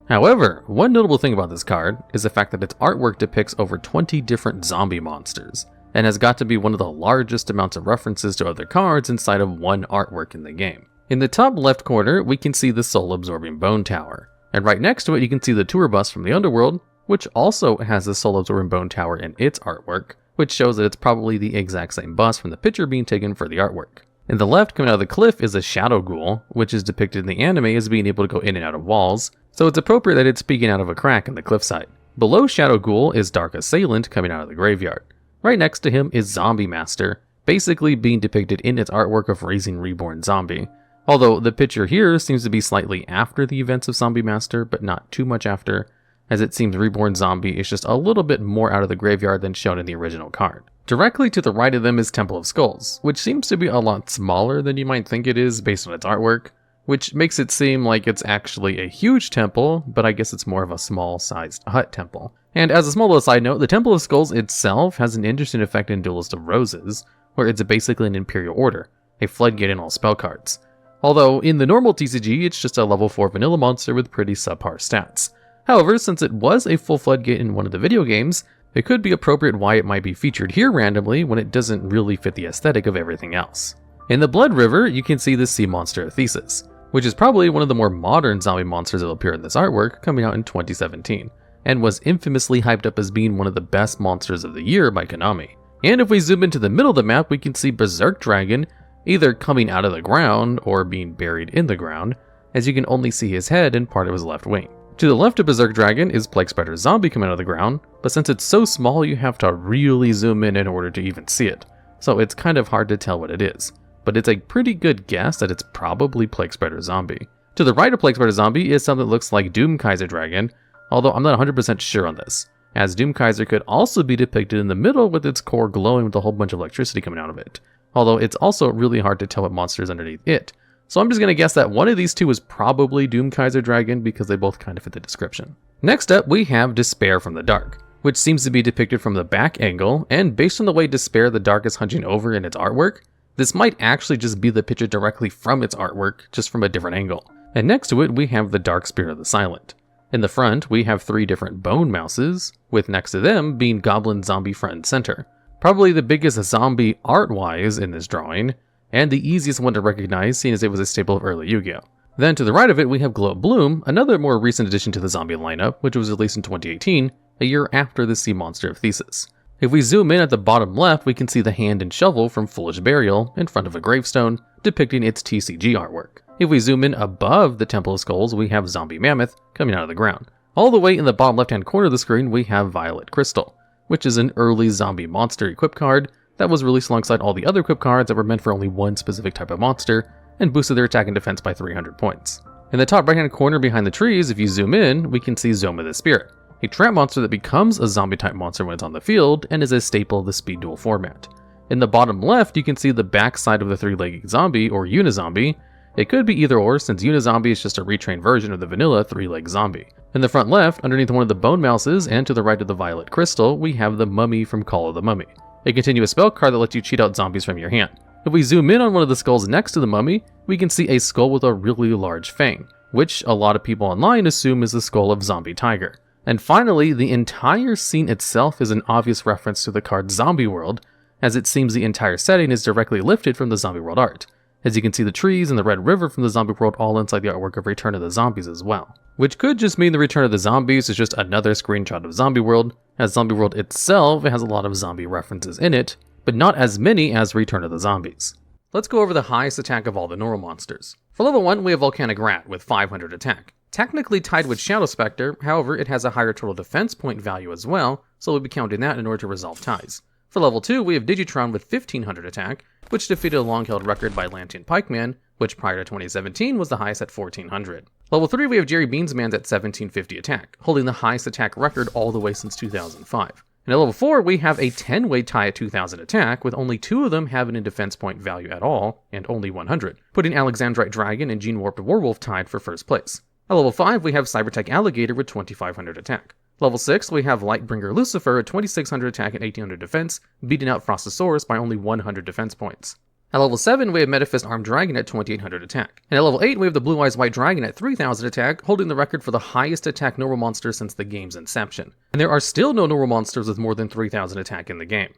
However, one notable thing about this card is the fact that its artwork depicts over 20 different zombie monsters, and has got to be one of the largest amounts of references to other cards inside of one artwork in the game. In the top left corner, we can see the soul-absorbing bone tower, and right next to it you can see the tour bus from the underworld, which also has the soul-absorbing bone tower in its artwork, which shows that it's probably the exact same bus from the picture being taken for the artwork. In the left, coming out of the cliff, is a shadow ghoul, which is depicted in the anime as being able to go in and out of walls, so it's appropriate that it's peeking out of a crack in the cliffside. Below Shadow Ghoul is Dark Assailant coming out of the graveyard. Right next to him is Zombie Master, basically being depicted in its artwork of raising reborn zombie. Although the picture here seems to be slightly after the events of Zombie Master, but not too much after, as it seems reborn zombie is just a little bit more out of the graveyard than shown in the original card. Directly to the right of them is Temple of Skulls, which seems to be a lot smaller than you might think it is based on its artwork, which makes it seem like it's actually a huge temple, but I guess it's more of a small-sized hut temple. And as a small little side note, the Temple of Skulls itself has an interesting effect in Duelist of Roses, where it's basically an Imperial Order, a floodgate in all spell cards. Although, in the normal TCG, it's just a level 4 vanilla monster with pretty subpar stats. However, since it was a full floodgate in one of the video games, it could be appropriate why it might be featured here randomly when it doesn't really fit the aesthetic of everything else. In the Blood River, you can see the sea monster Thesis, which is probably one of the more modern zombie monsters that will appear in this artwork, coming out in 2017, and was infamously hyped up as being one of the best monsters of the year by Konami. And if we zoom into the middle of the map, we can see Berserk Dragon either coming out of the ground or being buried in the ground, as you can only see his head and part of his left wing. To the left of Berserk Dragon is Plague Spider Zombie coming out of the ground, but since it's so small you have to really zoom in order to even see it, so it's kind of hard to tell what it is. But it's a pretty good guess that it's probably Plague Spider Zombie. To the right of Plague Spider Zombie is something that looks like Doom Kaiser Dragon, although I'm not 100% sure on this, as Doom Kaiser could also be depicted in the middle with its core glowing with a whole bunch of electricity coming out of it, although it's also really hard to tell what monster is underneath it. So I'm just going to guess that one of these two is probably Doom Kaiser Dragon because they both kind of fit the description. Next up we have Despair from the Dark, which seems to be depicted from the back angle, and based on the way Despair the Dark is hunching over in its artwork, this might actually just be the picture directly from its artwork, just from a different angle. And next to it we have the Dark Spirit of the Silent. In the front we have 3 different bone mouses, with next to them being Goblin Zombie front and center. Probably the biggest zombie art-wise in this drawing, and the easiest one to recognize seeing as it was a staple of early Yu-Gi-Oh! Then to the right of it we have Glow Bloom, another more recent addition to the zombie lineup, which was released in 2018, a year after the sea monster of Thesis. If we zoom in at the bottom left, we can see the hand and shovel from Foolish Burial in front of a gravestone, depicting its TCG artwork. If we zoom in above the Temple of Skulls, we have Zombie Mammoth coming out of the ground. All the way in the bottom left-hand corner of the screen, we have Violet Crystal, which is an early zombie monster equip card that was released alongside all the other equip cards that were meant for only one specific type of monster, and boosted their attack and defense by 300 points. In the top right-hand corner behind the trees, if you zoom in, we can see Zoma the Spirit, a trap monster that becomes a zombie-type monster when it's on the field, and is a staple of the speed duel format. In the bottom left, you can see the backside of the 3-legged zombie, or Unizombie. It could be either or, since Unizombie is just a retrained version of the vanilla 3-legged zombie. In the front left, underneath one of the bone mouses, and to the right of the Violet Crystal, we have the Mummy from Call of the Mummy, a continuous spell card that lets you cheat out zombies from your hand. If we zoom in on one of the skulls next to the Mummy, we can see a skull with a really large fang, which a lot of people online assume is the skull of Zombie Tiger. And finally, the entire scene itself is an obvious reference to the card Zombie World, as it seems the entire setting is directly lifted from the Zombie World art, as you can see the trees and the Red River from the Zombie World all inside the artwork of Return of the Zombies as well. Which could just mean the Return of the Zombies is just another screenshot of Zombie World, as Zombie World itself has a lot of zombie references in it, but not as many as Return of the Zombies. Let's go over the highest attack of all the normal monsters. For level 1, we have Volcanic Rat with 500 attack. Technically tied with Shadow Spectre, however it has a higher total defense point value as well, so we'll be counting that in order to resolve ties. For level 2, we have Digitron with 1500 attack, which defeated a long-held record by Lantian Pikeman, which prior to 2017 was the highest at 1400. Level 3, we have Jerry Beansman's at 1750 attack, holding the highest attack record all the way since 2005. And at level 4, we have a 10-way tie at 2000 attack, with only 2 of them having a defense point value at all, and only 100, putting Alexandrite Dragon and Gene Warped Werewolf tied for first place. At level 5, we have Cybertech Alligator with 2500 attack. Level 6, we have Lightbringer Lucifer at 2600 attack and 1800 defense, beating out Frostosaurus by only 100 defense points. At level 7, we have Metafist Armed Dragon at 2800 attack. And at level 8, we have the Blue Eyes White Dragon at 3000 attack, holding the record for the highest attack normal monster since the game's inception. And there are still no normal monsters with more than 3000 attack in the game.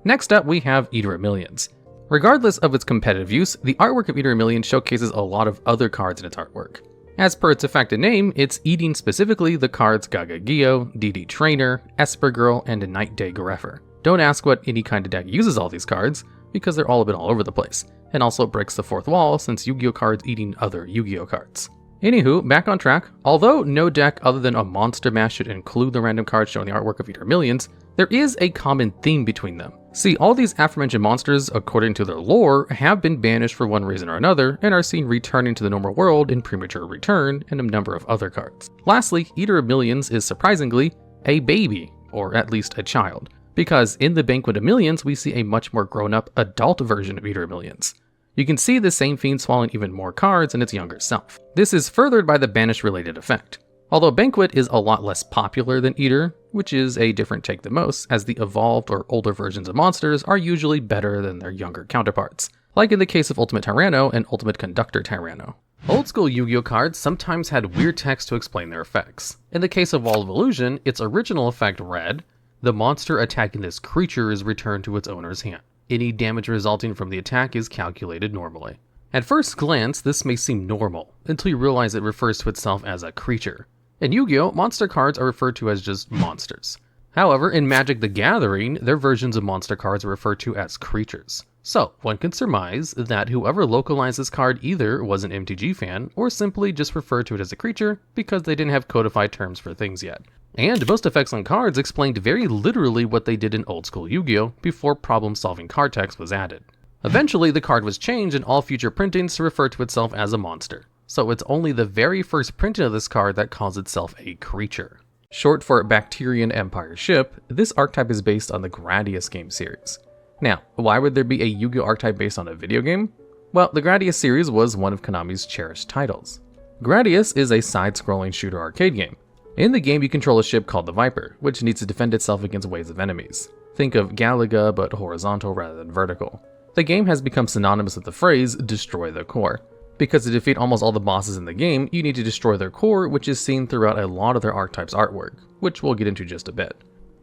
Next up, we have Eater of Millions. Regardless of its competitive use, the artwork of Eater of Millions showcases a lot of other cards in its artwork. As per its effective name, it's eating specifically the cards Yugioh, DD Trainer, Esper Girl, and Night Day Greffer. Don't ask what any kind of deck uses all these cards, because they're all a bit all over the place, and also breaks the fourth wall since Yu-Gi-Oh cards eating other Yu-Gi-Oh cards. Anywho, back on track. Although no deck other than a monster mash should include the random cards showing the artwork of Eater of Millions, there is a common theme between them. See, all these aforementioned monsters, according to their lore, have been banished for one reason or another, and are seen returning to the normal world in Premature Return and a number of other cards. Lastly, Eater of Millions is surprisingly a baby, or at least a child, because in the Banquet of Millions we see a much more grown-up adult version of Eater of Millions. You can see the same fiend swallowing even more cards in its younger self. This is furthered by the banish-related effect. Although Banquet is a lot less popular than Eater, which is a different take than most, as the evolved or older versions of monsters are usually better than their younger counterparts, like in the case of Ultimate Tyranno and Ultimate Conductor Tyranno. Old school Yu-Gi-Oh cards sometimes had weird text to explain their effects. In the case of Wall of Illusion, its original effect read, "The monster attacking this creature is returned to its owner's hand. Any damage resulting from the attack is calculated normally." At first glance, this may seem normal, until you realize it refers to itself as a creature. In Yu-Gi-Oh, monster cards are referred to as just monsters. However, in Magic the Gathering, their versions of monster cards are referred to as creatures. So, one can surmise that whoever localized this card either was an MTG fan, or simply just referred to it as a creature because they didn't have codified terms for things yet. And most effects on cards explained very literally what they did in old school Yu-Gi-Oh! Before problem-solving card text was added. Eventually, the card was changed in all future printings to refer to itself as a monster. So it's only the very first printing of this card that calls itself a creature. Short for Bacterian Empire Ship, this archetype is based on the Gradius game series. Now, why would there be a Yu-Gi-Oh archetype based on a video game? Well, the Gradius series was one of Konami's cherished titles. Gradius is a side-scrolling shooter arcade game. In the game, you control a ship called the Viper, which needs to defend itself against waves of enemies. Think of Galaga, but horizontal rather than vertical. The game has become synonymous with the phrase, destroy the core. Because to defeat almost all the bosses in the game, you need to destroy their core, which is seen throughout a lot of their archetypes artwork, which we'll get into just a bit.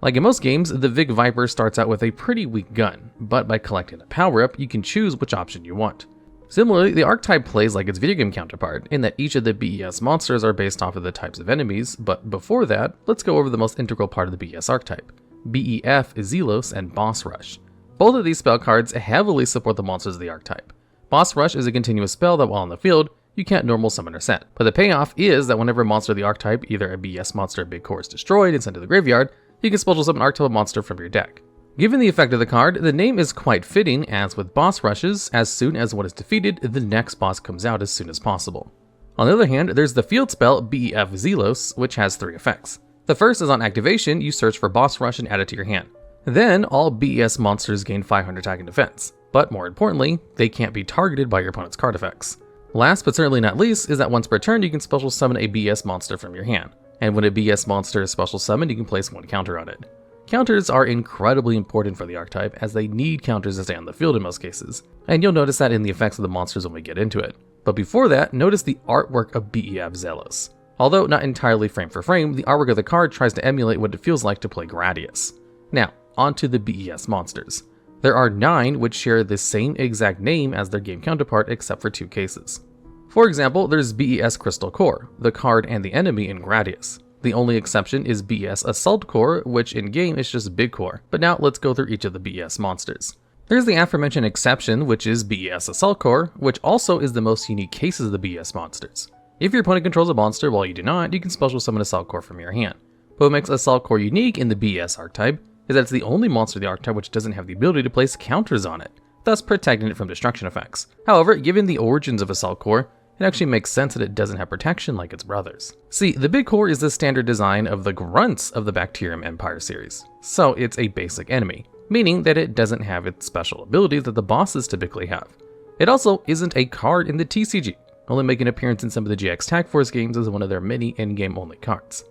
Like in most games, the Vig Viper starts out with a pretty weak gun, but by collecting a power-up, you can choose which option you want. Similarly, the archetype plays like its video game counterpart, in that each of the BES monsters are based off of the types of enemies, but before that, let's go over the most integral part of the BES archetype. BEF is Zelos and Boss Rush. Both of these spell cards heavily support the monsters of the archetype. Boss Rush is a continuous spell that while on the field, you can't normal summon or set. But the payoff is that whenever a monster of the archetype, either a BS monster or Big Core, is destroyed and sent to the graveyard, you can special summon an archetype monster from your deck. Given the effect of the card, the name is quite fitting, as with boss rushes, as soon as one is defeated, the next boss comes out as soon as possible. On the other hand, there's the field spell BEF Zelos, which has 3 effects. The first is on activation, you search for boss rush and add it to your hand. Then, all BES monsters gain 500 attack and defense. But more importantly, they can't be targeted by your opponent's card effects. Last but certainly not least is that once per turn you can special summon a BS monster from your hand, and when a BS monster is special summoned you can place 1 counter on it. Counters are incredibly important for the archetype as they need counters to stay on the field in most cases, and you'll notice that in the effects of the monsters when we get into it. But before that, notice the artwork of BEF Zelos. Although not entirely frame for frame, the artwork of the card tries to emulate what it feels like to play Gradius. Now, onto the BES monsters. There are 9 which share the same exact name as their game counterpart except for 2 cases. For example, there's BES Crystal Core, the card and the enemy in Gradius. The only exception is BES Assault Core, which in game is just Big Core, but now let's go through each of the BES monsters. There's the aforementioned exception, which is BES Assault Core, which also is the most unique cases of the BES monsters. If your opponent controls a monster while you do not, you can special summon Assault Core from your hand. But what makes Assault Core unique in the BES archetype is that it's the only monster of the archetype which doesn't have the ability to place counters on it, thus protecting it from destruction effects. However, given the origins of Assault Core, it actually makes sense that it doesn't have protection like its brothers. See, the Big Core is the standard design of the grunts of the Bacterium Empire series, so it's a basic enemy, meaning that it doesn't have its special abilities that the bosses typically have. It also isn't a card in the TCG, only making an appearance in some of the GX Tag Force games as one of their many in-game only cards.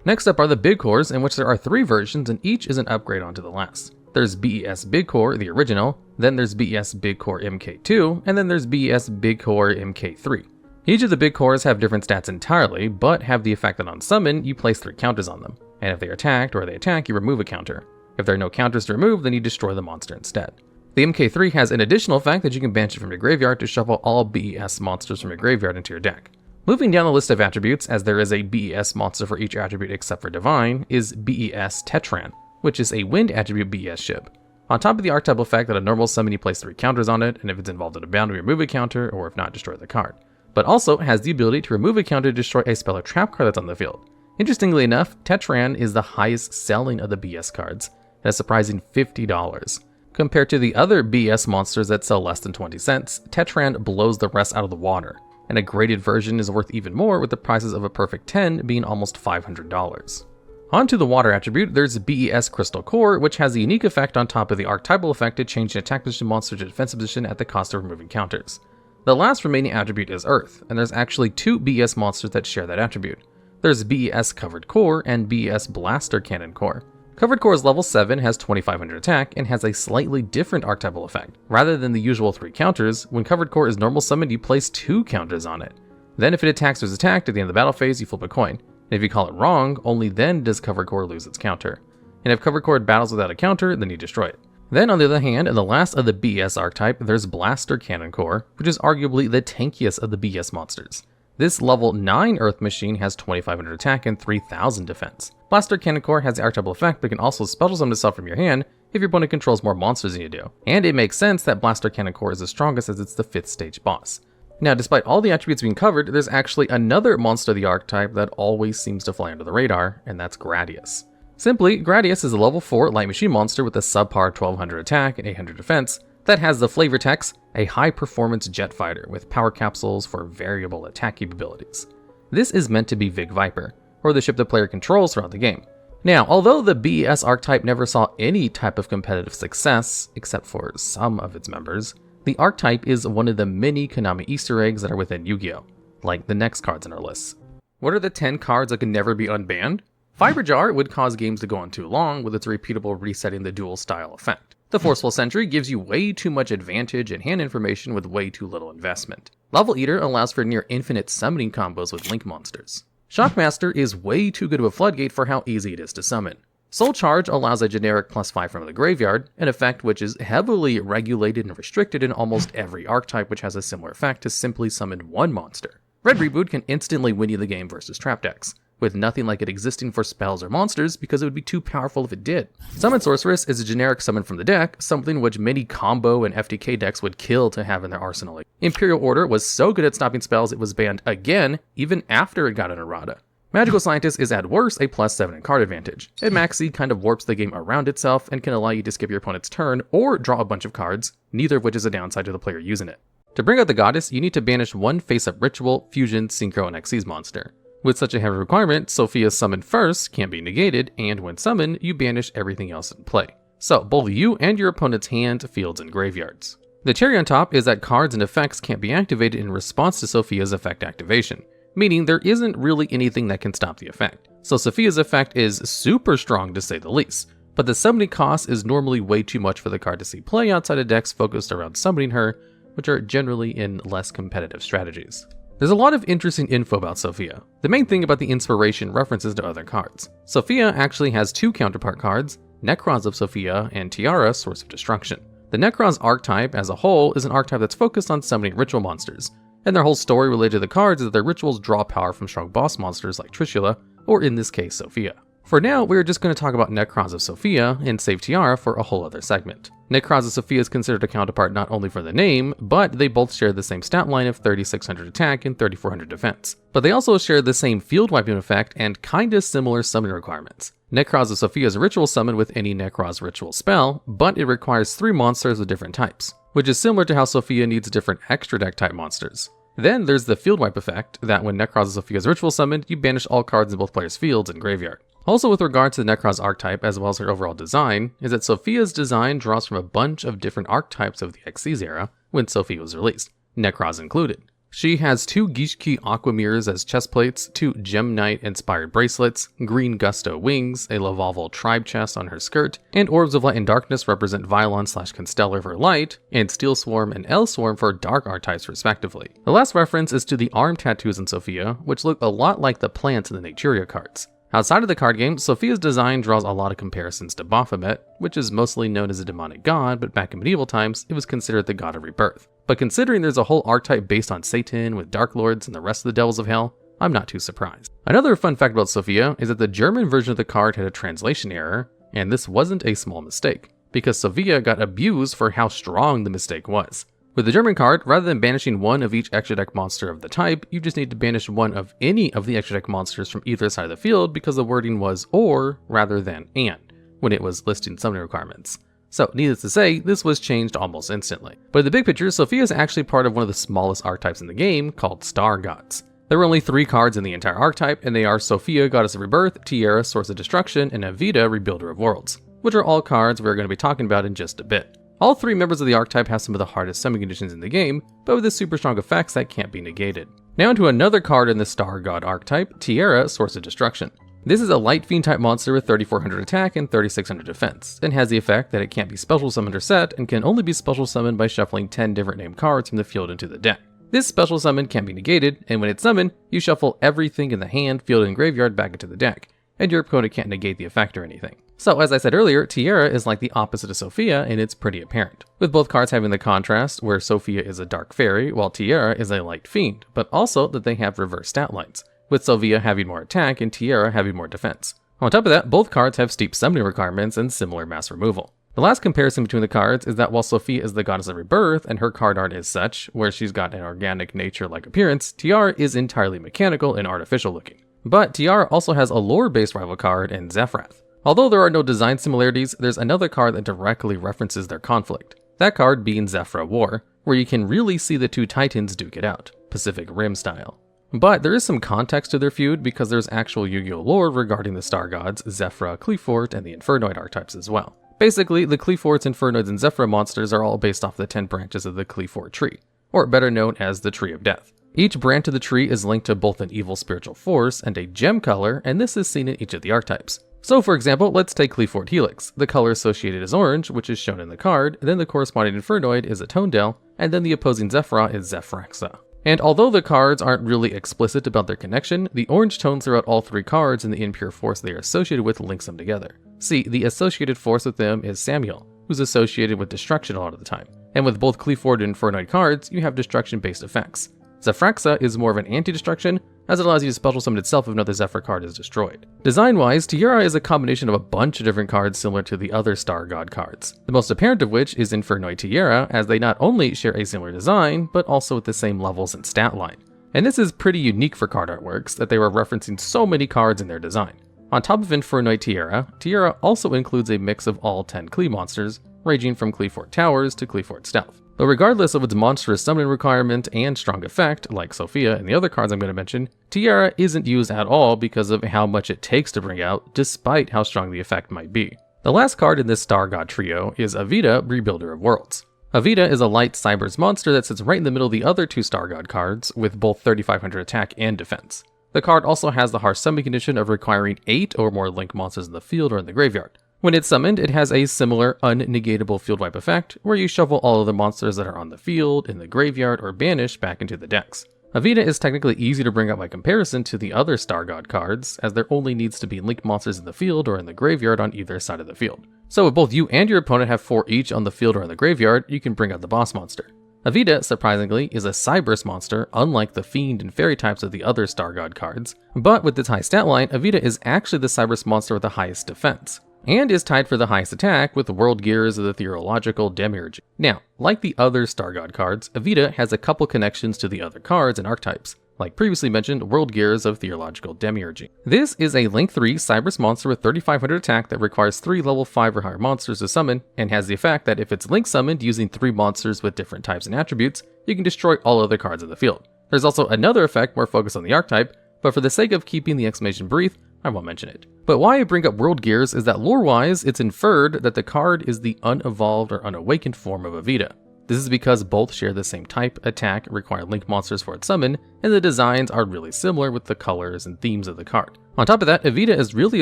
Next up are the Big Cores, in which there are 3 versions and each is an upgrade onto the last. There's BES Big Core, the original, Then there's BES Big Core MK2, and then there's BES Big Core MK3. Each of the big cores have different stats entirely, but have the effect that on summon, you place 3 counters on them. And if they're attacked or they attack, you remove a counter. If there are no counters to remove, then you destroy the monster instead. The MK3 has an additional effect that you can banish it from your graveyard to shuffle all BES monsters from your graveyard into your deck. Moving down the list of attributes, as there is a BES monster for each attribute except for Divine, is BES Tetran, which is a wind attribute BES ship. On top of the archetypal effect that a normal summon you place 3 counters on it, and if it's involved in a bound, you remove a counter, or if not, destroy the card. But also has the ability to remove a counter to destroy a spell or trap card that's on the field. Interestingly enough, Tetran is the highest selling of the BS cards, at a surprising $50. Compared to the other BS monsters that sell less than 20 cents, Tetran blows the rest out of the water, and a graded version is worth even more, with the prices of a perfect 10 being almost $500. On to the water attribute, there's BES Crystal Core, which has a unique effect on top of the archetypal effect to change an attack position monster to defensive position at the cost of removing counters. The last remaining attribute is Earth, and there's actually 2 BES monsters that share that attribute. There's BES Covered Core and BES Blaster Cannon Core. Covered Core is level 7, has 2500 attack, and has a slightly different archetypal effect. Rather than the usual 3 counters, when Covered Core is normal summoned, you place 2 counters on it. Then if it attacks or is attacked at the end of the battle phase, you flip a coin. And if you call it wrong, only then does Covered Core lose its counter. And if Covered Core battles without a counter, then you destroy it. Then on the other hand, in the last of the BS archetype, there's Blaster Cannon Core, which is arguably the tankiest of the BS monsters. This level 9 Earth Machine has 2500 attack and 3000 defense. Blaster Cannon Core has the archetypal effect but can also special summon itself from your hand if your opponent controls more monsters than you do. And it makes sense that Blaster Cannon Core is the strongest as it's the 5th stage boss. Now, despite all the attributes being covered, there's actually another monster of the archetype that always seems to fly under the radar, and that's Gradius. Simply, Gradius is a level 4 light machine monster with a subpar 1200 attack and 800 defense that has the flavor text, a high-performance jet fighter with power capsules for variable attack capabilities. This is meant to be Vig Viper, or the ship the player controls throughout the game. Now, although the BES archetype never saw any type of competitive success, except for some of its members, the archetype is one of the many Konami Easter eggs that are within Yu-Gi-Oh!, like the next cards in our list. What are the 10 cards that can never be unbanned? Fiber Jar would cause games to go on too long with its repeatable resetting the dual style effect. The Forceful Sentry gives you way too much advantage and hand information with way too little investment. Level Eater allows for near infinite summoning combos with Link monsters. Shockmaster is way too good of a floodgate for how easy it is to summon. Soul Charge allows a generic +5 from the graveyard, an effect which is heavily regulated and restricted in almost every archetype, which has a similar effect to simply summon one monster. Red Reboot can instantly win you the game versus trap decks, with nothing like it existing for spells or monsters because it would be too powerful if it did. Summon Sorceress is a generic summon from the deck, something which many combo and FTK decks would kill to have in their arsenal. Imperial Order was so good at stopping spells it was banned again, even after it got an errata. Magical Scientist is at worst a +7 in card advantage, and Maxi kind of warps the game around itself and can allow you to skip your opponent's turn or draw a bunch of cards, neither of which is a downside to the player using it. To bring out the Goddess, you need to banish one face-up Ritual, Fusion, Synchro, and Xyz monster. With such a heavy requirement, Sophia's summon first can't be negated, and when summoned, you banish everything else in play. So, both you and your opponent's hand, fields, and graveyards. The cherry on top is that cards and effects can't be activated in response to Sophia's effect activation, meaning there isn't really anything that can stop the effect. So Sophia's effect is super strong to say the least, but the summoning cost is normally way too much for the card to see play outside of decks focused around summoning her, which are generally in less competitive strategies. There's a lot of interesting info about Sophia. The main thing about the inspiration references to other cards. Sophia actually has 2 counterpart cards, Necrons of Sophia and Tiara, Source of Destruction. The Necrons archetype as a whole is an archetype that's focused on summoning ritual monsters, and their whole story related to the cards is that their rituals draw power from strong boss monsters like Trishula, or in this case, Sophia. For now, we're just going to talk about Necrons of Sophia and save Tiara for a whole other segment. Necrons of Sophia is considered a counterpart not only for the name, but they both share the same stat line of 3600 attack and 3400 defense. But they also share the same field wiping effect and kinda similar summoning requirements. Necrons of Sophia is a ritual summon with any Necros ritual spell, but it requires 3 monsters of different types, which is similar to how Sophia needs different extra deck type monsters. Then there's the field wipe effect, that when Necrons of Sophia is ritual summoned, you banish all cards in both players' fields and graveyard. Also with regard to the Necrons archetype as well as her overall design, is that Sophia's design draws from a bunch of different archetypes of the Xyz era when Sophia was released, Necrons included. She has 2 Yugioh Aqua Mirrors as chest plates, 2 Gem Knight inspired bracelets, green Gusto wings, a Lavalval tribe chest on her skirt, and Orbs of Light and Darkness represent Violon/Constellar for light, and Steel Swarm and L Swarm for dark archetypes respectively. The last reference is to the arm tattoos in Sophia, which look a lot like the plants in the Naturia cards. Outside of the card game, Sophia's design draws a lot of comparisons to Baphomet, which is mostly known as a demonic god, but back in medieval times, it was considered the god of rebirth. But considering there's a whole archetype based on Satan with Dark Lords and the rest of the devils of hell, I'm not too surprised. Another fun fact about Sophia is that the German version of the card had a translation error, and this wasn't a small mistake, because Sophia got abused for how strong the mistake was. With the German card, rather than banishing one of each extra deck monster of the type, you just need to banish one of any of the extra deck monsters from either side of the field because the wording was or rather than and when it was listing summoning requirements. So needless to say, this was changed almost instantly. But in the big picture, Sophia is actually part of one of the smallest archetypes in the game called Star Gods. There were only 3 cards in the entire archetype, and they are Sophia, Goddess of Rebirth, Tiara, Source of Destruction, and Evita, Rebuilder of Worlds, which are all cards we're going to be talking about in just a bit. All 3 members of the archetype have some of the hardest summon conditions in the game, but with the super strong effects that can't be negated. Now into another card in the Star God archetype, Tiara, Source of Destruction. This is a light fiend type monster with 3400 attack and 3600 defense, and has the effect that it can't be special summoned or set, and can only be special summoned by shuffling 10 different named cards from the field into the deck. This special summon can't be negated, and when it's summoned, you shuffle everything in the hand, field, and graveyard back into the deck, and your opponent can't negate the effect or anything. So as I said earlier, Tiara is like the opposite of Sophia, and it's pretty apparent, with both cards having the contrast where Sophia is a dark fairy while Tiara is a light fiend, but also that they have reverse stat lines, with Sophia having more attack and Tiara having more defense. On top of that, both cards have steep summoning requirements and similar mass removal. The last comparison between the cards is that while Sophia is the goddess of rebirth and her card art is such, where she's got an organic nature-like appearance, Tiara is entirely mechanical and artificial looking. But Tiara also has a lore-based rival card in Zephyrath. Although there are no design similarities, there's another card that directly references their conflict. That card being Zephyra War, where you can really see the 2 titans duke it out, Pacific Rim style. But there is some context to their feud because there's actual Yugioh lore regarding the Star Gods, Zephyra, Qliphort, and the Infernoid archetypes as well. Basically, the Qliphorts, Infernoids, and Zephyra monsters are all based off the 10 branches of the Qliphort tree, or better known as the Tree of Death. Each branch of the tree is linked to both an evil spiritual force and a gem color, and this is seen in each of the archetypes. So for example, let's take Qliphort Helix. The color associated is orange, which is shown in the card, then the corresponding Infernoid is a Tonedale, and then the opposing Zephyra is Zephyraxa. And although the cards aren't really explicit about their connection, the orange tones throughout all 3 cards and the impure force they are associated with links them together. See, the associated force with them is Samuel, who's associated with destruction a lot of the time. And with both Qliphort and Infernoid cards, you have destruction-based effects. Zephyraxa is more of an anti-destruction, as it allows you to special summon itself if another Zephyr card is destroyed. Design-wise, Tiara is a combination of a bunch of different cards similar to the other Star God cards, the most apparent of which is Infernoid Tiara, as they not only share a similar design, but also with the same levels and stat line. And this is pretty unique for card artworks, that they were referencing so many cards in their design. On top of Infernoid Tiara, Tiara also includes a mix of all 10 Qli monsters, ranging from Qliphort Towers to Qliphort Stealth. But regardless of its monstrous summoning requirement and strong effect, like Sophia and the other cards I'm going to mention, Tiara isn't used at all because of how much it takes to bring out, despite how strong the effect might be. The last card in this Star God trio is Evita, Rebuilder of Worlds. Evita is a light Cybers monster that sits right in the middle of the other 2 Star God cards, with both 3500 attack and defense. The card also has the harsh summon condition of requiring 8 or more link monsters in the field or in the graveyard. When it's summoned, it has a similar unnegatable field wipe effect, where you shuffle all of the monsters that are on the field, in the graveyard, or banished back into the decks. Evita is technically easy to bring up by comparison to the other Star God cards, as there only needs to be link monsters in the field or in the graveyard on either side of the field. So if both you and your opponent have 4 each on the field or in the graveyard, you can bring out the boss monster. Evita, surprisingly, is a Cybers monster, unlike the Fiend and Fairy types of the other Star God cards, but with its high stat line, Evita is actually the Cybers monster with the highest defense, and is tied for the highest attack with World Gears of the Theological Demiurge. Now, like the other Star God cards, Evita has a couple connections to the other cards and archetypes, like previously mentioned World Gears of Theological Demiurge. This is a Link 3 Cybers monster with 3500 attack that requires 3 level 5 or higher monsters to summon, and has the effect that if it's Link summoned using 3 monsters with different types and attributes, you can destroy all other cards in the field. There's also another effect more focused on the archetype, but for the sake of keeping the exclamation brief, I won't mention it. But why I bring up World Gears is that lore-wise, it's inferred that the card is the unevolved or unawakened form of Evita. This is because both share the same type, attack, require link monsters for its summon, and the designs are really similar with the colors and themes of the card. On top of that, Evita is really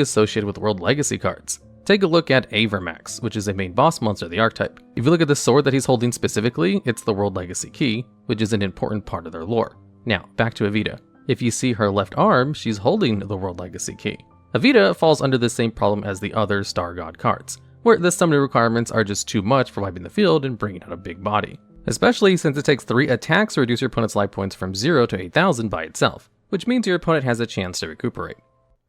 associated with World Legacy cards. Take a look at Avermax, which is a main boss monster of the archetype. If you look at the sword that he's holding specifically, it's the World Legacy key, which is an important part of their lore. Now, back to Evita. If you see her left arm, she's holding the World Legacy key. Evita falls under the same problem as the other Star God cards, where the summoning requirements are just too much for wiping the field and bringing out a big body. Especially since it takes 3 attacks to reduce your opponent's life points from 0 to 8,000 by itself, which means your opponent has a chance to recuperate.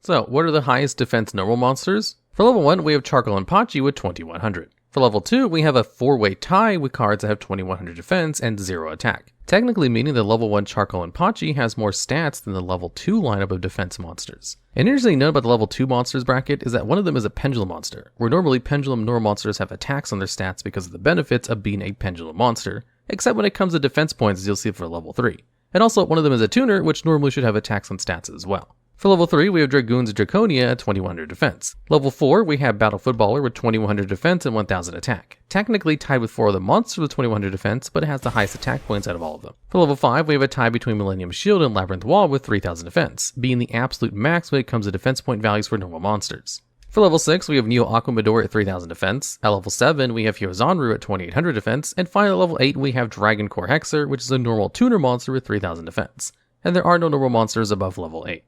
So, what are the highest defense normal monsters? For level 1, we have Charcoal and Pachi with 2100. For level 2, we have a 4-way tie with cards that have 2100 defense and 0 attack. Technically meaning the level 1 Charcoal and Pachi has more stats than the level 2 lineup of defense monsters. An interesting note about the level 2 monsters bracket is that one of them is a pendulum monster, where normally pendulum normal monsters have attacks on their stats because of the benefits of being a pendulum monster, except when it comes to defense points as you'll see for level 3. And also one of them is a tuner, which normally should have attacks on stats as well. For level 3, we have Dragoon's Draconia at 2100 defense. Level 4, we have Battle Footballer with 2100 defense and 1000 attack. Technically tied with 4 of the monsters with 2100 defense, but it has the highest attack points out of all of them. For level 5, we have a tie between Millennium Shield and Labyrinth Wall with 3000 defense, being the absolute max when it comes to defense point values for normal monsters. For level 6, we have Neo Aquamador at 3000 defense. At level 7, we have Hyozanru at 2800 defense. And finally, at level 8, we have Dragon Core Hexer, which is a normal tuner monster with 3000 defense. And there are no normal monsters above level 8.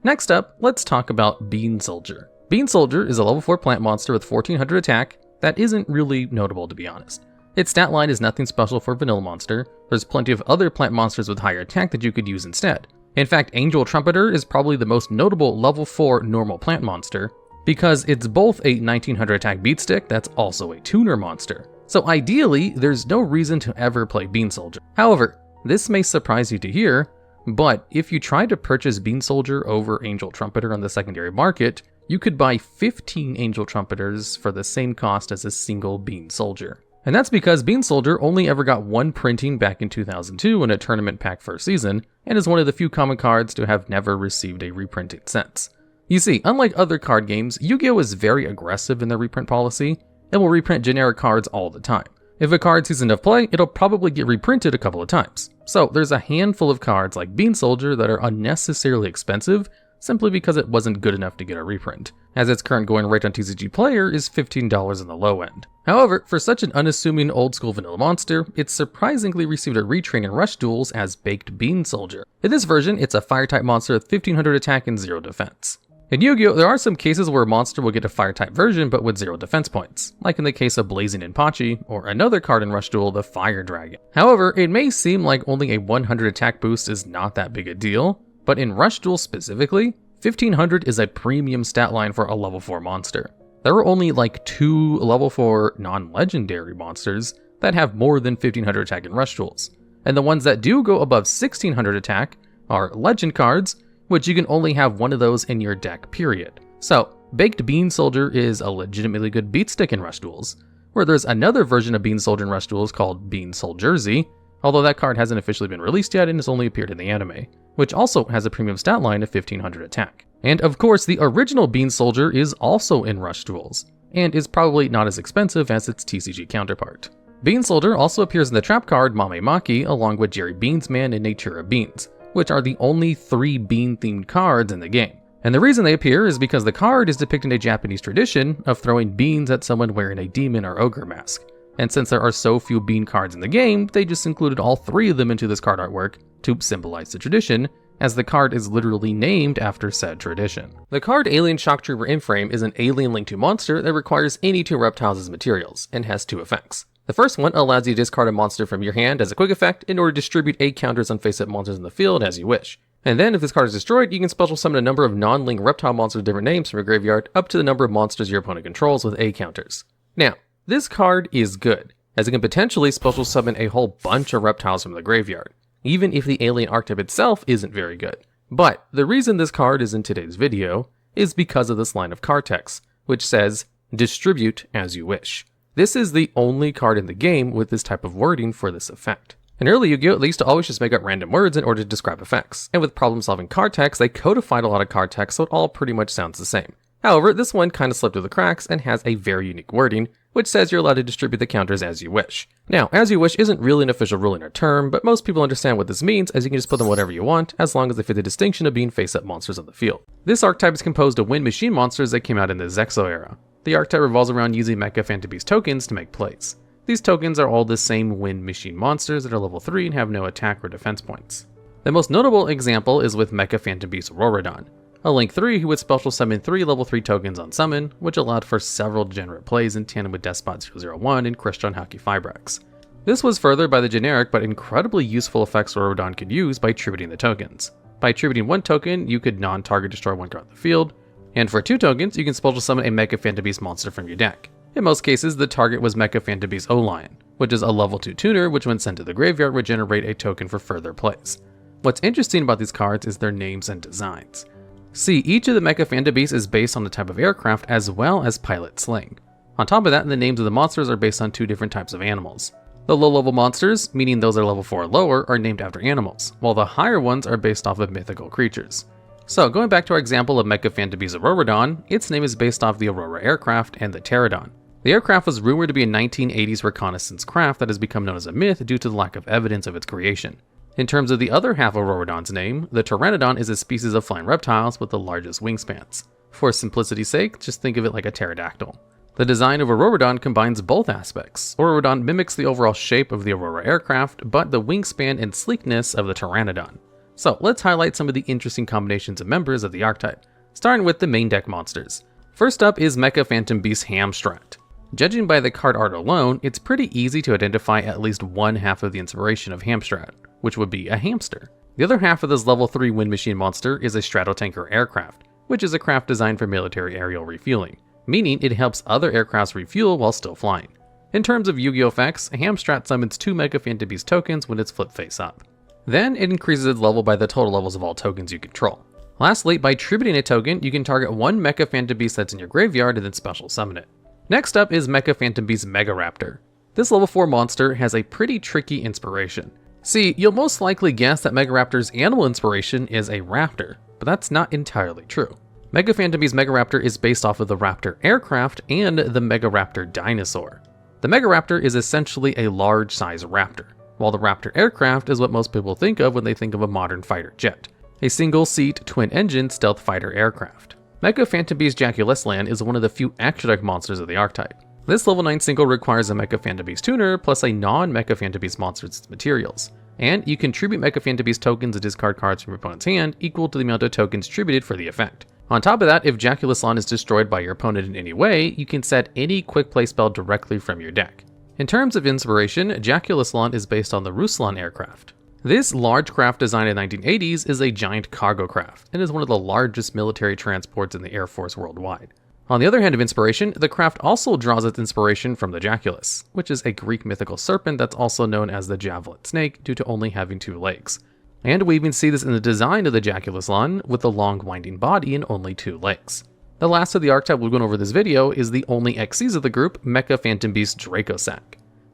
Next up, let's talk about Bean Soldier. Bean Soldier is a level 4 plant monster with 1400 attack that isn't really notable, to be honest. Its stat line is nothing special for a vanilla monster. There's plenty of other plant monsters with higher attack that you could use instead. In fact, Angel Trumpeter is probably the most notable level 4 normal plant monster, because it's both a 1900 attack beatstick that's also a tuner monster. So ideally, there's no reason to ever play Bean Soldier. However, this may surprise you to hear, but if you try to purchase Bean Soldier over Angel Trumpeter on the secondary market, you could buy 15 Angel Trumpeters for the same cost as a single Bean Soldier. And that's because Bean Soldier only ever got one printing back in 2002 in a tournament pack first season, and is one of the few common cards to have never received a reprinting since. You see, unlike other card games, Yu-Gi-Oh! Is very aggressive in their reprint policy, and will reprint generic cards all the time. If a card sees enough play, it'll probably get reprinted a couple of times. So there's a handful of cards like Bean Soldier that are unnecessarily expensive, simply because it wasn't good enough to get a reprint, as its current going rate on TCG Player is $15 on the low end. However, for such an unassuming old school vanilla monster, it surprisingly received a retrain in Rush Duels as Baked Bean Soldier. In this version, it's a fire type monster with 1500 attack and 0 defense. In Yu-Gi-Oh! There are some cases where a monster will get a fire-type version but with 0 defense points, like in the case of Blazing Inpachi, or another card in Rush Duel, the Fire Dragon. However, it may seem like only a 100 attack boost is not that big a deal, but in Rush Duel specifically, 1500 is a premium stat line for a level 4 monster. There are only like 2 level 4 non-legendary monsters that have more than 1500 attack in Rush Duels, and the ones that do go above 1600 attack are legend cards, which you can only have one of those in your deck, period. So, Baked Bean Soldier is a legitimately good beatstick in Rush Duels, where there's another version of Bean Soldier in Rush Duels called Bean Soldiersy, although that card hasn't officially been released yet and has only appeared in the anime, which also has a premium stat line of 1500 attack. And of course, the original Bean Soldier is also in Rush Duels, and is probably not as expensive as its TCG counterpart. Bean Soldier also appears in the trap card Mame Maki along with Jerry Beansman and Natura Beans, which are the only 3 bean-themed cards in the game. And the reason they appear is because the card is depicting a Japanese tradition of throwing beans at someone wearing a demon or ogre mask. And since there are so few bean cards in the game, they just included all 3 of them into this card artwork to symbolize the tradition, as the card is literally named after said tradition. The card Alien Shock Trooper Inframe is an alien linked to monster that requires any 2 reptiles as materials, and has 2 effects. The first one allows you to discard a monster from your hand as a quick effect in order to distribute 8 counters on face-up monsters in the field as you wish. And then if this card is destroyed, you can special summon a number of non-link reptile monsters with different names from your graveyard up to the number of monsters your opponent controls with 8 counters. Now, this card is good, as it can potentially special summon a whole bunch of reptiles from the graveyard, even if the alien archetype itself isn't very good. But the reason this card is in today's video is because of this line of card text, which says, "Distribute as you wish." This is the only card in the game with this type of wording for this effect. In early Yu-Gi-Oh! They used to always just make up random words in order to describe effects, and with problem-solving card text, they codified a lot of card text so it all pretty much sounds the same. However, this one kind of slipped through the cracks and has a very unique wording, which says you're allowed to distribute the counters as you wish. Now, as you wish isn't really an official ruling or term, but most people understand what this means, as you can just put them whatever you want, as long as they fit the distinction of being face-up monsters on the field. This archetype is composed of wind machine monsters that came out in the Zexo era. The archetype revolves around using Mecha Phantom Beast tokens to make plays. These tokens are all the same wind machine monsters that are level 3 and have no attack or defense points. The most notable example is with Mecha Phantom Beast Auroradon, a Link 3 who would special summon 3 level 3 tokens on summon, which allowed for several degenerate plays in tandem with Despot 001 and Christian Haki Fibrex. This was furthered by the generic but incredibly useful effects Auroradon could use by tributing the tokens. By tributing 1 token, you could non-target destroy 1 card on the field, and for 2 tokens, you can special summon a Mecha Phantom Beast monster from your deck. In most cases, the target was Mecha Phantom Beast O-Lion, which is a level 2 tuner which when sent to the graveyard would generate a token for further plays. What's interesting about these cards is their names and designs. See, each of the Mecha Phantom Beasts is based on the type of aircraft as well as pilot sling. On top of that, the names of the monsters are based on 2 different types of animals. The low-level monsters, meaning those that are level 4 or lower, are named after animals, while the higher ones are based off of mythical creatures. So, going back to our example of Mecha Phantom Beast Auroradon, its name is based off the Aurora aircraft and the Pterodon. The aircraft was rumored to be a 1980s reconnaissance craft that has become known as a myth due to the lack of evidence of its creation. In terms of the other half of Auroradon's name, the Pteranodon is a species of flying reptiles with the largest wingspans. For simplicity's sake, just think of it like a pterodactyl. The design of Auroradon combines both aspects. Auroradon mimics the overall shape of the Aurora aircraft, but the wingspan and sleekness of the Pteranodon. So let's highlight some of the interesting combinations of members of the archetype, starting with the main deck monsters. First up is Mecha Phantom Beast Hamstrat. Judging by the card art alone, it's pretty easy to identify at least one half of the inspiration of Hamstrat, which would be a hamster. The other half of this level 3 wind machine monster is a Stratotanker aircraft, which is a craft designed for military aerial refueling, meaning it helps other aircrafts refuel while still flying. In terms of Yu-Gi-Oh effects, Hamstrat summons 2 Mecha Phantom Beast tokens when it's flipped face up. Then it increases its level by the total levels of all tokens you control. Lastly, by tributing a token, you can target 1 Mecha Phantom Beast that's in your graveyard and then special summon it. Next up is Mecha Phantom Beast Megaraptor. This level 4 monster has a pretty tricky inspiration. See, you'll most likely guess that Megaraptor's animal inspiration is a raptor, but that's not entirely true. Mecha Phantom Beast Megaraptor is based off of the Raptor aircraft and the Megaraptor dinosaur. The Megaraptor is essentially a large-size raptor, while the Raptor aircraft is what most people think of when they think of a modern fighter jet, a single-seat, twin-engine stealth fighter aircraft. Mecha Phantom Beast Jaculuslan is one of the few extra deck monsters of the archetype. This level 9 single requires a Mecha Phantom Beast tuner plus a non-Mecha Phantom Beast monster as its materials, and you can tribute Mecha Phantom Beast tokens and discard cards from your opponent's hand equal to the amount of tokens tributed for the effect. On top of that, if Jaculuslan is destroyed by your opponent in any way, you can set any quick play spell directly from your deck. In terms of inspiration, Jaculuslan is based on the Ruslan aircraft. This large craft designed in the 1980s is a giant cargo craft, and is one of the largest military transports in the Air Force worldwide. On the other hand of inspiration, the craft also draws its inspiration from the Jaculus, which is a Greek mythical serpent that's also known as the javelot snake due to only having 2 legs. And we even see this in the design of the Jaculuslan with the long winding body and only 2 legs. The last of the archetype we're going over this video is the only XCs of the group, Mecha Phantom Beast Dracosac.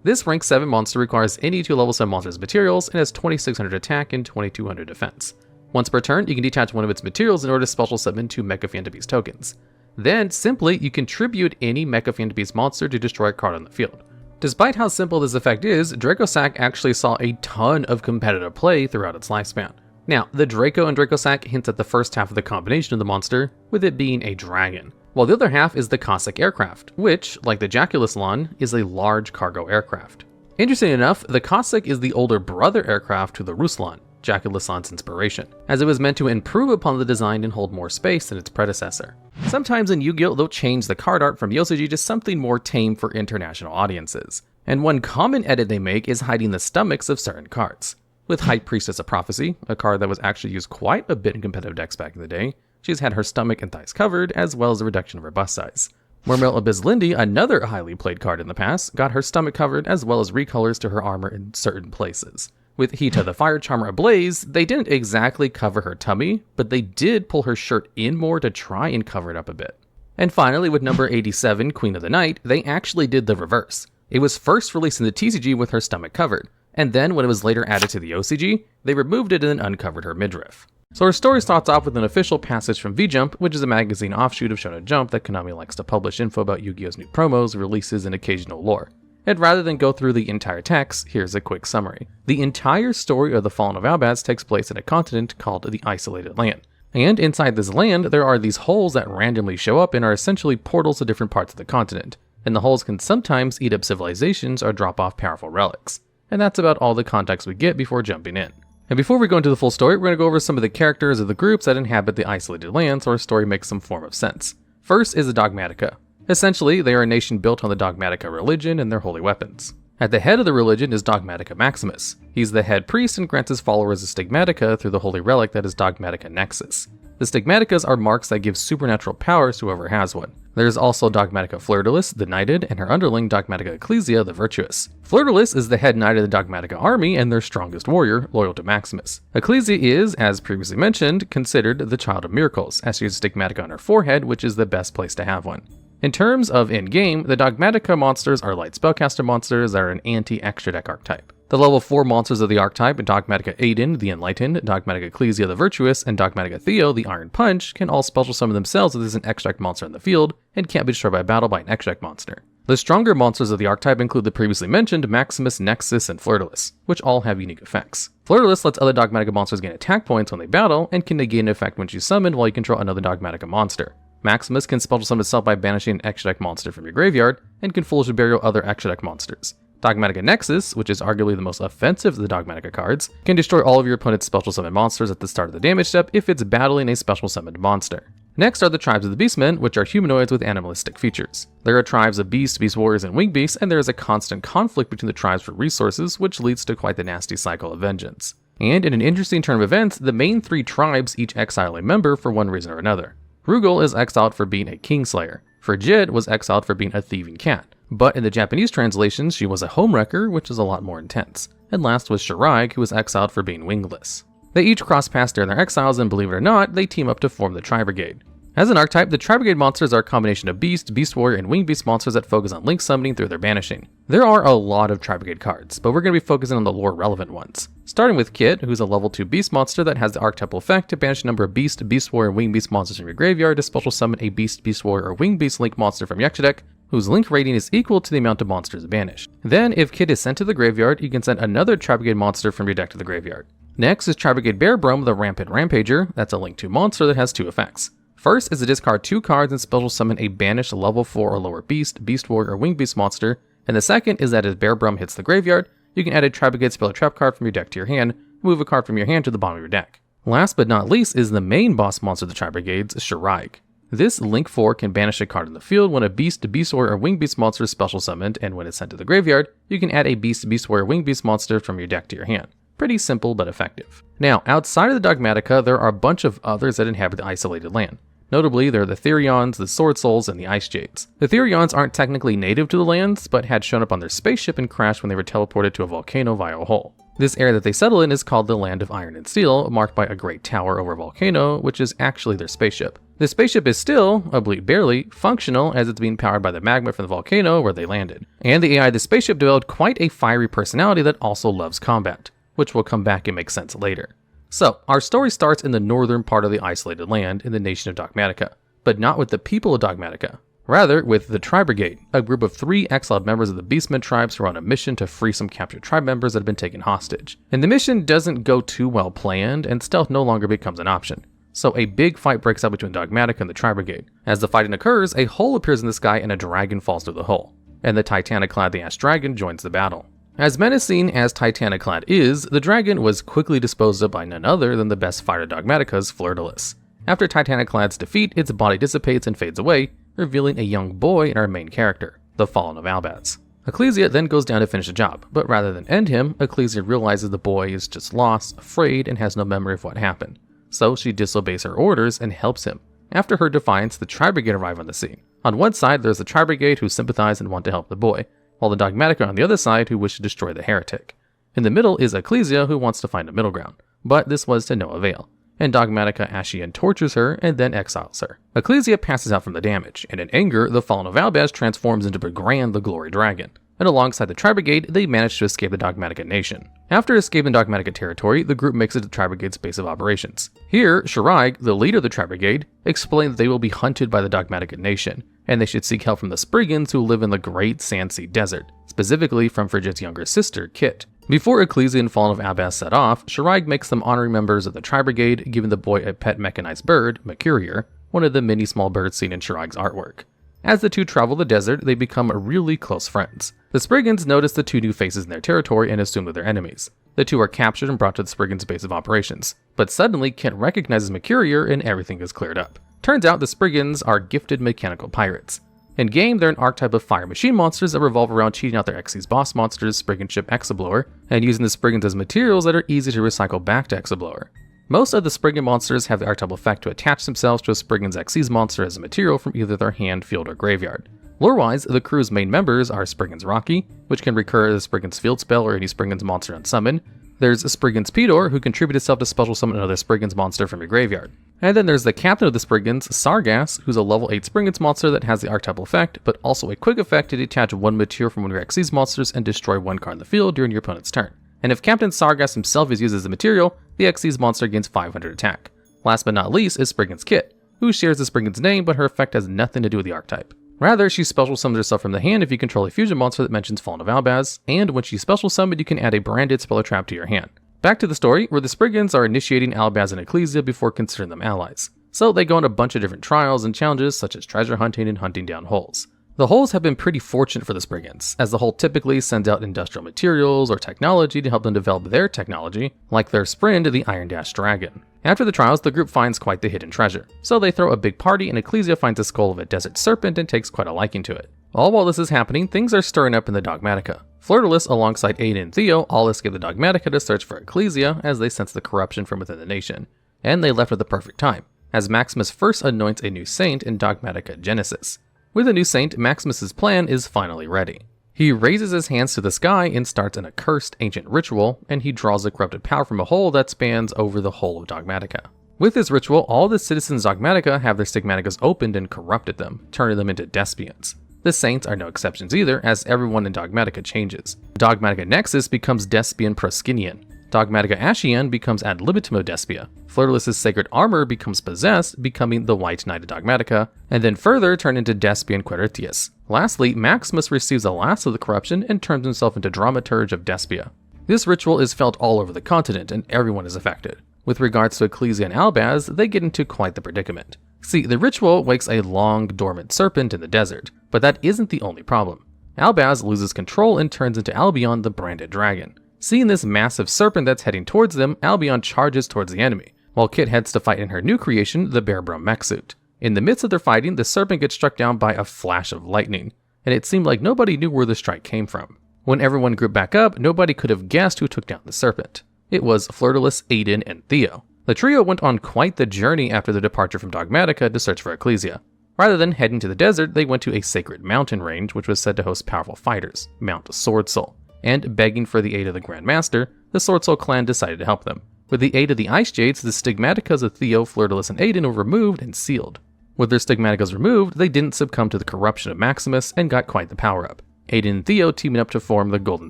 This rank 7 monster requires any 2 level 7 monsters materials and has 2600 attack and 2200 defense. Once per turn, you can detach one of its materials in order to special summon 2 Mecha Phantom Beast tokens. Then, simply, you can tribute any Mecha Phantom Beast monster to destroy a card on the field. Despite how simple this effect is, Dracosac actually saw a ton of competitive play throughout its lifespan. Now, the Draco and Dracosac hints at the first half of the combination of the monster, with it being a dragon, while the other half is the Cossack aircraft, which, like the Jaculuslan, is a large cargo aircraft. Interesting enough, the Cossack is the older brother aircraft to the Ruslan, Jaculuslan's inspiration, as it was meant to improve upon the design and hold more space than its predecessor. Sometimes in Yu-Gi-Oh! They'll change the card art from Yosuji to something more tame for international audiences, and one common edit they make is hiding the stomachs of certain cards. With High Priestess of Prophecy, a card that was actually used quite a bit in competitive decks back in the day, she's had her stomach and thighs covered, as well as a reduction of her bust size. Mermail Abyss Lindy, another highly played card in the past, got her stomach covered as well as recolors to her armor in certain places. With Hita the Fire Charmer Ablaze, they didn't exactly cover her tummy, but they did pull her shirt in more to try and cover it up a bit. And finally, with number 87, Queen of the Night, they actually did the reverse. It was first released in the TCG with her stomach covered, and then when it was later added to the OCG, they removed it and then uncovered her midriff. So our story starts off with an official passage from V-Jump, which is a magazine offshoot of Shonen Jump that Konami likes to publish info about Yu-Gi-Oh's new promos, releases, and occasional lore. And rather than go through the entire text, here's a quick summary. The entire story of the Fallen of Albaz takes place in a continent called the Isolated Land. And inside this land, there are these holes that randomly show up and are essentially portals to different parts of the continent. And the holes can sometimes eat up civilizations or drop off powerful relics. And that's about all the context we get before jumping in. And before we go into the full story, we're going to go over some of the characters of the groups that inhabit the Isolated Land so our story makes some form of sense. First is the Dogmatica. Essentially, they are a nation built on the Dogmatica religion and their holy weapons. At the head of the religion is Dogmatica Maximus. He's the head priest and grants his followers a stigmatica through the holy relic that is Dogmatica Nexus. The stigmaticas are marks that give supernatural powers to whoever has one. There's also Dogmatica Fleur-de-Lis, the Knighted, and her underling Dogmatica Ecclesia, the Virtuous. Fleur-de-Lis is the head knight of the Dogmatica army and their strongest warrior, loyal to Maximus. Ecclesia is, as previously mentioned, considered the child of miracles, as she has a stigmatica on her forehead, which is the best place to have one. In terms of in-game, the Dogmatica monsters are light spellcaster monsters that are an anti-extra deck archetype. The level 4 monsters of the archetype, Dogmatica Aiden, the Enlightened, Dogmatica Ecclesia, the Virtuous, and Dogmatica Theo, the Iron Punch, can all special summon themselves if there's an extract monster in the field, and can't be destroyed by battle by an extract monster. The stronger monsters of the archetype include the previously mentioned Maximus, Nexus, and Fleur-de-Lis, which all have unique effects. Fleur-de-Lis lets other Dogmatica monsters gain attack points when they battle, and can negate an effect when she's summoned while you control another Dogmatica monster. Maximus can special summon itself by banishing an extra deck monster from your graveyard, and can foolishly burial other extra deck monsters. Dogmatica Nexus, which is arguably the most offensive of the Dogmatica cards, can destroy all of your opponent's special summon monsters at the start of the damage step if it's battling a special summoned monster. Next are the tribes of the Beastmen, which are humanoids with animalistic features. There are tribes of beasts, beast warriors, and winged beasts, and there is a constant conflict between the tribes for resources, which leads to quite the nasty cycle of vengeance. And in an interesting turn of events, the main 3 tribes each exile a member for one reason or another. Rugal is exiled for being a kingslayer. Frigid was exiled for being a thieving cat. But in the Japanese translations, she was a homewrecker, which is a lot more intense. And last was Shiraig, who was exiled for being wingless. They each cross paths during their exiles, and believe it or not, they team up to form the Tri-Brigade. As an archetype, the Tri-Brigade monsters are a combination of beast, beast warrior, and winged beast monsters that focus on link summoning through their banishing. There are a lot of Tri-Brigade cards, but we're going to be focusing on the lore relevant ones. Starting with Kit, who's a level 2 beast monster that has the archetypal effect to banish a number of beast, beast warrior, and winged beast monsters from your graveyard to special summon a beast, beast warrior, or winged beast link monster from your extra deck, whose link rating is equal to the amount of monsters banished. Then, if Kit is sent to the graveyard, you can send another Tri-Brigade monster from your deck to the graveyard. Next is Tri-Brigade Bearbrum, the Rampant Rampager. That's a link 2 monster that has 2 effects. First is to discard 2 cards and special summon a banished level 4 or lower beast, beast warrior, or winged beast monster. And the second is that as Bearbrum hits the graveyard, you can add a Tri-Brigade Spell or Trap card from your deck to your hand, move a card from your hand to the bottom of your deck. Last but not least is the main boss monster of the Tri-Brigades, Shiraig. This link 4 can banish a card in the field when a beast, beast warrior, or winged beast monster is special summoned, and when it's sent to the graveyard, you can add a beast, beast warrior, winged beast monster from your deck to your hand. Pretty simple but effective. Now, outside of the Dogmatica, there are a bunch of others that inhabit the Isolated Land. Notably, there are the Therions, the Sword Souls, and the Ice Jades. The Therions aren't technically native to the lands, but had shown up on their spaceship and crashed when they were teleported to a volcano via a hole. This area that they settle in is called the Land of Iron and Steel, marked by a great tower over a volcano, which is actually their spaceship. The spaceship is still, albeit barely, functional as it's being powered by the magma from the volcano where they landed. And the AI of the spaceship developed quite a fiery personality that also loves combat, which will come back and make sense later. So, our story starts in the northern part of the Isolated Land in the nation of Dogmatica, but not with the people of Dogmatica. Rather, with the Tri-Brigade, a group of 3 exiled members of the Beastmen tribes who are on a mission to free some captured tribe members that have been taken hostage. And the mission doesn't go too well planned, and stealth no longer becomes an option. So a big fight breaks out between Dogmatica and the Tri-Brigade. As the fighting occurs, a hole appears in the sky and a dragon falls through the hole. And the Titanic-clad the Ash Dragon joins the battle. As menacing as Titanic-clad is, the dragon was quickly disposed of by none other than the best fighter Dogmatica's Fleur-de-Lis. After Titanic-clad's defeat, its body dissipates and fades away, revealing a young boy in our main character, the Fallen of Albaz. Ecclesia then goes down to finish the job, but rather than end him, Ecclesia realizes the boy is just lost, afraid, and has no memory of what happened. So she disobeys her orders and helps him. After her defiance, the Tri-Brigade arrive on the scene. On one side, there's the Tri-Brigade who sympathize and want to help the boy, while the Dogmatica on the other side who wish to destroy the heretic. In the middle is Ecclesia who wants to find a middle ground, but this was to no avail, and Dogmatica Ashian tortures her and then exiles her. Ecclesia passes out from the damage, and in anger, the Fallen of Albaz transforms into Brigran the Glory Dragon. and alongside the Tri-Brigade, they manage to escape the Dogmatica Nation. After escaping Dogmatica territory, the group makes it to the Tri-Brigade's base of operations. Here, Shiraig, the leader of the Tri-Brigade, explains that they will be hunted by the Dogmatica Nation, and they should seek help from the Spriggans who live in the Great Sandsea Desert, specifically from Frigid's younger sister, Kit. Before Ecclesia and Fallen of Abaz set off, Shiraig makes them honorary members of the Tri-Brigade, giving the boy a pet mechanized bird, Mercurier, one of the many small birds seen in Shiraig's artwork. As the two travel the desert, they become really close friends. The Spriggans notice the two new faces in their territory and assume that they're enemies. The two are captured and brought to the Spriggans' base of operations. But suddenly, Kit recognizes Mercurier and everything is cleared up. Turns out the Spriggans are gifted mechanical pirates. In-game, they're an archetype of fire machine monsters that revolve around cheating out their Xyz boss monsters, Spriggan ship Exablower, and using the Spriggans as materials that are easy to recycle back to Exablower. Most of the Spriggan monsters have the archetypal effect to attach themselves to a Spriggan's Xyz monster as a material from either their hand, field, or graveyard. Lore-wise, the crew's main members are Spriggan's Rocky, which can recur as Spriggan's field spell or any Spriggan's monster on summon. There's Spriggan's Pedor, who contributes itself to special summon another Spriggan's monster from your graveyard. And then there's the captain of the Spriggans, Sargas, who's a level 8 Spriggan's monster that has the archetypal effect, but also a quick effect to detach one material from one of your Xyz monsters and destroy one card in the field during your opponent's turn. And if Captain Sargas himself is used as a material, the Xyz monster gains 500 attack. Last but not least is Spriggan's Kit, who shares the Spriggan's name, but her effect has nothing to do with the archetype. Rather, she special summons herself from the hand if you control a fusion monster that mentions Fallen of Albaz, and when she's special summoned, you can add a branded spell or trap to your hand. Back to the story, where the Spriggans are initiating Albaz and Ecclesia before considering them allies. So they go on a bunch of different trials and challenges such as treasure hunting and hunting down holes. The holes have been pretty fortunate for the Spriggans, as the hole typically sends out industrial materials or technology to help them develop their technology, like their Sprind, the Iron Dash Dragon. After the trials, the group finds quite the hidden treasure, so they throw a big party and Ecclesia finds the skull of a desert serpent and takes quite a liking to it. All while this is happening, things are stirring up in the Dogmatica. Flirtulus alongside Aiden and Theo all escape the Dogmatica to search for Ecclesia as they sense the corruption from within the nation, and they left at the perfect time, as Maximus first anoints a new saint in Dogmatica Genesis. With a new saint, Maximus's plan is finally ready. He raises his hands to the sky and starts an accursed ancient ritual, and he draws a corrupted power from a hole that spans over the whole of Dogmatica. With this ritual, all the citizens of Dogmatica have their stigmaticas opened and corrupted them, turning them into Despians. The Saints are no exceptions either, as everyone in Dogmatica changes. Dogmatica Nexus becomes Despian Proskinian. Dogmatica Ashian becomes ad libitum Despia. Flirtulus's sacred armor becomes possessed, becoming the White Knight of Dogmatica, and then further turned into Despian Queritius. Lastly, Maximus receives the last of the corruption and turns himself into Dramaturge of Despia. This ritual is felt all over the continent, and everyone is affected. With regards to Ecclesia and Albaz, they get into quite the predicament. See, the ritual wakes a long, dormant serpent in the desert, but that isn't the only problem. Albaz loses control and turns into Albion, the branded dragon. Seeing this massive serpent that's heading towards them, Albion charges towards the enemy, while Kit heads to fight in her new creation, the Bearbrum mech suit. In the midst of their fighting, the serpent gets struck down by a flash of lightning, and it seemed like nobody knew where the strike came from. When everyone grouped back up, nobody could have guessed who took down the serpent. It was Flirtulus, Aiden, and Theo. The trio went on quite the journey after their departure from Dogmatica to search for Ecclesia. Rather than heading to the desert, they went to a sacred mountain range which was said to host powerful fighters, Mount Swordsoul. And begging for the aid of the Grand Master, the Swordsoul clan decided to help them. With the aid of the Ice Jades, the stigmaticas of Theo, Flirtulus, and Aiden were removed and sealed. With their stigmaticas removed, they didn't succumb to the corruption of Maximus and got quite the power-up. Aiden and Theo teaming up to form the Golden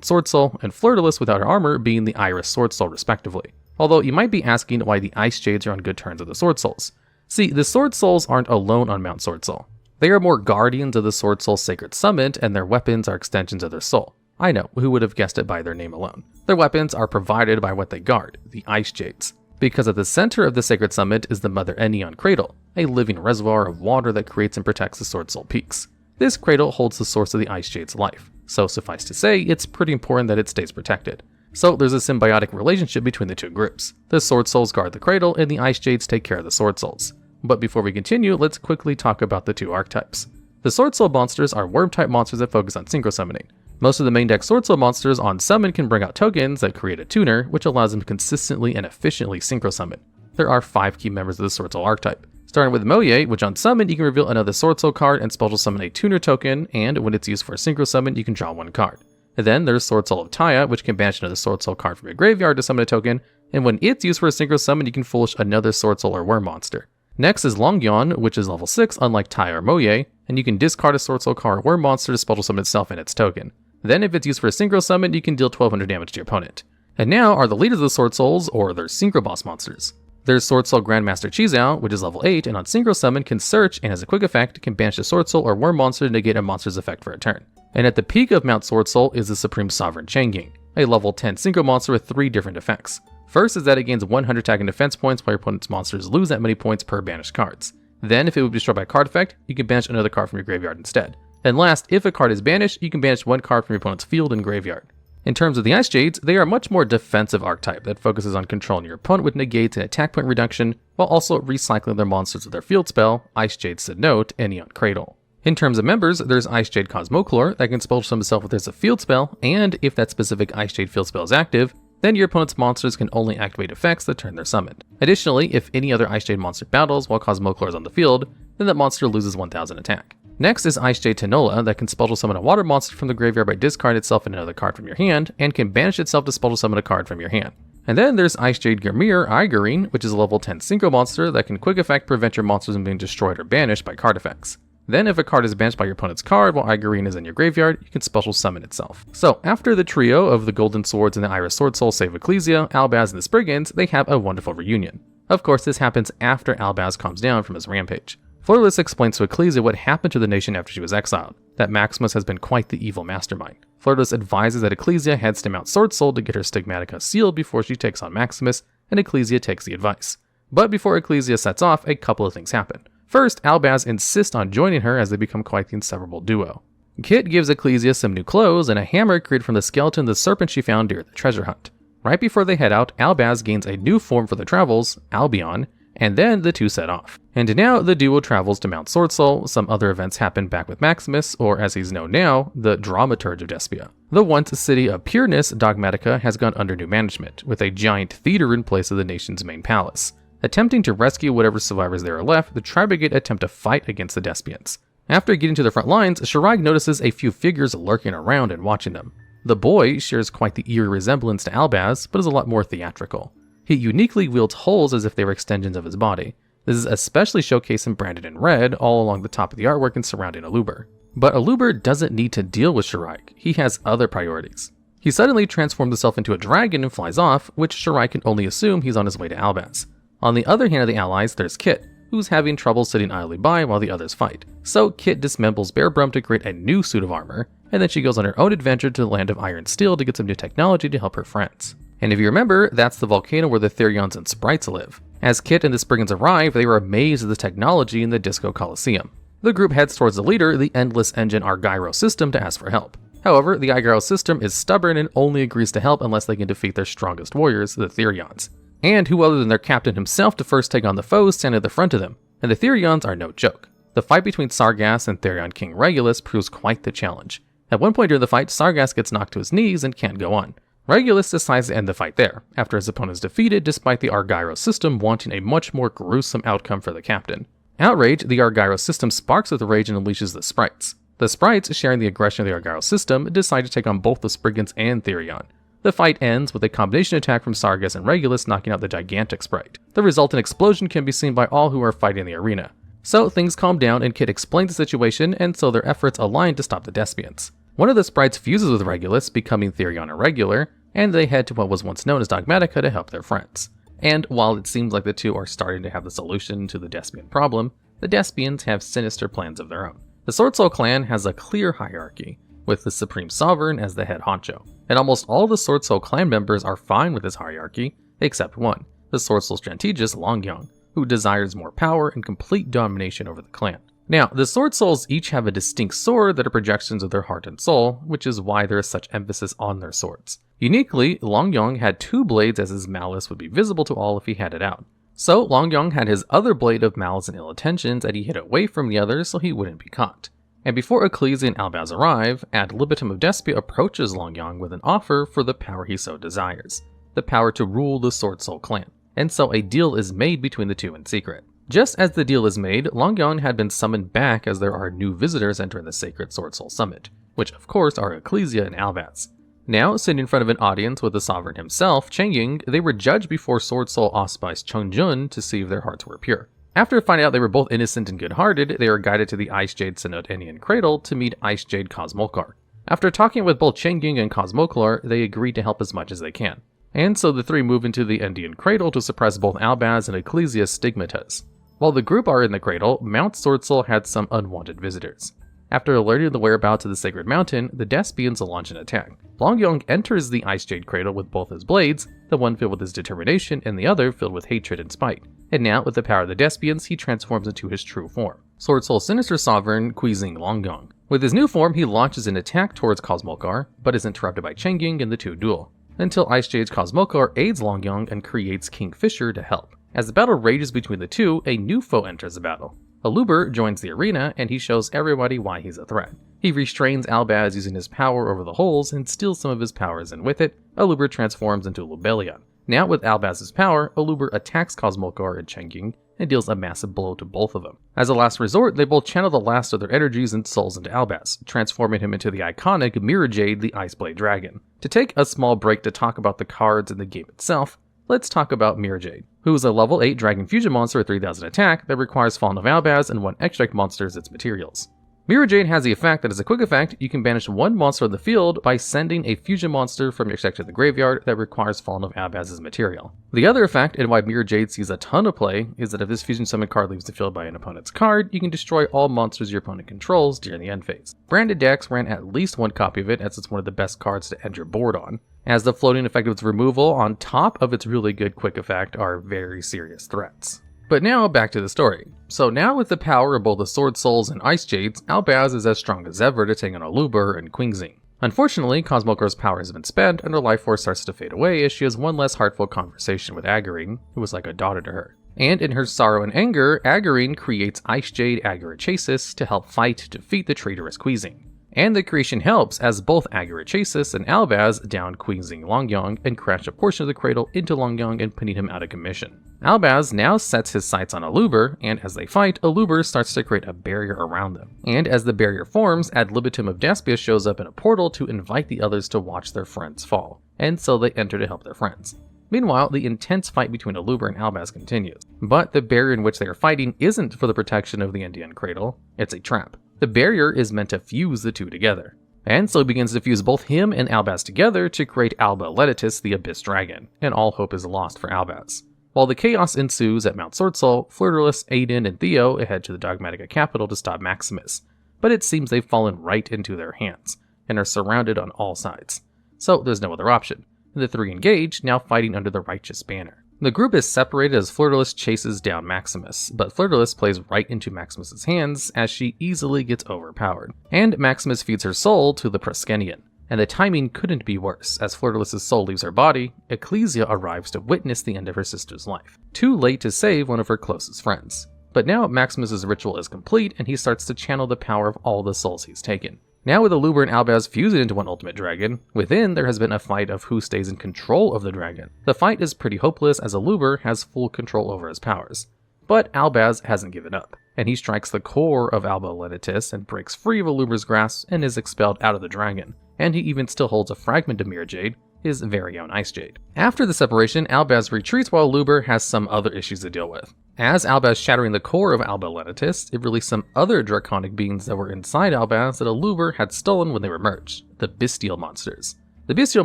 Swordsoul, and Flirtulus without her armor being the Iris Swordsoul respectively. Although you might be asking why the Ice Jades are on good terms with the Swordsouls. See, the Swordsouls aren't alone on Mount Swordsoul. They are more guardians of the Swordsoul's sacred summit, and their weapons are extensions of their soul. I know, who would have guessed it by their name alone. Their weapons are provided by what they guard, the Ice Jades. Because at the center of the sacred summit is the Mother Enneon Cradle, a living reservoir of water that creates and protects the Swordsoul peaks. This cradle holds the source of the Ice Jade's life, so suffice to say, it's pretty important that it stays protected. So there's a symbiotic relationship between the two groups. The Swordsouls guard the cradle, and the Ice Jades take care of the Swordsouls. But before we continue, let's quickly talk about the two archetypes. The Swordsoul monsters are worm-type monsters that focus on synchro summoning. Most of the main deck Swordsoul monsters on summon can bring out tokens that create a tuner, which allows them to consistently and efficiently synchro summon. There are 5 key members of the Swordsoul archetype. Starting with Moye, which on summon you can reveal another Swordsoul card and special summon a tuner token, and when it's used for a synchro summon you can draw 1 card. And then there's Swordsoul of Taya, which can banish another Swordsoul card from your graveyard to summon a token, and when it's used for a synchro summon you can foolish another Swordsoul or worm monster. Next is Longyon, which is level 6 unlike Taya or Moye, and you can discard a Swordsoul card or worm monster to special summon itself and its token. Then if it's used for a synchro summon, you can deal 1200 damage to your opponent. And now are the leaders of the Sword Souls, or their synchro boss monsters. There's Sword Soul Grandmaster Chizao, which is level 8, and on synchro summon can search, and as a quick effect, can banish a Sword Soul or Worm monster to negate a monster's effect for a turn. And at the peak of Mount Sword Soul is the Supreme Sovereign Changying, a level 10 synchro monster with 3 different effects. First is that it gains 100 attack and defense points while your opponent's monsters lose that many points per banished cards. Then, if it would be destroyed by a card effect, you can banish another card from your graveyard instead. And last, if a card is banished, you can banish 1 card from your opponent's field and graveyard. In terms of the Ice Jades, they are a much more defensive archetype that focuses on controlling your opponent with negates and attack point reduction, while also recycling their monsters with their field spell, Ice Jade Sidnote, and Neon Cradle. In terms of members, there's Ice Jade Cosmoclore that can spell summon himself if there's a field spell, and if that specific Ice Jade field spell is active, then your opponent's monsters can only activate effects that turn they're summoned. Additionally, if any other Ice Jade monster battles while Cosmoclore is on the field, then that monster loses 1000 attack. Next is Ice Jade Tanola that can spell summon a water monster from the graveyard by discarding itself and another card from your hand, and can banish itself to spell summon a card from your hand. And then there's Ice Jade Grimir Igorine, which is a level 10 synchro monster that can quick effect prevent your monsters from being destroyed or banished by card effects. Then if a card is banished by your opponent's card while Igorine is in your graveyard, you can special summon itself. So after the trio of the Golden Swords and the Iris Sword Soul save Ecclesia, Albaz, and the Spriggans, they have a wonderful reunion. Of course, this happens after Albaz calms down from his rampage. Florless explains to Ecclesia what happened to the nation after she was exiled, that Maximus has been quite the evil mastermind. Florless advises that Ecclesia heads to Mount Sword Soul to get her Stigmatica sealed before she takes on Maximus, and Ecclesia takes the advice. But before Ecclesia sets off, a couple of things happen. First, Albaz insists on joining her as they become quite the inseparable duo. Kit gives Ecclesia some new clothes and a hammer created from the skeleton of the serpent she found during the treasure hunt. Right before they head out, Albaz gains a new form for their travels, Albion, and then the two set off. And now the duo travels to Mount Sword Soul. Some other events happen back with Maximus, or as he's known now, the Dramaturge of Despia. The once city of pureness, Dogmatica, has gone under new management, with a giant theater in place of the nation's main palace. Attempting to rescue whatever survivors there are left, the Tri-Brigade attempt to fight against the Despians. After getting to the front lines, Shiraig notices a few figures lurking around and watching them. The boy shares quite the eerie resemblance to Albaz, but is a lot more theatrical. He uniquely wields holes as if they were extensions of his body. This is especially showcased and branded in red all along the top of the artwork and surrounding Aluber. But Aluber doesn't need to deal with Shiraig, he has other priorities. He suddenly transforms himself into a dragon and flies off, which Shiraig can only assume he's on his way to Albaz. On the other hand of the allies, there's Kit, who's having trouble sitting idly by while the others fight. So Kit dismembers Bearbrum to create a new suit of armor, and then she goes on her own adventure to the land of Iron and Steel to get some new technology to help her friends. And if you remember, that's the volcano where the Therions and Sprites live. As Kit and the Spriggans arrive, they are amazed at the technology in the Disco Coliseum. The group heads towards the leader, the Endless Engine Argyro system, to ask for help. However, the Argyro system is stubborn and only agrees to help unless they can defeat their strongest warriors, the Therions. And who other than their captain himself to first take on the foes standing at the front of them. And the Therions are no joke. The fight between Sargas and Therion King Regulus proves quite the challenge. At one point during the fight, Sargas gets knocked to his knees and can't go on. Regulus decides to end the fight there, after his opponent is defeated despite the Argyro system wanting a much more gruesome outcome for the captain. Outraged, the Argyro system sparks with rage and unleashes the Sprites. The Sprites, sharing the aggression of the Argyro system, decide to take on both the Spriggans and Therion. The fight ends with a combination attack from Sargas and Regulus knocking out the gigantic Sprite. The resultant explosion can be seen by all who are fighting in the arena. So things calm down and Kit explains the situation, and so their efforts align to stop the Despians. One of the Sprites fuses with Regulus, becoming Therion Irregular, and they head to what was once known as Dogmatica to help their friends. And while it seems like the two are starting to have the solution to the Despian problem, the Despians have sinister plans of their own. The Sword Soul clan has a clear hierarchy, with the Supreme Sovereign as the head honcho. And almost all the Sword Soul clan members are fine with this hierarchy, except one, the Sword Soul strategist Longyong, who desires more power and complete domination over the clan. Now, the Sword Souls each have a distinct sword that are projections of their heart and soul, which is why there is such emphasis on their swords. Uniquely, Longyong had 2 blades as his malice would be visible to all if he had it out. So Longyong had his other blade of malice and ill intentions that he hid away from the others so he wouldn't be caught. And before Ecclesia and Albaz arrive, Ad Libitum of Despia approaches Longyong with an offer for the power he so desires, the power to rule the Sword Soul clan, and so a deal is made between the two in secret. Just as the deal is made, Longyong had been summoned back as there are new visitors entering the Sacred Sword Soul Summit, which of course are Ecclesia and Albaz. Now, sitting in front of an audience with the Sovereign himself, Changying, they were judged before Sword Soul auspiced Chongjun to see if their hearts were pure. After finding out they were both innocent and good-hearted, they were guided to the Ice Jade Sinnoh Neon Cradle to meet Ice Jade Cosmoclore. After talking with both Chengying and Cosmoclar, they agree to help as much as they can. And so the three move into the Indian Cradle to suppress both Albaz and Ecclesia's stigmatas. While the group are in the cradle, Mount Swordsoul had some unwanted visitors. After alerting the whereabouts of the Sacred Mountain, the Despians launch an attack. Longyong enters the Ice Jade Cradle with both his blades, the one filled with his determination and the other filled with hatred and spite. And now, with the power of the Despians, he transforms into his true form. Swordsoul's sinister sovereign, Kuizing Longyong. With his new form, he launches an attack towards Cosmokar, but is interrupted by Chengying and the two duel, until Ice Jade's Cosmokar aids Longyong and creates Kingfisher to help. As the battle rages between the two, a new foe enters the battle. Aluber joins the arena, and he shows everybody why he's a threat. He restrains Albaz using his power over the holes and steals some of his powers, and with it, Aluber transforms into Lubellion. Now with Albaz's power, Aluber attacks Cosmokar and Chengying and deals a massive blow to both of them. As a last resort, they both channel the last of their energies and souls into Albaz, transforming him into the iconic Mirror Jade, the Iceblade Dragon. To take a small break to talk about the cards in the game itself, let's talk about Mirror Jade, who is a level 8 Dragon Fusion monster with 3000 attack that requires Fallen of Albaz and 1 extract monster as its materials. Mirror Jade has the effect that as a quick effect, you can banish one monster on the field by sending a fusion monster from your deck to the graveyard that requires Fallen of Albaz as material. The other effect, and why Mirror Jade sees a ton of play, is that if this fusion summon card leaves the field by an opponent's card, you can destroy all monsters your opponent controls during the end phase. Branded decks ran at least one copy of it, as it's one of the best cards to end your board on, as the floating effect of its removal on top of its really good quick effect are very serious threats. But now back to the story. So now with the power of both the Sword Souls and Ice Jades, Albaz is as strong as ever to take on Aluber and Kuingxing. Unfortunately, Cosmokar's power has been spent and her life force starts to fade away as she has one less heartfelt conversation with Agarine, who was like a daughter to her. And in her sorrow and anger, Agarine creates Ice Jade Agarichasis to help fight to defeat the traitorous Kuizing. And the creation helps as both Agarichasis and Albaz down Kuingxing Longyong and crash a portion of the cradle into Longyong and putting him out of commission. Albaz now sets his sights on Aluber, and as they fight, Aluber starts to create a barrier around them. And as the barrier forms, Ad libitum of Despia shows up in a portal to invite the others to watch their friends fall, and so they enter to help their friends. Meanwhile, the intense fight between Aluber and Albaz continues, but the barrier in which they are fighting isn't for the protection of the Indian Cradle, it's a trap. The barrier is meant to fuse the two together, and so he begins to fuse both him and Albaz together to create Alba Letitus, the Abyss Dragon, and all hope is lost for Albaz. While the chaos ensues at Mount Swordsoul, Flirterless, Aiden, and Theo head to the Dogmatica capital to stop Maximus, but it seems they've fallen right into their hands, and are surrounded on all sides. So there's no other option. The three engage, now fighting under the righteous banner. The group is separated as Flirterless chases down Maximus, but Flirterless plays right into Maximus's hands as she easily gets overpowered. And Maximus feeds her soul to the Praskenian. And the timing couldn't be worse. As Flirterless's soul leaves her body, Ecclesia arrives to witness the end of her sister's life. Too late to save one of her closest friends. But now Maximus's ritual is complete and he starts to channel the power of all the souls he's taken. Now with Aluber and Albaz fused into one ultimate dragon, within there has been a fight of who stays in control of the dragon. The fight is pretty hopeless as Aluber has full control over his powers. But Albaz hasn't given up, and he strikes the core of Alba Letitus and breaks free of Aluber's grasp and is expelled out of the dragon. And he even still holds a fragment of Mirror Jade, his very own Ice Jade. After the separation, Albaz retreats while Aluber has some other issues to deal with. As Albaz shattering the core of Alba Letitus, it released some other draconic beings that were inside Albaz that Aluber had stolen when they were merged, the Bestial monsters. The Bestial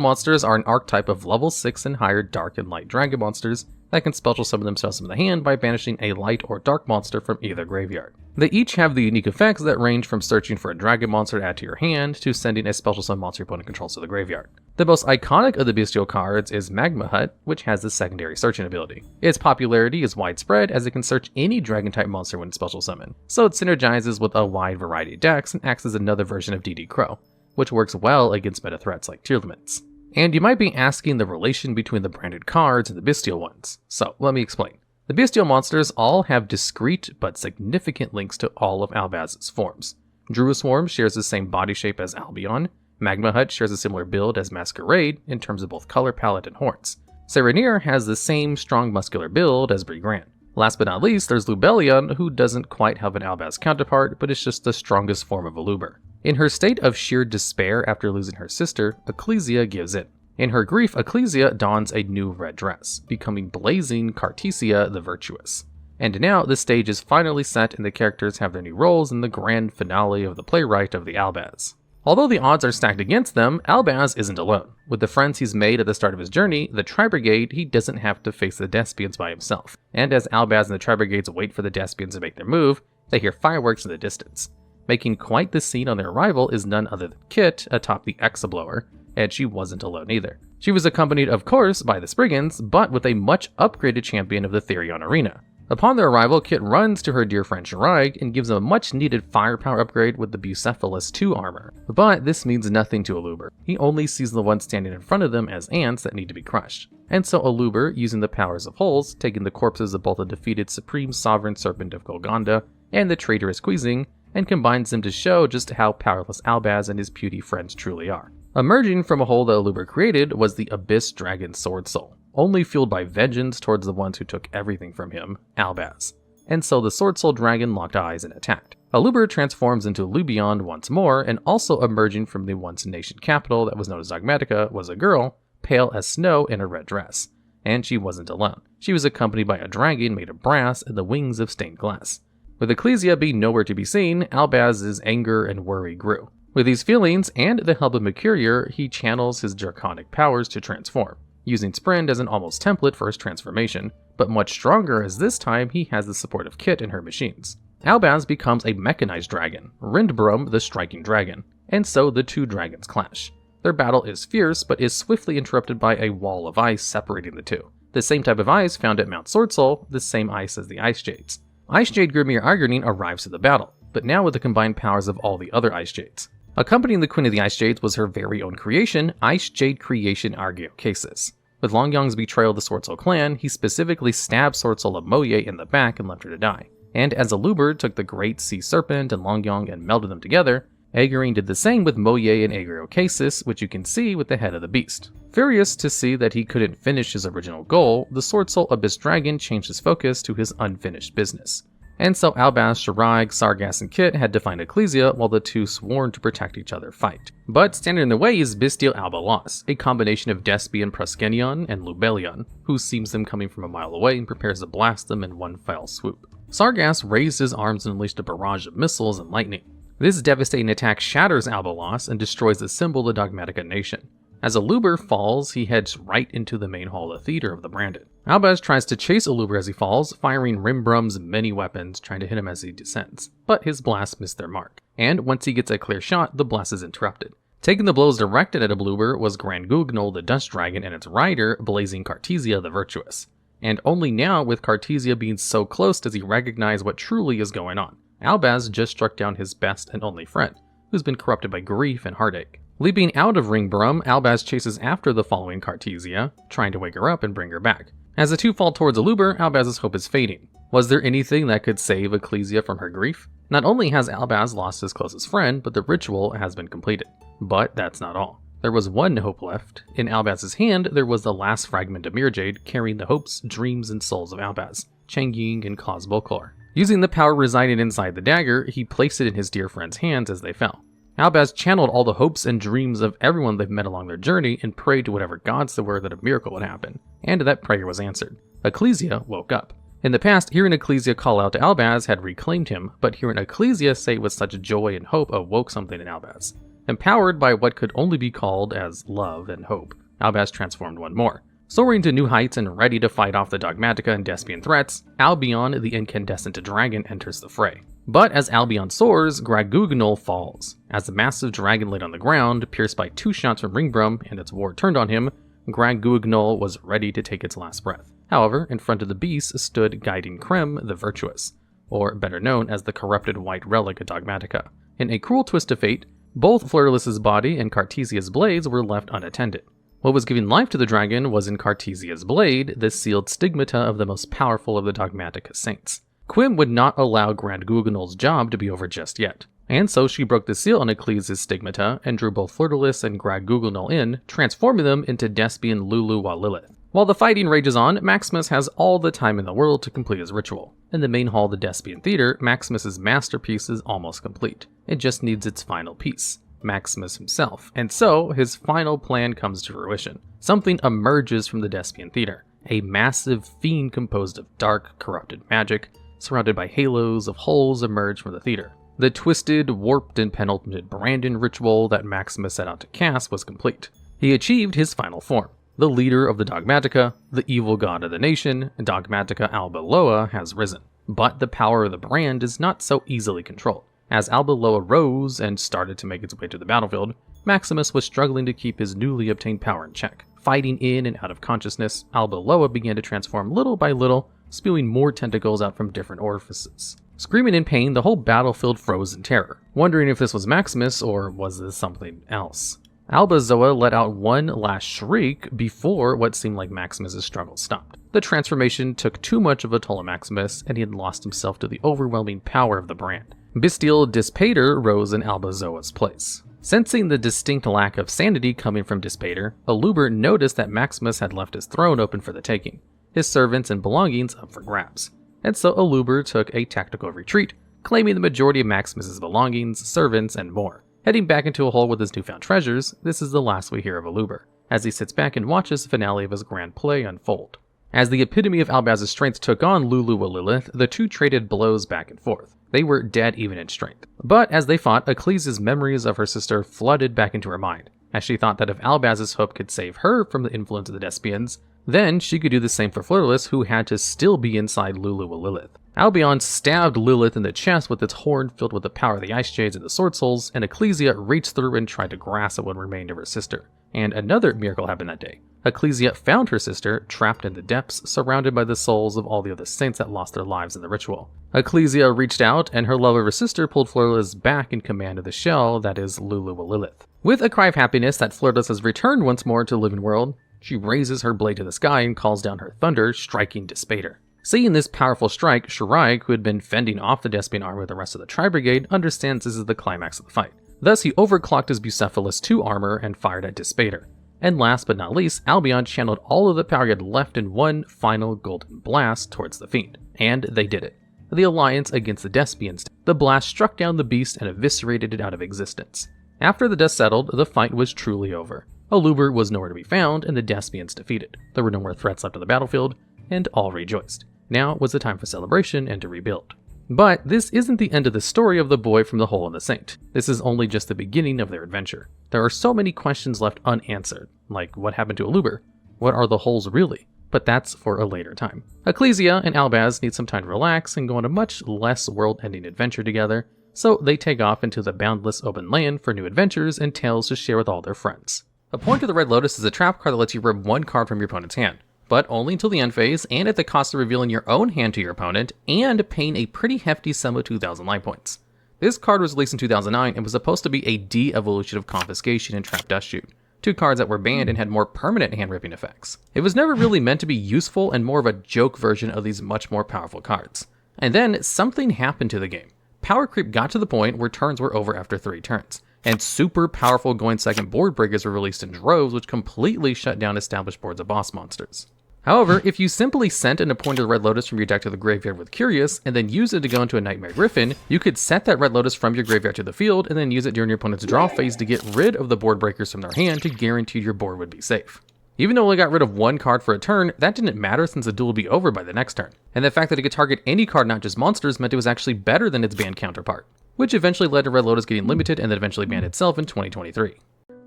monsters are an archetype of level 6 and higher dark and light dragon monsters that can special summon themselves from the hand by banishing a light or dark monster from either graveyard. They each have the unique effects that range from searching for a dragon monster to add to your hand to sending a special summon monster your opponent controls to the graveyard. The most iconic of the Bestial cards is Magma Hut, which has the secondary searching ability. Its popularity is widespread as it can search any dragon type monster when special summoned, so it synergizes with a wide variety of decks and acts as another version of DD Crow, which works well against meta threats like tier limits. And you might be asking the relation between the branded cards and the Bestial ones, so let me explain. The Bestial monsters all have discrete but significant links to all of Albaz's forms. Druiswarm shares the same body shape as Albion, Magma Hut shares a similar build as Masquerade in terms of both color palette and horns. Serenir has the same strong muscular build as Brigran. Last but not least, there's Lubellion, who doesn't quite have an Albaz counterpart, but is just the strongest form of Aluber. In her state of sheer despair after losing her sister, Ecclesia gives in. In her grief, Ecclesia dons a new red dress, becoming Blazing Cartesia the Virtuous. And now the stage is finally set and the characters have their new roles in the grand finale of the playwright of the Albaz. Although the odds are stacked against them, Albaz isn't alone. With the friends he's made at the start of his journey, the Tri-Brigade, he doesn't have to face the Despians by himself. And as Albaz and the Tri-Brigades wait for the Despians to make their move, they hear fireworks in the distance. Making quite the scene on their arrival is none other than Kit atop the Exablower, and she wasn't alone either. She was accompanied, of course, by the Spriggans, but with a much upgraded champion of the Therion arena. Upon their arrival, Kit runs to her dear friend Shiraig and gives him a much needed firepower upgrade with the Bucephalus 2 armor. But this means nothing to Aluber. He only sees the ones standing in front of them as ants that need to be crushed. And so Aluber, using the powers of holes, taking the corpses of both the defeated Supreme Sovereign Serpent of Golgonda and the traitorous Queasing, and combines them to show just how powerless Albaz and his puny friends truly are. Emerging from a hole that Aluber created was the Abyss Dragon Sword Soul, only fueled by vengeance towards the ones who took everything from him, Albaz. And so the Sword Soul Dragon locked eyes and attacked. Aluber transforms into Lubion once more, and also emerging from the once nation capital that was known as Dogmatica was a girl, pale as snow in a red dress. And she wasn't alone. She was accompanied by a dragon made of brass and the wings of stained glass. With Ecclesia being nowhere to be seen, Albaz's anger and worry grew. With these feelings and the help of Mercurier, he channels his draconic powers to transform, using Sprint as an almost template for his transformation, but much stronger as this time he has the support of Kit and her machines. Albaz becomes a mechanized dragon, Rindbrum the Striking Dragon, and so the two dragons clash. Their battle is fierce, but is swiftly interrupted by a wall of ice separating the two. The same type of ice found at Mount Swordsoul, the same ice as the Ice Jades. Ice Jade Grimir Argernine arrives to the battle, but now with the combined powers of all the other Ice Jades. Accompanying the Queen of the Ice Jades was her very own creation, Ice Jade Creation Argeocasis. With Longyong's betrayal of the Swordsoul clan, he specifically stabbed Swordsoul Moye in the back and left her to die. And as Aluber took the Great Sea Serpent and Longyong and melded them together, Aegirine did the same with Moye and Argeocasis, which you can see with the head of the beast. Furious to see that he couldn't finish his original goal, the Swordsoul Abyss Dragon changed his focus to his unfinished business. And so Albaz, Shiraig, Sargas, and Kit had to find Ecclesia while the two sworn to protect each other fight. But standing in their way is Bystial Albalos, a combination of Despian Proskenion and Lubelion, who sees them coming from a mile away and prepares to blast them in one fell swoop. Sargas raised his arms and unleashed a barrage of missiles and lightning. This devastating attack shatters Albalos and destroys the symbol of the Dogmatica nation. As Aluber falls, he heads right into the main hall of theater of the Branded. Albaz tries to chase Aluber as he falls, firing Rimbrum's many weapons, trying to hit him as he descends. But his blasts miss their mark, and once he gets a clear shot, the blast is interrupted. Taking the blows directed at Aluber was Grand Gugnol the Dust Dragon and its rider, Blazing Cartesia the Virtuous. And only now, with Cartesia being so close, does he recognize what truly is going on. Albaz just struck down his best and only friend, who's been corrupted by grief and heartache. Leaping out of Ringbrum, Albaz chases after the following Cartesia, trying to wake her up and bring her back. As the two fall towards Aluber, Albaz's hope is fading. Was there anything that could save Ecclesia from her grief? Not only has Albaz lost his closest friend, but the ritual has been completed. But that's not all. There was one hope left. In Albaz's hand, there was the last fragment of Mirjade carrying the hopes, dreams, and souls of Albaz, Changying and Kaz Bolkor. Using the power residing inside the dagger, he placed it in his dear friend's hands as they fell. Albaz channeled all the hopes and dreams of everyone they've met along their journey and prayed to whatever gods there were that a miracle would happen, and that prayer was answered. Ecclesia woke up. In the past, hearing Ecclesia call out to Albaz had reclaimed him, but hearing Ecclesia say it with such joy and hope awoke something in Albaz. Empowered by what could only be called as love and hope, Albaz transformed one more. Soaring to new heights and ready to fight off the Dogmatica and Despian threats, Albion, the incandescent dragon, enters the fray. But as Albion soars, Gragugnol falls. As the massive dragon laid on the ground, pierced by 2 shots from Ringbrum and its ward turned on him, Gragugnol was ready to take its last breath. However, in front of the beast stood Guiding Krem, the Virtuous, or better known as the corrupted white relic of Dogmatica. In a cruel twist of fate, both Flirtulus' body and Cartesia's blades were left unattended. What was giving life to the dragon was in Cartesia's blade, the sealed stigmata of the most powerful of the Dogmatica saints. Quim would not allow Grand Gugnol's job to be over just yet, and so she broke the seal on Ecclesia's stigmata and drew both Flirtulus and Grand Gugnol in, transforming them into Despian Lulu wa Lilith. While the fighting rages on, Maximus has all the time in the world to complete his ritual. In the main hall of the Despian Theater, Maximus's masterpiece is almost complete. It just needs its final piece, Maximus himself, and so his final plan comes to fruition. Something emerges from the Despian Theater, a massive fiend composed of dark, corrupted magic. Surrounded by halos of holes emerge from the theater. The twisted, warped, and penultimate Brandon ritual that Maximus set out to cast was complete. He achieved his final form. The leader of the Dogmatica, the evil god of the nation, Dogmatica Alba Loa, has risen. But the power of the brand is not so easily controlled. As Alba Loa rose and started to make its way to the battlefield, Maximus was struggling to keep his newly obtained power in check. Fighting in and out of consciousness, Alba Loa began to transform little by little, spewing more tentacles out from different orifices. Screaming in pain, the whole battlefield froze in terror, wondering if this was Maximus or was this something else. Alba Zoa let out one last shriek before what seemed like Maximus' struggle stopped. The transformation took too much of a toll on Maximus, and he had lost himself to the overwhelming power of the brand. Bestial Dispater rose in Alba Zoa's place. Sensing the distinct lack of sanity coming from Dispater, Aluber noticed that Maximus had left his throne open for the taking, his servants and belongings up for grabs. And so Aluber took a tactical retreat, claiming the majority of Maximus' belongings, servants, and more. Heading back into a hole with his newfound treasures, this is the last we hear of Aluber, as he sits back and watches the finale of his grand play unfold. As the epitome of Albaz's strength took on Lulu Lilith, the two traded blows back and forth. They were dead even in strength. But as they fought, Ecclesia's memories of her sister flooded back into her mind, as she thought that if Albaz's hope could save her from the influence of the Despians, then she could do the same for Flirtless, who had to still be inside Lulu Lilith. Albion stabbed Lilith in the chest with its horn filled with the power of the Ice Shades and the Sword Souls, and Ecclesia reached through and tried to grasp at what remained of her sister. And another miracle happened that day. Ecclesia found her sister, trapped in the depths, surrounded by the souls of all the other saints that lost their lives in the ritual. Ecclesia reached out, and her love of her sister pulled Flirtless back in command of the shell that is Lulu Lilith. With a cry of happiness that Flirtless has returned once more to the living world, she raises her blade to the sky and calls down her thunder, striking Dispater. Seeing this powerful strike, Shiraig, who had been fending off the Despian army with the rest of the Tri-Brigade, understands this is the climax of the fight. Thus, he overclocked his Bucephalus 2 armor and fired at Dispater. And last but not least, Albion channeled all of the power he had left in one final golden blast towards the Fiend. And they did it. The alliance against the Despians. The blast struck down the beast and eviscerated it out of existence. After the dust settled, the fight was truly over. Aluber was nowhere to be found, and the Despians defeated. There were no more threats left on the battlefield, and all rejoiced. Now was the time for celebration and to rebuild. But this isn't the end of the story of the boy from the hole in the saint. This is only just the beginning of their adventure. There are so many questions left unanswered, like what happened to Aluber? What are the holes really? But that's for a later time. Ecclesia and Albaz need some time to relax and go on a much less world-ending adventure together, so they take off into the boundless open land for new adventures and tales to share with all their friends. A point of the Red Lotus is a trap card that lets you rip one card from your opponent's hand, but only until the end phase and at the cost of revealing your own hand to your opponent and paying a pretty hefty sum of 2,000 life points. This card was released in 2009 and was supposed to be a de-evolution of Confiscation and Trap Dust Shoot, two cards that were banned and had more permanent hand-ripping effects. It was never really meant to be useful and more of a joke version of these much more powerful cards. And then something happened to the game. Power creep got to the point where turns were over after 3 turns, and super powerful going second board breakers were released in droves which completely shut down established boards of boss monsters. However, if you simply sent an appointed Red Lotus from your deck to the graveyard with Curious, and then use it to go into a Nightmare Griffin, you could set that Red Lotus from your graveyard to the field, and then use it during your opponent's draw phase to get rid of the board breakers from their hand to guarantee your board would be safe. Even though it only got rid of one card for a turn, that didn't matter since the duel would be over by the next turn. And the fact that it could target any card, not just monsters, meant it was actually better than its banned counterpart, which eventually led to Red Lotus getting limited and then eventually banned itself in 2023.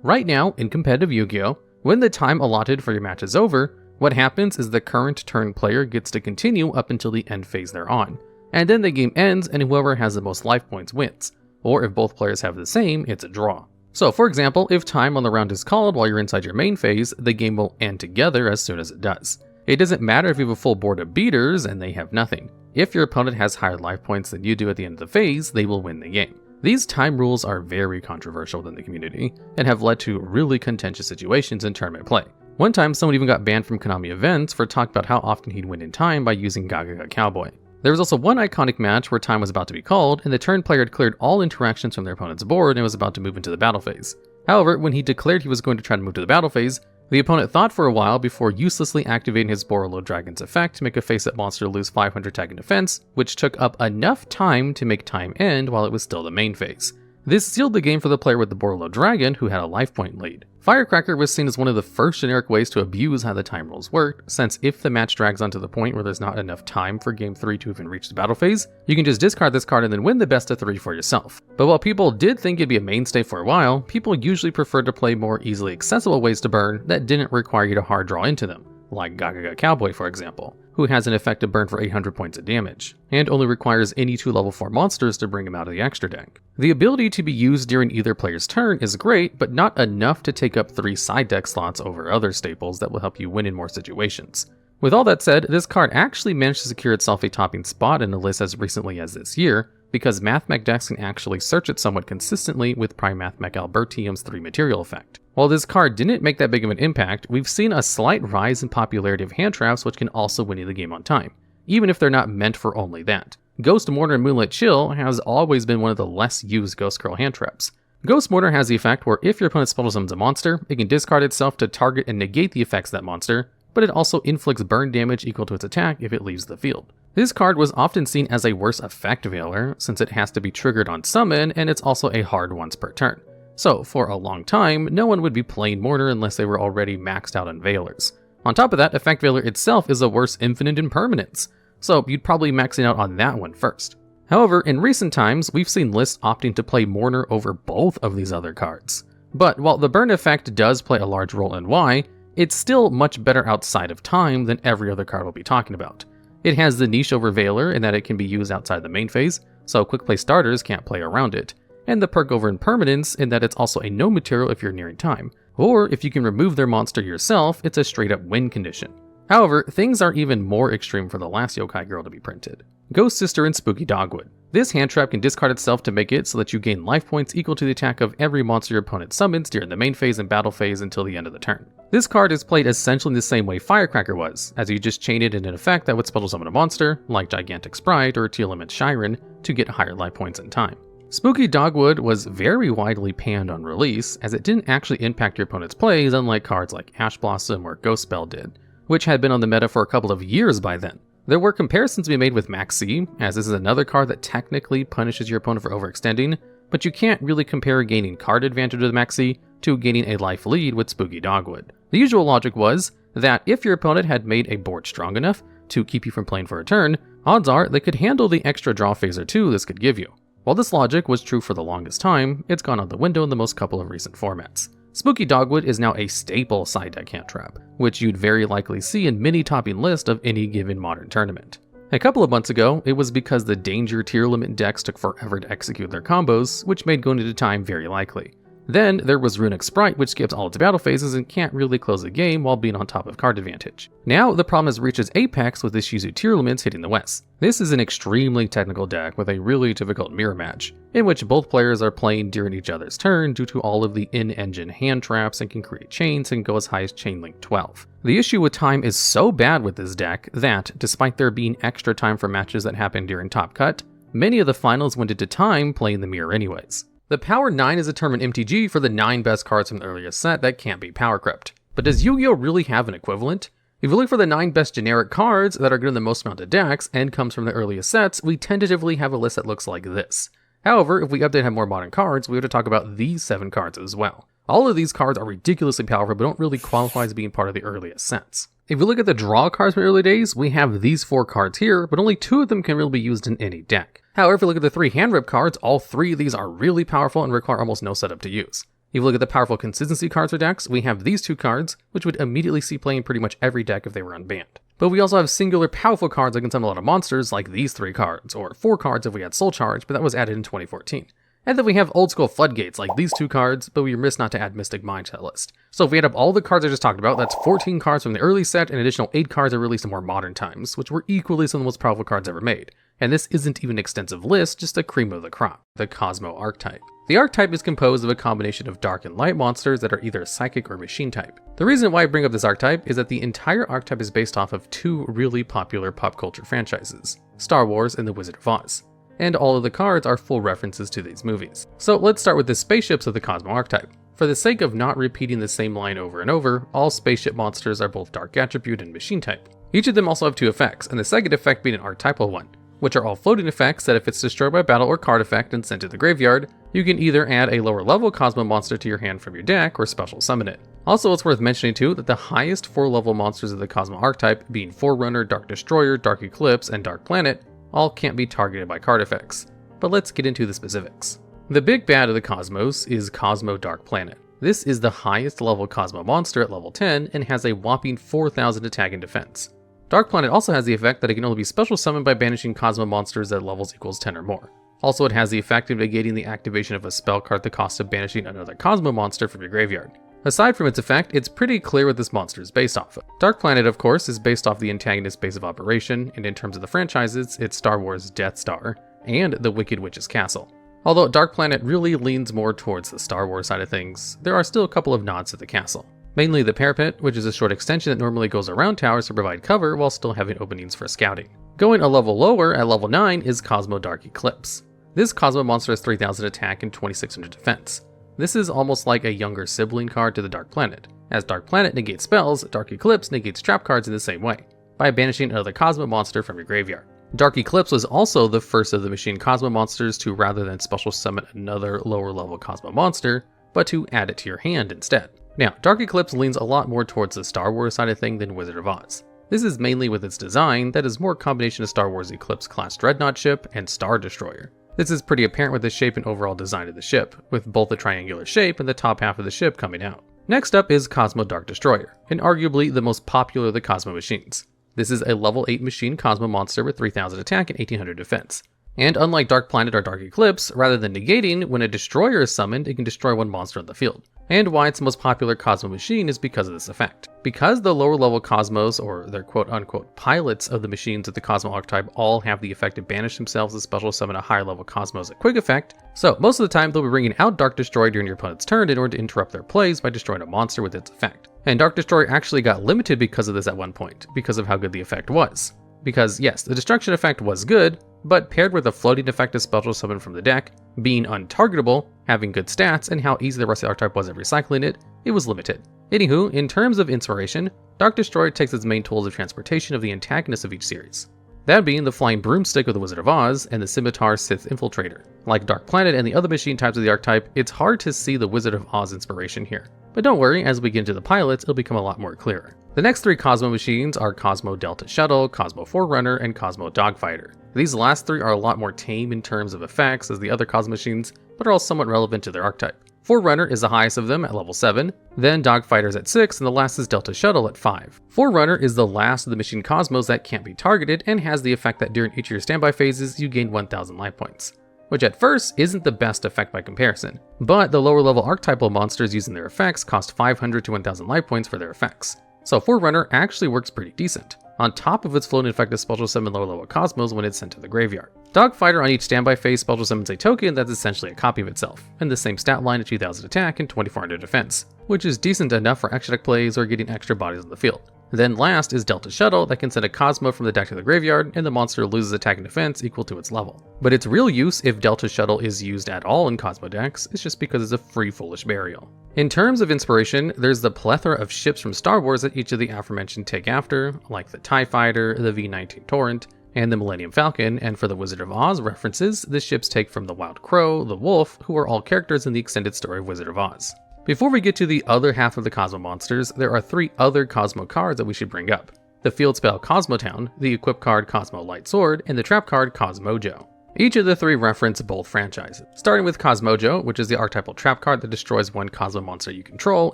Right now, in competitive Yu-Gi-Oh!, when the time allotted for your match is over, what happens is the current turn player gets to continue up until the end phase they're on, and then the game ends and whoever has the most life points wins, or if both players have the same, it's a draw. So for example, if time on the round is called while you're inside your main phase, the game will end together as soon as it does. It doesn't matter if you have a full board of beaters and they have nothing. If your opponent has higher life points than you do at the end of the phase, they will win the game. These time rules are very controversial within the community, and have led to really contentious situations in tournament play. One time, someone even got banned from Konami events for talking about how often he'd win in time by using Gaga Cowboy. There was also one iconic match where time was about to be called, and the turn player had cleared all interactions from their opponent's board and was about to move into the battle phase. However, when he declared he was going to try to move to the battle phase, the opponent thought for a while before uselessly activating his Borolo Dragon's effect to make a face-up monster lose 500 tag and defense, which took up enough time to make time end while it was still the main phase. This sealed the game for the player with the Borlo Dragon, who had a life point lead. Firecracker was seen as one of the first generic ways to abuse how the time rules worked, since if the match drags on to the point where there's not enough time for game 3 to even reach the battle phase, you can just discard this card and then win the best of 3 for yourself. But while people did think it'd be a mainstay for a while, people usually preferred to play more easily accessible ways to burn that didn't require you to hard draw into them, like Gagaga Cowboy for example, who has an effective burn for 800 points of damage, and only requires any 2 level 4 monsters to bring him out of the extra deck. The ability to be used during either player's turn is great, but not enough to take up 3 side deck slots over other staples that will help you win in more situations. With all that said, this card actually managed to secure itself a topping spot in the list as recently as this year, because Mathmech decks can actually search it somewhat consistently with Prime Mathmech Albertium's 3 material effect. While this card didn't make that big of an impact, we've seen a slight rise in popularity of hand traps which can also win you the game on time, even if they're not meant for only that. Ghost Mortar and Moonlit Chill has always been one of the less used Ghost Curl hand traps. Ghost Mortar has the effect where if your opponent spell summons a monster, it can discard itself to target and negate the effects of that monster, but it also inflicts burn damage equal to its attack if it leaves the field. This card was often seen as a worse effect veiler, since it has to be triggered on summon and it's also a hard once per turn. So for a long time, no one would be playing Mortar unless they were already maxed out on veilers. On top of that, Effect Veiler itself is a worse infinite impermanence, so you'd probably maxing out on that one first. However, in recent times, we've seen lists opting to play Mortar over both of these other cards. But while the burn effect does play a large role in why, it's still much better outside of time than every other card we'll be talking about. It has the niche over Veiler in that it can be used outside the main phase, so quick play starters can't play around it, and the perk over impermanence in that it's also a no material if you're nearing time, or if you can remove their monster yourself, it's a straight up win condition. However, things are even more extreme for the last Yokai Girl to be printed. Ghost Sister and Spooky Dogwood. This hand trap can discard itself to make it so that you gain life points equal to the attack of every monster your opponent summons during the main phase and battle phase until the end of the turn. This card is played essentially the same way Firecracker was, as you just chain it in an effect that would special summon a monster, like Gigantic Sprite or Teal-Limit Shiren, to get higher life points in time. Spooky Dogwood was very widely panned on release, as it didn't actually impact your opponent's plays unlike cards like Ash Blossom or Ghost Spell did, which had been on the meta for a couple of years by then. There were comparisons to be made with Maxi, as this is another card that technically punishes your opponent for overextending, but you can't really compare gaining card advantage with Maxi to gaining a life lead with Spooky Dogwood. The usual logic was that if your opponent had made a board strong enough to keep you from playing for a turn, odds are they could handle the extra draw phase or 2 this could give you. While this logic was true for the longest time, it's gone out the window in the most couple of recent formats. Spooky Dogwood is now a staple side deck hand trap, which you'd very likely see in many topping list of any given modern tournament. A couple of months ago, it was because the danger tier limit decks took forever to execute their combos, which made going into time very likely. Then there was Runic Sprite, which skips all its battle phases and can't really close the game while being on top of card advantage. Now the problem has reached its apex with the Shizu tier limits hitting the West. This is an extremely technical deck with a really difficult mirror match, in which both players are playing during each other's turn due to all of the in-engine hand traps and can create chains and go as high as chain link 12. The issue with time is so bad with this deck that, despite there being extra time for matches that happen during Top Cut, many of the finals went into time playing the mirror anyways. The Power 9 is a term in MTG for the 9 best cards from the earliest set that can't be power crept. But does Yu-Gi-Oh really have an equivalent? If you look for the 9 best generic cards that are good in the most amount of decks and comes from the earliest sets, we tentatively have a list that looks like this. However, if we update and have more modern cards, we have to talk about these 7 cards as well. All of these cards are ridiculously powerful but don't really qualify as being part of the earliest sets. If we look at the draw cards from the early days, we have these 4 cards here, but only 2 of them can really be used in any deck. However, if we look at the 3 hand rip cards, all 3 of these are really powerful and require almost no setup to use. If we look at the powerful consistency cards for decks, we have these 2 cards, which would immediately see play in pretty much every deck if they were unbanned. But we also have singular powerful cards that can summon a lot of monsters, like these 3 cards, or 4 cards if we had Soul Charge, but that was added in 2014. And then we have old school floodgates like these 2 cards, but we missed not to add Mystic Mind to that list. So if we add up all the cards I just talked about, that's 14 cards from the early set and an additional 8 cards are released in more modern times, which were equally some of the most powerful cards ever made. And this isn't even an extensive list, just a cream of the crop, the Cosmo Archetype. The archetype is composed of a combination of dark and light monsters that are either psychic or machine type. The reason why I bring up this archetype is that the entire archetype is based off of 2 really popular pop culture franchises, Star Wars and The Wizard of Oz. And all of the cards are full references to these movies. So let's start with the spaceships of the Cosmo Archetype. For the sake of not repeating the same line over and over, all spaceship monsters are both dark attribute and machine type. Each of them also have 2 effects, and the second effect being an archetypal one. which are all floating effects that if it's destroyed by battle or card effect and sent to the graveyard, you can either add a lower level Cosmo monster to your hand from your deck or special summon it. Also, it's worth mentioning too that the highest 4 level monsters of the Cosmo archetype, being Forerunner, Dark Destroyer, Dark Eclipse, and Dark Planet, all can't be targeted by card effects. But let's get into the specifics. The big bad of the Cosmos is Cosmo Dark Planet. This is the highest level Cosmo monster at level 10 and has a whopping 4,000 attack and defense. Dark Planet also has the effect that it can only be special summoned by banishing Cosmo monsters at levels equals 10 or more. Also, it has the effect of negating the activation of a spell card at the cost of banishing another Cosmo monster from your graveyard. Aside from its effect, it's pretty clear what this monster is based off of. Dark Planet, of course, is based off the antagonist base of operation, and in terms of the franchises, it's Star Wars Death Star and the Wicked Witch's Castle. Although Dark Planet really leans more towards the Star Wars side of things, there are still a couple of nods to the castle. Mainly the Parapet, which is a short extension that normally goes around towers to provide cover while still having openings for scouting. Going a level lower, at level 9, is Cosmo Dark Eclipse. This Cosmo monster has 3,000 attack and 2,600 defense. This is almost like a younger sibling card to the Dark Planet. As Dark Planet negates spells, Dark Eclipse negates trap cards in the same way, by banishing another Cosmo monster from your graveyard. Dark Eclipse was also the first of the Machine Cosmo monsters to, rather than special summon another lower level Cosmo monster, but to add it to your hand instead. Now, Dark Eclipse leans a lot more towards the Star Wars side of thing than Wizard of Oz. This is mainly with its design that is more a combination of Star Wars Eclipse class Dreadnought ship and Star Destroyer. This is pretty apparent with the shape and overall design of the ship, with both the triangular shape and the top half of the ship coming out. Next up is Cosmo Dark Destroyer, and arguably the most popular of the Cosmo machines. This is a level 8 machine Cosmo monster with 3,000 attack and 1,800 defense. And unlike Dark Planet or Dark Eclipse, rather than negating, when a destroyer is summoned, it can destroy one monster on the field. And why it's the most popular Cosmo machine is because of this effect. Because the lower level Cosmos, or their quote unquote pilots of the machines of the Cosmo archetype, all have the effect to banish themselves as special summon a higher level Cosmos at quick effect, so most of the time they'll be bringing out Dark Destroyer during your opponent's turn in order to interrupt their plays by destroying a monster with its effect. And Dark Destroyer actually got limited because of this at one point, because of how good the effect was. Because yes, the destruction effect was good, but paired with a floating effect of special summon from the deck, being untargetable, having good stats, and how easy the rest of the archetype was at recycling it, it was limited. Anywho, in terms of inspiration, Dark Destroyer takes its main tools of transportation of the antagonists of each series. That being the Flying Broomstick of the Wizard of Oz and the Scimitar Sith Infiltrator. Like Dark Planet and the other machine types of the archetype, it's hard to see the Wizard of Oz inspiration here. But don't worry, as we get into the pilots, it'll become a lot more clearer. The next 3 Cosmo machines are Cosmo Delta Shuttle, Cosmo Forerunner, and Cosmo Dogfighter. These last 3 are a lot more tame in terms of effects as the other Cosmo machines, but are all somewhat relevant to their archetype. Forerunner is the highest of them at level 7, then Dogfighter's at 6, and the last is Delta Shuttle at 5. Forerunner is the last of the machine Cosmos that can't be targeted and has the effect that during each of your standby phases, you gain 1,000 life points. Which at first isn't the best effect by comparison, but the lower level archetypal monsters using their effects cost 500 to 1,000 life points for their effects. So Forerunner actually works pretty decent, on top of its floating effect of special summon lower level Cosmos when it's sent to the graveyard. Dogfighter on each standby phase special summons a token that's essentially a copy of itself, and the same stat line at 2,000 attack and 2,400 defense, which is decent enough for extra deck plays or getting extra bodies on the field. Then last is Delta Shuttle that can send a Cosmo from the deck to the graveyard, and the monster loses attack and defense equal to its level. But its real use, if Delta Shuttle is used at all in Cosmo decks, is just because it's a free foolish burial. In terms of inspiration, there's the plethora of ships from Star Wars that each of the aforementioned take after, like the TIE Fighter, the V-19 Torrent, and the Millennium Falcon, and for the Wizard of Oz references, the ships take from the Wild Crow, the Wolf, who are all characters in the extended story of Wizard of Oz. Before we get to the other half of the Cosmo monsters, there are 3 other Cosmo cards that we should bring up. The field spell Cosmotown, the equip card Cosmo Light Sword, and the trap card Cosmojo. Each of the 3 reference both franchises, starting with Cosmojo, which is the archetypal trap card that destroys one Cosmo monster you control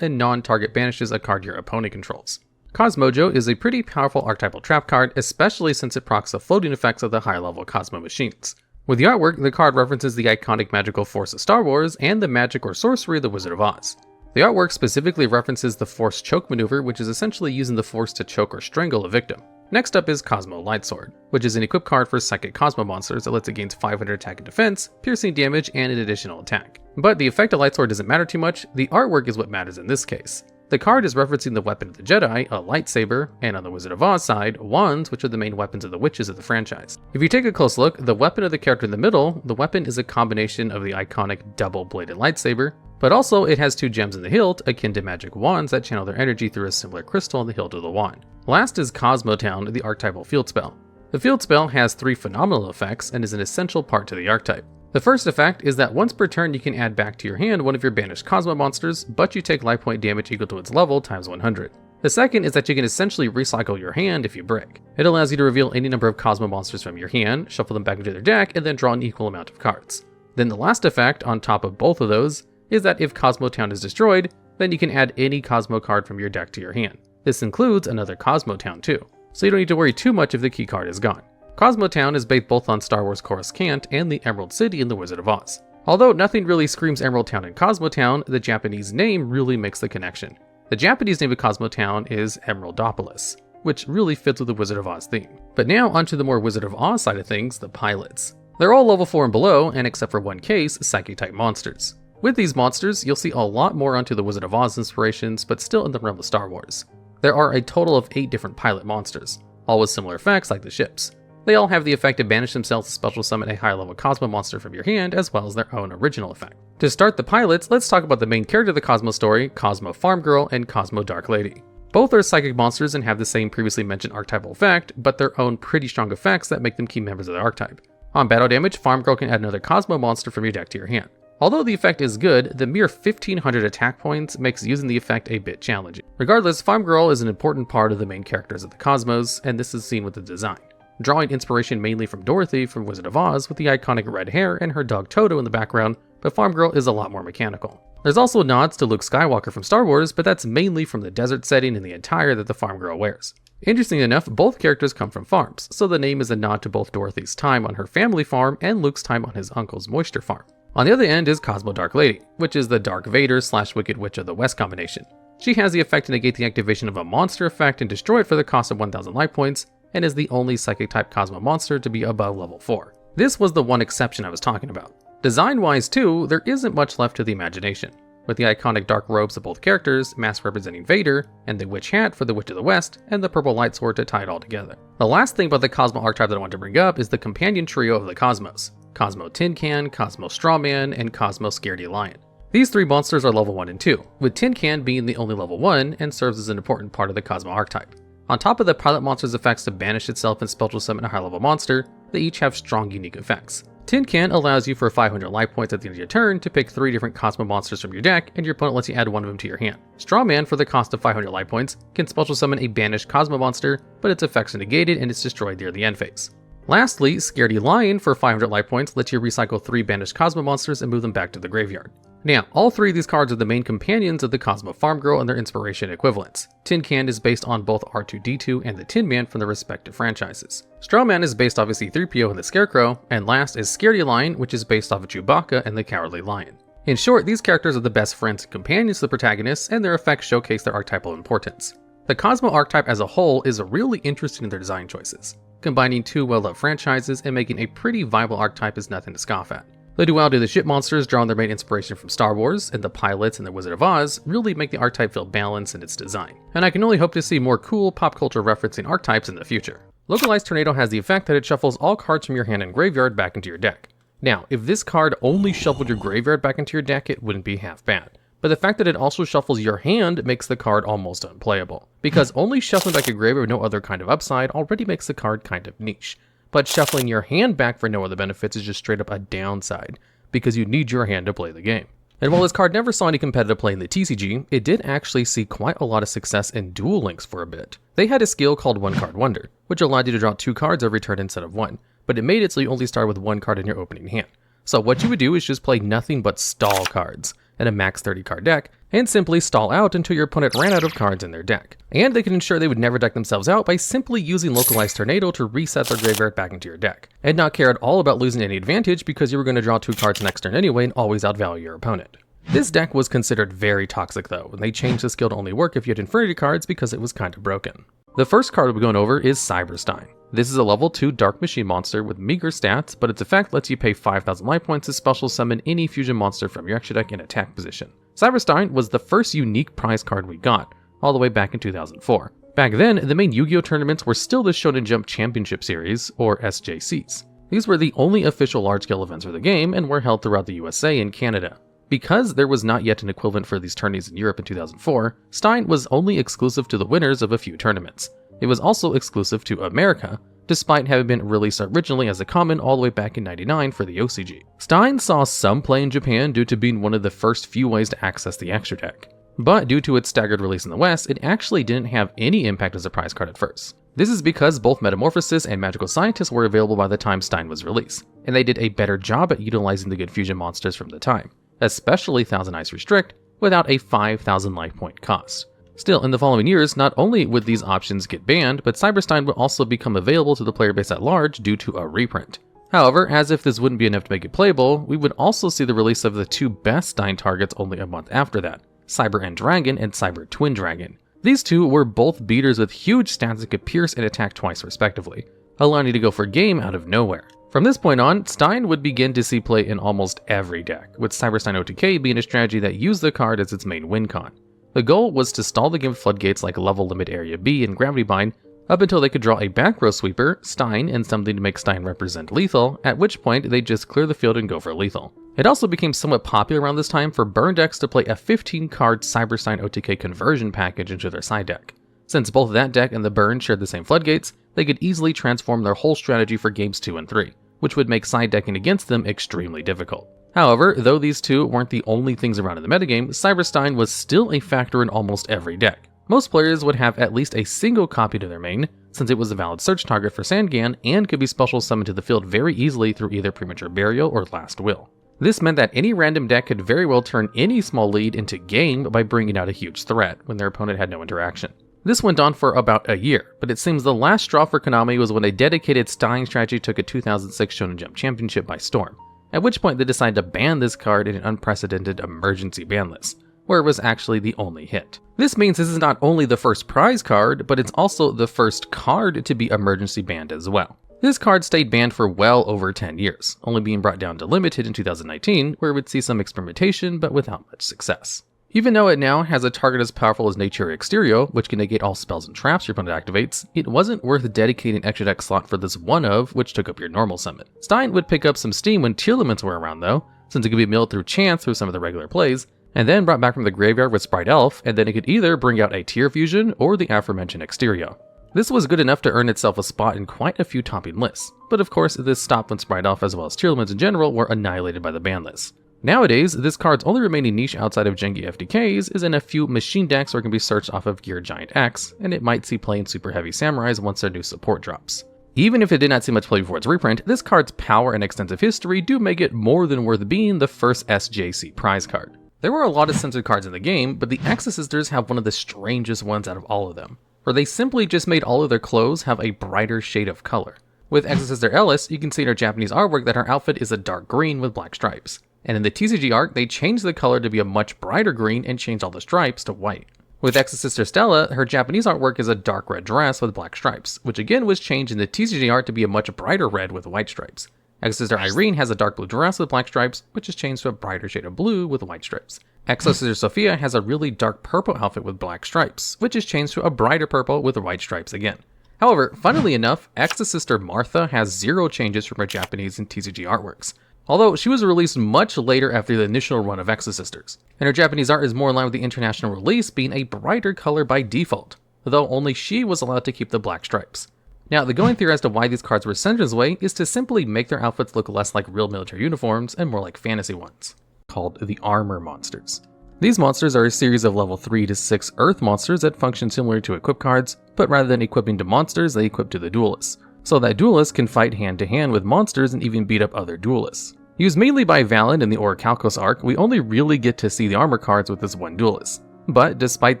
and non-target banishes a card your opponent controls. Cosmojo is a pretty powerful archetypal trap card, especially since it procs the floating effects of the higher level Cosmo machines. With the artwork, the card references the iconic magical force of Star Wars and the magic or sorcery of the Wizard of Oz. The artwork specifically references the Force Choke maneuver, which is essentially using the Force to choke or strangle a victim. Next up is Cosmo Light Sword, which is an equip card for Psychic Cosmo monsters that lets it gain 500 attack and defense, piercing damage, and an additional attack. But the effect of Light Sword doesn't matter too much, the artwork is what matters in this case. The card is referencing the weapon of the Jedi, a lightsaber, and on the Wizard of Oz side, wands, which are the main weapons of the witches of the franchise. If you take a close look, the weapon of the character in the middle, the weapon is a combination of the iconic double-bladed lightsaber, but also it has 2 gems in the hilt, akin to magic wands that channel their energy through a similar crystal on the hilt of the wand. Last is Cosmotown, the archetypal field spell. The field spell has 3 phenomenal effects and is an essential part to the archetype. The first effect is that once per turn you can add back to your hand one of your banished Cosmo monsters, but you take life point damage equal to its level times 100. The second is that you can essentially recycle your hand if you break. It allows you to reveal any number of Cosmo monsters from your hand, shuffle them back into their deck, and then draw an equal amount of cards. Then the last effect, on top of both of those, is that if Cosmo Town is destroyed, then you can add any Cosmo card from your deck to your hand. This includes another Cosmo Town too, so you don't need to worry too much if the key card is gone. Cosmo Town is based both on Star Wars Coruscant and the Emerald City in The Wizard of Oz. Although nothing really screams Emerald Town and Cosmo Town, the Japanese name really makes the connection. The Japanese name of Cosmo Town is Emeraldopolis, which really fits with the Wizard of Oz theme. But now onto the more Wizard of Oz side of things, the pilots. They're all level 4 and below, and except for one case, Psychic type monsters. With these monsters, you'll see a lot more onto the Wizard of Oz inspirations, but still in the realm of Star Wars. There are a total of 8 different pilot monsters, all with similar effects like the ships. They all have the effect to banish themselves to special summon a high level Cosmo monster from your hand, as well as their own original effect. To start the pilots, let's talk about the main character of the Cosmo story, Cosmo Farm Girl and Cosmo Dark Lady. Both are psychic monsters and have the same previously mentioned archetypal effect, but their own pretty strong effects that make them key members of the archetype. On battle damage, Farm Girl can add another Cosmo monster from your deck to your hand. Although the effect is good, the mere 1500 attack points makes using the effect a bit challenging. Regardless, Farm Girl is an important part of the main characters of the Cosmos, and this is seen with the design. Drawing inspiration mainly from Dorothy from Wizard of Oz with the iconic red hair and her dog Toto in the background, but Farm Girl is a lot more mechanical. There's also nods to Luke Skywalker from Star Wars, but that's mainly from the desert setting and the attire that the Farm Girl wears. Interestingly enough, both characters come from farms, so the name is a nod to both Dorothy's time on her family farm and Luke's time on his uncle's moisture farm. On the other end is Cosmo Dark Lady, which is the Dark Vader / Wicked Witch of the West combination. She has the effect to negate the activation of a monster effect and destroy it for the cost of 1000 life points, and is the only Psychic type Cosmo monster to be above level 4. This was the one exception I was talking about. Design-wise too, there isn't much left to the imagination, with the iconic dark robes of both characters, mask representing Vader, and the witch hat for the Witch of the West, and the purple light sword to tie it all together. The last thing about the Cosmo archetype that I want to bring up is the companion trio of the Cosmos, Cosmo Tin Can, Cosmo Strawman, and Cosmo Scaredy Lion. These 3 monsters are level 1 and 2, with Tin Can being the only level 1 and serves as an important part of the Cosmo archetype. On top of the pilot monster's effects to banish itself and special summon a high level monster, they each have strong unique effects. Tin Can allows you for 500 life points at the end of your turn to pick 3 different Cosmo monsters from your deck, and your opponent lets you add one of them to your hand. Strawman, for the cost of 500 life points, can special summon a banished Cosmo monster, but its effects are negated and it's destroyed near the end phase. Lastly, Scaredy Lion, for 500 life points, lets you recycle 3 banished Cosmo monsters and move them back to the graveyard. Now, all 3 of these cards are the main companions of the Cosmo Farm Girl and their inspiration equivalents. Tin Can is based on both R2-D2 and the Tin Man from the respective franchises. Strawman is based off of C-3PO and the Scarecrow, and last is Scaredy Lion, which is based off of Chewbacca and the Cowardly Lion. In short, these characters are the best friends and companions to the protagonists, and their effects showcase their archetypal importance. The Cosmo archetype as a whole is really interesting in their design choices. Combining 2 well-loved franchises and making a pretty viable archetype is nothing to scoff at. The duality of the ship monsters, drawing their main inspiration from Star Wars, and the pilots and the Wizard of Oz really make the archetype feel balanced in its design. And I can only hope to see more cool pop culture referencing archetypes in the future. Localized Tornado has the effect that it shuffles all cards from your hand and graveyard back into your deck. Now, if this card only shuffled your graveyard back into your deck, it wouldn't be half bad. But the fact that it also shuffles your hand makes the card almost unplayable, because only shuffling back your graveyard with no other kind of upside already makes the card kind of niche. But shuffling your hand back for no other benefits is just straight up a downside, because you need your hand to play the game. And while this card never saw any competitive play in the TCG, it did actually see quite a lot of success in Duel Links for a bit. They had a skill called One Card Wonder, which allowed you to draw 2 cards every turn instead of 1, but it made it so you only start with 1 card in your opening hand. So what you would do is just play nothing but stall cards in a max 30 card deck, and simply stall out until your opponent ran out of cards in their deck. And they could ensure they would never deck themselves out by simply using Localized Tornado to reset their graveyard back into your deck, and not care at all about losing any advantage because you were going to draw 2 cards next turn anyway and always outvalue your opponent. This deck was considered very toxic though, and they changed the skill to only work if you had Infinity cards because it was kind of broken. The first card we'll be going over is Cyberstein. This is a level 2 Dark Machine monster with meager stats, but its effect lets you pay 5,000 life points to special summon any fusion monster from your extra deck in attack position. Cyberstein was the first unique prize card we got, all the way back in 2004. Back then, the main Yu-Gi-Oh tournaments were still the Shonen Jump Championship Series, or SJCs. These were the only official large-scale events for the game and were held throughout the USA and Canada. Because there was not yet an equivalent for these tourneys in Europe in 2004, Stein was only exclusive to the winners of a few tournaments. It was also exclusive to America, despite having been released originally as a common all the way back in '99 for the OCG. Stein saw some play in Japan due to being one of the first few ways to access the extra deck. But due to its staggered release in the West, it actually didn't have any impact as a prize card at first. This is because both Metamorphosis and Magical Scientist were available by the time Stein was released, and they did a better job at utilizing the good fusion monsters from the time, especially Thousand Eyes Restrict, without a 5,000 life point cost. Still, in the following years, not only would these options get banned, but Cyberstein would also become available to the player base at large due to a reprint. However, as if this wouldn't be enough to make it playable, we would also see the release of the two best Stein targets only a month after that, Cyber End Dragon and Cyber Twin Dragon. These two were both beaters with huge stats that could pierce and attack twice respectively, allowing you to go for game out of nowhere. From this point on, Stein would begin to see play in almost every deck, with Cyberstein OTK being a strategy that used the card as its main win con. The goal was to stall the game with floodgates like Level Limit Area B and Gravity Bind, up until they could draw a back row sweeper, Stein, and something to make Stein represent lethal, at which point they'd just clear the field and go for lethal. It also became somewhat popular around this time for burn decks to play a 15-card Cyberstein OTK conversion package into their side deck. Since both that deck and the burn shared the same floodgates, they could easily transform their whole strategy for games 2 and 3, which would make side decking against them extremely difficult. However, though these two weren't the only things around in the metagame, Cyberstein was still a factor in almost every deck. Most players would have at least a single copy to their main, since it was a valid search target for Sandgan and could be special summoned to the field very easily through either Premature Burial or Last Will. This meant that any random deck could very well turn any small lead into game by bringing out a huge threat when their opponent had no interaction. This went on for about a year, but it seems the last straw for Konami was when a dedicated Stein strategy took a 2006 Shonen Jump Championship by storm, at which point they decided to ban this card in an unprecedented emergency ban list, where it was actually the only hit. This means this is not only the first prize card, but it's also the first card to be emergency banned as well. This card stayed banned for well over 10 years, only being brought down to limited in 2019, where it would see some experimentation but without much success. Even though it now has a target as powerful as Nature Exterior, which can negate all spells and traps your opponent activates, it wasn't worth dedicating an extra deck slot for this one of, which took up your normal summon. Stein would pick up some steam when Tear Limits were around though, since it could be milled through chance through some of the regular plays, and then brought back from the graveyard with Sprite Elf, and then it could either bring out a Tear Fusion or the aforementioned Exterior. This was good enough to earn itself a spot in quite a few topping lists, but of course this stopped when Sprite Elf as well as Tear Limits in general were annihilated by the ban list. Nowadays, this card's only remaining niche outside of Gengi FDKs is in a few machine decks where it can be searched off of Gear Giant X, and it might see play in Super Heavy Samurais once their new support drops. Even if it did not see much play before its reprint, this card's power and extensive history do make it more than worth being the first SJC prize card. There were a lot of censored cards in the game, but the Exorcisters have one of the strangest ones out of all of them, where they simply just made all of their clothes have a brighter shade of color. With Exorcister Ellis, you can see in her Japanese artwork that her outfit is a dark green with black stripes. And in the TCG art, they changed the color to be a much brighter green and changed all the stripes to white. With Exorcister Stella, her Japanese artwork is a dark red dress with black stripes, which again was changed in the TCG art to be a much brighter red with white stripes. Exorcister Irene has a dark blue dress with black stripes, which is changed to a brighter shade of blue with white stripes. Exorcister Sophia has a really dark purple outfit with black stripes, which is changed to a brighter purple with white stripes again. However, funnily enough, Exorcister Martha has 0 changes from her Japanese and TCG artworks, although she was released much later after the initial run of Exorcisters, and her Japanese art is more in line with the international release being a brighter color by default, though only she was allowed to keep the black stripes. Now, the going theory as to why these cards were censored this way is to simply make their outfits look less like real military uniforms and more like fantasy ones, called the Armor Monsters. These monsters are a series of level 3 to 6 Earth monsters that function similar to equip cards, but rather than equipping to monsters, they equip to the duelists, so that duelists can fight hand-to-hand with monsters and even beat up other duelists. Used mainly by Valen in the Orichalcos arc, we only really get to see the armor cards with this one duelist. But despite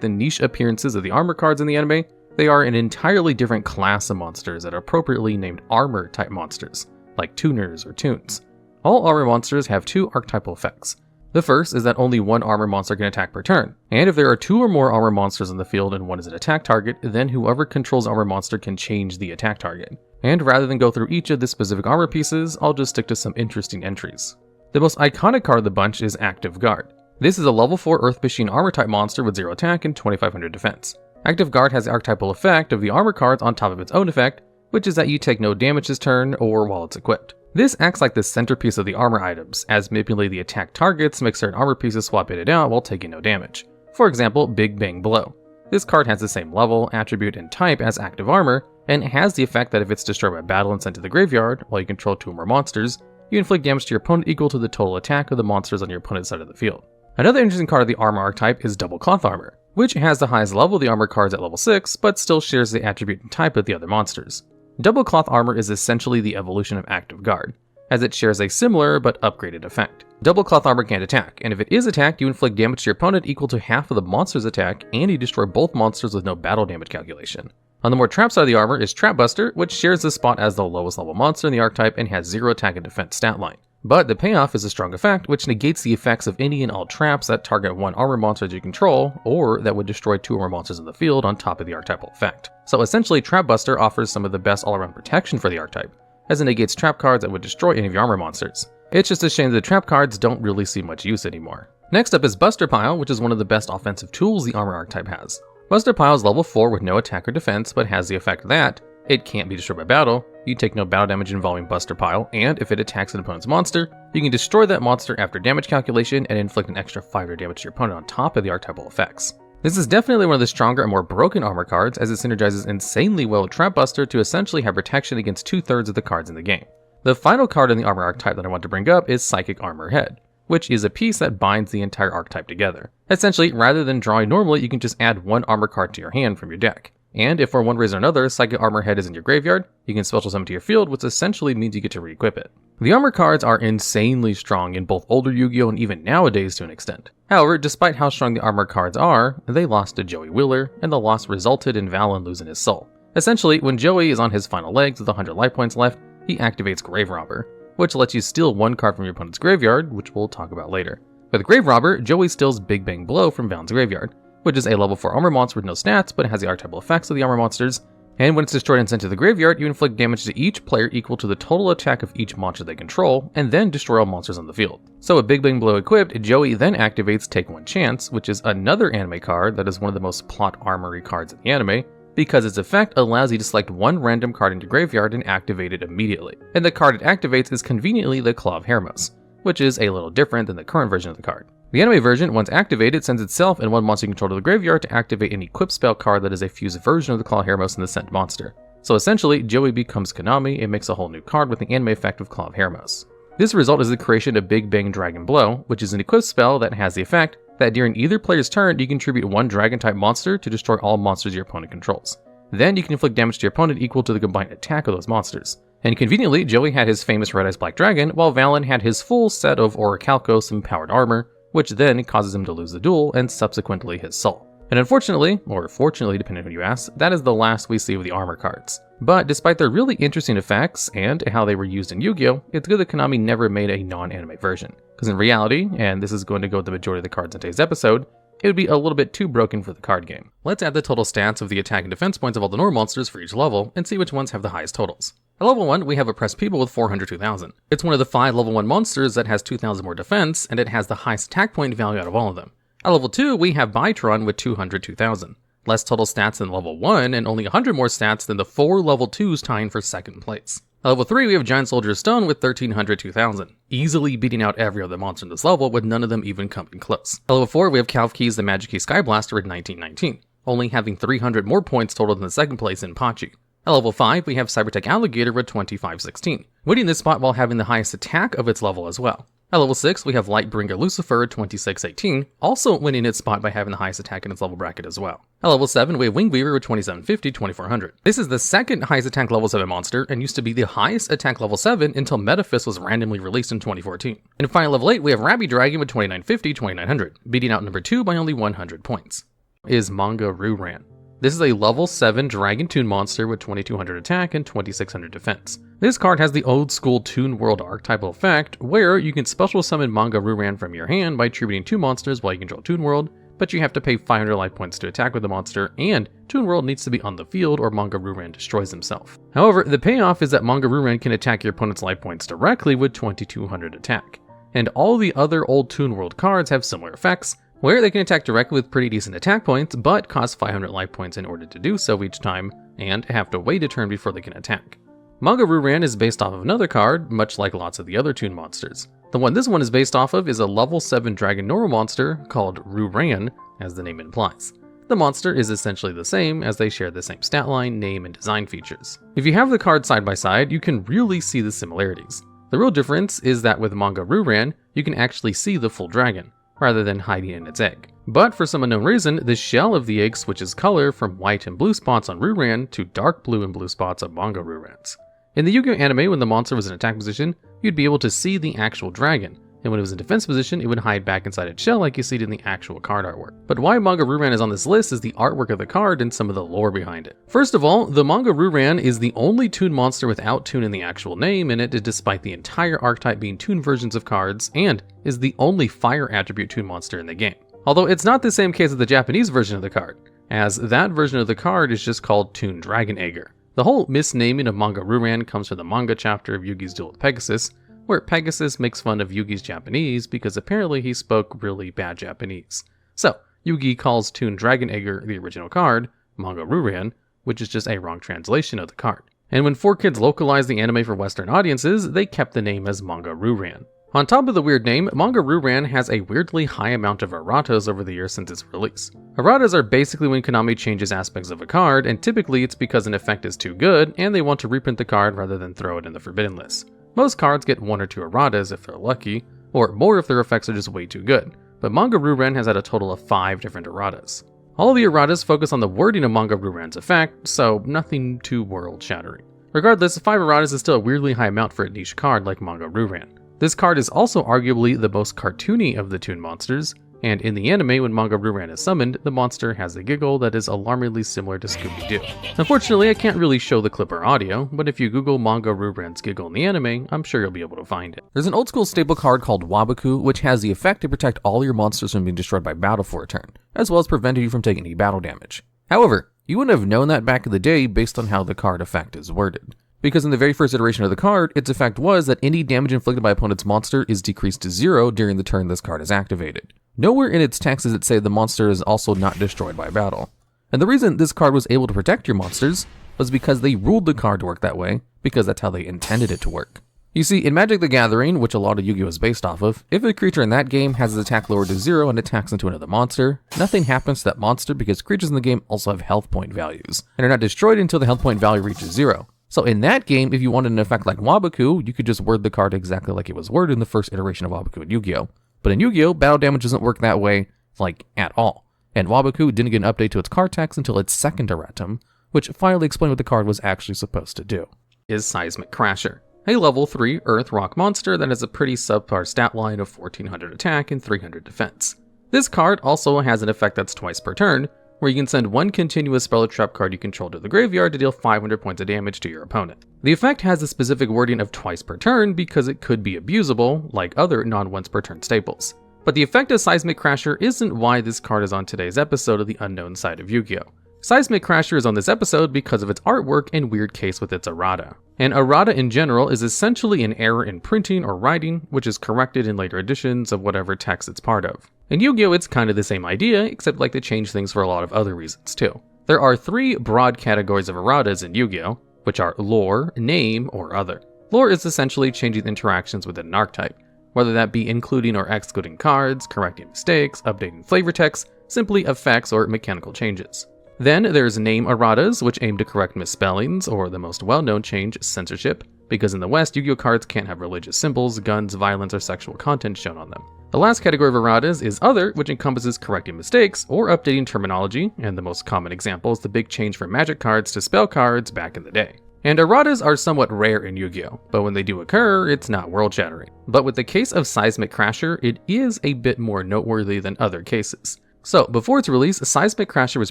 the niche appearances of the armor cards in the anime, they are an entirely different class of monsters that are appropriately named armor-type monsters, like tuners or tunes. All armor monsters have 2 archetypal effects. The first is that only one armor monster can attack per turn, and if there are 2 or more armor monsters in the field and one is an attack target, then whoever controls armor monster can change the attack target. And rather than go through each of the specific armor pieces, I'll just stick to some interesting entries. The most iconic card of the bunch is Active Guard. This is a level 4 Earth Machine armor type monster with 0 attack and 2500 defense. Active Guard has the archetypal effect of the armor cards on top of its own effect, which is that you take no damage this turn or while it's equipped. This acts like the centerpiece of the armor items, as manipulating the attack targets makes certain armor pieces swap in and out while taking no damage. For example, Big Bang Blow. This card has the same level, attribute, and type as Active Armor, and has the effect that if it's destroyed by battle and sent to the graveyard while you control 2 or more monsters, you inflict damage to your opponent equal to the total attack of the monsters on your opponent's side of the field. Another interesting card of the armor archetype is Double Cloth Armor, which has the highest level of the armor cards at level 6, but still shares the attribute and type of the other monsters. Double Cloth Armor is essentially the evolution of Active Guard, as it shares a similar but upgraded effect. Double Cloth Armor can't attack, and if it is attacked, you inflict damage to your opponent equal to half of the monster's attack, and you destroy both monsters with no battle damage calculation. On the more trap side of the armor is Trap Buster, which shares the spot as the lowest level monster in the archetype and has 0 attack and defense stat line. But the payoff is a strong effect, which negates the effects of any and all traps that target one armor monster that you control, or that would destroy 2 or more monsters in the field on top of the archetypal effect. So essentially, Trap Buster offers some of the best all-around protection for the archetype, as it negates trap cards that would destroy any of your armor monsters. It's just a shame that the trap cards don't really see much use anymore. Next up is Buster Pile, which is one of the best offensive tools the armor archetype has. Buster Pile is level 4 with no attack or defense, but has the effect that it can't be destroyed by battle, you take no battle damage involving Buster Pile, and if it attacks an opponent's monster, you can destroy that monster after damage calculation and inflict an extra 5 damage to your opponent on top of the archetypal effects. This is definitely one of the stronger and more broken armor cards, as it synergizes insanely well with Trap Buster to essentially have protection against 2/3 of the cards in the game. The final card in the armor archetype that I want to bring up is Psychic Armor Head, which is a piece that binds the entire archetype together. Essentially, rather than drawing normally, you can just add 1 armor card to your hand from your deck. And if for one reason or another, Psychic Armor Head is in your graveyard, you can special summon to your field, which essentially means you get to re-equip it. The armor cards are insanely strong in both older Yu-Gi-Oh! And even nowadays to an extent. However, despite how strong the armor cards are, they lost to Joey Wheeler, and the loss resulted in Valen losing his soul. Essentially, when Joey is on his final legs with 100 life points left, he activates Grave Robber, which lets you steal 1 card from your opponent's graveyard, which we'll talk about later. With Grave Robber, Joey steals Big Bang Blow from Valen's graveyard, which is a level 4 armor monster with no stats, but has the archetypal effects of the armor monsters, and when it's destroyed and sent to the graveyard, you inflict damage to each player equal to the total attack of each monster they control, and then destroy all monsters on the field. So with Big Bang Blow equipped, Joey then activates Take 1 Chance, which is another anime card that is one of the most plot armory cards in the anime, because its effect allows you to select 1 random card into graveyard and activate it immediately. And the card it activates is conveniently the Claw of Hermos, which is a little different than the current version of the card. The anime version, once activated, sends itself and 1 monster you control to the graveyard to activate an equip spell card that is a fused version of the Claw of Hermos and the sent monster. So essentially, Joey becomes Konami and makes a whole new card with the anime effect of Claw of Hermos. This result is the creation of Big Bang Dragon Blow, which is an equip spell that has the effect that during either player's turn, you contribute 1 dragon-type monster to destroy all monsters your opponent controls. Then you can inflict damage to your opponent equal to the combined attack of those monsters. And conveniently, Joey had his famous Red Eyes Black Dragon, while Valen had his full set of Orichalcos and Powered Armor, which then causes him to lose the duel and subsequently his soul. And unfortunately, or fortunately depending on who you ask, that is the last we see of the armor cards. But despite their really interesting effects and how they were used in Yu-Gi-Oh!, it's good that Konami never made a non-anime version. Because in reality, and this is going to go with the majority of the cards in today's episode, it would be a little bit too broken for the card game. Let's add the total stats of the attack and defense points of all the normal monsters for each level, and see which ones have the highest totals. At level 1, we have Oppressed People with 402,000. It's one of the 5 level 1 monsters that has 2,000 more defense, and it has the highest attack point value out of all of them. At level 2, we have Bytron with 202,000. Less total stats than level 1, and only 100 more stats than the 4 level 2s tying for 2nd place. At level 3, we have Giant Soldier of Stone with 1,302,000, easily beating out every other monster in this level, with none of them even coming close. At level 4, we have Calf Keys the Magic Key Sky Blaster with 1919, only having 300 more points total than the 2nd place in Pachi. At level 5, we have Cybertech Alligator with 2516, winning this spot while having the highest attack of its level as well. At level 6, we have Lightbringer Lucifer at 2618, also winning its spot by having the highest attack in its level bracket as well. At level 7, we have Wingweaver with 2750, 2400. This is the 2nd highest attack level 7 monster, and used to be the highest attack level 7 until Metaphys was randomly released in 2014. And finally, level 8, we have Rabby Dragon with 2950, 2900, beating out number 2 by only 100 points. Is Manga Ruran. This is a level 7 Dragon Toon monster with 2200 attack and 2600 defense. This card has the old school Toon World archetypal effect, where you can special summon Manga Ruran from your hand by attributing 2 monsters while you control Toon World, but you have to pay 500 life points to attack with the monster, and Toon World needs to be on the field or Manga Ruran destroys himself. However, the payoff is that Manga Ruran can attack your opponent's life points directly with 2200 attack. And all the other old Toon World cards have similar effects, where they can attack directly with pretty decent attack points, but cost 500 life points in order to do so each time, and have to wait a turn before they can attack. Manga Ruran is based off of another card, much like lots of the other Toon monsters. The one this one is based off of is a level 7 Dragon Normal monster called Ruran, as the name implies. the monster is essentially the same as they share the same stat line, name, and design features. If you have the cards side by side, you can really see the similarities. The real difference is that with Manga Ruran, you can actually see the full dragon, rather than hiding in its egg. But for some unknown reason, the shell of the egg switches color from white and blue spots on Ruran to dark blue and blue spots on Manga Rurans. In the Yu-Gi-Oh anime, when the monster was in attack position, you'd be able to see the actual dragon, and when it was in defense position, it would hide back inside its shell like you see it in the actual card artwork. But why Manga Ruran is on this list is the artwork of the card and some of the lore behind it. First of all, the Manga Ruran is the only Toon monster without Toon in the actual name in it, despite the entire archetype being Toon versions of cards, and is the only fire attribute Toon monster in the game. Although it's not the same case as the Japanese version of the card, as that version of the card is just called Toon Dragon Egger. The whole misnaming of Manga Ruran comes from the manga chapter of Yugi's Duel with Pegasus, where Pegasus makes fun of Yugi's Japanese because apparently he spoke really bad Japanese. So, Yugi calls Toon Dragon Egger, the original card, Manga Ruran, which is just a wrong translation of the card. And when 4Kids localized the anime for Western audiences, they kept the name as Manga Ruran. On top of the weird name, Manga Ruran has a weirdly high amount of erratas over the years since its release. Erratas are basically when Konami changes aspects of a card, and typically it's because an effect is too good and they want to reprint the card rather than throw it in the forbidden list. Most cards get 1 or 2 erratas if they're lucky, or more if their effects are just way too good, but Manga Ruran has had a total of 5 different erratas. All the erratas focus on the wording of Manga Ruran's effect, so nothing too world-shattering. Regardless, 5 erratas is still a weirdly high amount for a niche card like Manga Ruran. This card is also arguably the most cartoony of the Toon monsters, and in the anime when Manga Ruran is summoned, the monster has a giggle that is alarmingly similar to Scooby-Doo. Unfortunately, I can't really show the clip or audio, but if you Google Manga Ruran's giggle in the anime, I'm sure you'll be able to find it. There's an old school staple card called Waboku, which has the effect to protect all your monsters from being destroyed by battle for a turn, as well as preventing you from taking any battle damage. However, you wouldn't have known that back in the day based on how the card effect is worded. Because in the very first iteration of the card, its effect was that any damage inflicted by opponent's monster is decreased to 0 during the turn this card is activated. Nowhere in its text does it say the monster is also not destroyed by battle. And the reason this card was able to protect your monsters was because they ruled the card to work that way, because that's how they intended it to work. You see, in Magic the Gathering, which a lot of Yu-Gi-Oh is based off of, if a creature in that game has its attack lowered to 0 and attacks into another monster, nothing happens to that monster because creatures in the game also have health point values, and are not destroyed until the health point value reaches 0. So in that game, if you wanted an effect like Waboku, you could just word the card exactly like it was worded in the first iteration of Waboku in Yu-Gi-Oh! But in Yu-Gi-Oh! Battle damage doesn't work that way, like, at all. And Waboku didn't get an update to its card text until its second erratum, which finally explained what the card was actually supposed to do. Is Seismic Crasher, a level 3 Earth Rock monster that has a pretty subpar stat line of 1400 attack and 300 defense. This card also has an effect that's twice per turn, where you can send 1 continuous spell or trap card you control to the graveyard to deal 500 points of damage to your opponent. The effect has a specific wording of twice per turn because it could be abusable, like other non-once per turn staples. But the effect of Seismic Crasher isn't why this card is on today's episode of the unknown side of Yu-Gi-Oh! Seismic Crasher is on this episode because of its artwork and weird case with its errata. An errata in general is essentially an error in printing or writing, which is corrected in later editions of whatever text it's part of. In Yu-Gi-Oh! It's kind of the same idea, except like to change things for a lot of other reasons too. There are 3 broad categories of erratas in Yu-Gi-Oh!, which are lore, name, or other. Lore is essentially changing interactions within an archetype, whether that be including or excluding cards, correcting mistakes, updating flavor text, simply effects or mechanical changes. Then there's name erratas, which aim to correct misspellings, or the most well-known change, censorship, because in the West, Yu-Gi-Oh! Cards can't have religious symbols, guns, violence, or sexual content shown on them. The last category of erratas is other, which encompasses correcting mistakes or updating terminology, and the most common example is the big change from magic cards to spell cards back in the day. And erratas are somewhat rare in Yu-Gi-Oh!, but when they do occur, it's not world-shattering. But with the case of Seismic Crasher, it is a bit more noteworthy than other cases. So, before its release, Seismic Crasher was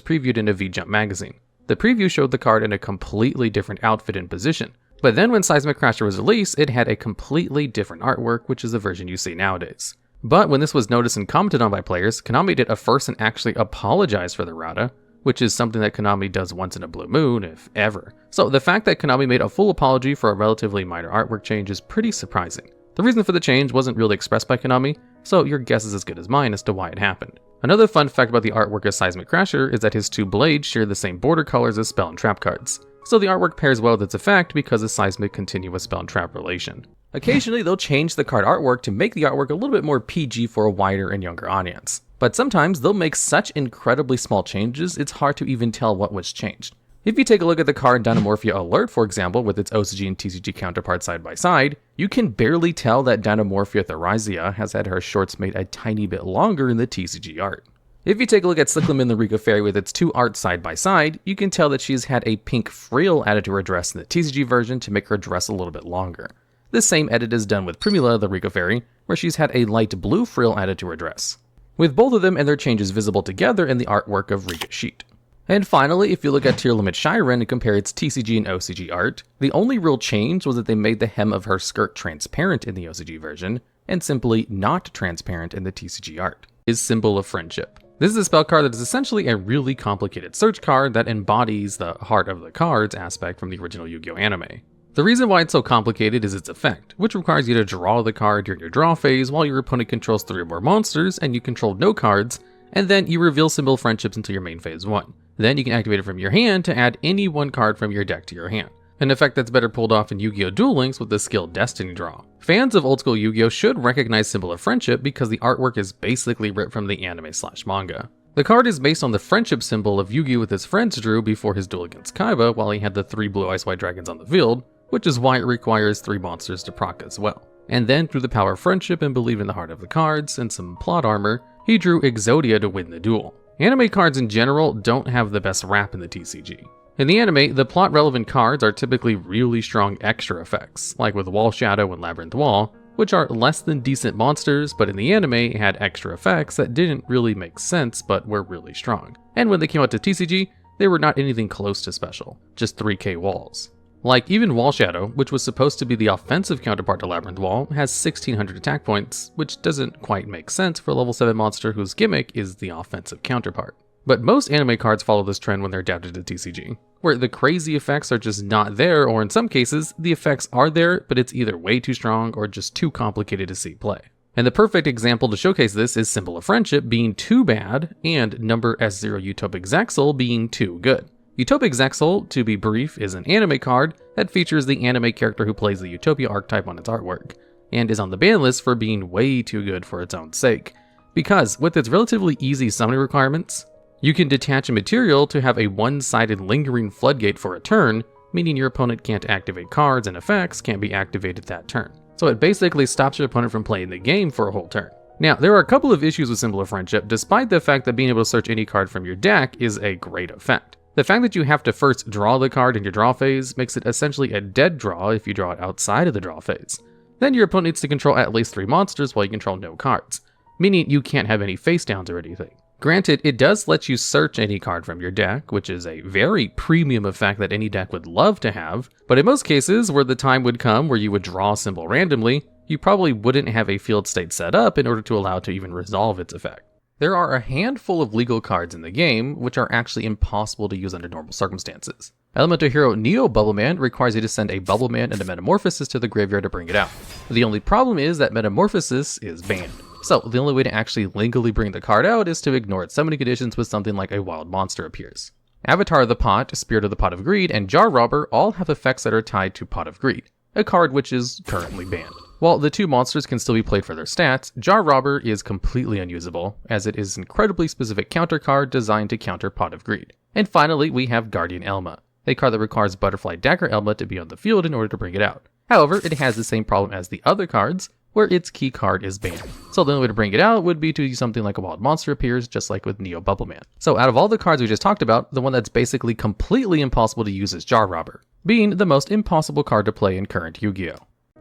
previewed in a V-Jump magazine. The preview showed the card in a completely different outfit and position. But then when Seismic Crasher was released, it had a completely different artwork, which is the version you see nowadays. But when this was noticed and commented on by players, Konami did a first and actually apologized for the errata, which is something that Konami does once in a blue moon, if ever. So the fact that Konami made a full apology for a relatively minor artwork change is pretty surprising. The reason for the change wasn't really expressed by Konami, so your guess is as good as mine as to why it happened. Another fun fact about the artwork of Seismic Crasher is that his 2 blades share the same border colors as spell and trap cards. So the artwork pairs well with its effect because of Seismic continuous spell and trap relation. Occasionally they'll change the card artwork to make the artwork a little bit more PG for a wider and younger audience. but sometimes they'll make such incredibly small changes it's hard to even tell what was changed. If you take a look at the card Dynamorphia Alert, for example, with its OCG and TCG counterparts side by side, you can barely tell that Dynamorphia Therizia has had her shorts made a tiny bit longer in the TCG art. If you take a look at Cyclamen the Rico Fairy with its two arts side by side, you can tell that she's had a pink frill added to her dress in the TCG version to make her dress a little bit longer. This same edit is done with Primula the Rico Fairy, where she's had a light blue frill added to her dress, with both of them and their changes visible together in the artwork of Riga Sheet. And finally, if you look at Tier Limit Shyren and compare its TCG and OCG art, the only real change was that they made the hem of her skirt transparent in the OCG version, and simply not transparent in the TCG art. Is Symbol of Friendship. This is a spell card that is essentially a really complicated search card that embodies the heart of the cards aspect from the original Yu-Gi-Oh anime. The reason why it's so complicated is its effect, which requires you to draw the card during your draw phase while your opponent controls 3 or more monsters and you control no cards, and then you reveal Symbol of Friendships until your main phase 1. Then you can activate it from your hand to add any one card from your deck to your hand. An effect that's better pulled off in Yu-Gi-Oh! Duel Links with the skill Destiny Draw. Fans of old school Yu-Gi-Oh! Should recognize Symbol of Friendship because the artwork is basically ripped from the anime/manga. The card is based on the friendship symbol of Yu-Gi with his friends drew before his duel against Kaiba while he had the 3 blue Ice White Dragons on the field, which is why it requires 3 monsters to proc as well. And then through the power of friendship and believe in the heart of the cards and some plot armor, he drew Exodia to win the duel. Anime cards in general don't have the best rap in the TCG. In the anime, the plot-relevant cards are typically really strong extra effects, like with Wall Shadow and Labyrinth Wall, which are less than decent monsters, but in the anime had extra effects that didn't really make sense but were really strong. And when they came out to TCG, they were not anything close to special, just 3k walls. Like even Wall Shadow, which was supposed to be the offensive counterpart to Labyrinth Wall, has 1600 attack points, which doesn't quite make sense for a level 7 monster whose gimmick is the offensive counterpart. But most anime cards follow this trend when they're adapted to TCG, where the crazy effects are just not there, or in some cases, the effects are there, but it's either way too strong or just too complicated to see play. And the perfect example to showcase this is Symbol of Friendship being too bad, and number S0 Utopic Zexal being too good. Utopic Zexal, to be brief, is an anime card that features the anime character who plays the Utopia archetype on its artwork, and is on the ban list for being way too good for its own sake. Because with its relatively easy summoning requirements, you can detach a material to have a one-sided lingering floodgate for a turn, meaning your opponent can't activate cards and effects can't be activated that turn. So it basically stops your opponent from playing the game for a whole turn. Now, there are a couple of issues with Symbol of Friendship, despite the fact that being able to search any card from your deck is a great effect. The fact that you have to first draw the card in your draw phase makes it essentially a dead draw if you draw it outside of the draw phase. Then your opponent needs to control at least 3 monsters while you control no cards, meaning you can't have any face downs or anything. Granted, it does let you search any card from your deck, which is a very premium effect that any deck would love to have, but in most cases where the time would come where you would draw a symbol randomly, you probably wouldn't have a field state set up in order to allow it to even resolve its effect. There are a handful of legal cards in the game which are actually impossible to use under normal circumstances. Elemental Hero Neo Bubbleman requires you to send a Bubbleman and a Metamorphosis to the graveyard to bring it out. The only problem is that Metamorphosis is banned. So the only way to actually legally bring the card out is to ignore its summoning conditions with something like a wild monster appears. Avatar of the Pot, Spirit of the Pot of Greed, and Jar Robber all have effects that are tied to Pot of Greed, a card which is currently banned. While the 2 monsters can still be played for their stats, Jar Robber is completely unusable, as it is an incredibly specific counter card designed to counter Pot of Greed. And finally, we have Guardian Elma, a card that requires Butterfly Dagger Elma to be on the field in order to bring it out. However, it has the same problem as the other cards, where its key card is banned. So the only way to bring it out would be to use something like a wild monster appears, just like with Neo Bubbleman. So out of all the cards we just talked about, the one that's basically completely impossible to use is Jar Robber, being the most impossible card to play in current Yu-Gi-Oh!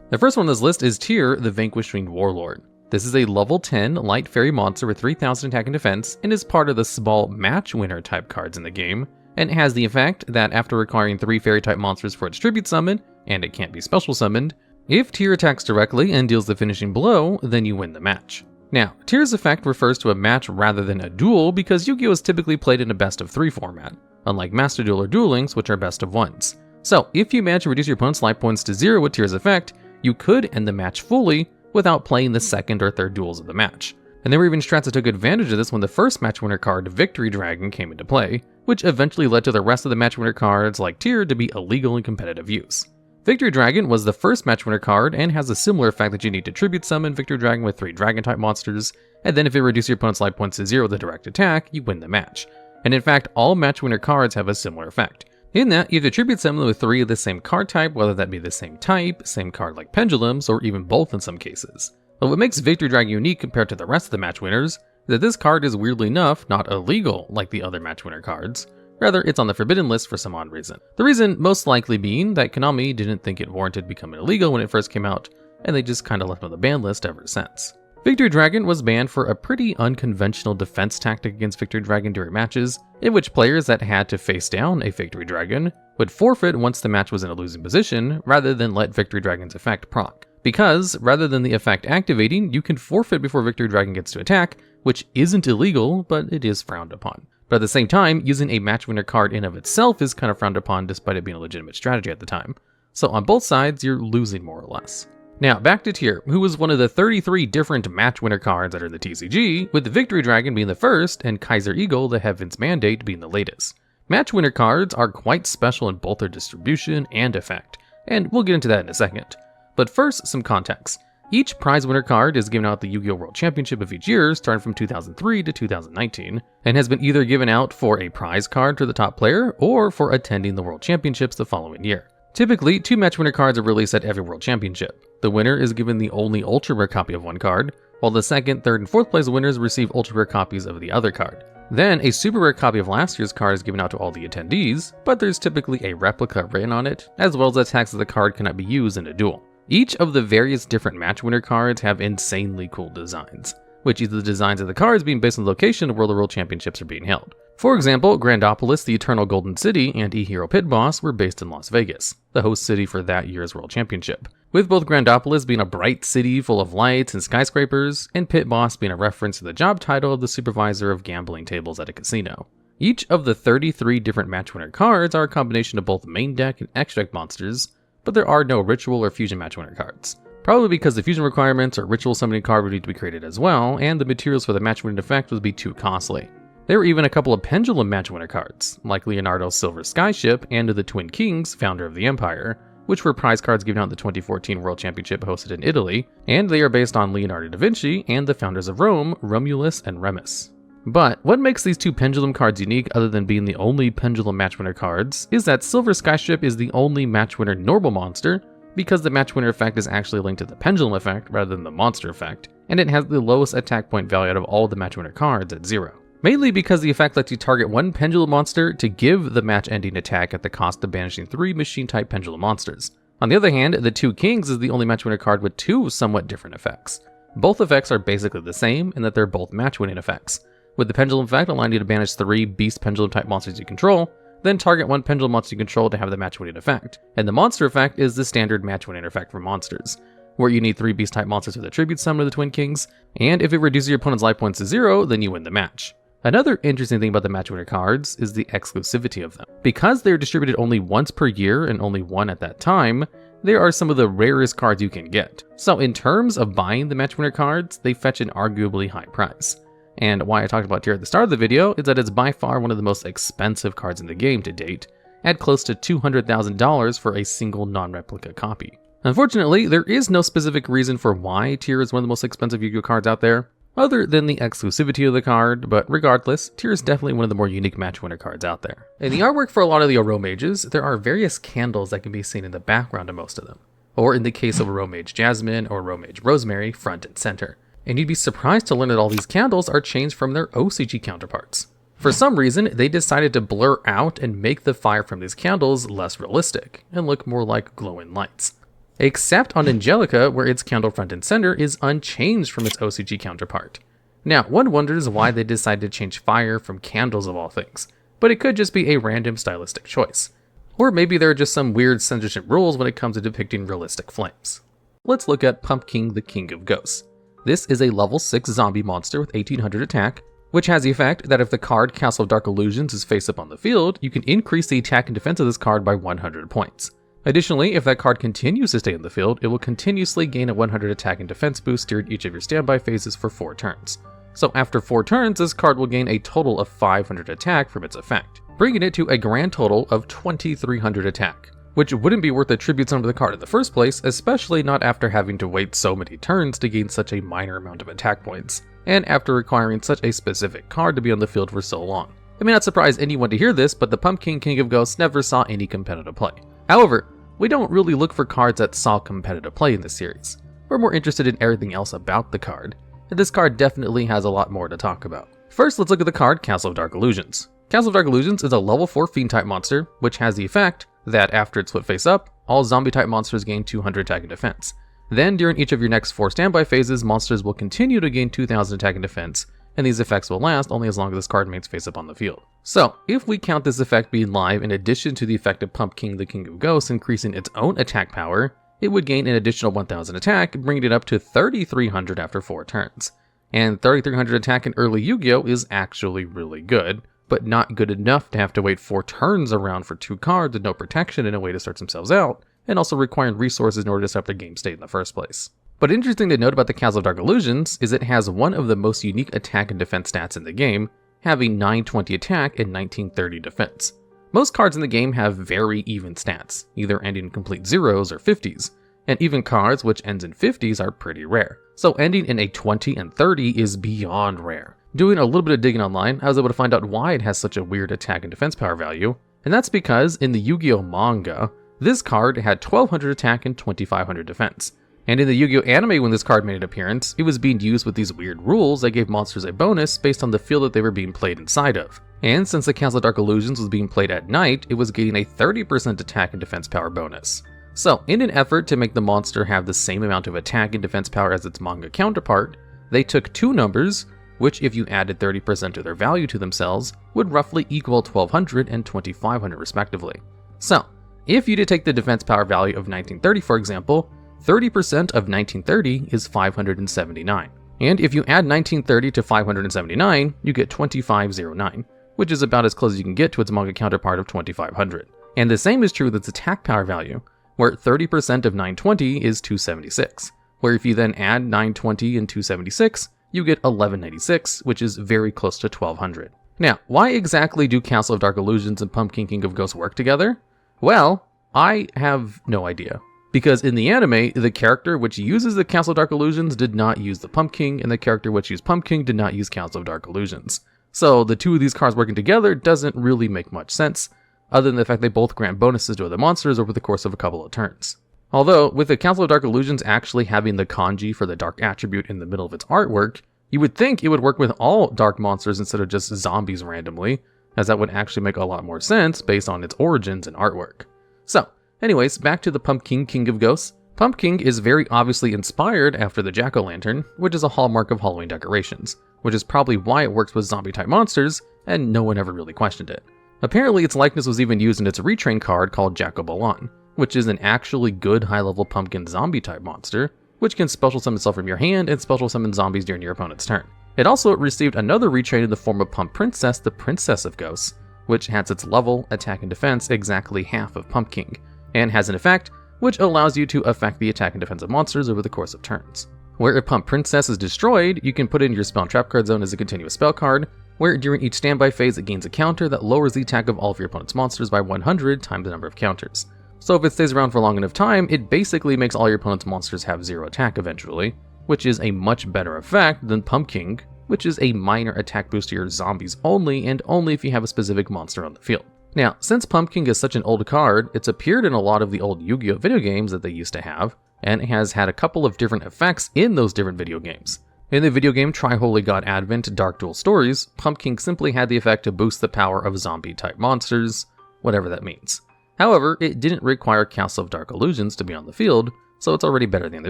The first one on this list is Tyr, the Vanquishing Warlord. This is a level 10 light fairy monster with 3000 attack and defense, and is part of the small match winner type cards in the game, and it has the effect that after requiring 3 fairy type monsters for its tribute summon, and it can't be special summoned, if Tyr attacks directly and deals the finishing blow, then you win the match. Now, Tyr's effect refers to a match rather than a duel because Yu-Gi-Oh! Is typically played in a best of 3 format, unlike Master Duel or Duel Links, which are best of 1s. So, if you manage to reduce your opponent's life points to 0 with Tyr's effect, you could end the match fully without playing the second or third duels of the match. And there were even strats that took advantage of this when the first match winner card, Victory Dragon, came into play, which eventually led to the rest of the match winner cards like Tyr to be illegal in competitive use. Victory Dragon was the first match winner card and has a similar effect that you need to tribute summon Victory Dragon with 3 dragon type monsters, and then if it reduces your opponent's life points to 0 with a direct attack, you win the match. And in fact, all match winner cards have a similar effect. In that, you have to tribute summon with 3 of the same card type, whether that be the same type, same card like Pendulums, or even both in some cases. But what makes Victory Dragon unique compared to the rest of the match winners is that this card is weirdly enough not illegal like the other match winner cards. Rather, it's on the forbidden list for some odd reason. The reason most likely being that Konami didn't think it warranted becoming illegal when it first came out, and they just kinda left it on the ban list ever since. Victory Dragon was banned for a pretty unconventional defense tactic against Victory Dragon during matches, in which players that had to face down a Victory Dragon would forfeit once the match was in a losing position, rather than let Victory Dragon's effect proc. Because, rather than the effect activating, you can forfeit before Victory Dragon gets to attack, which isn't illegal, but it is frowned upon. But at the same time, using a match winner card in of itself is kind of frowned upon despite it being a legitimate strategy at the time. So on both sides, you're losing more or less. Now back to Tyr, who was one of the 33 different match winner cards that are in the TCG, with the Victory Dragon being the first and Kaiser Eagle, the Heaven's Mandate, being the latest. Match winner cards are quite special in both their distribution and effect, and we'll get into that in a second. But first, some context. Each prize winner card is given out at the Yu-Gi-Oh! World Championship of each year, starting from 2003 to 2019, and has been either given out for a prize card to the top player or for attending the World Championships the following year. Typically, 2 match winner cards are released at every World Championship. The winner is given the only ultra rare copy of one card, while the second, third, and fourth place winners receive ultra rare copies of the other card. Then, a super rare copy of last year's card is given out to all the attendees, but there's typically a replica written on it, as well as the text that the card cannot be used in a duel. Each of the various different match winner cards have insanely cool designs, which is the designs of the cards being based on the location of where the World Championships are being held. For example, Grandopolis, the Eternal Golden City, and E-Hero Pit Boss were based in Las Vegas, the host city for that year's World Championship, with both Grandopolis being a bright city full of lights and skyscrapers, and Pit Boss being a reference to the job title of the supervisor of gambling tables at a casino. Each of the 33 different match winner cards are a combination of both main deck and extra deck monsters, but there are no ritual or fusion match winner cards. Probably because the fusion requirements or ritual summoning card would need to be created as well, and the materials for the match winning effect would be too costly. There were even a couple of pendulum match winner cards, like Leonardo's Silver Skyship and the Twin Kings, founder of the Empire, which were prize cards given out at the 2014 World Championship hosted in Italy, and they are based on Leonardo da Vinci and the founders of Rome, Romulus and Remus. But what makes these 2 pendulum cards unique other than being the only pendulum match winner cards is that Silver Skyship is the only match winner normal monster because the match winner effect is actually linked to the pendulum effect rather than the monster effect, and it has the lowest attack point value out of all the match winner cards at 0. Mainly because the effect lets you target one pendulum monster to give the match ending attack at the cost of banishing 3 machine type pendulum monsters. On the other hand, the 2 Kings is the only match winner card with 2 somewhat different effects. Both effects are basically the same in that they're both match winning effects, with the pendulum effect allowing you to banish 3 beast pendulum type monsters you control, then target 1 pendulum monster you control to have the match winning effect. And the monster effect is the standard match winning effect for monsters, where you need 3 beast type monsters with a tribute summon to the Twin Kings, and if it reduces your opponent's life points to 0, then you win the match. Another interesting thing about the match winner cards is the exclusivity of them. Because they're distributed only once per year and only one at that time, they are some of the rarest cards you can get. So in terms of buying the match winner cards, they fetch an arguably high price. And why I talked about Tyr at the start of the video is that it's by far one of the most expensive cards in the game to date, at close to $200,000 for a single non-replica copy. Unfortunately, there is no specific reason for why Tyr is one of the most expensive Yu-Gi-Oh cards out there, other than the exclusivity of the card, but regardless, Tyr is definitely one of the more unique match winner cards out there. In the artwork for a lot of the Oro Mages, there are various candles that can be seen in the background of most of them, or in the case of Oro Mage Jasmine or Oro Mage Rosemary, front and center. And you'd be surprised to learn that all these candles are changed from their OCG counterparts. For some reason, they decided to blur out and make the fire from these candles less realistic, and look more like glowing lights. Except on Angelica, where its candle front and center is unchanged from its OCG counterpart. Now, one wonders why they decided to change fire from candles of all things, but it could just be a random stylistic choice. Or maybe there are just some weird censorship rules when it comes to depicting realistic flames. Let's look at Pumpkin the King of Ghosts. This is a level 6 zombie monster with 1800 attack, which has the effect that if the card Castle of Dark Illusions is face up on the field, you can increase the attack and defense of this card by 100 points. Additionally, if that card continues to stay in the field, it will continuously gain a 100 attack and defense boost during each of your standby phases for 4 turns. So after 4 turns, this card will gain a total of 500 attack from its effect, bringing it to a grand total of 2300 attack. which wouldn't be worth attributes onto the card in the first place, especially not after having to wait so many turns to gain such a minor amount of attack points, and after requiring such a specific card to be on the field for so long. It may not surprise anyone to hear this, but the Pumpkin King of Ghosts never saw any competitive play. However, we don't really look for cards that saw competitive play in this series. We're more interested in everything else about the card, and this card definitely has a lot more to talk about. First, let's look at the card Castle of Dark Illusions. Castle of Dark Illusions is a level 4 Fiend type monster, which has the effect that after it's flipped face up, all zombie type monsters gain 200 attack and defense. Then, during each of your next 4 standby phases, monsters will continue to gain 2000 attack and defense, and these effects will last only as long as this card remains face up on the field. So, if we count this effect being live in addition to the effect of Pumpkin the King of Ghosts increasing its own attack power, it would gain an additional 1000 attack, bringing it up to 3300 after 4 turns. And 3300 attack in early Yu-Gi-Oh! Is actually really good, but not good enough to have to wait 4 turns around for 2 cards with no protection and a way to sort themselves out, and also requiring resources in order to set up the game state in the first place. But interesting to note about the Castle of Dark Illusions is it has one of the most unique attack and defense stats in the game, having 920 attack and 1930 defense. Most cards in the game have very even stats, either ending in complete zeros or 50s, and even cards which ends in 50s are pretty rare. So ending in a 20 and 30 is beyond rare. Doing a little bit of digging online, I was able to find out why it has such a weird attack and defense power value, and that's because in the Yu-Gi-Oh! Manga, this card had 1200 attack and 2500 defense. And in the Yu-Gi-Oh! Anime, when this card made an appearance, it was being used with these weird rules that gave monsters a bonus based on the field that they were being played inside of. And since the Castle of Dark Illusions was being played at night, it was getting a 30% attack and defense power bonus. So, in an effort to make the monster have the same amount of attack and defense power as its manga counterpart, they took 2 numbers, which if you added 30% of their value to themselves, would roughly equal 1200 and 2500 respectively. So, if you did take the defense power value of 1930 for example, 30% of 1930 is 579. And if you add 1930 to 579, you get 2509, which is about as close as you can get to its manga counterpart of 2500. And the same is true with its attack power value, where 30% of 920 is 276, where if you then add 920 and 276, you get 1196, which is very close to 1200. Now, why exactly do Castle of Dark Illusions and Pumpkin King of Ghosts work together? Well, I have no idea. Because in the anime, the character which uses the Castle of Dark Illusions did not use the Pumpkin, and the character which used Pumpkin did not use Castle of Dark Illusions. So the two of these cards working together doesn't really make much sense, other than the fact they both grant bonuses to other monsters over the course of a couple of turns. Although, with the Castle of Dark Illusions actually having the kanji for the dark attribute in the middle of its artwork, you would think it would work with all dark monsters instead of just zombies randomly, as that would actually make a lot more sense based on its origins and artwork. So, anyways, back to the Pumpkin King of Ghosts. Pumpkin is very obviously inspired after the jack-o'-lantern, which is a hallmark of Halloween decorations, which is probably why it works with zombie-type monsters, and no one ever really questioned it. Apparently, its likeness was even used in its retrain card called Jack-o'-Balan, which is an actually good high-level pumpkin zombie-type monster, which can special summon itself from your hand and special summon zombies during your opponent's turn. It also received another retrain in the form of Pump Princess, the Princess of Ghosts, which has its level, attack, and defense exactly half of Pumpkin, and has an effect which allows you to affect the attack and defense of monsters over the course of turns. Where if Pump Princess is destroyed, you can put it in your spell and trap card zone as a continuous spell card, where during each standby phase it gains a counter that lowers the attack of all of your opponent's monsters by 100 times the number of counters. So if it stays around for long enough time, it basically makes all your opponent's monsters have 0 attack eventually, which is a much better effect than Pumpkin, which is a minor attack boost to your zombies only, and only if you have a specific monster on the field. Now, since Pumpkin is such an old card, it's appeared in a lot of the old Yu-Gi-Oh! Video games that they used to have, and it has had a couple of different effects in those different video games. In the video game Tri-Holy God Advent Dark Duel Stories, Pumpkin simply had the effect to boost the power of zombie-type monsters, whatever that means. However, it didn't require Castle of Dark Illusions to be on the field, so it's already better than the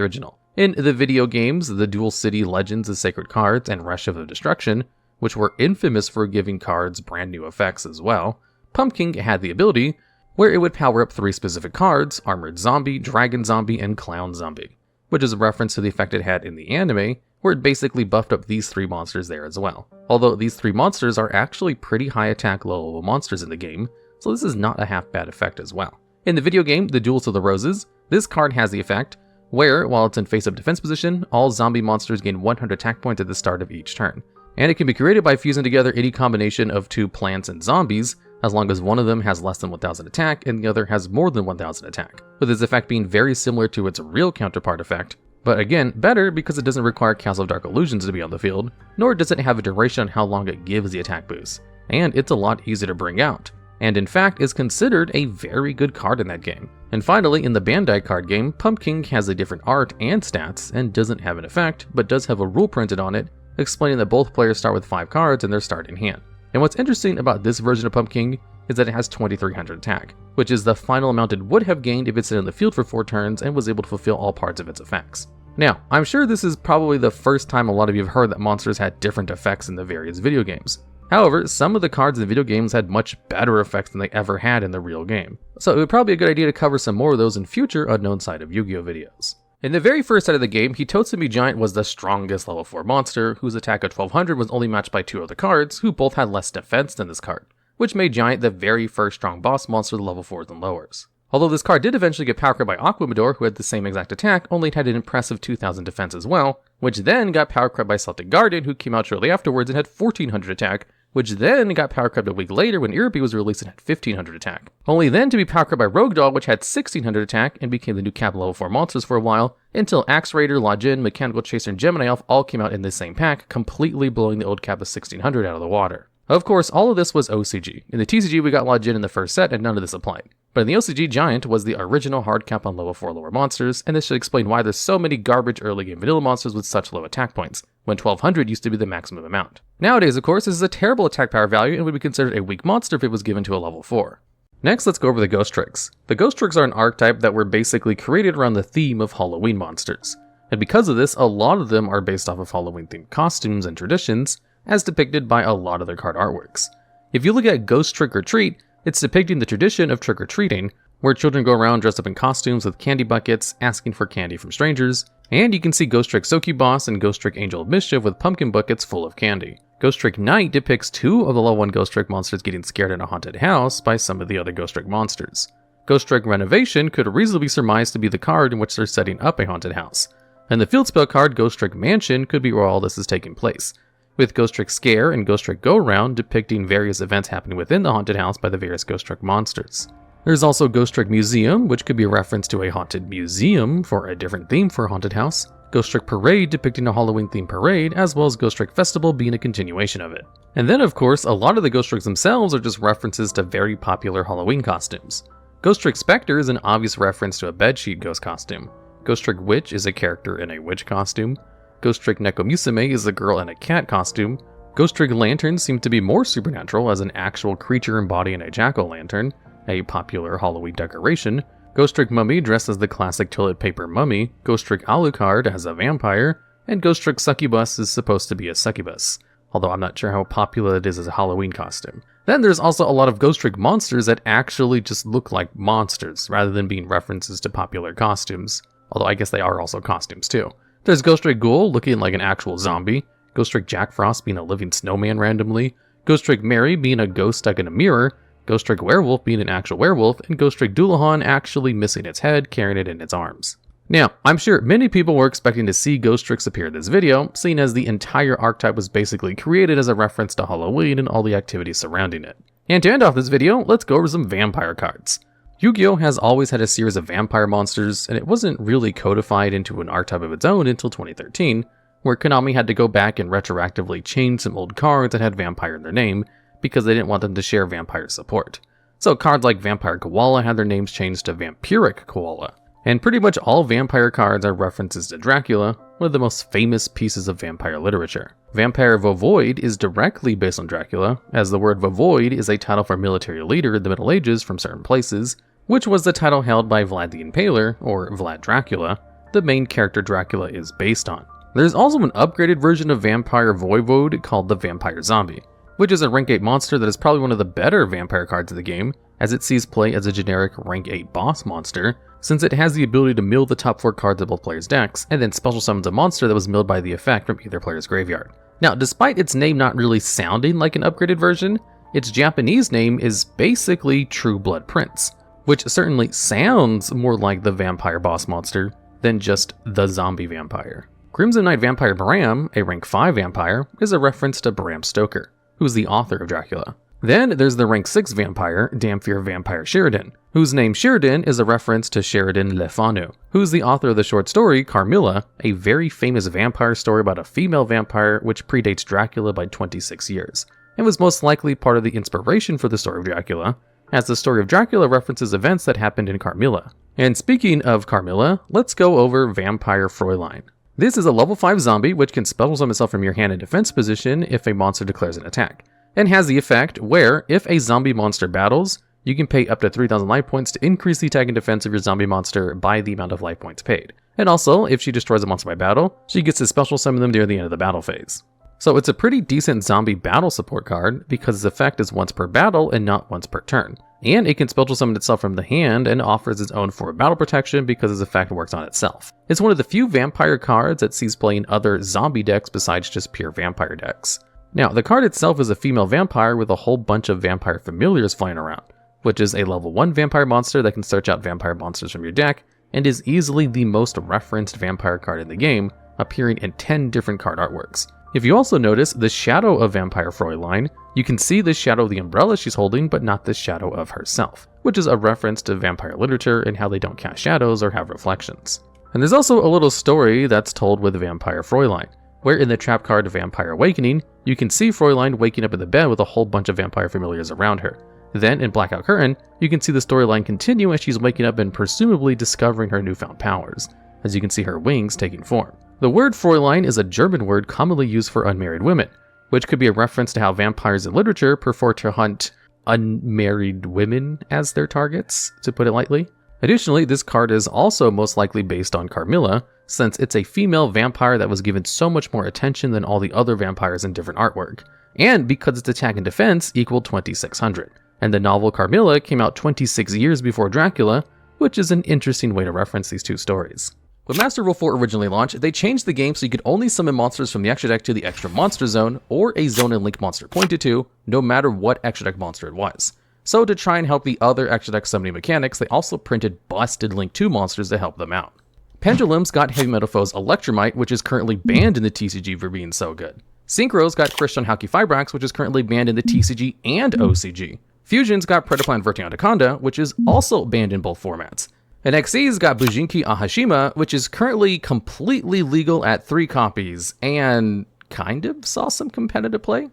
original. In the video games, the Dual City Legends of Sacred Cards and Rush of Destruction, which were infamous for giving cards brand new effects as well, Pumpkin had the ability where it would power up 3 specific cards, Armored Zombie, Dragon Zombie, and Clown Zombie, which is a reference to the effect it had in the anime, where it basically buffed up these 3 monsters there as well. Although these 3 monsters are actually pretty high attack low level monsters in the game, so this is not a half bad effect as well. In the video game, The Duels of the Roses, this card has the effect where, while it's in face-up defense position, all zombie monsters gain 100 attack points at the start of each turn. And it can be created by fusing together any combination of 2 plants and zombies, as long as one of them has less than 1000 attack and the other has more than 1000 attack, with its effect being very similar to its real counterpart effect, but again, better because it doesn't require Castle of Dark Illusions to be on the field, nor does it have a duration on how long it gives the attack boost, and it's a lot easier to bring out, and in fact is considered a very good card in that game. And finally, in the Bandai card game, Pumpkin has a different art and stats and doesn't have an effect, but does have a rule printed on it, explaining that both players start with 5 cards in their starting hand. And what's interesting about this version of Pumpkin is that it has 2300 attack, which is the final amount it would have gained if it stayed in the field for 4 turns and was able to fulfill all parts of its effects. Now, I'm sure this is probably the first time a lot of you have heard that monsters had different effects in the various video games. However, some of the cards in video games had much better effects than they ever had in the real game. So it would probably be a good idea to cover some more of those in future Unknown Side of Yu-Gi-Oh videos. In the very first set of the game, Hitotsume Giant was the strongest level 4 monster, whose attack at 1200 was only matched by 2 other cards, who both had less defense than this card, which made Giant the very first strong boss monster of the level 4s and lowers. Although this card did eventually get power crept by Aquamador, who had the same exact attack, only it had an impressive 2000 defense as well, which then got power crept by Celtic Guardian, who came out shortly afterwards and had 1400 attack, which then got power crept a week later when Irby was released and had 1500 attack. Only then to be power crept by Rogue Doll, which had 1600 attack and became the new cap level 4 monsters for a while, until Axe Raider, Lajin, Mechanical Chaser, and Gemini Elf all came out in the same pack, completely blowing the old cap of 1600 out of the water. Of course, all of this was OCG. In the TCG, we got Lajin in the first set, and none of this applied. But in the OCG, Giant was the original hard cap on level 4 lower monsters, and this should explain why there's so many garbage early game vanilla monsters with such low attack points, when 1200 used to be the maximum amount. Nowadays, of course, this is a terrible attack power value and would be considered a weak monster if it was given to a level 4. Next, let's go over the Ghost Tricks. The Ghost Tricks are an archetype that were basically created around the theme of Halloween monsters. And because of this, a lot of them are based off of Halloween-themed costumes and traditions, as depicted by a lot of their card artworks. If you look at Ghost Trick or Treat, it's depicting the tradition of trick-or-treating, where children go around dressed up in costumes with candy buckets, asking for candy from strangers, and you can see Ghost Trick Soki-Boss and Ghost Trick Angel of Mischief with pumpkin buckets full of candy. Ghost Trick Night depicts 2 of the level 1 Ghost Trick monsters getting scared in a haunted house by some of the other Ghost Trick monsters. Ghost Trick Renovation could reasonably be surmised to be the card in which they're setting up a haunted house, and the field spell card Ghost Trick Mansion could be where all this is taking place, with Ghost Trick Scare and Ghost Trick Go Round depicting various events happening within the haunted house by the various Ghost Trick monsters. There's also Ghost Trick Museum, which could be a reference to a haunted museum for a different theme for a haunted house, Ghost Trick Parade depicting a Halloween-themed parade, as well as Ghost Trick Festival being a continuation of it. And then of course, a lot of the Ghost Tricks themselves are just references to very popular Halloween costumes. Ghost Trick Spectre is an obvious reference to a bedsheet ghost costume. Ghost Trick Witch is a character in a witch costume. Ghost Trick Nekomusume is a girl in a cat costume. Ghost Trick Lantern seems to be more supernatural as an actual creature embodying a jack-o'-lantern, a popular Halloween decoration. Ghost Trick Mummy dressed as the classic toilet paper mummy. Ghost Trick Alucard as a vampire. And Ghost Trick Succubus is supposed to be a succubus, although I'm not sure how popular it is as a Halloween costume. Then there's also a lot of Ghost Trick monsters that actually just look like monsters, rather than being references to popular costumes, although I guess they are also costumes too. There's Ghost Trick Ghoul looking like an actual zombie, Ghost Trick Jack Frost being a living snowman randomly, Ghost Trick Mary being a ghost stuck in a mirror, Ghost Trick Werewolf being an actual werewolf, and Ghost Trick Doulahan actually missing its head, carrying it in its arms. Now, I'm sure many people were expecting to see Ghost Tricks appear in this video, seeing as the entire archetype was basically created as a reference to Halloween and all the activities surrounding it. And to end off this video, let's go over some vampire cards. Yu-Gi-Oh! Has always had a series of vampire monsters, and it wasn't really codified into an archetype of its own until 2013, where Konami had to go back and retroactively change some old cards that had vampire in their name, because they didn't want them to share vampire support. So cards like Vampire Koala had their names changed to Vampiric Koala. And pretty much all vampire cards are references to Dracula, one of the most famous pieces of vampire literature. Vampire Vovoid is directly based on Dracula, as the word Vovoid is a title for a military leader in the Middle Ages from certain places, which was the title held by Vlad the Impaler, or Vlad Dracula, the main character Dracula is based on. There's also an upgraded version of Vampire Voivode called the Vampire Zombie, which is a rank 8 monster that is probably one of the better vampire cards of the game, as it sees play as a generic rank 8 boss monster, since it has the ability to mill the top 4 cards of both players' decks, and then special summons a monster that was milled by the effect from either player's graveyard. Now, despite its name not really sounding like an upgraded version, its Japanese name is basically True Blood Prince, which certainly sounds more like the vampire boss monster than just the zombie vampire. Crimson Knight Vampire Bram, a rank 5 vampire, is a reference to Bram Stoker, who's the author of Dracula. Then there's the rank 6 vampire, Damphir Vampire Sheridan, whose name Sheridan is a reference to Sheridan Le Fanu, who's the author of the short story Carmilla, a very famous vampire story about a female vampire which predates Dracula by 26 years, and was most likely part of the inspiration for the story of Dracula, as the story of Dracula references events that happened in Carmilla. And speaking of Carmilla, let's go over Vampire Fräulein. This is a level 5 zombie which can special summon itself from your hand in defense position if a monster declares an attack, and has the effect where, if a zombie monster battles, you can pay up to 3,000 life points to increase the attack and defense of your zombie monster by the amount of life points paid. And also, if she destroys a monster by battle, she gets to special summon them near the end of the battle phase. So it's a pretty decent zombie battle support card because its effect is once per battle and not once per turn. And it can special summon itself from the hand and offers its own form of battle protection because its effect works on itself. It's one of the few vampire cards that sees play in other zombie decks besides just pure vampire decks. Now, the card itself is a female vampire with a whole bunch of vampire familiars flying around, which is a level 1 vampire monster that can search out vampire monsters from your deck, and is easily the most referenced vampire card in the game, appearing in 10 different card artworks. If you also notice the shadow of Vampire Fräulein, you can see the shadow of the umbrella she's holding, but not the shadow of herself, which is a reference to vampire literature and how they don't cast shadows or have reflections. And there's also a little story that's told with Vampire Fräulein, where in the trap card Vampire Awakening, you can see Fräulein waking up in the bed with a whole bunch of vampire familiars around her. Then, in Blackout Curtain, you can see the storyline continue as she's waking up and presumably discovering her newfound powers, as you can see her wings taking form. The word Fräulein is a German word commonly used for unmarried women, which could be a reference to how vampires in literature prefer to hunt unmarried women as their targets, to put it lightly. Additionally, this card is also most likely based on Carmilla, since it's a female vampire that was given so much more attention than all the other vampires in different artwork, and because its attack and defense equaled 2600. And the novel Carmilla came out 26 years before Dracula, which is an interesting way to reference these two stories. When Master Rule 4 originally launched, they changed the game so you could only summon monsters from the extra deck to the extra monster zone, or a zone and link monster pointed to, no matter what extra deck monster it was. So to try and help the other extra deck summoning mechanics, they also printed busted Link 2 monsters to help them out. Pendulum's got Heavy Metal Foe's Electromite, which is currently banned in the TCG for being so good. Synchro's got Christian Hauki Fibrax, which is currently banned in the TCG and OCG. Fusion's got Predaplan Verting Anaconda, which is also banned in both formats. And XE's got Bujinki Ahashima, which is currently completely legal at 3 copies, and kind of saw some competitive play.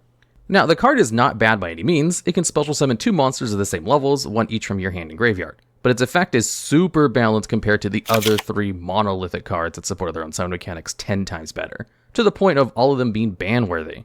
Now, the card is not bad by any means. It can special summon 2 monsters of the same levels, one each from your hand and graveyard. But its effect is super balanced compared to the other 3 monolithic cards that support their own summon mechanics 10 times better, to the point of all of them being ban-worthy.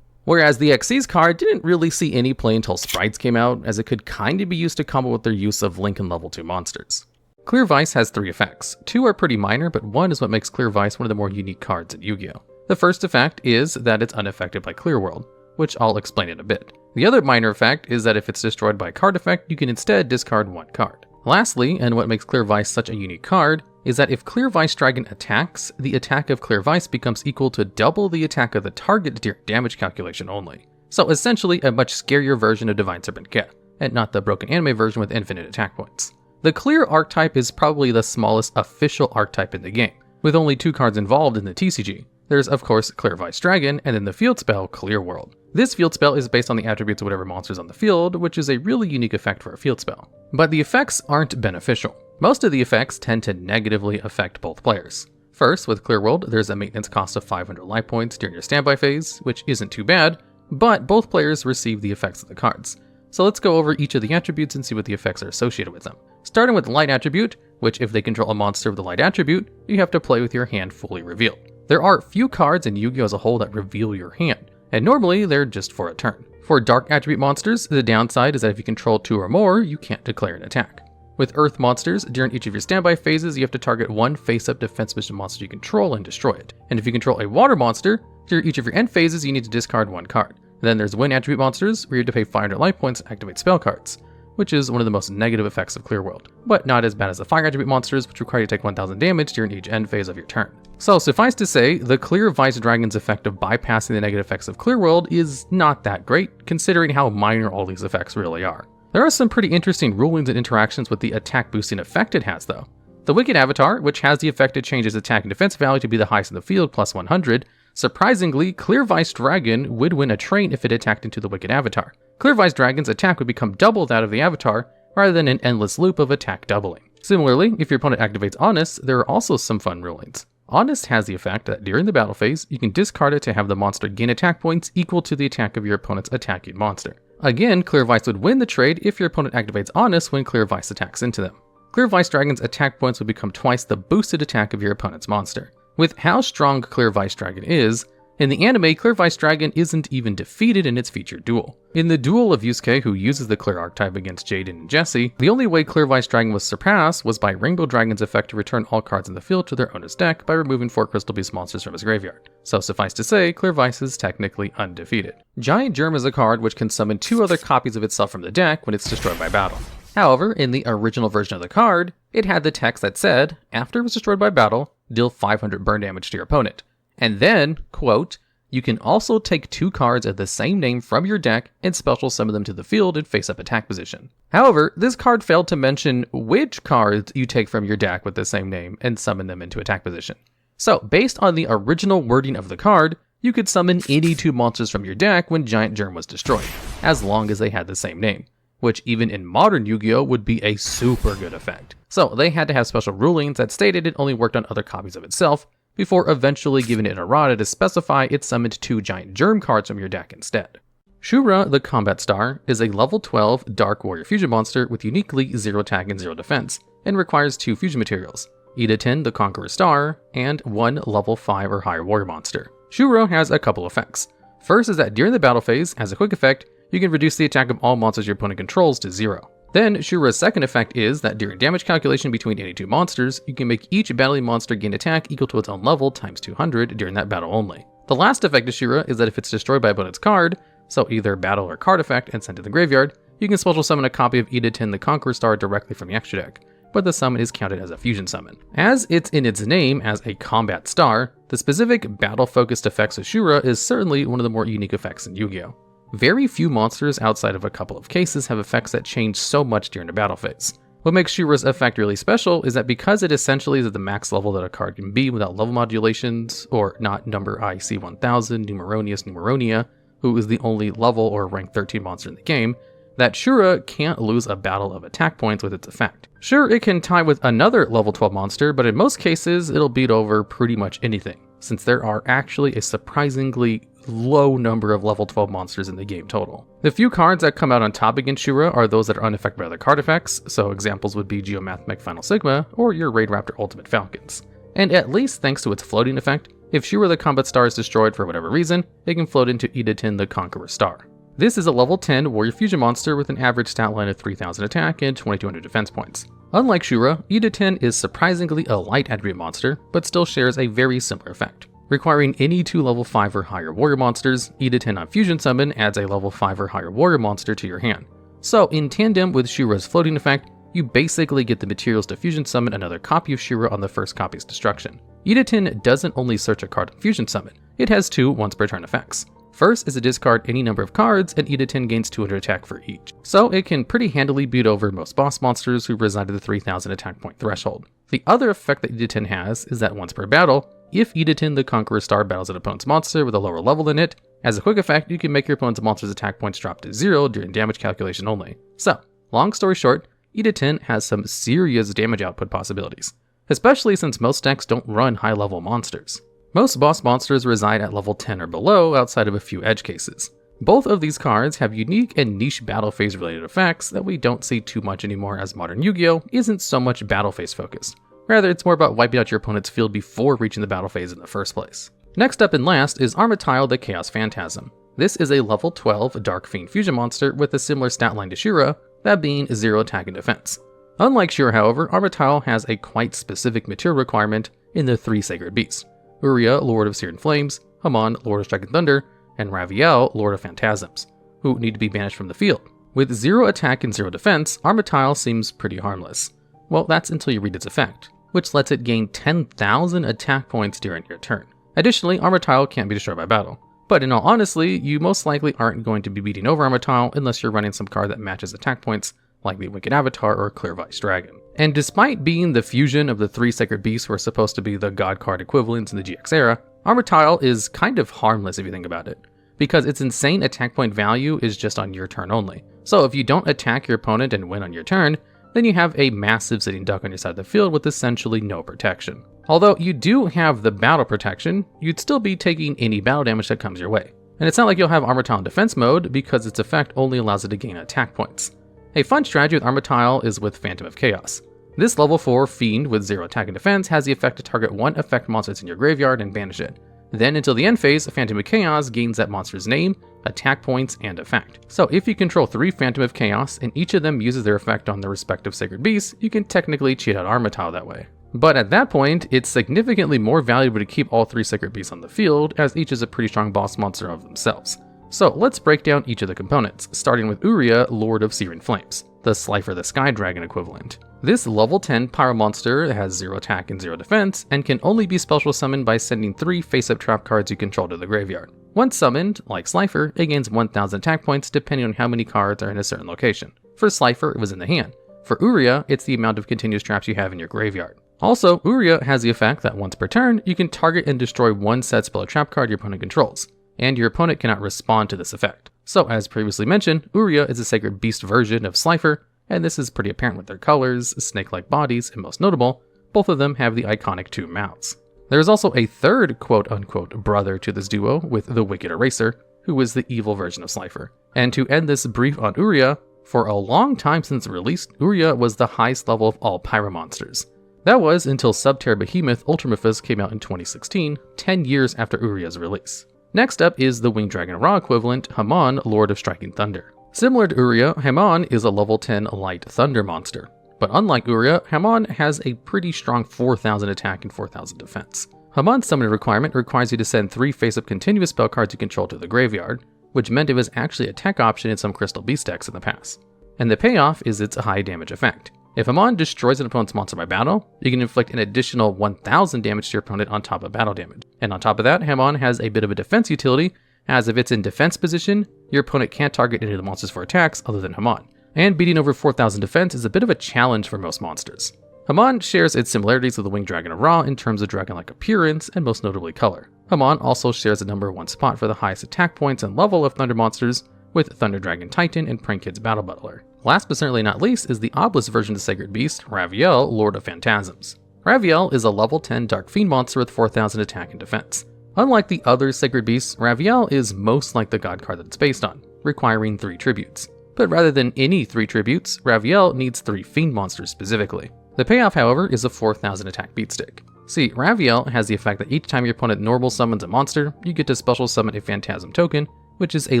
Whereas the XC's card didn't really see any play until Sprites came out, as it could kind of be used to combo with their use of Link and level 2 monsters. Clear Vice has 3 effects. 2 are pretty minor, but 1 is what makes Clear Vice one of the more unique cards in Yu-Gi-Oh! The first effect is that it's unaffected by Clear World, which I'll explain in a bit. The other minor effect is that if it's destroyed by a card effect, you can instead discard 1 card. Lastly, and what makes Clear Vice such a unique card, is that if Clear Vice Dragon attacks, the attack of Clear Vice becomes equal to double the attack of the target during damage calculation only. So essentially a much scarier version of Divine Serpent Geth, and not the broken anime version with infinite attack points. The Clear archetype is probably the smallest official archetype in the game, with only 2 cards involved in the TCG. There's of course Clear Vice Dragon, and then the field spell Clear World. This field spell is based on the attributes of whatever monsters on the field, which is a really unique effect for a field spell. But the effects aren't beneficial. Most of the effects tend to negatively affect both players. First, with Clear World, there's a maintenance cost of 500 life points during your standby phase, which isn't too bad, but both players receive the effects of the cards. So let's go over each of the attributes and see what the effects are associated with them. Starting with Light Attribute, which if they control a monster with the Light Attribute, you have to play with your hand fully revealed. There are few cards in Yu-Gi-Oh! As a whole that reveal your hand, and normally they're just for a turn. For Dark Attribute monsters, the downside is that if you control 2 or more, you can't declare an attack. With Earth monsters, during each of your standby phases, you have to target 1 face-up defense mission monster you control and destroy it. And if you control a Water monster, during each of your end phases, you need to discard 1 card. Then there's Wind Attribute monsters, where you have to pay 500 life points to activate spell cards, which is one of the most negative effects of Clear World, but not as bad as the Fire Attribute monsters, which require you to take 1000 damage during each end phase of your turn. So suffice to say, the Clear Vice Dragon's effect of bypassing the negative effects of Clear World is not that great, considering how minor all these effects really are. There are some pretty interesting rulings and interactions with the attack boosting effect it has though. The Wicked Avatar, which has the effect to change its attack and defense value to be the highest in the field, plus 100, surprisingly, Clear Vice Dragon would win a train if it attacked into the Wicked Avatar. Clear Vice Dragon's attack would become double that of the avatar, rather than an endless loop of attack doubling. Similarly, if your opponent activates Honest, there are also some fun rulings. Honest has the effect that during the battle phase, you can discard it to have the monster gain attack points equal to the attack of your opponent's attacking monster. Again, Clear Vice would win the trade if your opponent activates Honest when Clear Vice attacks into them. Clear Vice Dragon's attack points would become twice the boosted attack of your opponent's monster. With how strong Clear Vice Dragon is, in the anime, Clear Vice Dragon isn't even defeated in its featured duel. In the duel of Yusuke, who uses the Clear archetype against Jaden and Jesse, the only way Clear Vice Dragon was surpassed was by Rainbow Dragon's effect to return all cards in the field to their owner's deck by removing 4 Crystal Beast monsters from his graveyard. So suffice to say, Clear Vice is technically undefeated. Giant Germ is a card which can summon 2 other copies of itself from the deck when it's destroyed by battle. However, in the original version of the card, it had the text that said, after it was destroyed by battle, deal 500 burn damage to your opponent. And then, quote, you can also take 2 cards of the same name from your deck and special summon them to the field in face-up attack position. However, this card failed to mention which cards you take from your deck with the same name and summon them into attack position. So, based on the original wording of the card, you could summon any 2 monsters from your deck when Giant Germ was destroyed, as long as they had the same name, which even in modern Yu-Gi-Oh! Would be a super good effect. So, they had to have special rulings that stated it only worked on other copies of itself, before eventually giving it an errata to specify it summoned 2 Giant Germ cards from your deck instead. Shura, the Combat Star, is a level 12 Dark Warrior Fusion monster with uniquely 0 attack and 0 defense, and requires 2 fusion materials, Evita, the Conqueror Star, and 1 level 5 or higher warrior monster. Shura has a couple effects. First is that during the battle phase, as a quick effect, you can reduce the attack of all monsters your opponent controls to 0. Then, Shura's second effect is that during damage calculation between any 2 monsters, you can make each battling monster gain attack equal to its own level times 200 during that battle only. The last effect of Shura is that if it's destroyed by opponent's card, so either battle or card effect and sent to the graveyard, you can special summon a copy of Evita, the Conqueror Star directly from the extra deck, but the summon is counted as a fusion summon. As it's in its name as a combat star, the specific battle-focused effects of Shura is certainly one of the more unique effects in Yu-Gi-Oh! Very few monsters outside of a couple of cases have effects that change so much during the battle phase. What makes Shura's effect really special is that because it essentially is at the max level that a card can be without level modulations, or not number IC 1000, Numeronius Numeronia, who is the only level or rank 13 monster in the game, that Shura can't lose a battle of attack points with its effect. Sure, it can tie with another level 12 monster, but in most cases, it'll beat over pretty much anything, since there are actually a surprisingly low number of level 12 monsters in the game total. The few cards that come out on top against Shura are those that are unaffected by other card effects, so examples would be Geomathemech Final Sigma or your Raid Raptor Ultimate Falcons. And at least thanks to its floating effect, if Shura the Combat Star is destroyed for whatever reason, it can float into Evita, the Conqueror Star. This is a level 10 Warrior Fusion monster with an average stat line of 3000 attack and 2200 defense points. Unlike Shura, Evita is surprisingly a light attribute monster, but still shares a very similar effect. Requiring any 2 level 5 or higher warrior monsters, Evita on Fusion Summon adds a level 5 or higher warrior monster to your hand. So in tandem with Shura's floating effect, you basically get the materials to Fusion Summon another copy of Shura on the first copy's destruction. Evita doesn't only search a card on Fusion Summon, it has 2 once per turn effects. First is to discard any number of cards, and Evita gains 200 attack for each. So it can pretty handily beat over most boss monsters who reside at the 3000 attack point threshold. The other effect that Evita has is that once per battle, if Evita, the Conqueror Star, battles an opponent's monster with a lower level than it, as a quick effect, you can make your opponent's monster's attack points drop to 0 during damage calculation only. So, long story short, Evita has some serious damage output possibilities, especially since most decks don't run high-level monsters. Most boss monsters reside at level 10 or below outside of a few edge cases. Both of these cards have unique and niche battle phase related effects that we don't see too much anymore, as modern Yu-Gi-Oh! Isn't so much battle phase focused. Rather, it's more about wiping out your opponent's field before reaching the battle phase in the first place. Next up and last is Archetypes, the Chaos Phantasm. This is a level 12 Dark Fiend fusion monster with a similar stat line to Shura, that being 0 attack and defense. Unlike Shura, however, Archetypes has a quite specific material requirement in the 3 Sacred Beasts: Uriah, Lord of Searing Flames, Haman, Lord of Striking Thunder, and Raviel, Lord of Phantasms, who need to be banished from the field. With 0 attack and 0 defense, Archetypes seems pretty harmless. Well, that's until you read its effect, which lets it gain 10,000 attack points during your turn. Additionally, Archetypes can't be destroyed by battle. But in all honesty, you most likely aren't going to be beating over Archetypes unless you're running some card that matches attack points, like the Wicked Avatar or Clear Vice Dragon. And despite being the fusion of the 3 Sacred Beasts who are supposed to be the god card equivalents in the GX era, Archetypes is kind of harmless if you think about it. because its insane attack point value is just on your turn only. So if you don't attack your opponent and win on your turn, then you have a massive sitting duck on your side of the field with essentially no protection. Although you do have the battle protection, you'd still be taking any battle damage that comes your way. And it's not like you'll have Armor Tile in defense mode because its effect only allows it to gain attack points. A fun strategy with Armor Tile is with Phantom of Chaos. This level 4 Fiend with 0 attack and defense has the effect to target one effect monster that's in your graveyard and banish it. Then until the end phase, Phantom of Chaos gains that monster's name, attack points, and effect. So if you control 3 Phantom of Chaos and each of them uses their effect on their respective sacred beasts, you can technically cheat out Armor Tile that way. But at that point, it's significantly more valuable to keep all 3 sacred beasts on the field, as each is a pretty strong boss monster of themselves. So let's break down each of the components, starting with Uria, Lord of Searing Flames, the Slifer the Sky Dragon equivalent. This level 10 pyro monster has 0 attack and 0 defense, and can only be special summoned by sending 3 face-up trap cards you control to the graveyard. Once summoned, like Slifer, it gains 1000 attack points depending on how many cards are in a certain location. For Slifer, it was in the hand. For Uria, it's the amount of continuous traps you have in your graveyard. Also, Uria has the effect that once per turn, you can target and destroy one set spell or trap card your opponent controls, and your opponent cannot respond to this effect. So as previously mentioned, Uria is a sacred beast version of Slifer, and this is pretty apparent with their colors, snake-like bodies, and most notable, both of them have the iconic 2 mouths. There is also a third quote-unquote brother to this duo with the Wicked Eraser, who is the evil version of Slifer. And to end this brief on Uria, for a long time since release, Uria was the highest level of all pyro monsters. That was until Subterra Behemoth Ultramorphous came out in 2016, 10 years after Uria's release. Next up is the Winged Dragon Ra equivalent, Hamon, Lord of Striking Thunder. Similar to Uria, Hamon is a level 10 light thunder monster. But unlike Uria, Hamon has a pretty strong 4000 attack and 4000 defense. Hamon's summoning requirement requires you to send 3 face-up continuous spell cards you control to the graveyard, which meant it was actually a tech option in some Crystal Beast decks in the past. And the payoff is its high damage effect. If Hamon destroys an opponent's monster by battle, you can inflict an additional 1000 damage to your opponent on top of battle damage. And on top of that, Hamon has a bit of a defense utility, as if it's in defense position, your opponent can't target any of the monsters for attacks other than Hamon. And beating over 4000 defense is a bit of a challenge for most monsters. Hamon shares its similarities with the Winged Dragon of Ra in terms of dragon-like appearance and most notably color. Hamon also shares the number 1 spot for the highest attack points and level of Thunder monsters with Thunder Dragon Titan and Prankids Battle Butler. Last but certainly not least is the obelisk version of the Sacred Beast, Raviel, Lord of Phantasms. Raviel is a level 10 Dark Fiend monster with 4000 attack and defense. Unlike the other Sacred Beasts, Raviel is most like the god card that it's based on, requiring 3 tributes. But rather than any 3 tributes, Raviel needs 3 Fiend monsters specifically. The payoff, however, is a 4000 attack beatstick. See, Raviel has the effect that each time your opponent normal summons a monster, you get to special summon a Phantasm token, which is a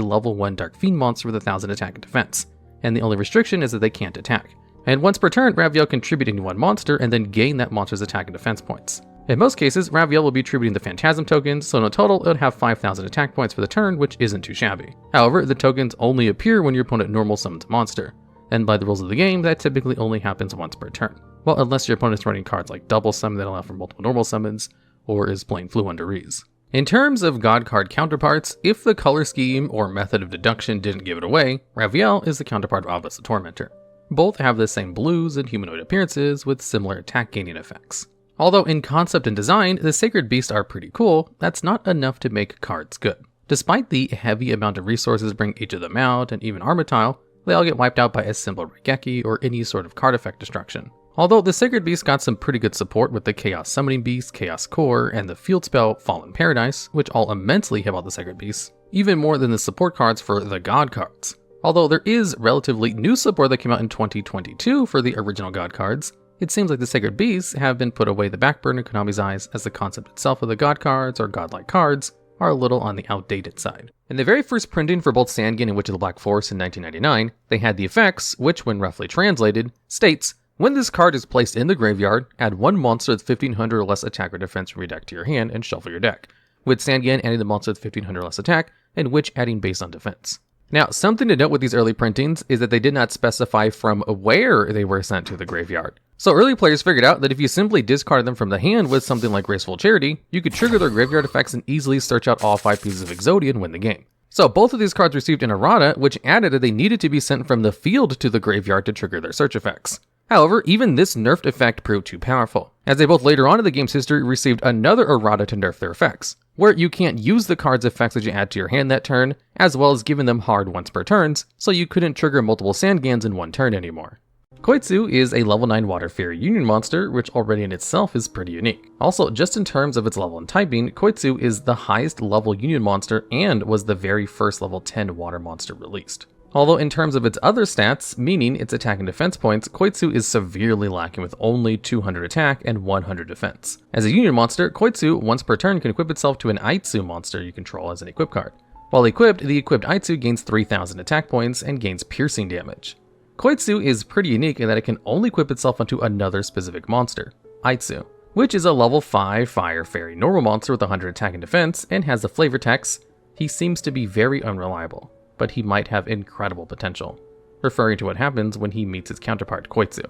level 1 Dark Fiend monster with 1000 attack and defense. And the only restriction is that they can't attack. And once per turn, Raviel can tribute any one monster and then gain that monster's attack and defense points. In most cases, Raviel will be tributing the Phantasm tokens, so in total, it would have 5000 attack points for the turn, which isn't too shabby. However, the tokens only appear when your opponent normal summons a monster, and by the rules of the game, that typically only happens once per turn. Well, unless your opponent's running cards like Double Summon that allow for multiple normal summons, or is playing Flu Under Rees. In terms of god card counterparts, if the color scheme or method of deduction didn't give it away, Raviel is the counterpart of Obelisk the Tormentor. Both have the same blues and humanoid appearances with similar attack gaining effects. Although in concept and design, the Sacred Beasts are pretty cool, that's not enough to make cards good. Despite the heavy amount of resources bring each of them out, and even Armor Tile, they all get wiped out by a simple Regeki or any sort of card effect destruction. Although the Sacred Beast got some pretty good support with the Chaos Summoning Beast, Chaos Core, and the field spell Fallen Paradise, which all immensely help out the Sacred Beasts, even more than the support cards for the God cards. Although there is relatively new support that came out in 2022 for the original God cards, it seems like the Sacred Beasts have been put away the back burner in Konami's eyes, as the concept itself of the God cards or godlike cards are a little on the outdated side. In the very first printing for both Sandgen and Witch of the Black Forest in 1999, they had the effects, which when roughly translated, states, when this card is placed in the graveyard, add 1 monster with 1500 or less attack or defense from your deck to your hand and shuffle your deck, with Sandgen adding the monster with 1500 or less attack, and Witch adding based on defense. Now, something to note with these early printings is that they did not specify from where they were sent to the graveyard. So early players figured out that if you simply discarded them from the hand with something like Graceful Charity, you could trigger their graveyard effects and easily search out all 5 pieces of Exodia and win the game. So both of these cards received an errata, which added that they needed to be sent from the field to the graveyard to trigger their search effects. However, even this nerfed effect proved too powerful, as they both later on in the game's history received another errata to nerf their effects, where you can't use the card's effects that you add to your hand that turn, as well as giving them hard once per turns, so you couldn't trigger multiple Sandgans in one turn anymore. Koitsu is a level 9 Water Fairy Union monster, which already in itself is pretty unique. Also, just in terms of its level and typing, Koitsu is the highest level Union monster and was the very first level 10 water monster released. Although in terms of its other stats, meaning its attack and defense points, Koitsu is severely lacking with only 200 attack and 100 defense. As a Union monster, Koitsu once per turn can equip itself to an Aitsu monster you control as an equip card. While equipped, the equipped Aitsu gains 3000 attack points and gains piercing damage. Koitsu is pretty unique in that it can only equip itself onto another specific monster, Aitsu, which is a level 5 Fire Fairy normal monster with 100 attack and defense and has the flavor text, "He seems to be very unreliable, but he might have incredible potential," referring to what happens when he meets his counterpart Koitsu.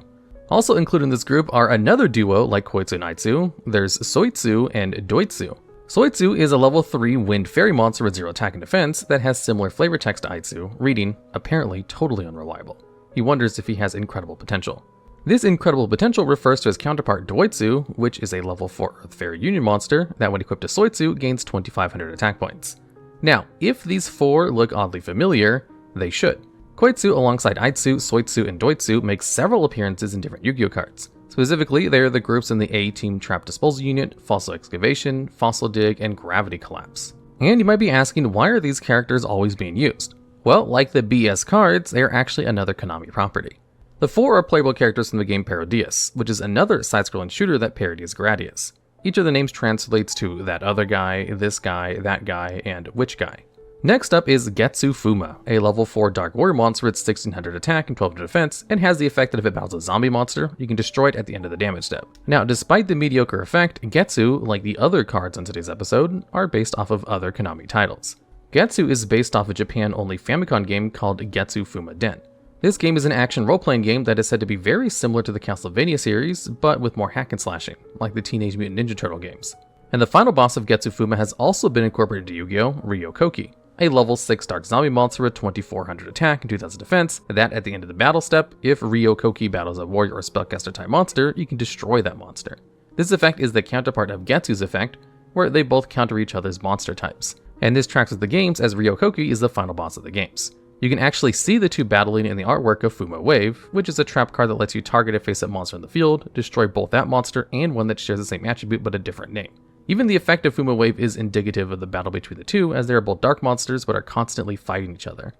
Also included in this group are another duo like Koitsu and Aitsu. There's Soitsu and Doitsu. Soitsu is a level 3 Wind Fairy monster with 0 attack and defense that has similar flavor text to Aitsu, reading, "Apparently totally unreliable." He wonders if he has incredible potential. This incredible potential refers to his counterpart Doitsu, which is a level 4 Earth Fairy Union monster that when equipped to Soitsu gains 2500 attack points. Now, if these four look oddly familiar, they should. Koitsu alongside Aitsu, Soitsu, and Doitsu make several appearances in different Yu-Gi-Oh cards. Specifically, they are the groups in the A-Team Trap Disposal Unit, Fossil Excavation, Fossil Dig, and Gravity Collapse. And you might be asking, why are these characters always being used? Well, like the BS cards, they are actually another Konami property. The four are playable characters from the game Parodius, which is another side-scrolling shooter that parodies Gradius. Each of the names translates to that other guy, this guy, that guy, and which guy. Next up is Getsu Fuma, a level 4 Dark Warrior monster with 1600 attack and 1200 defense, and has the effect that if it battles a zombie monster, you can destroy it at the end of the damage step. Now, despite the mediocre effect, Getsu, like the other cards on today's episode, are based off of other Konami titles. Getsu is based off a Japan-only Famicom game called Getsu Fuma Den. This game is an action role-playing game that is said to be very similar to the Castlevania series, but with more hack and slashing, like the Teenage Mutant Ninja Turtle games. And the final boss of Getsu Fuma has also been incorporated to Yu-Gi-Oh! Ryo-Koki, a level 6 Dark Zombie monster with 2400 attack and 2000 defense, that at the end of the battle step, if Ryo-Koki battles a warrior or spellcaster type monster, you can destroy that monster. This effect is the counterpart of Getsu's effect, where they both counter each other's monster types. And this tracks with the games as Ryo-Koki is the final boss of the games. You can actually see the two battling in the artwork of Fuma Wave, which is a trap card that lets you target a face-up monster in the field, destroy both that monster and one that shares the same attribute but a different name. Even the effect of Fuma Wave is indicative of the battle between the two, as they are both dark monsters but are constantly fighting each other.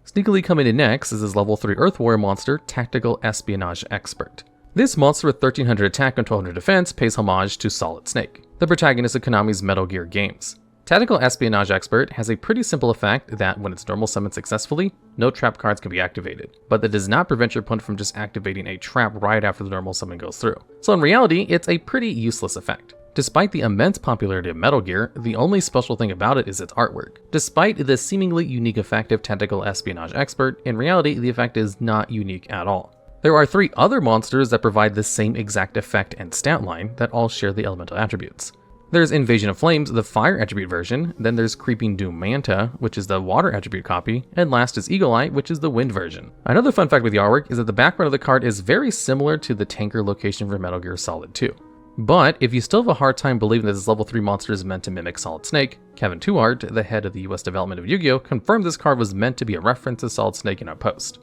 Sneakily coming in next is this level 3 Earth Warrior monster, Tactical Espionage Expert. This monster with 1300 attack and 1200 defense pays homage to Solid Snake, the protagonist of Konami's Metal Gear games. Tactical Espionage Expert has a pretty simple effect that when it's normal summoned successfully, no trap cards can be activated, but that does not prevent your opponent from just activating a trap right after the normal summon goes through. So in reality, it's a pretty useless effect. Despite the immense popularity of Metal Gear, the only special thing about it is its artwork. Despite the seemingly unique effect of Tactical Espionage Expert, in reality the effect is not unique at all. There are 3 other monsters that provide the same exact effect and stat line that all share the elemental attributes. There's Invasion of Flames, the fire attribute version, then there's Creeping Doom Manta, which is the water attribute copy, and last is Eagle Eye, which is the wind version. Another fun fact with the artwork is that the background of the card is very similar to the tanker location for Metal Gear Solid 2. But if you still have a hard time believing that this level 3 monster is meant to mimic Solid Snake, Kevin Tuart, the head of the US development of Yu-Gi-Oh!, confirmed this card was meant to be a reference to Solid Snake in a post.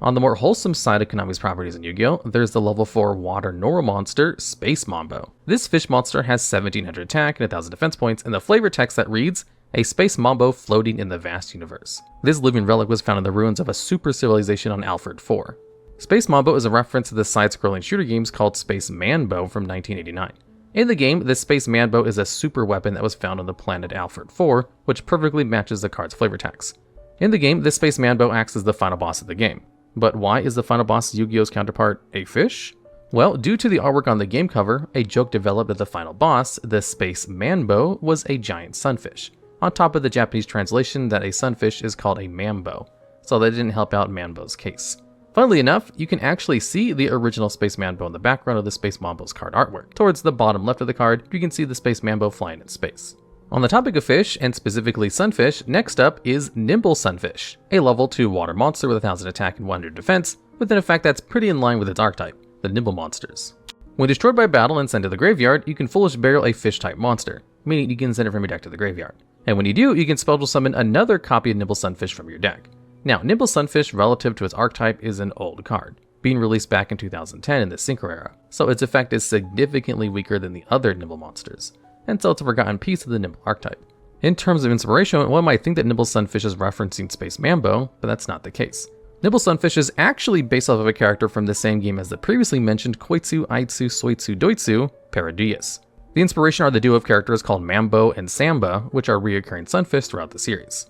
On the more wholesome side of Konami's properties in Yu-Gi-Oh!, there's the level 4 water normal monster, Space Mambo. This fish monster has 1700 attack and 1000 defense points, and the flavor text that reads, "A space mambo floating in the vast universe." This living relic was found in the ruins of a super civilization on Alfred 4. Space Mambo is a reference to the side-scrolling shooter games called Space Manbo from 1989. In the game, the Space Manbo is a super weapon that was found on the planet Alfred 4, which perfectly matches the card's flavor text. In the game, the Space Manbo acts as the final boss of the game. But why is the final boss Yu-Gi-Oh!'s counterpart a fish? Well, due to the artwork on the game cover, a joke developed that the final boss, the Space Manbo, was a giant sunfish, on top of the Japanese translation that a sunfish is called a mambo, so that didn't help out Manbo's case. Funnily enough, you can actually see the original Space Manbo in the background of the Space Mambo's card artwork. Towards the bottom left of the card, you can see the Space Mambo flying in space. On the topic of fish, and specifically sunfish, next up is Nimble Sunfish, a level 2 water monster with 1000 attack and 100 defense, with an effect that's pretty in line with its archetype. the Nimble monsters. When destroyed by battle and sent to the graveyard, you can Foolish Burial a fish-type monster, meaning you can send it from your deck to the graveyard. And when you do, you can Spell Summon another copy of Nimble Sunfish from your deck. Now, Nimble Sunfish relative to its archetype is an old card, being released back in 2010 in the Synchro era, so its effect is significantly weaker than the other Nimble monsters, and so it's a forgotten piece of the Nimble archetype. In terms of inspiration, one might think that Nimble Sunfish is referencing Space Mambo, but that's not the case. Nimble Sunfish is actually based off of a character from the same game as the previously mentioned Koitsu, Aitsu, Soitsu, Doitsu, Paradius. The inspiration are the duo of characters called Mambo and Samba, which are reoccurring Sunfish throughout the series.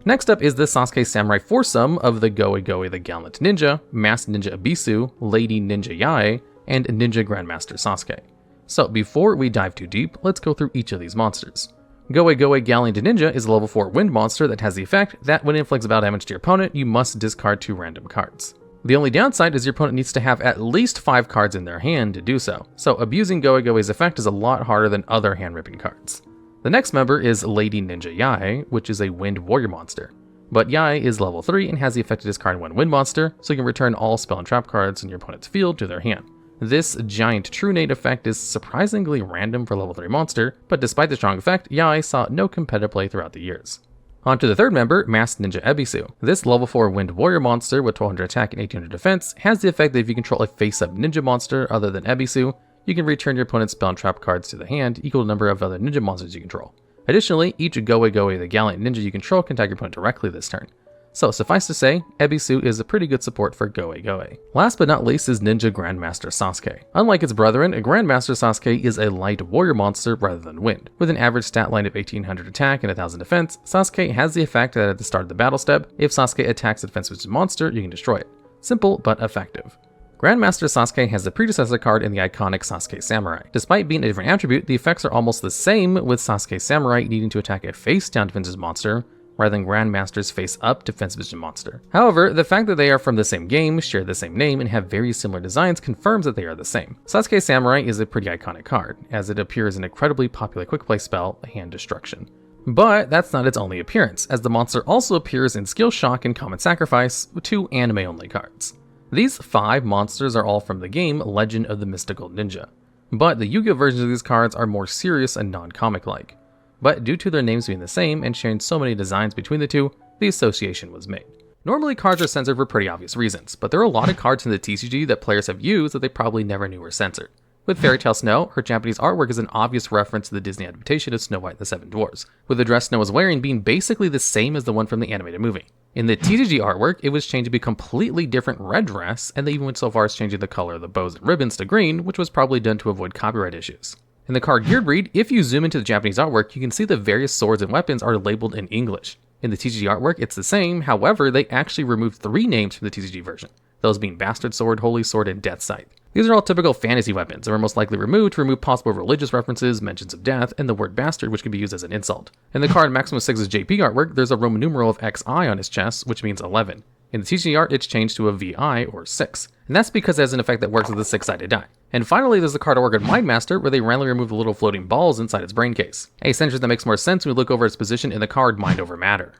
Next up is the Sasuke Samurai foursome of the Goe Goe the Gallant Ninja, Masked Ninja Abisu, Lady Ninja Yae, and Ninja Grandmaster Sasuke. So before we dive too deep, let's go through each of these monsters. Goe Goe Gallant Ninja is a level 4 wind monster that has the effect that when it inflicts battle damage to your opponent, you must discard 2 random cards. The only downside is your opponent needs to have at least 5 cards in their hand to do so abusing Goe Goe's effect is a lot harder than other hand-ripping cards. The next member is Lady Ninja Yae, which is a wind warrior monster. But Yae is level 3 and has the effect to discard 1 wind monster, so you can return all spell and trap cards in your opponent's field to their hand. This giant Trunade effect is surprisingly random for level 3 monster, but despite the strong effect, Yae saw no competitive play throughout the years. On to the third member, Masked Ninja Ebisu. This level 4 wind warrior monster with 1200 attack and 1800 defense has the effect that if you control a face-up ninja monster other than Ebisu, you can return your opponent's spell and trap cards to the hand equal to the number of other ninja monsters you control. Additionally, each Goe Goe the Gallant Ninja you control can tag your opponent directly this turn. So suffice to say, Ebisu is a pretty good support for Goe Goe. Last but not least is Ninja Grandmaster Sasuke. Unlike its brethren, Grandmaster Sasuke is a light warrior monster rather than wind. With an average stat line of 1800 attack and 1000 defense, Sasuke has the effect that at the start of the battle step, if Sasuke attacks a defensive monster, you can destroy it. Simple but effective. Grandmaster Sasuke has the predecessor card in the iconic Sasuke Samurai. Despite being a different attribute, the effects are almost the same, with Sasuke Samurai needing to attack a face-down defensive monster, rather than Grandmaster's face-up defensive monster. However, the fact that they are from the same game, share the same name, and have very similar designs confirms that they are the same. Sasuke Samurai is a pretty iconic card, as it appears in an incredibly popular quick play spell, Hand Destruction. But that's not its only appearance, as the monster also appears in Skill Shock and Common Sacrifice, 2 anime-only cards. These 5 monsters are all from the game Legend of the Mystical Ninja, but the Yu-Gi-Oh versions of these cards are more serious and non-comic-like. But due to their names being the same and sharing so many designs between the two, the association was made. Normally cards are censored for pretty obvious reasons, but there are a lot of cards in the TCG that players have used that they probably never knew were censored. With Fairy Tale Snow, her Japanese artwork is an obvious reference to the Disney adaptation of Snow White and the Seven Dwarfs, with the dress Snow was wearing being basically the same as the one from the animated movie. In the TCG artwork, it was changed to be a completely different red dress, and they even went so far as changing the color of the bows and ribbons to green, which was probably done to avoid copyright issues. In the card Geared Breed, if you zoom into the Japanese artwork, you can see the various swords and weapons are labeled in English. In the TCG artwork, it's the same, however, they actually removed 3 names from the TCG version, those being Bastard Sword, Holy Sword, and Death Scythe. These are all typical fantasy weapons and were most likely removed to remove possible religious references, mentions of death, and the word bastard, which can be used as an insult. In the card Maximus 6's JP artwork, there's a Roman numeral of XI on his chest, which means 11. In the TCG art, it's changed to a VI, or 6. And that's because it has an effect that works with a 6-sided die. And finally, there's the card artwork of Mindmaster, where they randomly remove the little floating balls inside its brain case. A sentence that makes more sense when we look over its position in the card Mind Over Matter.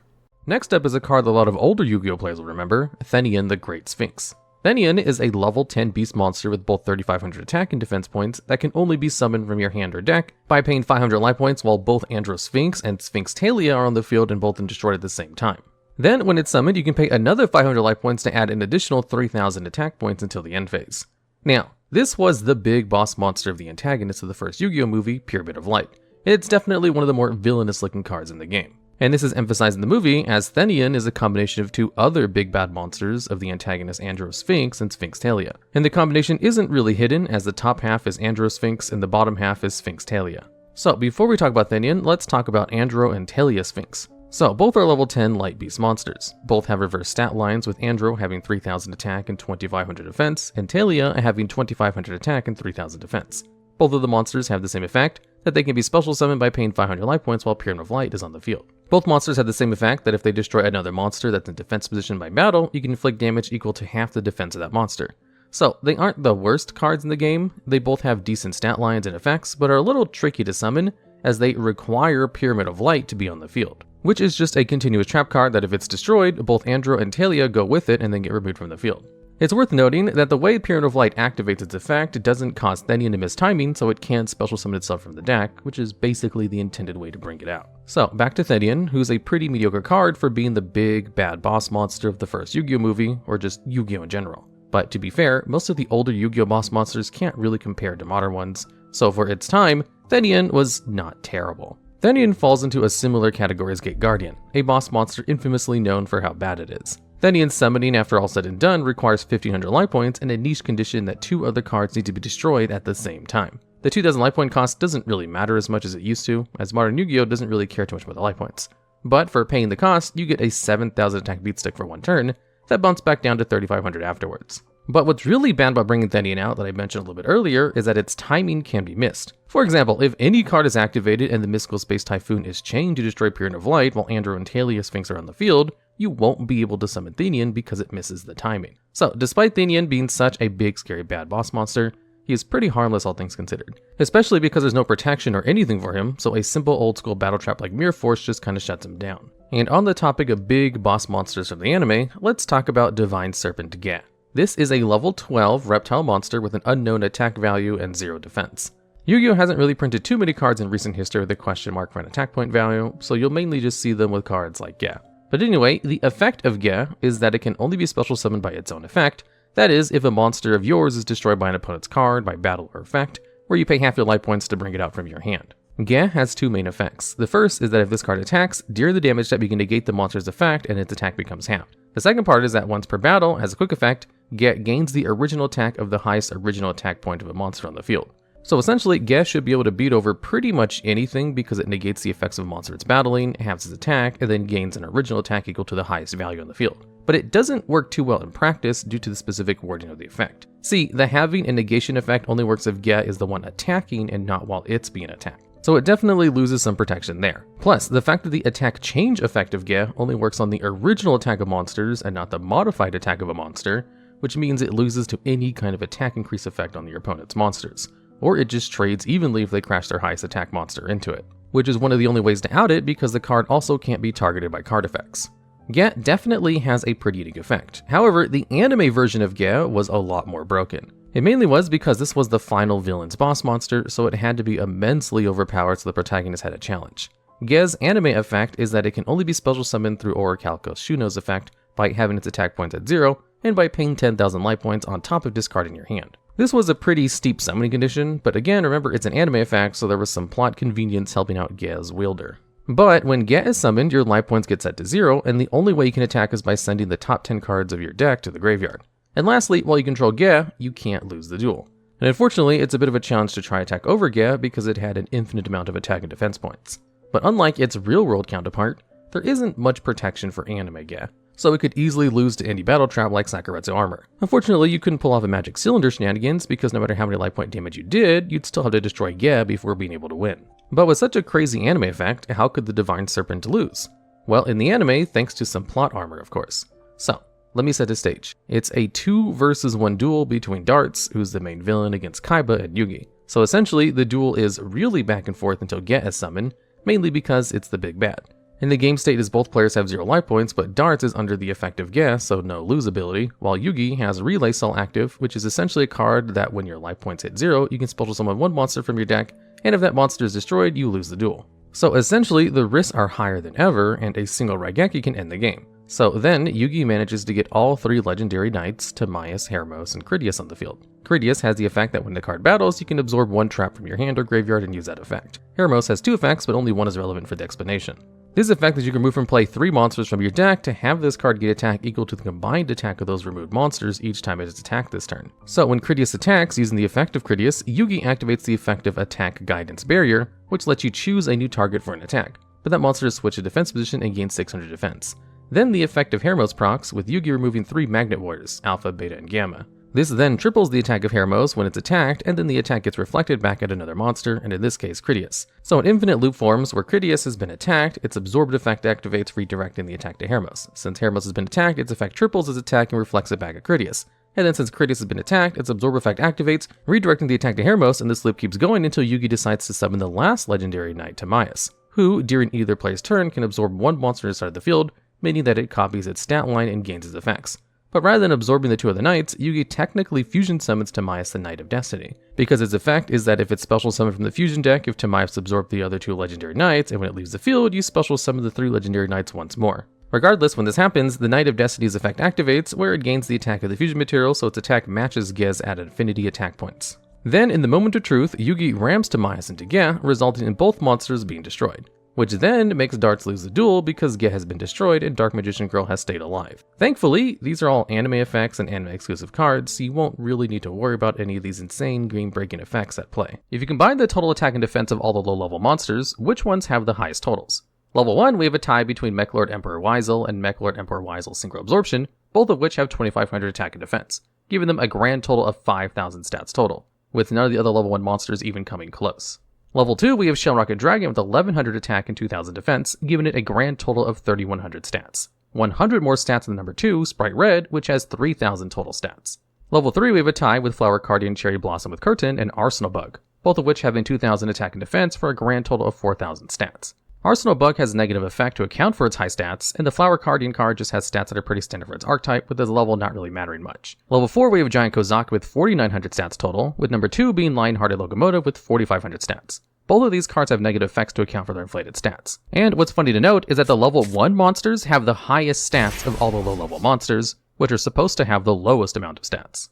Next up is a card that a lot of older Yu-Gi-Oh players will remember, Thenian the Great Sphinx. Thenian is a level 10 beast monster with both 3500 attack and defense points that can only be summoned from your hand or deck by paying 500 life points while both Andro Sphinx and Sphinx Talia are on the field and both are destroyed at the same time. Then, when it's summoned, you can pay another 500 life points to add an additional 3000 attack points until the end phase. Now, this was the big boss monster of the antagonist of the first Yu-Gi-Oh movie, Pyramid of Light. It's definitely one of the more villainous looking cards in the game. And this is emphasized in the movie as Thenian is a combination of 2 other big bad monsters of the antagonist Andro Sphinx and Sphinx Talia. And the combination isn't really hidden, as the top half is Andro Sphinx and the bottom half is Sphinx Talia. So before we talk about Thenian, let's talk about Andro and Talia Sphinx. So both are level 10 light beast monsters. Both have reverse stat lines, with Andro having 3000 attack and 2500 defense, and Talia having 2500 attack and 3000 defense. Both of the monsters have the same effect, that they can be special summoned by paying 500 life points while Pyramid of Light is on the field. Both monsters have the same effect that if they destroy another monster that's in defense position by battle, you can inflict damage equal to half the defense of that monster. So they aren't the worst cards in the game, they both have decent stat lines and effects, but are a little tricky to summon as they require Pyramid of Light to be on the field, which is just a continuous trap card that if it's destroyed, both Andro and Talia go with it and then get removed from the field. It's worth noting that the way Pyramid of Light activates its effect doesn't cause Thenian to miss timing, so it can't special summon itself from the deck, which is basically the intended way to bring it out. So back to Thenian, who's a pretty mediocre card for being the big bad boss monster of the first Yu-Gi-Oh movie, or just Yu-Gi-Oh in general. But to be fair, most of the older Yu-Gi-Oh boss monsters can't really compare to modern ones, so for its time, Thenian was not terrible. Thenian falls into a similar category as Gate Guardian, a boss monster infamously known for how bad it is. Thenian's summoning, after all said and done, requires 1500 life points and a niche condition that 2 other cards need to be destroyed at the same time. The 2000 life point cost doesn't really matter as much as it used to, as modern Yu-Gi-Oh doesn't really care too much about the life points. But for paying the cost, you get a 7000 attack beat stick for 1 turn, that bumps back down to 3500 afterwards. But what's really bad about bringing Thenian out that I mentioned a little bit earlier is that its timing can be missed. For example, if any card is activated and the Mystical Space Typhoon is chained to destroy Pyramid of Light while Andrew and Talia Sphinx are on the field, you won't be able to summon Thenian because it misses the timing. So despite Thenian being such a big scary bad boss monster, he is pretty harmless all things considered. Especially because there's no protection or anything for him, so a simple old school battle trap like Mirror Force just kinda shuts him down. And on the topic of big boss monsters from the anime, let's talk about Divine Serpent Ge. This is a level 12 reptile monster with an unknown attack value and 0 defense. Yu-Gi-Oh hasn't really printed too many cards in recent history with a question mark for an attack point value, so you'll mainly just see them with cards like Ge. But anyway, the effect of Ge is that it can only be special summoned by its own effect, that is, if a monster of yours is destroyed by an opponent's card by battle or effect, where you pay half your life points to bring it out from your hand. Ge has 2 main effects. The first is that if this card attacks, during the damage step you can negate the monster's effect and its attack becomes halved. The second part is that once per battle, as a quick effect, Ge gains the original attack of the highest original attack point of a monster on the field. So essentially, Ge should be able to beat over pretty much anything because it negates the effects of a monster it's battling, halves its attack, and then gains an original attack equal to the highest value on the field. But it doesn't work too well in practice due to the specific wording of the effect. See, the halving and negation effect only works if Ge is the one attacking and not while it's being attacked. So it definitely loses some protection there. Plus, the fact that the attack change effect of Ge only works on the original attack of monsters and not the modified attack of a monster, which means it loses to any kind of attack increase effect on your opponent's monsters. Or it just trades evenly if they crash their highest attack monster into it, which is one of the only ways to out it because the card also can't be targeted by card effects. Ge definitely has a pretty unique effect. However, the anime version of Ge was a lot more broken. It mainly was because this was the final villain's boss monster, so it had to be immensely overpowered so the protagonist had a challenge. Ge's anime effect is that it can only be special summoned through Orichalcos Shuno's effect by having its attack points at 0 and by paying 10,000 life points on top of discarding your hand. This was a pretty steep summoning condition, but again, remember it's an anime effect, so there was some plot convenience helping out Ge's wielder. But when Ge is summoned, your life points get set to 0, and the only way you can attack is by sending the top 10 cards of your deck to the graveyard. And lastly, while you control Ge, you can't lose the duel. And unfortunately, it's a bit of a challenge to try attack over Ge because it had an infinite amount of attack and defense points. But unlike its real-world counterpart, there isn't much protection for anime Ge, so it could easily lose to any battle trap like Sakuretsu Armor. Unfortunately, you couldn't pull off a magic cylinder shenanigans because no matter how many life point damage you did, you'd still have to destroy Ge before being able to win. But with such a crazy anime effect, how could the Divine Serpent lose? Well, in the anime, thanks to some plot armor, of course. So, let me set the stage. It's a 2 versus 1 duel between Darts, who's the main villain, against Kaiba and Yugi. So essentially, the duel is really back and forth until Ge is summoned, mainly because it's the big bad. And the game state is both players have 0 life points, but Darts is under the effect of Ge, so no lose ability, while Yugi has Relay Cell active, which is essentially a card that when your life points hit 0, you can special summon 1 monster from your deck, and if that monster is destroyed, you lose the duel. So essentially, the risks are higher than ever, and a single Raigeki can end the game. So then, Yugi manages to get all 3 legendary knights, Timaeus, Hermos, and Critias on the field. Critias has the effect that when the card battles, you can absorb 1 trap from your hand or graveyard and use that effect. Hermos has 2 effects, but only 1 is relevant for the explanation. This effect is you can remove and play 3 monsters from your deck to have this card get attack equal to the combined attack of those removed monsters each time it is attacked this turn. So when Critias attacks using the effect of Critias, Yugi activates the effective Attack Guidance Barrier, which lets you choose a new target for an attack, but that monster is switched to defense position and gains 600 defense. Then the effect of Hermos procs, with Yugi removing 3 Magnet Warriors, Alpha, Beta, and Gamma. This then triples the attack of Hermos when it's attacked, and then the attack gets reflected back at another monster, and in this case, Critias. So an infinite loop forms where Critias has been attacked, its absorbed effect activates, redirecting the attack to Hermos. Since Hermos has been attacked, its effect triples its attack and reflects it back at Critias. And then since Critias has been attacked, its absorb effect activates, redirecting the attack to Hermos, and this loop keeps going until Yugi decides to summon the last legendary knight, Timaeus, who, during either player's turn, can absorb 1 monster inside of the field, meaning that it copies its stat line and gains its effects. But rather than absorbing the two other knights, Yugioh technically fusion summons Timaeus the Knight of Destiny, because its effect is that if it's special summoned from the fusion deck, if Timaeus absorbed the other two legendary knights, and when it leaves the field, you special summon the 3 legendary knights once more. Regardless, when this happens, the Knight of Destiny's effect activates, where it gains the attack of the fusion material, so its attack matches Ge's at infinity attack points. Then, in the moment of truth, Yugioh rams Timaeus into Ge, resulting in both monsters being destroyed, which then makes Darts lose the duel because Ge has been destroyed and Dark Magician Girl has stayed alive. Thankfully, these are all anime effects and anime exclusive cards, so you won't really need to worry about any of these insane game-breaking effects at play. If you combine the total attack and defense of all the low-level monsters, which ones have the highest totals? Level 1, we have a tie between Mechlord Emperor Weisel and Mechlord Emperor Weisel Synchro Absorption, both of which have 2500 attack and defense, giving them a grand total of 5000 stats total, with none of the other level 1 monsters even coming close. Level 2, we have Shellrocket Dragon with 1100 attack and 2000 defense, giving it a grand total of 3100 stats. 100 more stats than number 2, Sprite Red, which has 3000 total stats. Level 3, we have a tie with Flower Cardian, Cherry Blossom with Curtain, and Arsenal Bug, both of which having 2000 attack and defense for a grand total of 4000 stats. Arsenal Bug has a negative effect to account for its high stats, and the Flower Cardian card just has stats that are pretty standard for its archetype, with this level not really mattering much. Level 4, we have Giant Kozak with 4900 stats total, with number 2 being Lion-Hearted Locomotive with 4500 stats. Both of these cards have negative effects to account for their inflated stats. And what's funny to note is that the level 1 monsters have the highest stats of all the low-level monsters, which are supposed to have the lowest amount of stats.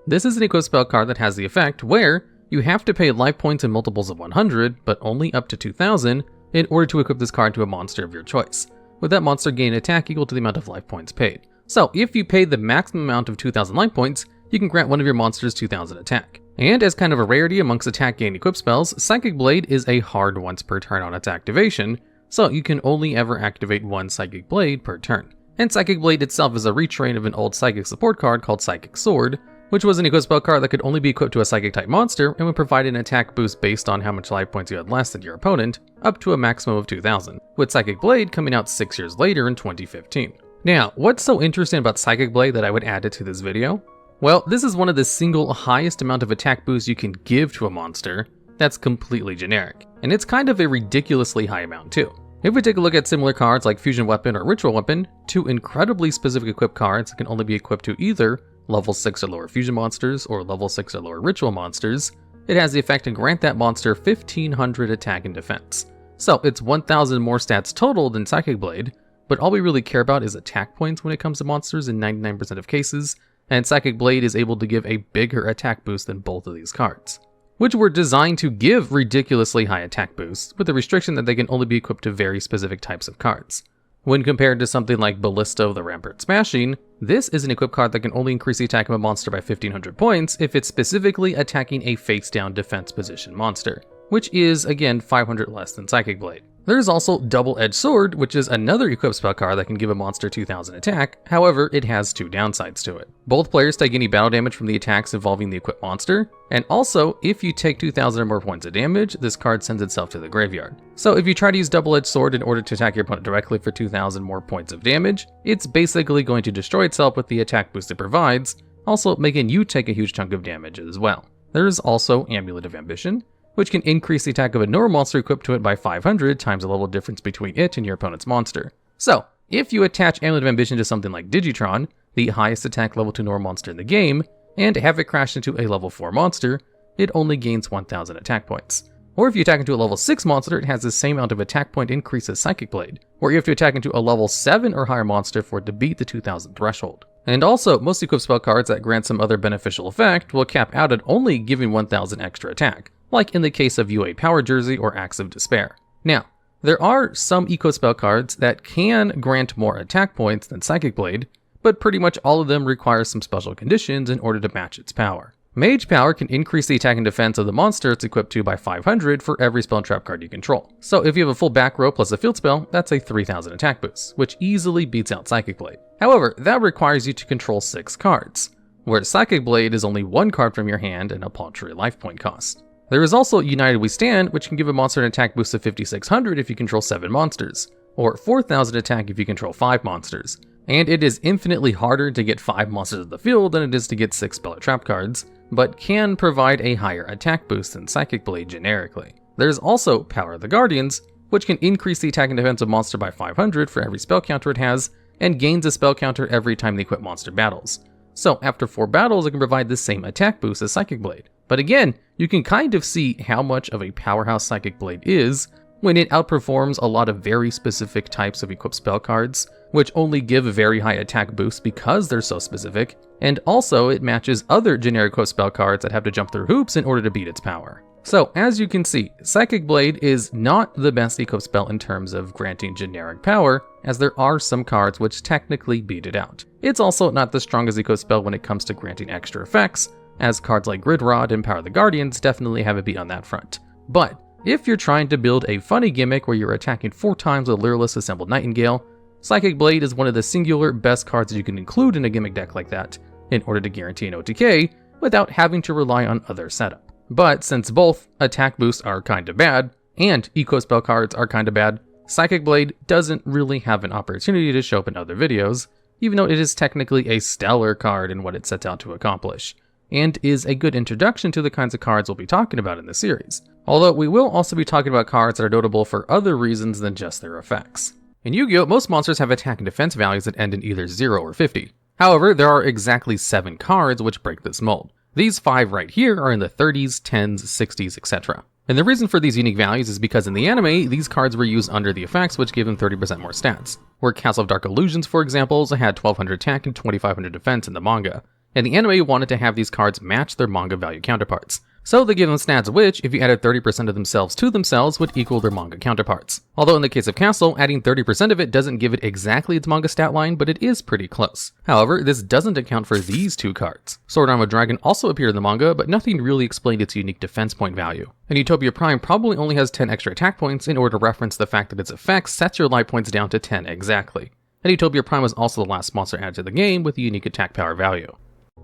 This is an equip spell card that has the effect where you have to pay life points in multiples of 100, but only up to 2000, in order to equip this card to a monster of your choice, with that monster gaining attack equal to the amount of life points paid. So if you pay the maximum amount of 2000 life points, you can grant one of your monsters 2000 attack. And as kind of a rarity amongst attack gain equip spells, Psychic Blade is a hard once per turn on its activation, so you can only ever activate one Psychic Blade per turn. And Psychic Blade itself is a retrain of an old Psychic support card called Psychic Sword, which was an equip spell card that could only be equipped to a Psychic type monster and would provide an attack boost based on how much life points you had less than your opponent, up to a maximum of 2000, with Psychic Blade coming out 6 years later in 2015. Now, what's so interesting about Psychic Blade that I would add it to this video? Well, this is one of the single highest amount of attack boosts you can give to a monster that's completely generic, and it's kind of a ridiculously high amount too. If we take a look at similar cards like Fusion Weapon or Ritual Weapon, two incredibly specific equipped cards that can only be equipped to either level 6 or lower fusion monsters or level 6 or lower ritual monsters, it has the effect to grant that monster 1500 attack and defense. So it's 1000 more stats total than Psychic Blade, but all we really care about is attack points when it comes to monsters in 99% of cases, and Psychic Blade is able to give a bigger attack boost than both of these cards, which were designed to give ridiculously high attack boosts, with the restriction that they can only be equipped to very specific types of cards. When compared to something like Ballisto the Rampart Smashing, this is an equipped card that can only increase the attack of a monster by 1500 points if it's specifically attacking a face-down defense position monster, which is, again, 500 less than Psychic Blade. There's also Double-Edged Sword, which is another equipped spell card that can give a monster 2000 attack, however, it has two downsides to it. Both players take any battle damage from the attacks involving the equipped monster, and also, if you take 2000 or more points of damage, this card sends itself to the graveyard. So if you try to use Double-Edged Sword in order to attack your opponent directly for 2000 more points of damage, it's basically going to destroy itself with the attack boost it provides, also making you take a huge chunk of damage as well. There's also Amulet of Ambition, which can increase the attack of a normal monster equipped to it by 500 times the level difference between it and your opponent's monster. So, if you attach Amulet of Ambition to something like Digitron, the highest attack level 2 normal monster in the game, and have it crash into a level 4 monster, it only gains 1000 attack points. Or if you attack into a level 6 monster, it has the same amount of attack point increase as Psychic Blade, or you have to attack into a level 7 or higher monster for it to beat the 2000 threshold. And also, most equipped spell cards that grant some other beneficial effect will cap out at only giving 1000 extra attack, like in the case of U8 Power Jersey or Axe of Despair. Now, there are some eco spell cards that can grant more attack points than Psychic Blade, but pretty much all of them require some special conditions in order to match its power. Mage Power can increase the attack and defense of the monster it's equipped to by 500 for every spell and trap card you control. So if you have a full back row plus a field spell, that's a 3000 attack boost, which easily beats out Psychic Blade. However, that requires you to control 6 cards, whereas Psychic Blade is only 1 card from your hand and a paltry life point cost. There is also United We Stand, which can give a monster an attack boost of 5600 if you control 7 monsters, or 4000 attack if you control 5 monsters. And it is infinitely harder to get 5 monsters in the field than it is to get 6 spell or trap cards, but can provide a higher attack boost than Psychic Blade generically. There's also Power of the Guardians, which can increase the attack and defense of monster by 500 for every spell counter it has, and gains a spell counter every time the equipped monster battles. So after 4 battles, it can provide the same attack boost as Psychic Blade. But again, you can kind of see how much of a powerhouse Psychic Blade is when it outperforms a lot of very specific types of equipped spell cards, which only give very high attack boosts because they're so specific, and also it matches other generic equipped spell cards that have to jump through hoops in order to beat its power. So as you can see, Psychic Blade is not the best equipped spell in terms of granting generic power, as there are some cards which technically beat it out. It's also not the strongest equipped spell when it comes to granting extra effects, as cards like Grid Rod and Power the Guardians definitely have a beat on that front. But if you're trying to build a funny gimmick where you're attacking 4 times with a Lyreless Assembled Nightingale, Psychic Blade is one of the singular best cards that you can include in a gimmick deck like that, in order to guarantee an OTK without having to rely on other setup. But since both attack boosts are kinda bad, and eco spell cards are kinda bad, Psychic Blade doesn't really have an opportunity to show up in other videos, even though it is technically a stellar card in what it sets out to accomplish, and is a good introduction to the kinds of cards we'll be talking about in the series. Although we will also be talking about cards that are notable for other reasons than just their effects. In Yu-Gi-Oh!, most monsters have attack and defense values that end in either 0 or 50. However, there are exactly 7 cards which break this mold. These 5 right here are in the 30s, 10s, 60s, etc. And the reason for these unique values is because in the anime, these cards were used under the effects which give them 30% more stats. Where Castle of Dark Illusions, for example, had 1200 attack and 2500 defense in the manga. And the anime wanted to have these cards match their manga value counterparts. So they give them stats which, if you added 30% of themselves to themselves, would equal their manga counterparts. Although in the case of Castle, adding 30% of it doesn't give it exactly its manga stat line, but it is pretty close. However, this doesn't account for these 2 cards. Sword Armor Dragon also appeared in the manga, but nothing really explained its unique defense point value. And Utopia Prime probably only has 10 extra attack points in order to reference the fact that its effect sets your life points down to 10 exactly. And Utopia Prime was also the last monster added to the game with a unique attack power value.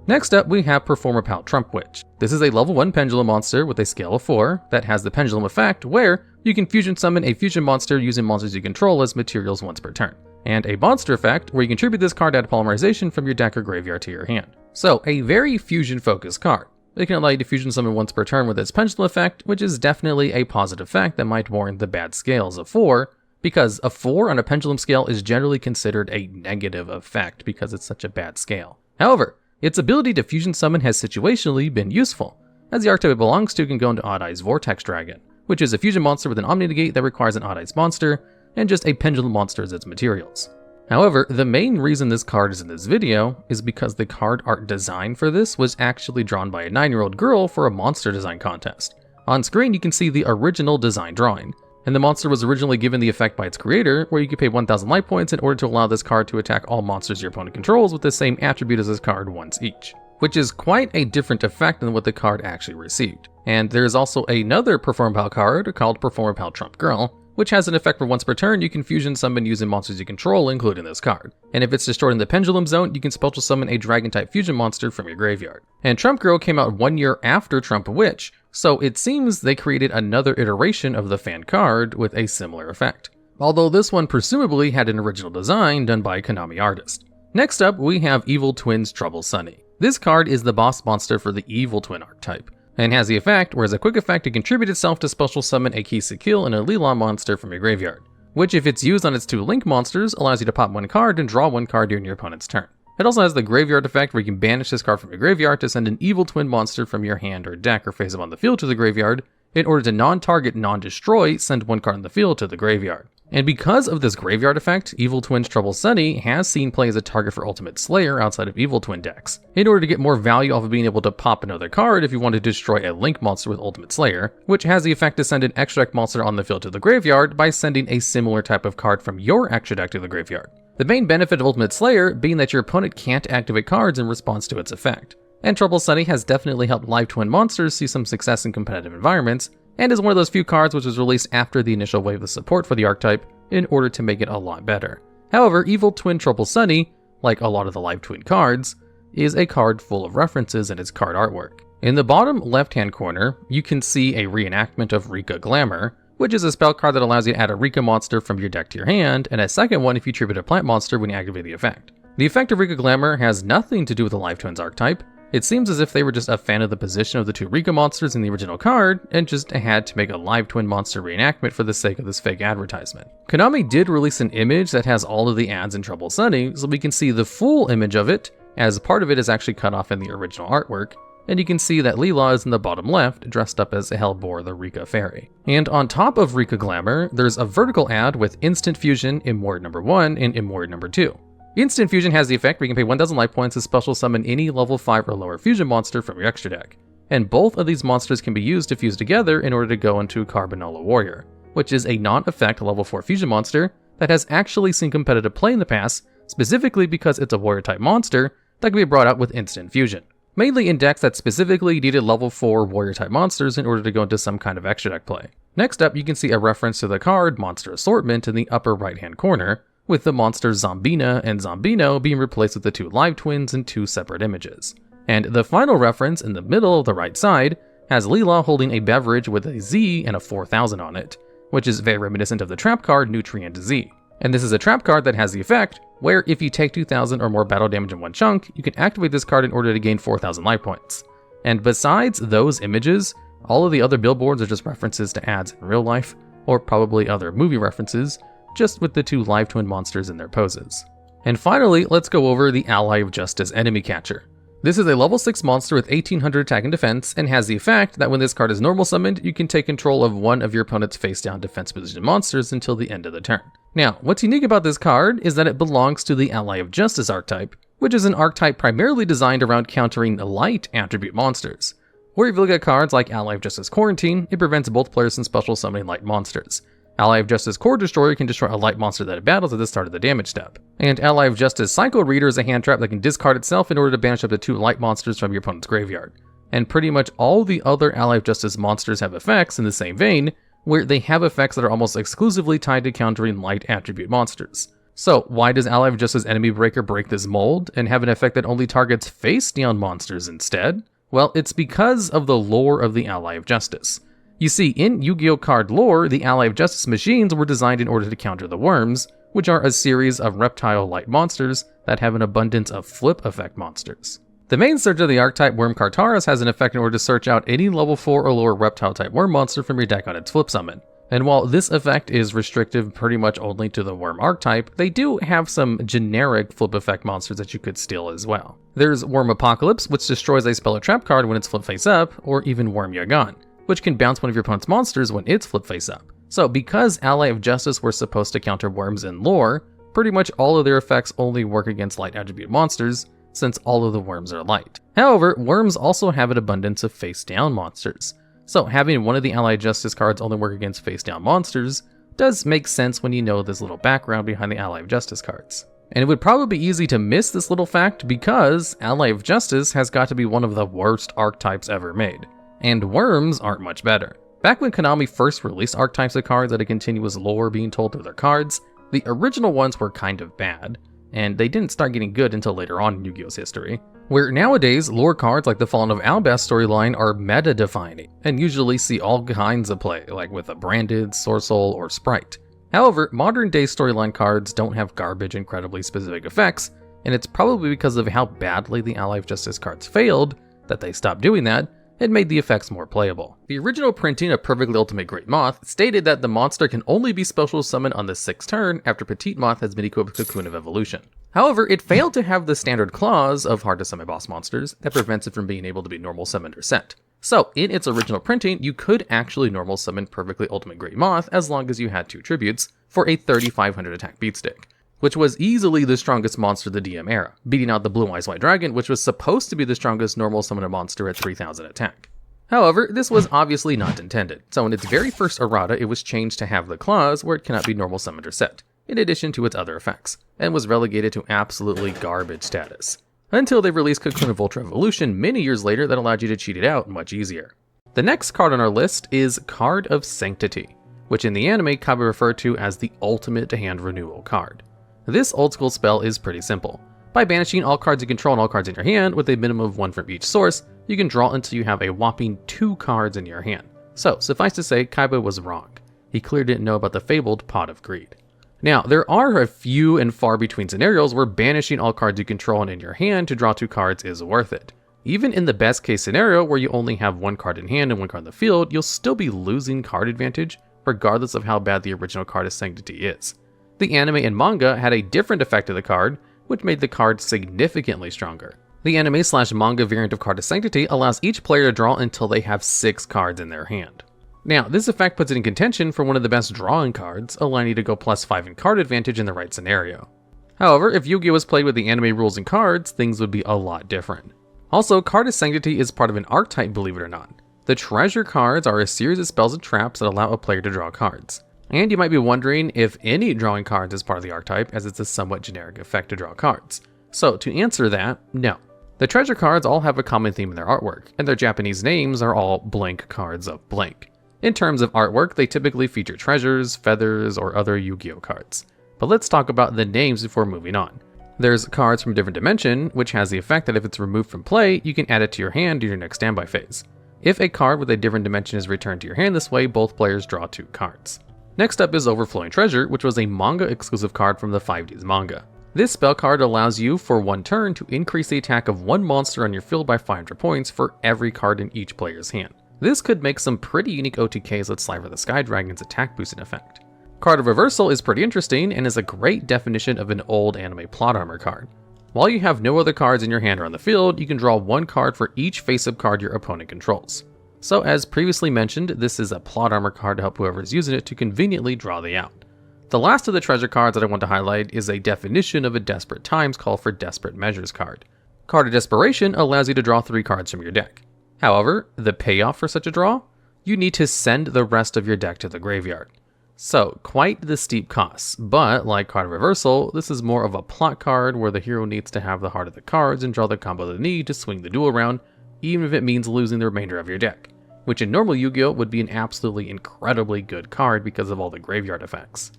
Next up, we have Performer Pal Trump Witch. This is a level 1 pendulum monster with a scale of 4 that has the pendulum effect where you can fusion summon a fusion monster using monsters you control as materials once per turn, and a monster effect where you contribute this card to add polymerization from your deck or graveyard to your hand. So a very fusion focused card. It can allow you to fusion summon once per turn with its pendulum effect, which is definitely a positive effect that might warrant the bad scales of 4, because a 4 on a pendulum scale is generally considered a negative effect because it's such a bad scale. However, its ability to fusion summon has situationally been useful, as the archetype it belongs to can go into Odd Eye's Vortex Dragon, which is a fusion monster with an Omni Negate that requires an Odd Eyes monster, and just a pendulum monster as its materials. However, the main reason this card is in this video is because the card art design for this was actually drawn by a 9-year-old girl for a monster design contest. On screen you can see the original design drawing, and the monster was originally given the effect by its creator, where you could pay 1000 life points in order to allow this card to attack all monsters your opponent controls with the same attribute as this card once each, which is quite a different effect than what the card actually received. And there is also another Performer Pal card called Performer Pal Trump Girl, which has an effect for once per turn you can fusion summon using monsters you control, including this card. And if it's destroyed in the Pendulum Zone, you can special summon a Dragon-type fusion monster from your graveyard. And Trump Girl came out 1 year after Trump Witch, so it seems they created another iteration of the fan card with a similar effect. Although this one presumably had an original design done by a Konami artist. Next up, we have Evil Twin's Trouble Sunny. This card is the boss monster for the Evil Twin archetype, and has the effect where as a quick effect it contributes itself to special summon a Kisa Kill and a Leelon monster from your graveyard, which if it's used on its 2 Link monsters allows you to pop 1 card and draw 1 card during your opponent's turn. It also has the graveyard effect where you can banish this card from your graveyard to send an Evil Twin monster from your hand or deck or face up on the field to the graveyard, in order to non-target, non-destroy, send 1 card on the field to the graveyard. And because of this graveyard effect, Evil Twin's Trouble Sunny has seen play as a target for Ultimate Slayer outside of Evil Twin decks, in order to get more value off of being able to pop another card if you want to destroy a Link monster with Ultimate Slayer, which has the effect to send an extra deck monster on the field to the graveyard by sending a similar type of card from your extra deck to the graveyard. The main benefit of Ultimate Slayer being that your opponent can't activate cards in response to its effect. And Trouble Sunny has definitely helped live twin monsters see some success in competitive environments, and is one of those few cards which was released after the initial wave of support for the archetype in order to make it a lot better. However, Evil Twin Trouble Sunny, like a lot of the live twin cards, is a card full of references in its card artwork. In the bottom left-hand corner, you can see a reenactment of Rika Glamour, which is a spell card that allows you to add a Rika monster from your deck to your hand, and a second one if you tribute a plant monster when you activate the effect. The effect of Rika Glamour has nothing to do with the Live Twins archetype, It seems as if they were just a fan of the position of the two Rika monsters in the original card, and just had to make a live twin monster reenactment for the sake of this fake advertisement. Konami did release an image that has all of the ads in Trouble Sunny, so we can see the full image of it, as part of it is actually cut off in the original artwork, and you can see that Leela is in the bottom left, dressed up as Hellbore the Rika Fairy. And on top of Rika Glamour, there's a vertical ad with Instant Fusion, Immord number 1, and Immord number 2. Instant Fusion has the effect where you can pay 1000 life points to special summon any level 5 or lower fusion monster from your extra deck. And both of these monsters can be used to fuse together in order to go into Carbanola Warrior, which is a non-effect level 4 fusion monster that has actually seen competitive play in the past, specifically because it's a warrior type monster that can be brought out with Instant Fusion. Mainly in decks that specifically needed level 4 warrior type monsters in order to go into some kind of extra deck play. Next up, you can see a reference to the card Monster Assortment in the upper right hand corner, with the monsters Zombina and Zombino being replaced with the two live twins in two separate images. And the final reference in the middle of the right side has Leela holding a beverage with a Z and a 4000 on it, which is very reminiscent of the trap card Nutrient Z. And this is a trap card that has the effect where if you take 2000 or more battle damage in one chunk, you can activate this card in order to gain 4000 life points. And besides those images, all of the other billboards are just references to ads in real life, or probably other movie references, just with the two live twin monsters in their poses. And finally, let's go over the Ally of Justice Enemy Catcher. This is a level 6 monster with 1800 attack and defense, and has the effect that when this card is normal summoned, you can take control of one of your opponent's face down defense position monsters until the end of the turn. Now, what's unique about this card is that it belongs to the Ally of Justice archetype, which is an archetype primarily designed around countering light attribute monsters. Where if you look at cards like Ally of Justice Quarantine, it prevents both players from special summoning light monsters. Ally of Justice Core Destroyer can destroy a light monster that it battles at the start of the damage step. And Ally of Justice Cycle Reader is a hand trap that can discard itself in order to banish up to 2 light monsters from your opponent's graveyard. And pretty much all the other Ally of Justice monsters have effects in the same vein, where they have effects that are almost exclusively tied to countering light attribute monsters. So why does Ally of Justice Enemy Breaker break this mold and have an effect that only targets face down monsters instead? Well, it's because of the lore of the Ally of Justice. You see, in Yu-Gi-Oh! Card lore, the Ally of Justice machines were designed in order to counter the Worms, which are a series of reptile-like monsters that have an abundance of flip effect monsters. The main search of the archetype Worm Kartaras has an effect in order to search out any level 4 or lower reptile-type worm monster from your deck on its flip summon. And while this effect is restrictive pretty much only to the Worm archetype, they do have some generic flip effect monsters that you could steal as well. There's Worm Apocalypse, which destroys a spell or trap card when it's flip face up, or even Worm Yagan, which can bounce one of your opponent's monsters when it's flip face up. So because Ally of Justice were supposed to counter worms in lore, pretty much all of their effects only work against light attribute monsters, since all of the worms are light. However, worms also have an abundance of face down monsters. So having one of the Ally of Justice cards only work against face down monsters does make sense when you know this little background behind the Ally of Justice cards. And it would probably be easy to miss this little fact because Ally of Justice has got to be one of the worst archetypes ever made. And worms aren't much better. Back when Konami first released archetypes of cards that had continuous lore being told through their cards, the original ones were kind of bad, and they didn't start getting good until later on in Yu-Gi-Oh's history. Where nowadays, lore cards like the Fallen of Albaz storyline are meta-defining, and usually see all kinds of play, like with a branded, Sorcerer, or Sprite. However, modern day storyline cards don't have garbage incredibly specific effects, and it's probably because of how badly the Ally of Justice cards failed that they stopped doing that, and made the effects more playable. The original printing of Perfectly Ultimate Great Moth stated that the monster can only be special summoned on the 6th turn after Petite Moth has been equipped with Cocoon of Evolution. However, it failed to have the standard clause of hard to summon boss monsters that prevents it from being able to be normal summoned or sent. So, in its original printing, you could actually normal summon Perfectly Ultimate Great Moth as long as you had 2 tributes for a 3500 attack beatstick, which was easily the strongest monster of the DM era, beating out the Blue Eyes White Dragon, which was supposed to be the strongest normal summoner monster at 3000 attack. However, this was obviously not intended, so in its very first errata it was changed to have the clause where it cannot be normal summoned or set, in addition to its other effects, and was relegated to absolutely garbage status. Until they released Cocoon of Ultra Evolution many years later that allowed you to cheat it out much easier. The next card on our list is Card of Sanctity, which in the anime can be referred to as the ultimate hand renewal card. This old school spell is pretty simple. By banishing all cards you control and all cards in your hand with a minimum of 1 from each source, you can draw until you have a whopping 2 cards in your hand. So, suffice to say, Kaiba was wrong. He clearly didn't know about the fabled Pot of Greed. Now, there are a few and far between scenarios where banishing all cards you control and in your hand to draw 2 cards is worth it. even in the best case scenario where you only have one card in hand and one card in the field, you'll still be losing card advantage regardless of how bad the original card of Sanctity is. The anime and manga had a different effect of the card, which made the card significantly stronger. The anime/manga variant of Card of Sanctity allows each player to draw until they have 6 cards in their hand. Now, this effect puts it in contention for one of the best drawing cards, allowing you to go +5 in card advantage in the right scenario. However, if Yu-Gi-Oh was played with the anime rules and cards, things would be a lot different. Also, Card of Sanctity is part of an archetype, believe it or not. The treasure cards are a series of spells and traps that allow a player to draw cards. And you might be wondering if any drawing cards is part of the archetype, as it's a somewhat generic effect to draw cards. So to answer that, no. The treasure cards all have a common theme in their artwork, and their Japanese names are all blank cards of blank. In terms of artwork, they typically feature treasures, feathers, or other Yu-Gi-Oh cards. But let's talk about the names before moving on. There's cards from a different dimension, which has the effect that if it's removed from play, you can add it to your hand during your next standby phase. If a card with a different dimension is returned to your hand this way, both players draw 2 cards. Next up is Overflowing Treasure, which was a manga exclusive card from the 5Ds manga. This spell card allows you for one turn to increase the attack of one monster on your field by 500 points for every card in each player's hand. This could make some pretty unique OTKs like Sliver the Sky Dragon's attack boosting effect. Card of Reversal is pretty interesting and is a great definition of an old anime plot armor card. While you have no other cards in your hand or on the field, you can draw 1 card for each face-up card your opponent controls. So as previously mentioned, this is a plot armor card to help whoever is using it to conveniently draw the out. The last of the treasure cards that I want to highlight is a definition of a Desperate Times call for Desperate Measures card. Card of Desperation allows you to draw 3 cards from your deck. However, the payoff for such a draw? You need to send the rest of your deck to the graveyard. So, quite the steep cost, but like Card of Reversal, this is more of a plot card where the hero needs to have the heart of the cards and draw the combo they need to swing the duel around, even if it means losing the remainder of your deck, which in normal Yu-Gi-Oh would be an absolutely incredibly good card because of all the graveyard effects.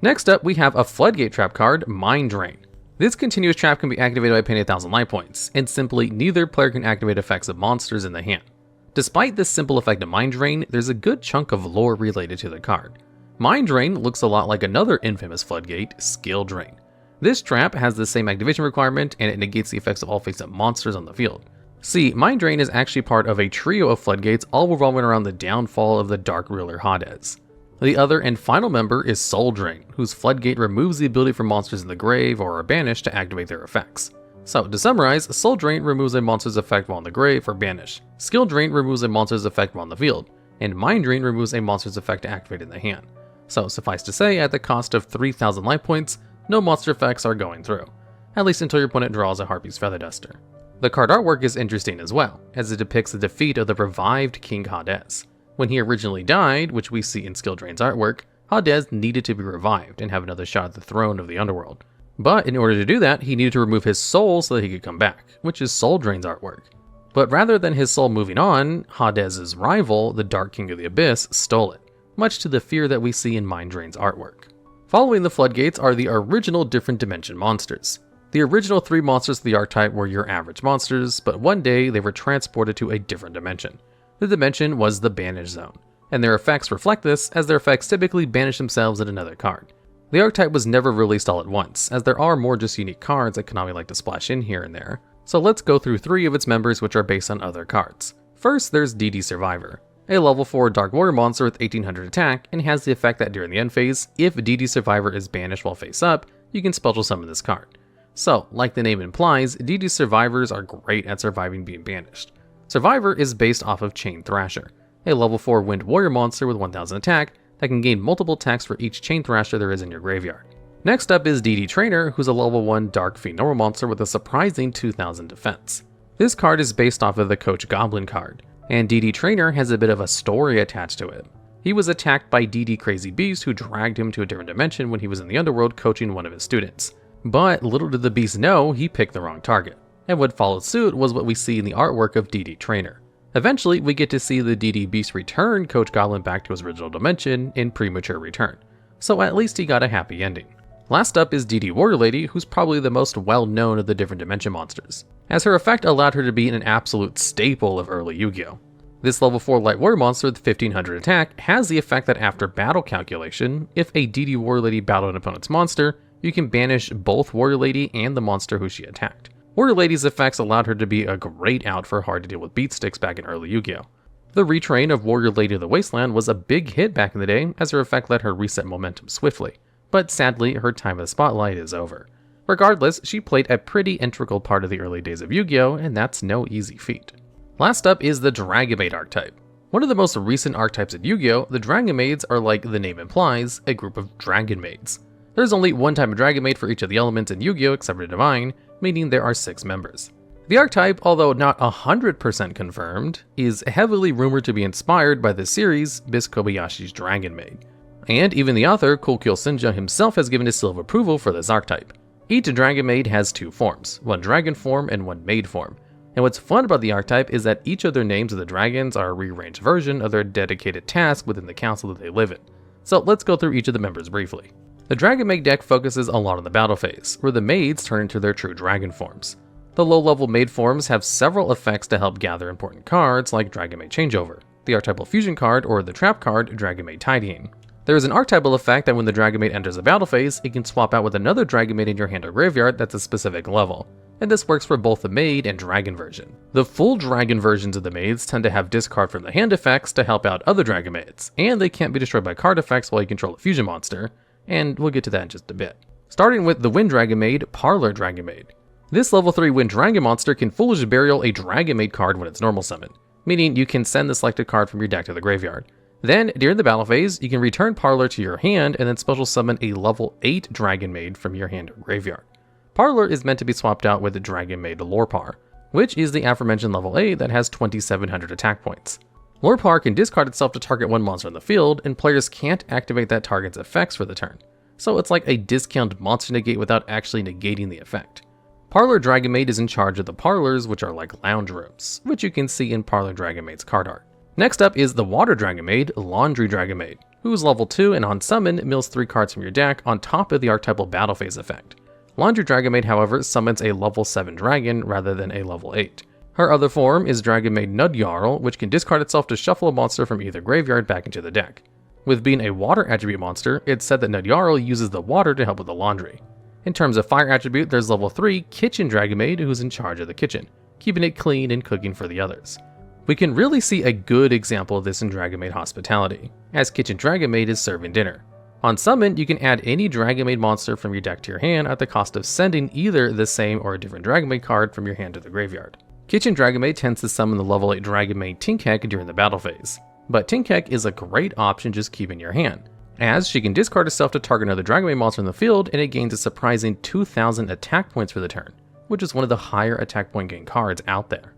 Next up, we have a Floodgate trap card, Mind Drain. This continuous trap can be activated by paying 1,000 life points, and simply neither player can activate effects of monsters in the hand. Despite this simple effect of Mind Drain, there's a good chunk of lore related to the card. Mind Drain looks a lot like another infamous Floodgate, Skill Drain. This trap has the same activation requirement, and it negates the effects of all face-up monsters on the field. See, Mind Drain is actually part of a trio of Floodgates all revolving around the downfall of the Dark Ruler Hades. The other and final member is Soul Drain, whose Floodgate removes the ability for monsters in the grave or are banished to activate their effects. So, to summarize, Soul Drain removes a monster's effect while in the grave or banished, Skill Drain removes a monster's effect while in the field, and Mind Drain removes a monster's effect to activate in the hand. So, suffice to say, at the cost of 3,000 life points, no monster effects are going through, at least until your opponent draws a Harpy's Feather Duster. The card artwork is interesting as well, as it depicts the defeat of the revived King Hades. When he originally died, which we see in Skill Drain's artwork, Hades needed to be revived and have another shot at the throne of the underworld. But in order to do that, he needed to remove his soul so that he could come back, which is Soul Drain's artwork. But rather than his soul moving on, Hades' rival, the Dark King of the Abyss, stole it, much to the fear that we see in Mind Drain's artwork. Following the Floodgates are the original different dimension monsters. The original 3 monsters of the archetype were your average monsters, but one day they were transported to a different dimension. The dimension was the Banish Zone, and their effects reflect this, as their effects typically banish themselves at another card. The archetype was never released all at once, as there are more just unique cards that Konami like to splash in here and there, so let's go through 3 of its members which are based on other cards. First, there's DD Survivor, a level 4 Dark Warrior monster with 1800 attack, and has the effect that during the end phase, if DD Survivor is banished while face up, you can special summon this card. So, like the name implies, DD Survivors are great at surviving being banished. Survivor is based off of Chain Thrasher, a level 4 Wind Warrior monster with 1000 attack that can gain multiple attacks for each Chain Thrasher there is in your graveyard. Next up is DD Trainer, who's a level 1 Dark Fiend normal monster with a surprising 2000 defense. This card is based off of the Coach Goblin card, and DD Trainer has a bit of a story attached to it. He was attacked by DD Crazy Beast, who dragged him to a different dimension when he was in the underworld coaching one of his students. But little did the beast know, he picked the wrong target. And what followed suit was what we see in the artwork of DD Trainer. Eventually, we get to see the DD Beast return Coach Goblin back to his original dimension in premature return. So at least he got a happy ending. Last up is DD Warrior Lady, who's probably the most well-known of the different dimension monsters, as her effect allowed her to be an absolute staple of early Yu-Gi-Oh! This level 4 Light Warrior monster with 1500 attack has the effect that after battle calculation, if a DD Warrior Lady battled an opponent's monster, you can banish both Warrior Lady and the monster who she attacked. Warrior Lady's effects allowed her to be a great out for hard to deal with beat sticks back in early Yu-Gi-Oh! The retrain of Warrior Lady of the Wasteland was a big hit back in the day, as her effect let her reset momentum swiftly, but sadly her time in the spotlight is over. Regardless, she played a pretty integral part of the early days of Yu-Gi-Oh!, and that's no easy feat. Last up is the Dragon Maid archetype. One of the most recent archetypes in Yu-Gi-Oh!, the Dragon Maids are, like the name implies, a group of Dragon Maids. There's only one type of Dragon Maid for each of the elements in Yu-Gi-Oh! Except for Divine, meaning there are 6 members. The archetype, although not 100% confirmed, is heavily rumored to be inspired by the series Bis Kobayashi's Dragon Maid. And even the author, Kokyo Senja himself, has given his seal of approval for this archetype. Each Dragon Maid has 2 forms, one dragon form and one maid form. And what's fun about the archetype is that each of their names of the dragons are a rearranged version of their dedicated task within the council that they live in. So let's go through each of the members briefly. The Dragon Maid deck focuses a lot on the battle phase, where the maids turn into their true dragon forms. The low-level maid forms have several effects to help gather important cards like Dragon Maid Changeover, the archetypal fusion card, or the trap card Dragon Maid Tidying. There is an archetypal effect that when the Dragon Maid enters a battle phase, it can swap out with another Dragon Maid in your hand or graveyard that's a specific level, and this works for both the maid and dragon version. The full dragon versions of the maids tend to have discard from the hand effects to help out other Dragon Maids, and they can't be destroyed by card effects while you control a fusion monster, and we'll get to that in just a bit. Starting with the Wind Dragon Maid, Parlor Dragon Maid. This level 3 Wind Dragon monster can Foolish Burial a Dragon Maid card when it's normal summon, meaning you can send the selected card from your deck to the graveyard. Then, during the battle phase, you can return Parlor to your hand and then special summon a level 8 Dragon Maid from your hand or graveyard. Parlor is meant to be swapped out with the Dragon Maid Lorpar, which is the aforementioned level 8 that has 2700 attack points. Lorpar can discard itself to target one monster in the field, and players can't activate that target's effects for the turn. So it's like a discounted monster negate without actually negating the effect. Parlor Dragon Maid is in charge of the parlors, which are like lounge rooms, which you can see in Parlor Dragon Maid's card art. Next up is the Water Dragon Maid, Laundry Dragon Maid, who's level 2 and on summon mills 3 cards from your deck on top of the archetypal battle phase effect. Laundry Dragon Maid, however, summons a level 7 dragon rather than a level 8. Her other form is Dragon Maid Nudjarl, which can discard itself to shuffle a monster from either graveyard back into the deck. With being a water attribute monster, it's said that Nudjarl uses the water to help with the laundry. In terms of fire attribute, there's level 3 Kitchen Dragon Maid, who's in charge of the kitchen, keeping it clean and cooking for the others. We can really see a good example of this in Dragon Maid Hospitality, as Kitchen Dragon Maid is serving dinner. On summon, you can add any Dragon Maid monster from your deck to your hand at the cost of sending either the same or a different Dragon Maid card from your hand to the graveyard. Kitchen Dragon Maid tends to summon the level 8 Dragon Maid Tinkek during the battle phase, but Tinkek is a great option just keep in your hand, as she can discard herself to target another Dragon Maid monster in the field and it gains a surprising 2000 attack points for the turn, which is one of the higher attack point gain cards out there.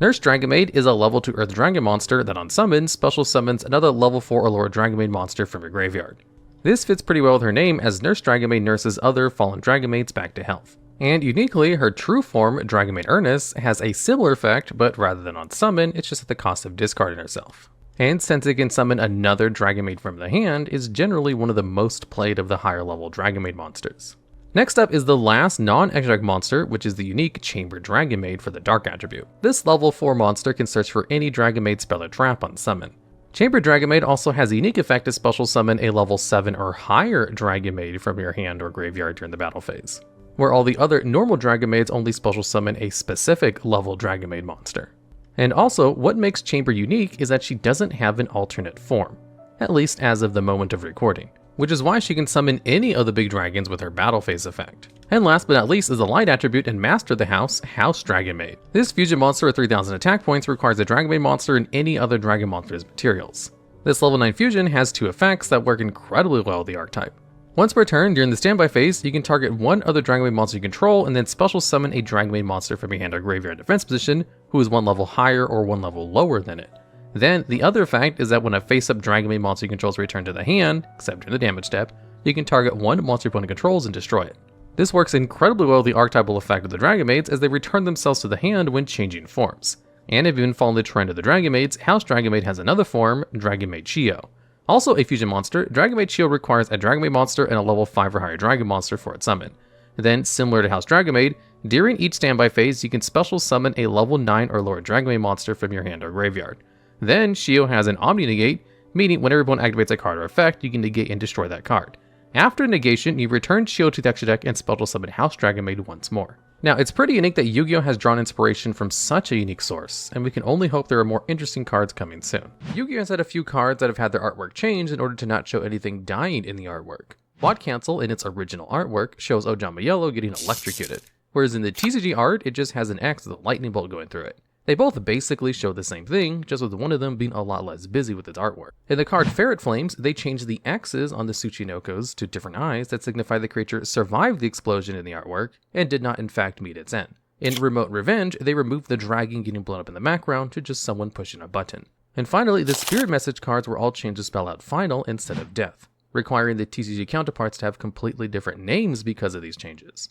Nurse Dragon Maid is a level 2 Earth Dragon monster that on summon special summons another level 4 or lower Dragon Maid monster from your graveyard. This fits pretty well with her name, as Nurse Dragon Maid nurses other fallen Dragon Maids back to health. And uniquely, her true form, Dragon Maid Ernest, has a similar effect, but rather than on summon, it's just at the cost of discarding herself. And since it can summon another Dragon Maid from the hand, is generally one of the most played of the higher level Dragon Maid monsters. Next up is the last non-extract monster, which is the unique Chamber Dragon Maid for the Dark attribute. This level 4 monster can search for any Dragon Maid spell or trap on summon. Chamber Dragon Maid also has a unique effect to special summon a level 7 or higher Dragon Maid from your hand or graveyard during the battle phase, where all the other normal Dragon Maids only special summon a specific level Dragon Maid monster. And also, what makes Chamber unique is that she doesn't have an alternate form, at least as of the moment of recording, which is why she can summon any of the big dragons with her battle phase effect. And last but not least is the Light attribute and Master of the House, House Dragon Maid. This fusion monster with 3000 attack points requires a Dragon Maid monster and any other Dragon monster's materials. This level 9 fusion has 2 effects that work incredibly well with the archetype. Once per turn, during the standby phase, you can target one other Dragon Maid monster you control and then special summon a Dragon Maid monster from your hand or graveyard defense position who is 1 level higher or 1 level lower than it. Then, the other effect is that when a face-up Dragon Maid monster you control is returned to the hand, except during the damage step, you can target one monster your opponent controls and destroy it. This works incredibly well with the archetypal effect of the Dragon Maids as they return themselves to the hand when changing forms. And if you've been following the trend of the Dragon Maids, House Dragon Maid has another form, Dragon Maid Yugioh. Also a fusion monster, Dragon Maid Yugioh requires a Dragon Maid monster and a level 5 or higher Dragon monster for its summon. Then, similar to House Dragon Maid, during each standby phase, you can special summon a level 9 or lower Dragon Maid monster from your hand or graveyard. Then, Yugioh has an Omni Negate, meaning whenever your opponent activates a card or effect, you can negate and destroy that card. After negation, you return Yugioh to the extra deck and special summon House Dragon Maid once more. Now, it's pretty unique that Yu-Gi-Oh! Has drawn inspiration from such a unique source, and we can only hope there are more interesting cards coming soon. Yu-Gi-Oh! Has had a few cards that have had their artwork changed in order to not show anything dying in the artwork. Watt Cancel, in its original artwork, shows Ojama Yellow getting electrocuted, whereas in the TCG art, it just has an X with a lightning bolt going through it. They both basically show the same thing, just with one of them being a lot less busy with its artwork. In the card Ferret Flames, they changed the X's on the Tsuchinokos to different eyes that signify the creature survived the explosion in the artwork and did not in fact meet its end. In Remote Revenge, they removed the dragon getting blown up in the background to just someone pushing a button. And finally, the Spirit Message cards were all changed to spell out final instead of death, requiring the TCG counterparts to have completely different names because of these changes.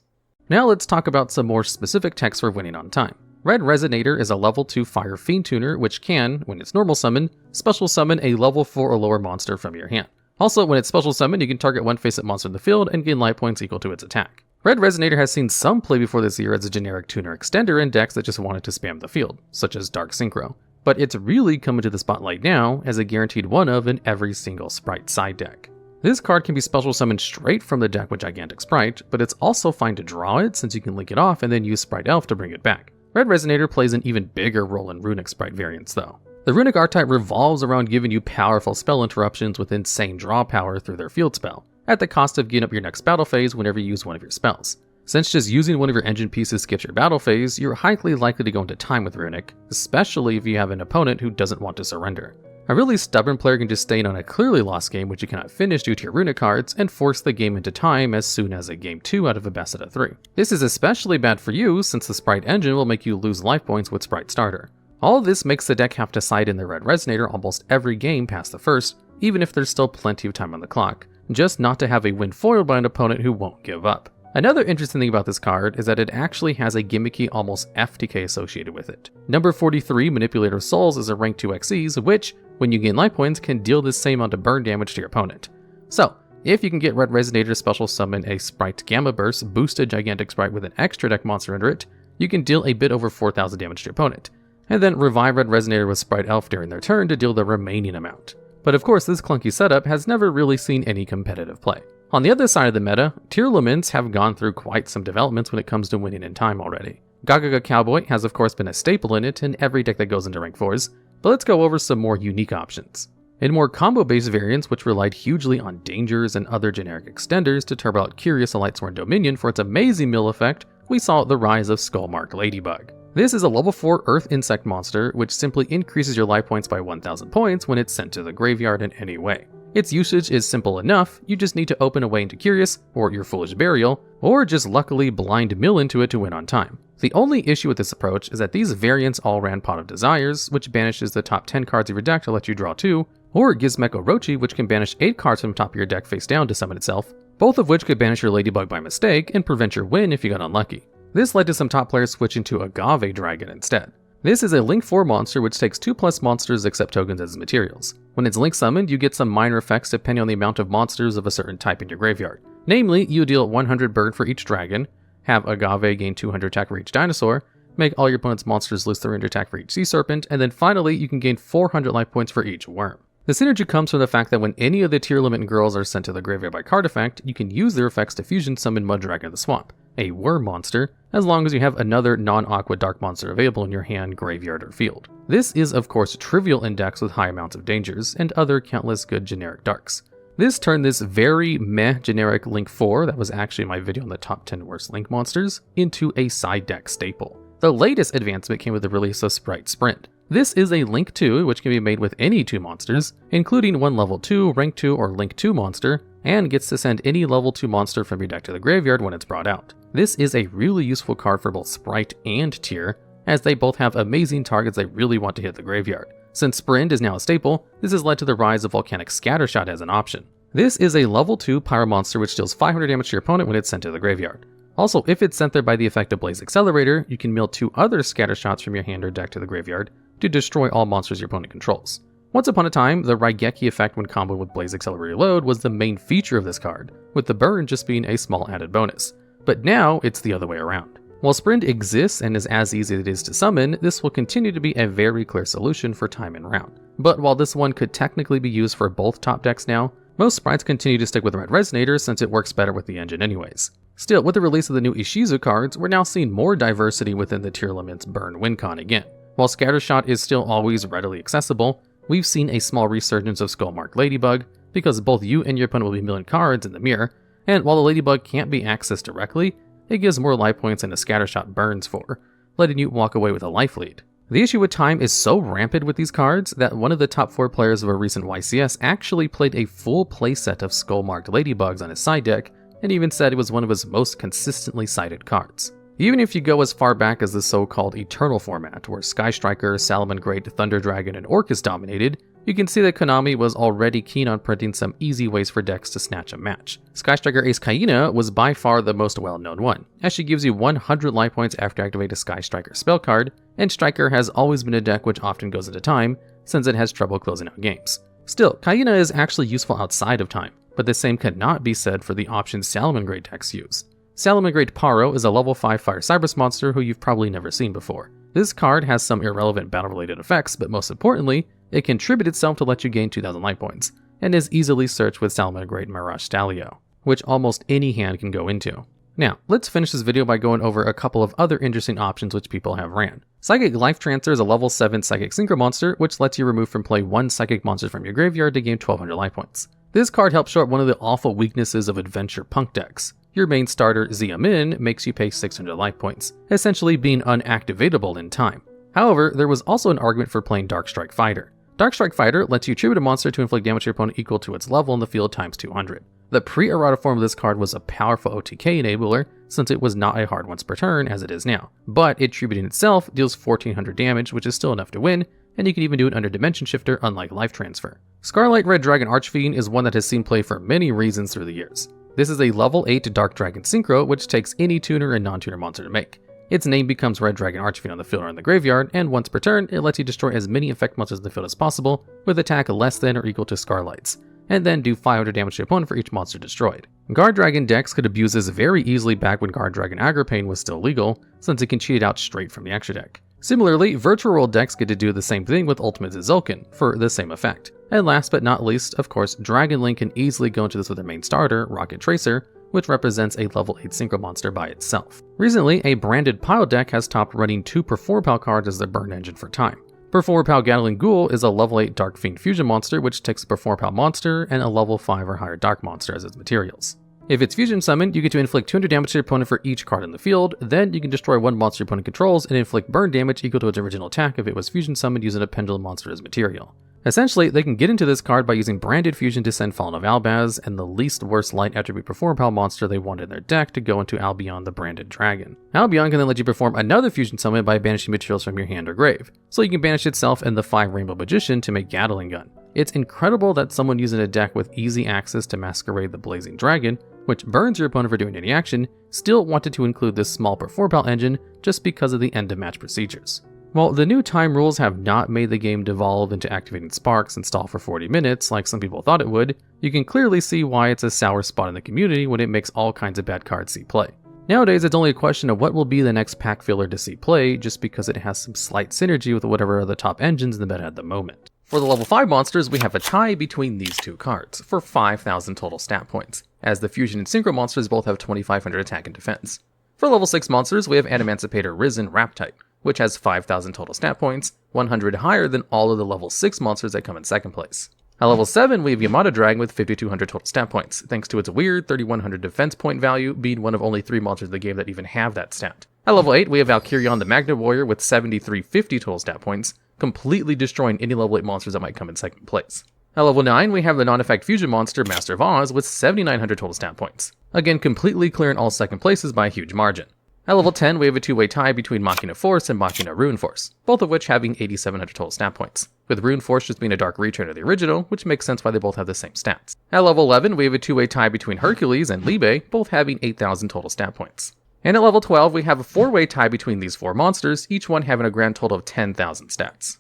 Now let's talk about some more specific text for winning on time. Red Resonator is a level 2 Fire Fiend tuner which can, when it's normal summon, special summon a level 4 or lower monster from your hand. Also, when it's special summoned, you can target one face-up monster in the field and gain life points equal to its attack. Red Resonator has seen some play before this year as a generic tuner extender in decks that just wanted to spam the field, such as Dark Synchro. But it's really coming to the spotlight now as a guaranteed one of in every single Sprite side deck. This card can be special summoned straight from the deck with Gigantic Sprite, but it's also fine to draw it since you can link it off and then use Sprite Elf to bring it back. Red Resonator plays an even bigger role in Runic Sprite variants though. The Runic archetype revolves around giving you powerful spell interruptions with insane draw power through their field spell, at the cost of getting up your next battle phase whenever you use one of your spells. Since just using one of your engine pieces skips your battle phase, you're highly likely to go into time with Runic, especially if you have an opponent who doesn't want to surrender. A really stubborn player can just stay on a clearly lost game which you cannot finish due to your Runic cards and force the game into time as soon as a game 2 out of a best out of 3. This is especially bad for you since the Sprite engine will make you lose life points with Sprite Starter. All of this makes the deck have to side in the Red Resonator almost every game past the first, even if there's still plenty of time on the clock, just not to have a win foiled by an opponent who won't give up. Another interesting thing about this card is that it actually has a gimmicky almost FTK associated with it. Number 43, Manipulator of Souls, is a rank 2 Xyz, which, when you gain life points, can deal the same amount of burn damage to your opponent. So, if you can get Red Resonator to special summon a Sprite Gamma Burst, boosted Gigantic Sprite with an extra deck monster under it, you can deal a bit over 4,000 damage to your opponent, and then revive Red Resonator with Sprite Elf during their turn to deal the remaining amount. But of course, this clunky setup has never really seen any competitive play. On the other side of the meta, Tearlaments have gone through quite some developments when it comes to winning in time already. Gagaga Cowboy has of course been a staple in it in every deck that goes into rank 4s, but let's go over some more unique options. In more combo-based variants which relied hugely on dangers and other generic extenders to turbo out Curious Lightsworn Dominion for its amazing mill effect, we saw the rise of Skullmark Ladybug. This is a level 4 Earth Insect monster which simply increases your life points by 1,000 points when it's sent to the graveyard in any way. Its usage is simple enough, you just need to open a way into Curious, or your Foolish Burial, or just luckily blind mill into it to win on time. The only issue with this approach is that these variants all ran Pot of Desires, which banishes the top 10 cards of your deck to let you draw 2, or Gizmek Orochi, which can banish 8 cards from the top of your deck face down to summon itself, both of which could banish your Ladybug by mistake and prevent your win if you got unlucky. This led to some top players switching to Agave Dragon instead. This is a Link 4 monster which takes 2+ monsters except tokens as materials. When it's Link summoned, you get some minor effects depending on the amount of monsters of a certain type in your graveyard. Namely, you deal 100 burn for each dragon, have Agave gain 200 attack for each dinosaur, make all your opponent's monsters lose 300 attack for each sea serpent, and then finally you can gain 400 life points for each worm. The synergy comes from the fact that when any of the Tear Limit girls are sent to the graveyard by card effect, you can use their effects to fusion summon Mud Dragon of the Swamp, a worm monster, as long as you have another non-aqua dark monster available in your hand, graveyard, or field. This is of course trivial in decks with high amounts of dangers and other countless good generic darks. This turned this very meh generic Link 4, that was actually my video on the top 10 worst Link monsters, into a side deck staple. The latest advancement came with the release of Sprite Sprint. This is a Link 2, which can be made with any 2 monsters, including one level 2, rank 2, or Link 2 monster, and gets to send any level 2 monster from your deck to the graveyard when it's brought out. This is a really useful card for both Sprite and Tier, as they both have amazing targets they really want to hit the graveyard. Since Sprint is now a staple, this has led to the rise of Volcanic Scattershot as an option. This is a level 2 Pyro monster which deals 500 damage to your opponent when it's sent to the graveyard. Also, if it's sent there by the effect of Blaze Accelerator, you can mill 2 other Scattershots from your hand or deck to the graveyard to destroy all monsters your opponent controls. Once upon a time, the Raigeki effect when comboed with Blaze Accelerator Load was the main feature of this card, with the burn just being a small added bonus. But now, it's the other way around. While Sprint exists and is as easy as it is to summon, this will continue to be a very clear solution for time and round. But while this one could technically be used for both top decks now, most sprites continue to stick with Red Resonator since it works better with the engine anyways. Still, with the release of the new Ishizu cards, we're now seeing more diversity within the Tearlament's burn win con again. While Scattershot is still always readily accessible, we've seen a small resurgence of Skullmark Ladybug, because both you and your opponent will be milling cards in the mirror, and while the Ladybug can't be accessed directly, it gives more life points than a Scattershot burns for, letting you walk away with a life lead. The issue with time is so rampant with these cards that one of the top 4 players of a recent YCS actually played a full playset of Skullmarked Ladybugs on his side deck, and even said it was one of his most consistently cited cards. Even if you go as far back as the so-called Eternal format, where Sky Striker, Salamangreat, Thunder Dragon, and Orcus dominated, you can see that Konami was already keen on printing some easy ways for decks to snatch a match. Sky Striker Ace Kaina was by far the most well-known one, as she gives you 100 life points after you activate a Sky Striker spell card, and Striker has always been a deck which often goes into time, since it has trouble closing out games. Still, Kaina is actually useful outside of time, but the same cannot be said for the options Salamangreat decks use. Salamangreat Paro is a level 5 Fire Cyberus monster who you've probably never seen before. This card has some irrelevant battle-related effects, but most importantly, it can tribute itself to let you gain 2,000 life points, and is easily searched with Salamangreat Mirage Stalio, which almost any hand can go into. Now, let's finish this video by going over a couple of other interesting options which people have ran. Psychic Life Transfer is a level 7 Psychic Synchro monster, which lets you remove from play 1 Psychic monster from your graveyard to gain 1,200 life points. This card helps show up one of the awful weaknesses of Adventure Punk decks. Your main starter, Zia Min, makes you pay 600 life points, essentially being unactivatable in time. However, there was also an argument for playing Dark Strike Fighter. Dark Strike Fighter lets you tribute a monster to inflict damage to your opponent equal to its level in the field times 200. The pre-errata form of this card was a powerful OTK enabler, since it was not a hard once per turn as it is now, but it tributing itself deals 1400 damage, which is still enough to win, and you can even do it under Dimension Shifter unlike Life Transfer. Scarlet Red Dragon Archfiend is one that has seen play for many reasons through the years. This is a level 8 Dark Dragon Synchro, which takes any tuner and non-tuner monster to make. Its name becomes Red Dragon Archfiend on the field or in the graveyard, and once per turn, it lets you destroy as many effect monsters in the field as possible, with attack less than or equal to Scarlight's, and then do 500 damage to your opponent for each monster destroyed. Guard Dragon decks could abuse this very easily back when Guard Dragon Agripain was still legal, since it can cheat it out straight from the extra deck. Similarly, Virtual World decks get to do the same thing with Ultimate Zilkin for the same effect. And last but not least, of course, Dragon Link can easily go into this with their main starter, Rocket Tracer, which represents a level 8 Synchro monster by itself. Recently, a branded Pile deck has topped running 2 Perforpal cards as their burn engine for time. Perforpal Gatling Ghoul is a level 8 Dark Fiend Fusion monster which takes a Perforpal monster and a level 5 or higher Dark monster as its materials. If it's fusion summoned, you get to inflict 200 damage to your opponent for each card in the field, then you can destroy one monster your opponent controls and inflict burn damage equal to its original attack if it was fusion summoned using a Pendulum monster as material. Essentially, they can get into this card by using Branded Fusion to send Fallen of Albaz and the least worst light attribute Perforpal monster they want in their deck to go into Albion the Branded Dragon. Albion can then let you perform another fusion summon by banishing materials from your hand or grave, so you can banish itself and the 5 Rainbow Magician to make Gatling Gun. It's incredible that someone using a deck with easy access to Masquerade the Blazing Dragon, which burns your opponent for doing any action, still wanted to include this small Perforpal engine just because of the end of match procedures. While the new time rules have not made the game devolve into activating sparks and stall for 40 minutes like some people thought it would, you can clearly see why it's a sour spot in the community when it makes all kinds of bad cards see play. Nowadays, it's only a question of what will be the next pack filler to see play, just because it has some slight synergy with whatever are the top engines in the meta at the moment. For the level 5 monsters, we have a tie between these two cards, for 5,000 total stat points, as the Fusion and Synchro monsters both have 2,500 attack and defense. For level 6 monsters, we have Animancipator Risen Raptite, which has 5,000 total stat points, 100 higher than all of the level 6 monsters that come in second place. At level 7, we have Yamato Dragon with 5,200 total stat points, thanks to its weird 3,100 defense point value, being one of only 3 monsters in the game that even have that stat. At level 8, we have Valkyrion the Magna Warrior with 7,350 total stat points, completely destroying any level 8 monsters that might come in second place. At level 9, we have the non-effect fusion monster Master of Oz with 7,900 total stat points, again completely clearing all second places by a huge margin. At level 10, we have a two-way tie between Machina Force and Machina Rune Force, both of which having 8,700 total stat points, with Rune Force just being a dark retrain of the original, which makes sense why they both have the same stats. At level 11, we have a two-way tie between Hercules and Libe, both having 8,000 total stat points. And at level 12, we have a four-way tie between these 4 monsters, each one having a grand total of 10,000 stats.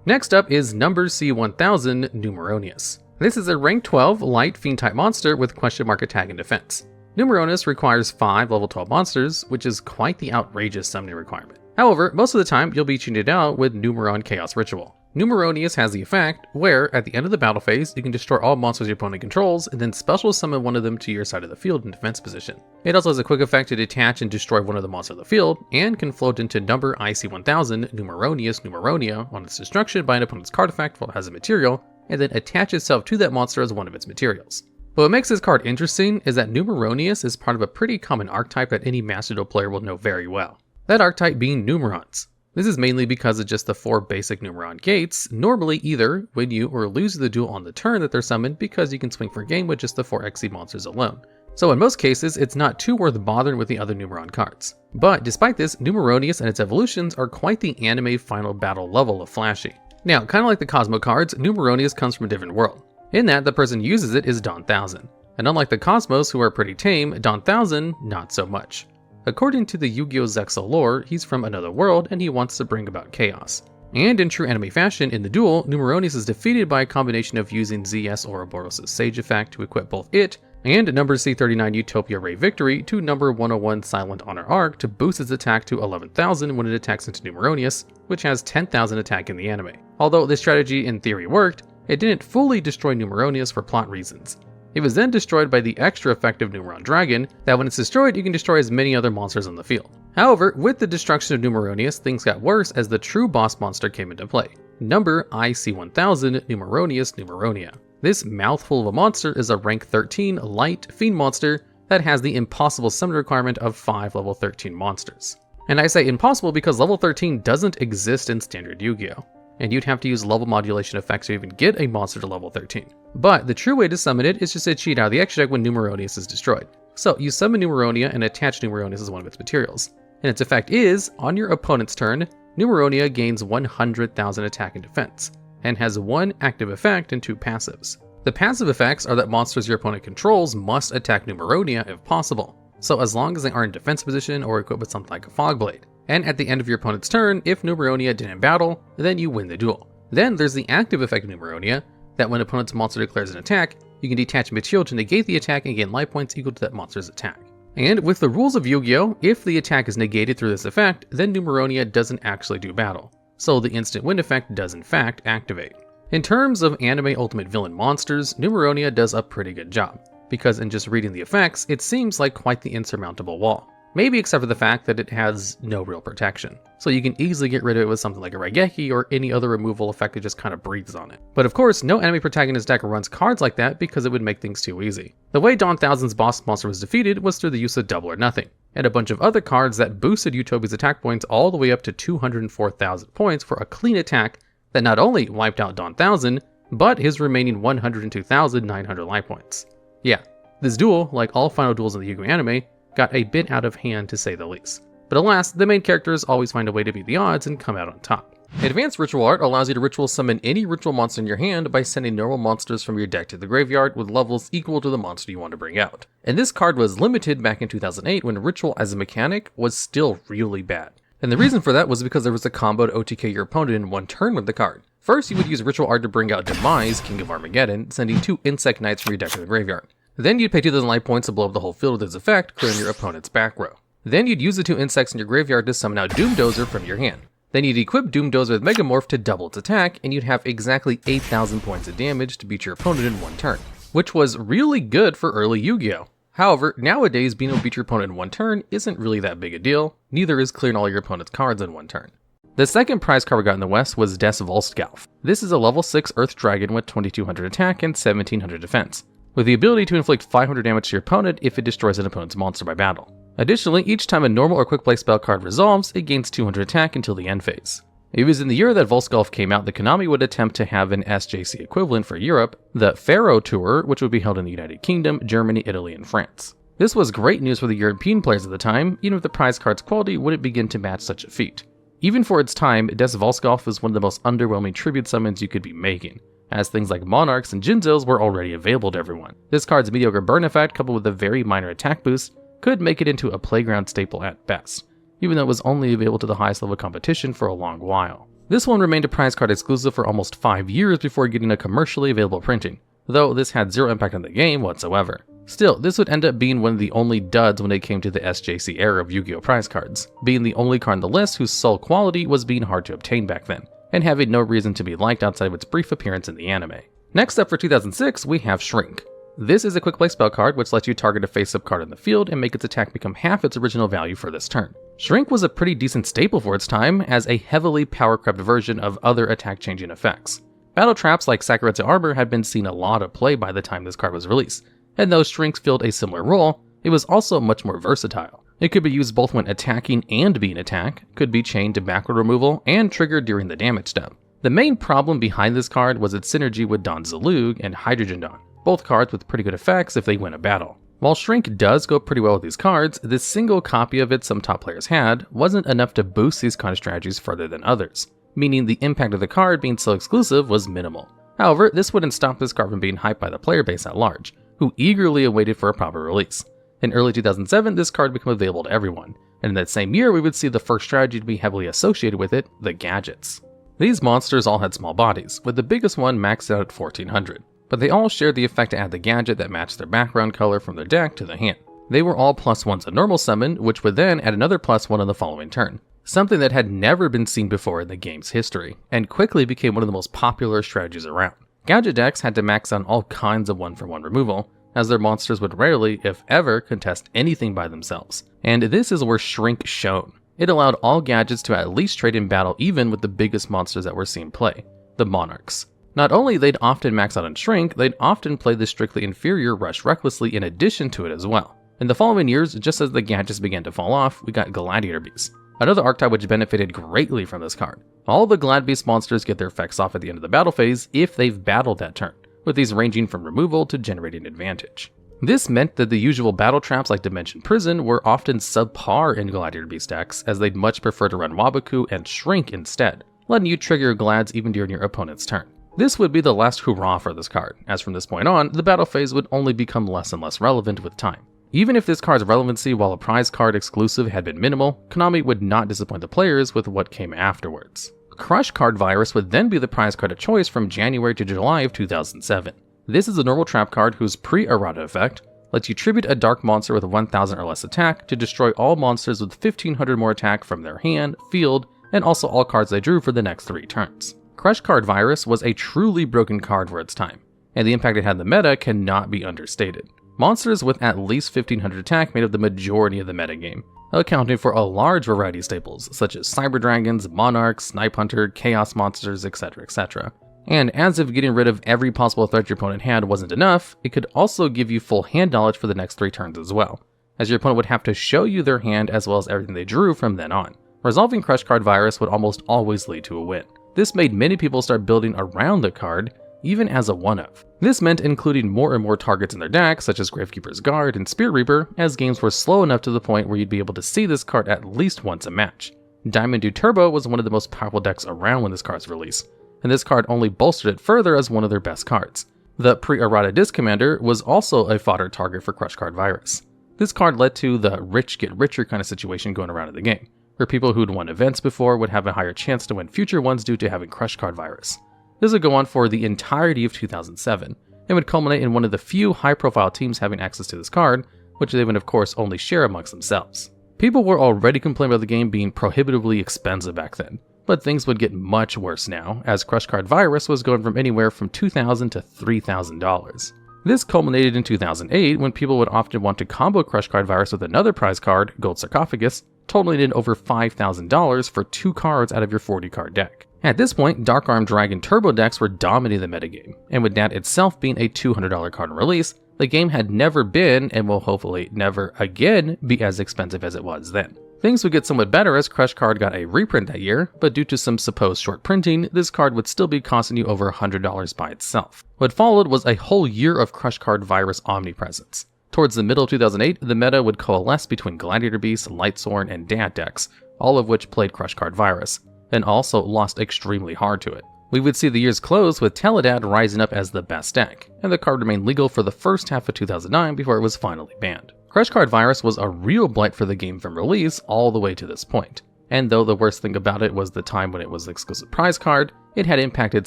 Next up is number C1000 Numeronius. This is a rank 12 light fiend type monster with question mark attack and defense. Numeronius requires 5 level 12 monsters, which is quite the outrageous summoning requirement. However, most of the time you'll be tuning it out with Numeron Chaos Ritual. Numeronius has the effect where, at the end of the battle phase, you can destroy all monsters your opponent controls, and then special summon one of them to your side of the field in defense position. It also has a quick effect to detach and destroy one of the monsters of the field, and can float into number IC1000 Numeronius Numeronia on its destruction by an opponent's card effect while it has a material, and then attach itself to that monster as one of its materials. But what makes this card interesting is that Numeronius is part of a pretty common archetype that any Master Duel player will know very well. That archetype being Numerons. This is mainly because of just the 4 basic Numeron gates, normally either win you or lose the duel on the turn that they're summoned because you can swing for game with just the 4 XC monsters alone. So in most cases, it's not too worth bothering with the other Numeron cards. But despite this, Numeronius and its evolutions are quite the anime final battle level of flashy. Now, kind of like the Cosmo cards, Numeronius comes from a different world. In that, the person who uses it is Don 1000. And unlike the Cosmos, who are pretty tame, Don 1000, not so much. According to the Yu-Gi-Oh! Zexal lore, he's from another world and he wants to bring about chaos. And in true anime fashion, in the duel, Numeronius is defeated by a combination of using ZS Ouroboros' Sage effect to equip both it and number C39 Utopia Ray Victory to number 101 Silent Honor Arc to boost its attack to 11,000 when it attacks into Numeronius, which has 10,000 attack in the anime. Although this strategy in theory worked, it didn't fully destroy Numeronius for plot reasons. It was then destroyed by the extra effective Numeron Dragon, that when it's destroyed you can destroy as many other monsters on the field. However, with the destruction of Numeronius, things got worse as the true boss monster came into play. Number IC1000 Numeronius Numeronia. This mouthful of a monster is a rank 13 light fiend monster that has the impossible summon requirement of 5 level 13 monsters. And I say impossible because level 13 doesn't exist in standard Yu-Gi-Oh! And you'd have to use level modulation effects to even get a monster to level 13. But the true way to summon it is just to cheat out of the extra deck when Numeronius is destroyed. So you summon Numeronia and attach Numeronius as one of its materials. And its effect is, on your opponent's turn, Numeronia gains 100,000 attack and defense, and has 1 active effect and 2 passives. The passive effects are that monsters your opponent controls must attack Numeronia if possible, so as long as they are in defense position or equipped with something like a Fog Blade. And at the end of your opponent's turn, if Numeronia didn't battle, then you win the duel. Then there's the active effect of Numeronia, that when opponent's monster declares an attack, you can detach a material to negate the attack and gain life points equal to that monster's attack. And with the rules of Yu-Gi-Oh!, if the attack is negated through this effect, then Numeronia doesn't actually do battle, so the instant win effect does in fact activate. In terms of anime ultimate villain monsters, Numeronia does a pretty good job, because in just reading the effects, it seems like quite the insurmountable wall. Maybe except for the fact that it has no real protection, so you can easily get rid of it with something like a Raigeki or any other removal effect that just kind of breathes on it. But of course, no anime protagonist deck runs cards like that because it would make things too easy. The way Don 1000's boss monster was defeated was through the use of Double or Nothing, and a bunch of other cards that boosted Utopia's attack points all the way up to 204,000 points for a clean attack that not only wiped out Don 1000, but his remaining 102,900 life points. Yeah, this duel, like all final duels in the Yu-Gi-Oh! Anime, got a bit out of hand to say the least. But alas, the main characters always find a way to beat the odds and come out on top. Advanced Ritual Art allows you to ritual summon any ritual monster in your hand by sending normal monsters from your deck to the graveyard with levels equal to the monster you want to bring out. And this card was limited back in 2008 when Ritual as a mechanic was still really bad. And the reason for that was because there was a combo to OTK your opponent in 1 turn with the card. First, you would use Ritual Art to bring out Demise, King of Armageddon, sending 2 Insect Knights from your deck to the graveyard. Then you'd pay 2,000 life points to blow up the whole field with its effect, clearing your opponent's back row. Then you'd use the 2 insects in your graveyard to summon out Doomdozer from your hand. Then you'd equip Doomdozer with Megamorph to double its attack, and you'd have exactly 8,000 points of damage to beat your opponent in 1 turn, which was really good for early Yu-Gi-Oh! However, nowadays being able to beat your opponent in 1 turn isn't really that big a deal, neither is clearing all your opponent's cards in 1 turn. The second prize card we got in the West was Des Volskalf. This is a level 6 Earth Dragon with 2,200 attack and 1,700 defense, with the ability to inflict 500 damage to your opponent if it destroys an opponent's monster by battle. Additionally, each time a normal or quick play spell card resolves, it gains 200 attack until the end phase. It was in the year that Volskalf came out that Konami would attempt to have an SJC equivalent for Europe, the Pharaoh Tour, which would be held in the United Kingdom, Germany, Italy, and France. This was great news for the European players at the time, even if the prize card's quality wouldn't begin to match such a feat. Even for its time, Des Volskalf was one of the most underwhelming tribute summons you could be making, as things like Monarchs and Jinzos were already available to everyone. This card's mediocre burn effect, coupled with a very minor attack boost, could make it into a playground staple at best, even though it was only available to the highest level competition for a long while. This one remained a prize card exclusive for almost 5 years before getting a commercially available printing, though this had zero impact on the game whatsoever. Still, this would end up being one of the only duds when it came to the SJC era of Yu-Gi-Oh! Prize cards, being the only card on the list whose sole quality was being hard to obtain back then, and having no reason to be liked outside of its brief appearance in the anime. Next up for 2006, we have Shrink. This is a quick play spell card which lets you target a face-up card in the field and make its attack become half its original value for this turn. Shrink was a pretty decent staple for its time as a heavily power-crept version of other attack-changing effects. Battle traps like Sakuretsu Arbor had been seen a lot of play by the time this card was released, and though Shrinks filled a similar role, it was also much more versatile. It could be used both when attacking and being attacked, could be chained to backward removal, and triggered during the damage step. The main problem behind this card was its synergy with Don Zalug and Hydrogen Dawn, both cards with pretty good effects if they win a battle. While Shrink does go pretty well with these cards, this single copy of it some top players had wasn't enough to boost these kind of strategies further than others, meaning the impact of the card being so exclusive was minimal. However, this wouldn't stop this card from being hyped by the player base at large, who eagerly awaited for a proper release. In early 2007, this card became available to everyone, and in that same year we would see the first strategy to be heavily associated with it, the Gadgets. These monsters all had small bodies, with the biggest one maxed out at 1400. But they all shared the effect to add the gadget that matched their background color from their deck to the hand. They were all +1s at normal summon, which would then add another +1 on the following turn, something that had never been seen before in the game's history, and quickly became one of the most popular strategies around. Gadget decks had to max on all kinds of 1-for-1 removal, as their monsters would rarely, if ever, contest anything by themselves. And this is where Shrink shone. It allowed all gadgets to at least trade in battle even with the biggest monsters that were seen play, the Monarchs. Not only they'd often max out on Shrink, they'd often play the strictly inferior Rush Recklessly in addition to it as well. In the following years, just as the gadgets began to fall off, we got Gladiator Beasts, another archetype which benefited greatly from this card. All the Glad Beast monsters get their effects off at the end of the battle phase if they've battled that turn, with these ranging from removal to generating advantage. This meant that the usual battle traps like Dimension Prison were often subpar in Gladiator Beast decks, as they'd much prefer to run Waboku and Shrink instead, letting you trigger your Glads even during your opponent's turn. This would be the last hurrah for this card, as from this point on, the battle phase would only become less and less relevant with time. Even if this card's relevancy while a prize card exclusive had been minimal, Konami would not disappoint the players with what came afterwards. Crush Card Virus would then be the prize card of choice from January to July of 2007. This is a normal trap card whose pre-errata effect lets you tribute a dark monster with 1000 or less attack to destroy all monsters with 1500 more attack from their hand, field, and also all cards they drew for the next 3 turns. Crush Card Virus was a truly broken card for its time, and the impact it had on the meta cannot be understated. Monsters with at least 1500 attack made up the majority of the metagame, accounting for a large variety of staples such as Cyber Dragons, Monarchs, Snipe Hunter, Chaos Monsters, etc, etc. And as if getting rid of every possible threat your opponent had wasn't enough, it could also give you full hand knowledge for the next 3 turns as well, as your opponent would have to show you their hand as well as everything they drew from then on. Resolving Crush Card Virus would almost always lead to a win. This made many people start building around the card, even as a one-of. This meant including more and more targets in their deck, such as Gravekeeper's Guard and Spirit Reaper, as games were slow enough to the point where you'd be able to see this card at least once a match. Diamond Dew Turbo was one of the most powerful decks around when this card's release, and this card only bolstered it further as one of their best cards. The pre-errata Disc Commander was also a fodder target for Crush Card Virus. This card led to the rich get richer kind of situation going around in the game, where people who'd won events before would have a higher chance to win future ones due to having Crush Card Virus. This would go on for the entirety of 2007, and would culminate in one of the few high-profile teams having access to this card, which they would of course only share amongst themselves. People were already complaining about the game being prohibitively expensive back then, but things would get much worse now, as Crush Card Virus was going from anywhere from $2,000 to $3,000. This culminated in 2008 when people would often want to combo Crush Card Virus with another prize card, Gold Sarcophagus, totaling in over $5,000 for 2 cards out of your 40-card deck. At this point, Dark Arm Dragon Turbo decks were dominating the metagame, and with that itself being a $200 card release, the game had never been, and will hopefully never again, be as expensive as it was then. Things would get somewhat better as Crush Card got a reprint that year, but due to some supposed short printing, this card would still be costing you over $100 by itself. What followed was a whole year of Crush Card Virus omnipresence. Towards the middle of 2008, the meta would coalesce between Gladiator Beast, Lightsworn, and Dad decks, all of which played Crush Card Virus, and also lost extremely hard to it. We would see the years close with Teledad rising up as the best deck, and the card remained legal for the first half of 2009 before it was finally banned. Crush Card Virus was a real blight for the game from release all the way to this point, and though the worst thing about it was the time when it was the exclusive prize card, it had impacted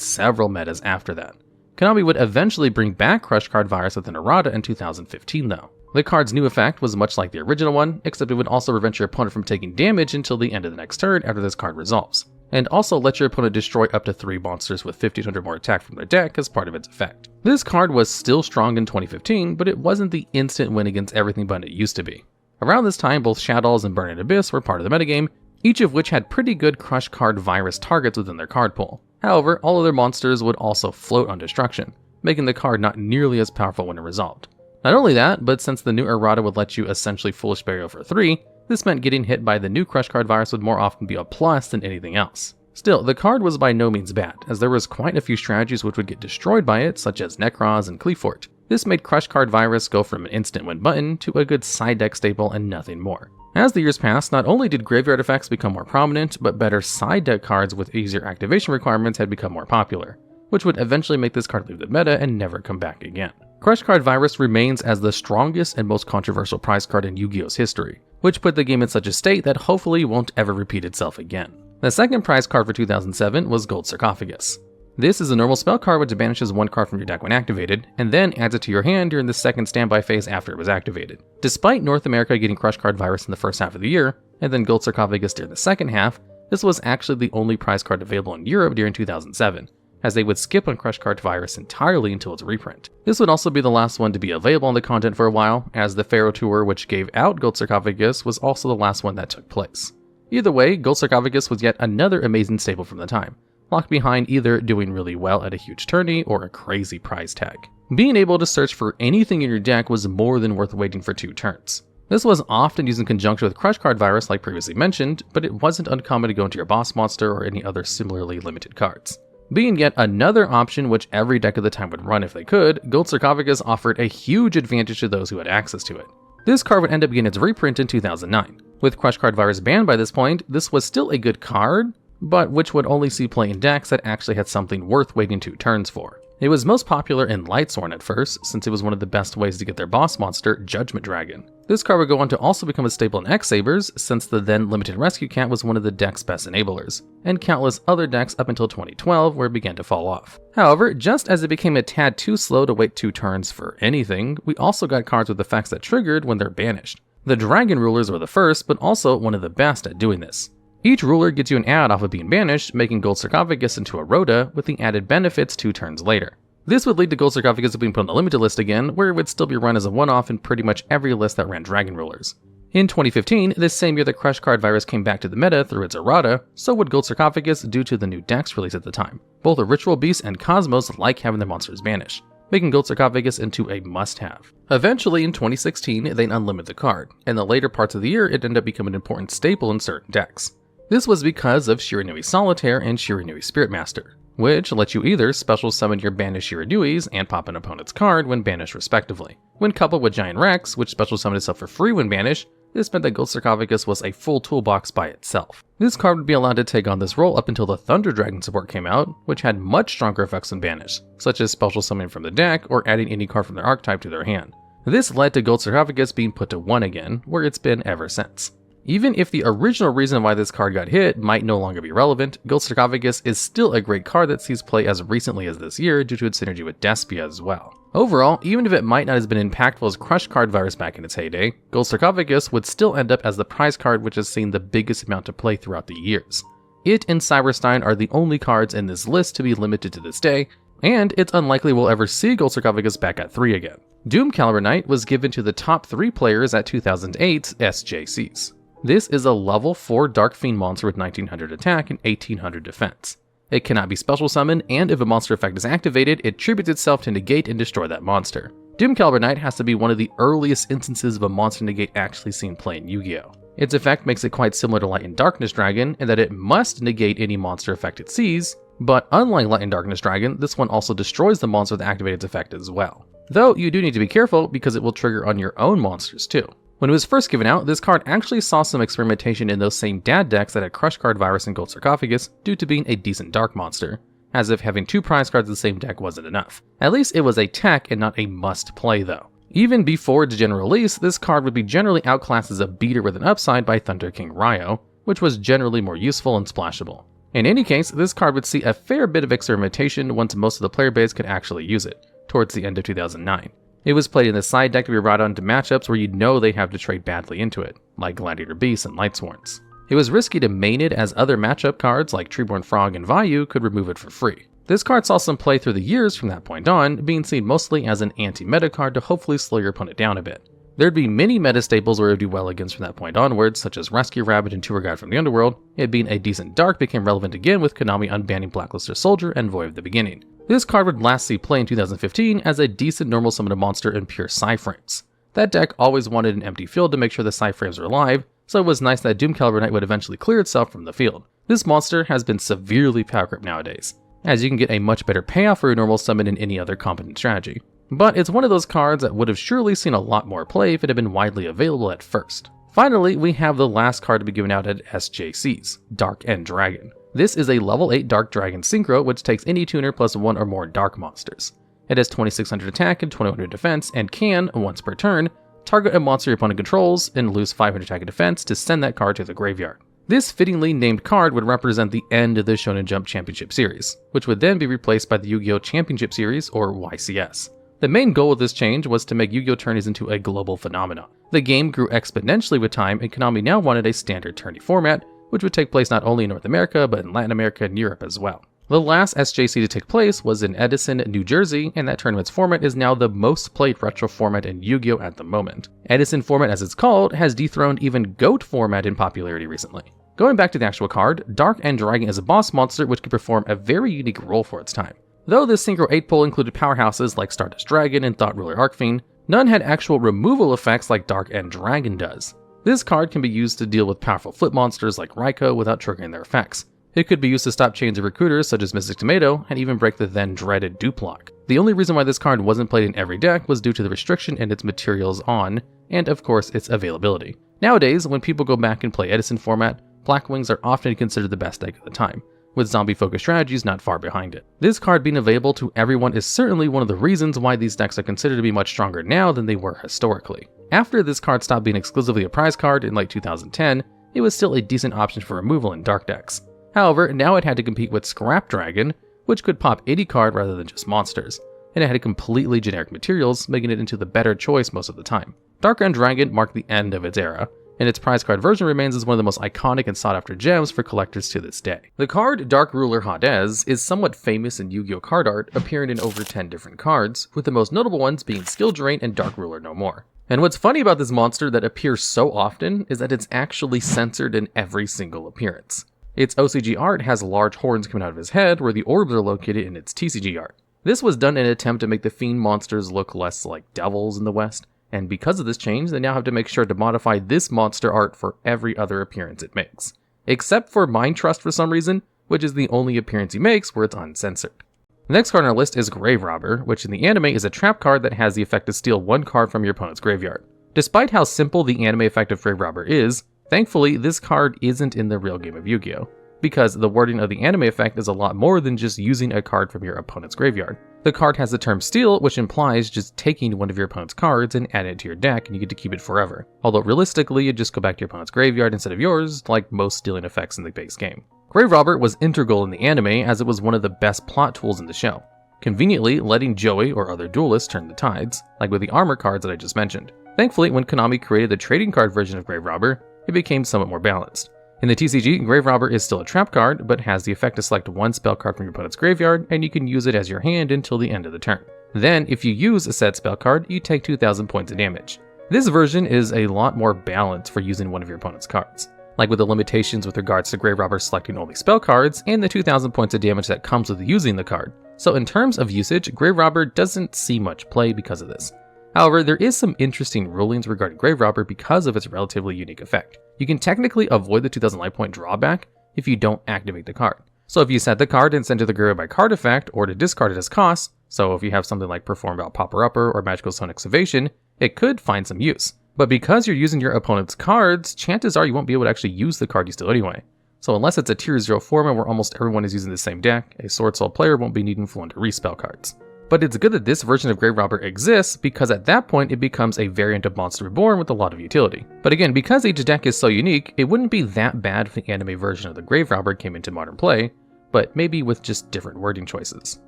several metas after that. Konami would eventually bring back Crush Card Virus with an errata in 2015 though. The card's new effect was much like the original one, except it would also prevent your opponent from taking damage until the end of the next turn after this card resolves, and also let your opponent destroy up to 3 monsters with 1500 more attack from their deck as part of its effect. This card was still strong in 2015, but it wasn't the instant win against everything but it used to be. Around this time, both Shadows and Burning Abyss were part of the metagame, each of which had pretty good crush card virus targets within their card pool. However, all other monsters would also float on destruction, making the card not nearly as powerful when it resolved. Not only that, but since the new errata would let you essentially Foolish Burial for 3, this meant getting hit by the new crush card virus would more often be a plus than anything else. Still, the card was by no means bad, as there was quite a few strategies which would get destroyed by it, such as Necroz and Cleafort. This made Crush Card Virus go from an instant win button to a good side deck staple and nothing more. As the years passed, not only did graveyard effects become more prominent, but better side deck cards with easier activation requirements had become more popular, which would eventually make this card leave the meta and never come back again. Crush Card Virus remains as the strongest and most controversial prize card in Yu-Gi-Oh's history, which put the game in such a state that hopefully won't ever repeat itself again. The second prize card for 2007 was Gold Sarcophagus. This is a normal spell card which banishes 1 card from your deck when activated, and then adds it to your hand during the second standby phase after it was activated. Despite North America getting Crush Card Virus in the first half of the year, and then Gold Sarcophagus during the second half, this was actually the only prize card available in Europe during 2007, as they would skip on Crush Card Virus entirely until its reprint. This would also be the last one to be available on the content for a while, as the Pharaoh Tour, which gave out Gold Sarcophagus, was also the last one that took place. Either way, Gold Sarcophagus was yet another amazing staple from the time, locked behind either doing really well at a huge tourney or a crazy prize tag. Being able to search for anything in your deck was more than worth waiting for 2 turns. This was often used in conjunction with Crush Card Virus like previously mentioned, but it wasn't uncommon to go into your boss monster or any other similarly limited cards. Being yet another option which every deck at the time would run if they could, Gold Sarcophagus offered a huge advantage to those who had access to it. This card would end up getting its reprint in 2009. With Crush Card Virus banned by this point, this was still a good card, but which would only see play in decks that actually had something worth waiting 2 turns for. It was most popular in Lightsworn at first, since it was one of the best ways to get their boss monster, Judgment Dragon. This card would go on to also become a staple in X-Sabers, since the then limited Rescue Cat was one of the deck's best enablers, and countless other decks up until 2012 where it began to fall off. However, just as it became a tad too slow to wait 2 turns for anything, we also got cards with effects that triggered when they're banished. The Dragon Rulers were the first, but also one of the best at doing this. Each ruler gets you an ad off of being banished, making Gold Sarcophagus into a Rhoda with the added benefits 2 turns later. This would lead to Gold Sarcophagus being put on the limited list again, where it would still be run as a one-off in pretty much every list that ran Dragon Rulers. In 2015, this same year that Crush Card Virus came back to the meta through its errata, so would Gold Sarcophagus due to the new Dex release at the time. Both the Ritual Beast and Cosmos like having their monsters banished, making Gold Sarcophagus into a must-have. Eventually, in 2016, they unlimited the card, and the later parts of the year it ended up becoming an important staple in certain decks. This was because of Shiranui Solitaire and Shiranui Spirit Master, which let you either special summon your banished Shiranuis and pop an opponent's card when banished respectively. When coupled with Giant Rex, which special summoned itself for free when banished, this meant that Gold Sarcophagus was a full toolbox by itself. This card would be allowed to take on this role up until the Thunder Dragon support came out, which had much stronger effects when banished, such as special summoning from the deck or adding any card from their archetype to their hand. This led to Gold Sarcophagus being put to 1 again, where it's been ever since. Even if the original reason why this card got hit might no longer be relevant, Gold Sarcophagus is still a great card that sees play as recently as this year due to its synergy with Despia as well. Overall, even if it might not have been impactful as Crush Card Virus back in its heyday, Gold Sarcophagus would still end up as the prize card which has seen the biggest amount of play throughout the years. It and Cyberstein are the only cards in this list to be limited to this day, and it's unlikely we'll ever see Gold Sarcophagus back at 3 again. Doom Caliber Knight was given to the top 3 players at 2008's SJCs. This is a level 4 Dark Fiend monster with 1900 attack and 1800 defense. It cannot be special summoned, and if a monster effect is activated, it tributes itself to negate and destroy that monster. Doom Caliber Knight has to be one of the earliest instances of a monster negate actually seen play in Yu-Gi-Oh! Its effect makes it quite similar to Light and Darkness Dragon in that it must negate any monster effect it sees, but unlike Light and Darkness Dragon, this one also destroys the monster that activates its effect as well. Though you do need to be careful because it will trigger on your own monsters too. When it was first given out, this card actually saw some experimentation in those same dad decks that had Crush Card Virus and Gold Sarcophagus due to being a decent dark monster, as if having 2 prize cards in the same deck wasn't enough. At least it was a tech and not a must play though. Even before its general release, this card would be generally outclassed as a beater with an upside by Thunder King Ryo, which was generally more useful and splashable. In any case, this card would see a fair bit of experimentation once most of the player base could actually use it, towards the end of 2009. It was played in the side deck to be brought onto matchups where you'd know they'd have to trade badly into it, like Gladiator Beasts and Lightsworns. It was risky to main it as other matchup cards like Treeborn Frog and Vayu could remove it for free. This card saw some play through the years from that point on, being seen mostly as an anti-meta card to hopefully slow your opponent down a bit. There'd be many meta staples where it would do well against from that point onwards, such as Rescue Rabbit and Tour Guide from the Underworld. It being a decent dark became relevant again with Konami unbanning Blackluster Soldier and Void of the Beginning. This card would last see play in 2015 as a decent normal summoned monster in pure Psi-frames. That deck always wanted an empty field to make sure the Psi-frames were alive, so it was nice that Doom Caliber Knight would eventually clear itself from the field. This monster has been severely power crept nowadays, as you can get a much better payoff for a normal summon in any other competent strategy. But it's one of those cards that would have surely seen a lot more play if it had been widely available at first. Finally, we have the last card to be given out at SJCs, Dark End Dragon. This is a level 8 Dark Dragon Synchro which takes any tuner plus one or more dark monsters. It has 2600 attack and 2100 defense and can, once per turn, target a monster your opponent controls and lose 500 attack and defense to send that card to the graveyard. This fittingly named card would represent the end of the Shonen Jump Championship Series, which would then be replaced by the Yu-Gi-Oh! Championship Series, or YCS. The main goal of this change was to make Yu-Gi-Oh! Tourneys into a global phenomenon. The game grew exponentially with time, and Konami now wanted a standard tourney format, which would take place not only in North America, but in Latin America and Europe as well. The last SJC to take place was in Edison, New Jersey, and that tournament's format is now the most played retro format in Yu-Gi-Oh! At the moment. Edison format, as it's called, has dethroned even GOAT format in popularity recently. Going back to the actual card, Dark End Dragon is a boss monster which can perform a very unique role for its time. Though this Synchro 8 pull included powerhouses like Stardust Dragon and Thought Ruler Arcfiend, none had actual removal effects like Dark End Dragon does. This card can be used to deal with powerful flip monsters like Raikou without triggering their effects. It could be used to stop chains of recruiters such as Mystic Tomato, and even break the then dreaded Duplock. The only reason why this card wasn't played in every deck was due to the restriction in its materials on, and of course its availability. Nowadays, when people go back and play Edison format, Blackwings are often considered the best deck of the time, with zombie-focused strategies not far behind it. This card being available to everyone is certainly one of the reasons why these decks are considered to be much stronger now than they were historically. After this card stopped being exclusively a prize card in late 2010, it was still a decent option for removal in dark decks. However, now it had to compete with Scrap Dragon, which could pop any card rather than just monsters, and it had completely generic materials, making it into the better choice most of the time. Dark End Dragon marked the end of its era, and its prize card version remains as one of the most iconic and sought after gems for collectors to this day. The card Dark Ruler Hades is somewhat famous in Yu-Gi-Oh! Card art, appearing in over 10 different cards, with the most notable ones being Skill Drain and Dark Ruler No More. And what's funny about this monster that appears so often is that it's actually censored in every single appearance. Its OCG art has large horns coming out of his head where the orbs are located in its TCG art. This was done in an attempt to make the Fiend monsters look less like devils in the West, and because of this change, they now have to make sure to modify this monster art for every other appearance it makes. Except for Mind Trust for some reason, which is the only appearance he makes where it's uncensored. The next card on our list is Grave Robber, which in the anime is a trap card that has the effect to steal one card from your opponent's graveyard. Despite how simple the anime effect of Grave Robber is, thankfully this card isn't in the real game of Yu-Gi-Oh! Because the wording of the anime effect is a lot more than just using a card from your opponent's graveyard. The card has the term steal, which implies just taking one of your opponent's cards and adding it to your deck, and you get to keep it forever. Although realistically, you just go back to your opponent's graveyard instead of yours, like most stealing effects in the base game. Grave Robber was integral in the anime as it was one of the best plot tools in the show, conveniently letting Joey or other duelists turn the tides, like with the armor cards that I just mentioned. Thankfully, when Konami created the trading card version of Grave Robber, it became somewhat more balanced. In the TCG, Grave Robber is still a trap card, but has the effect to select one spell card from your opponent's graveyard, and you can use it as your hand until the end of the turn. Then, if you use a said spell card, you take 2,000 points of damage. This version is a lot more balanced for using one of your opponent's cards, like with the limitations with regards to Grave Robber selecting only spell cards, and the 2,000 points of damage that comes with using the card. So in terms of usage, Grave Robber doesn't see much play because of this. However, there is some interesting rulings regarding Grave Robber because of its relatively unique effect. You can technically avoid the 2000 life point drawback if you don't activate the card. So if you set the card and send to the graveyard by card effect, or to discard it as cost, so if you have something like Perform About Popper Upper or Magical Stone Excavation, it could find some use. But because you're using your opponent's cards, chances are you won't be able to actually use the card you steal anyway. So unless it's a tier 0 format where almost everyone is using the same deck, a Sword Soul player won't be needing full to respell cards. But it's good that this version of Grave Robber exists, because at that point it becomes a variant of Monster Reborn with a lot of utility. But again, because each deck is so unique, it wouldn't be that bad if the anime version of the Grave Robber came into modern play, but maybe with just different wording choices.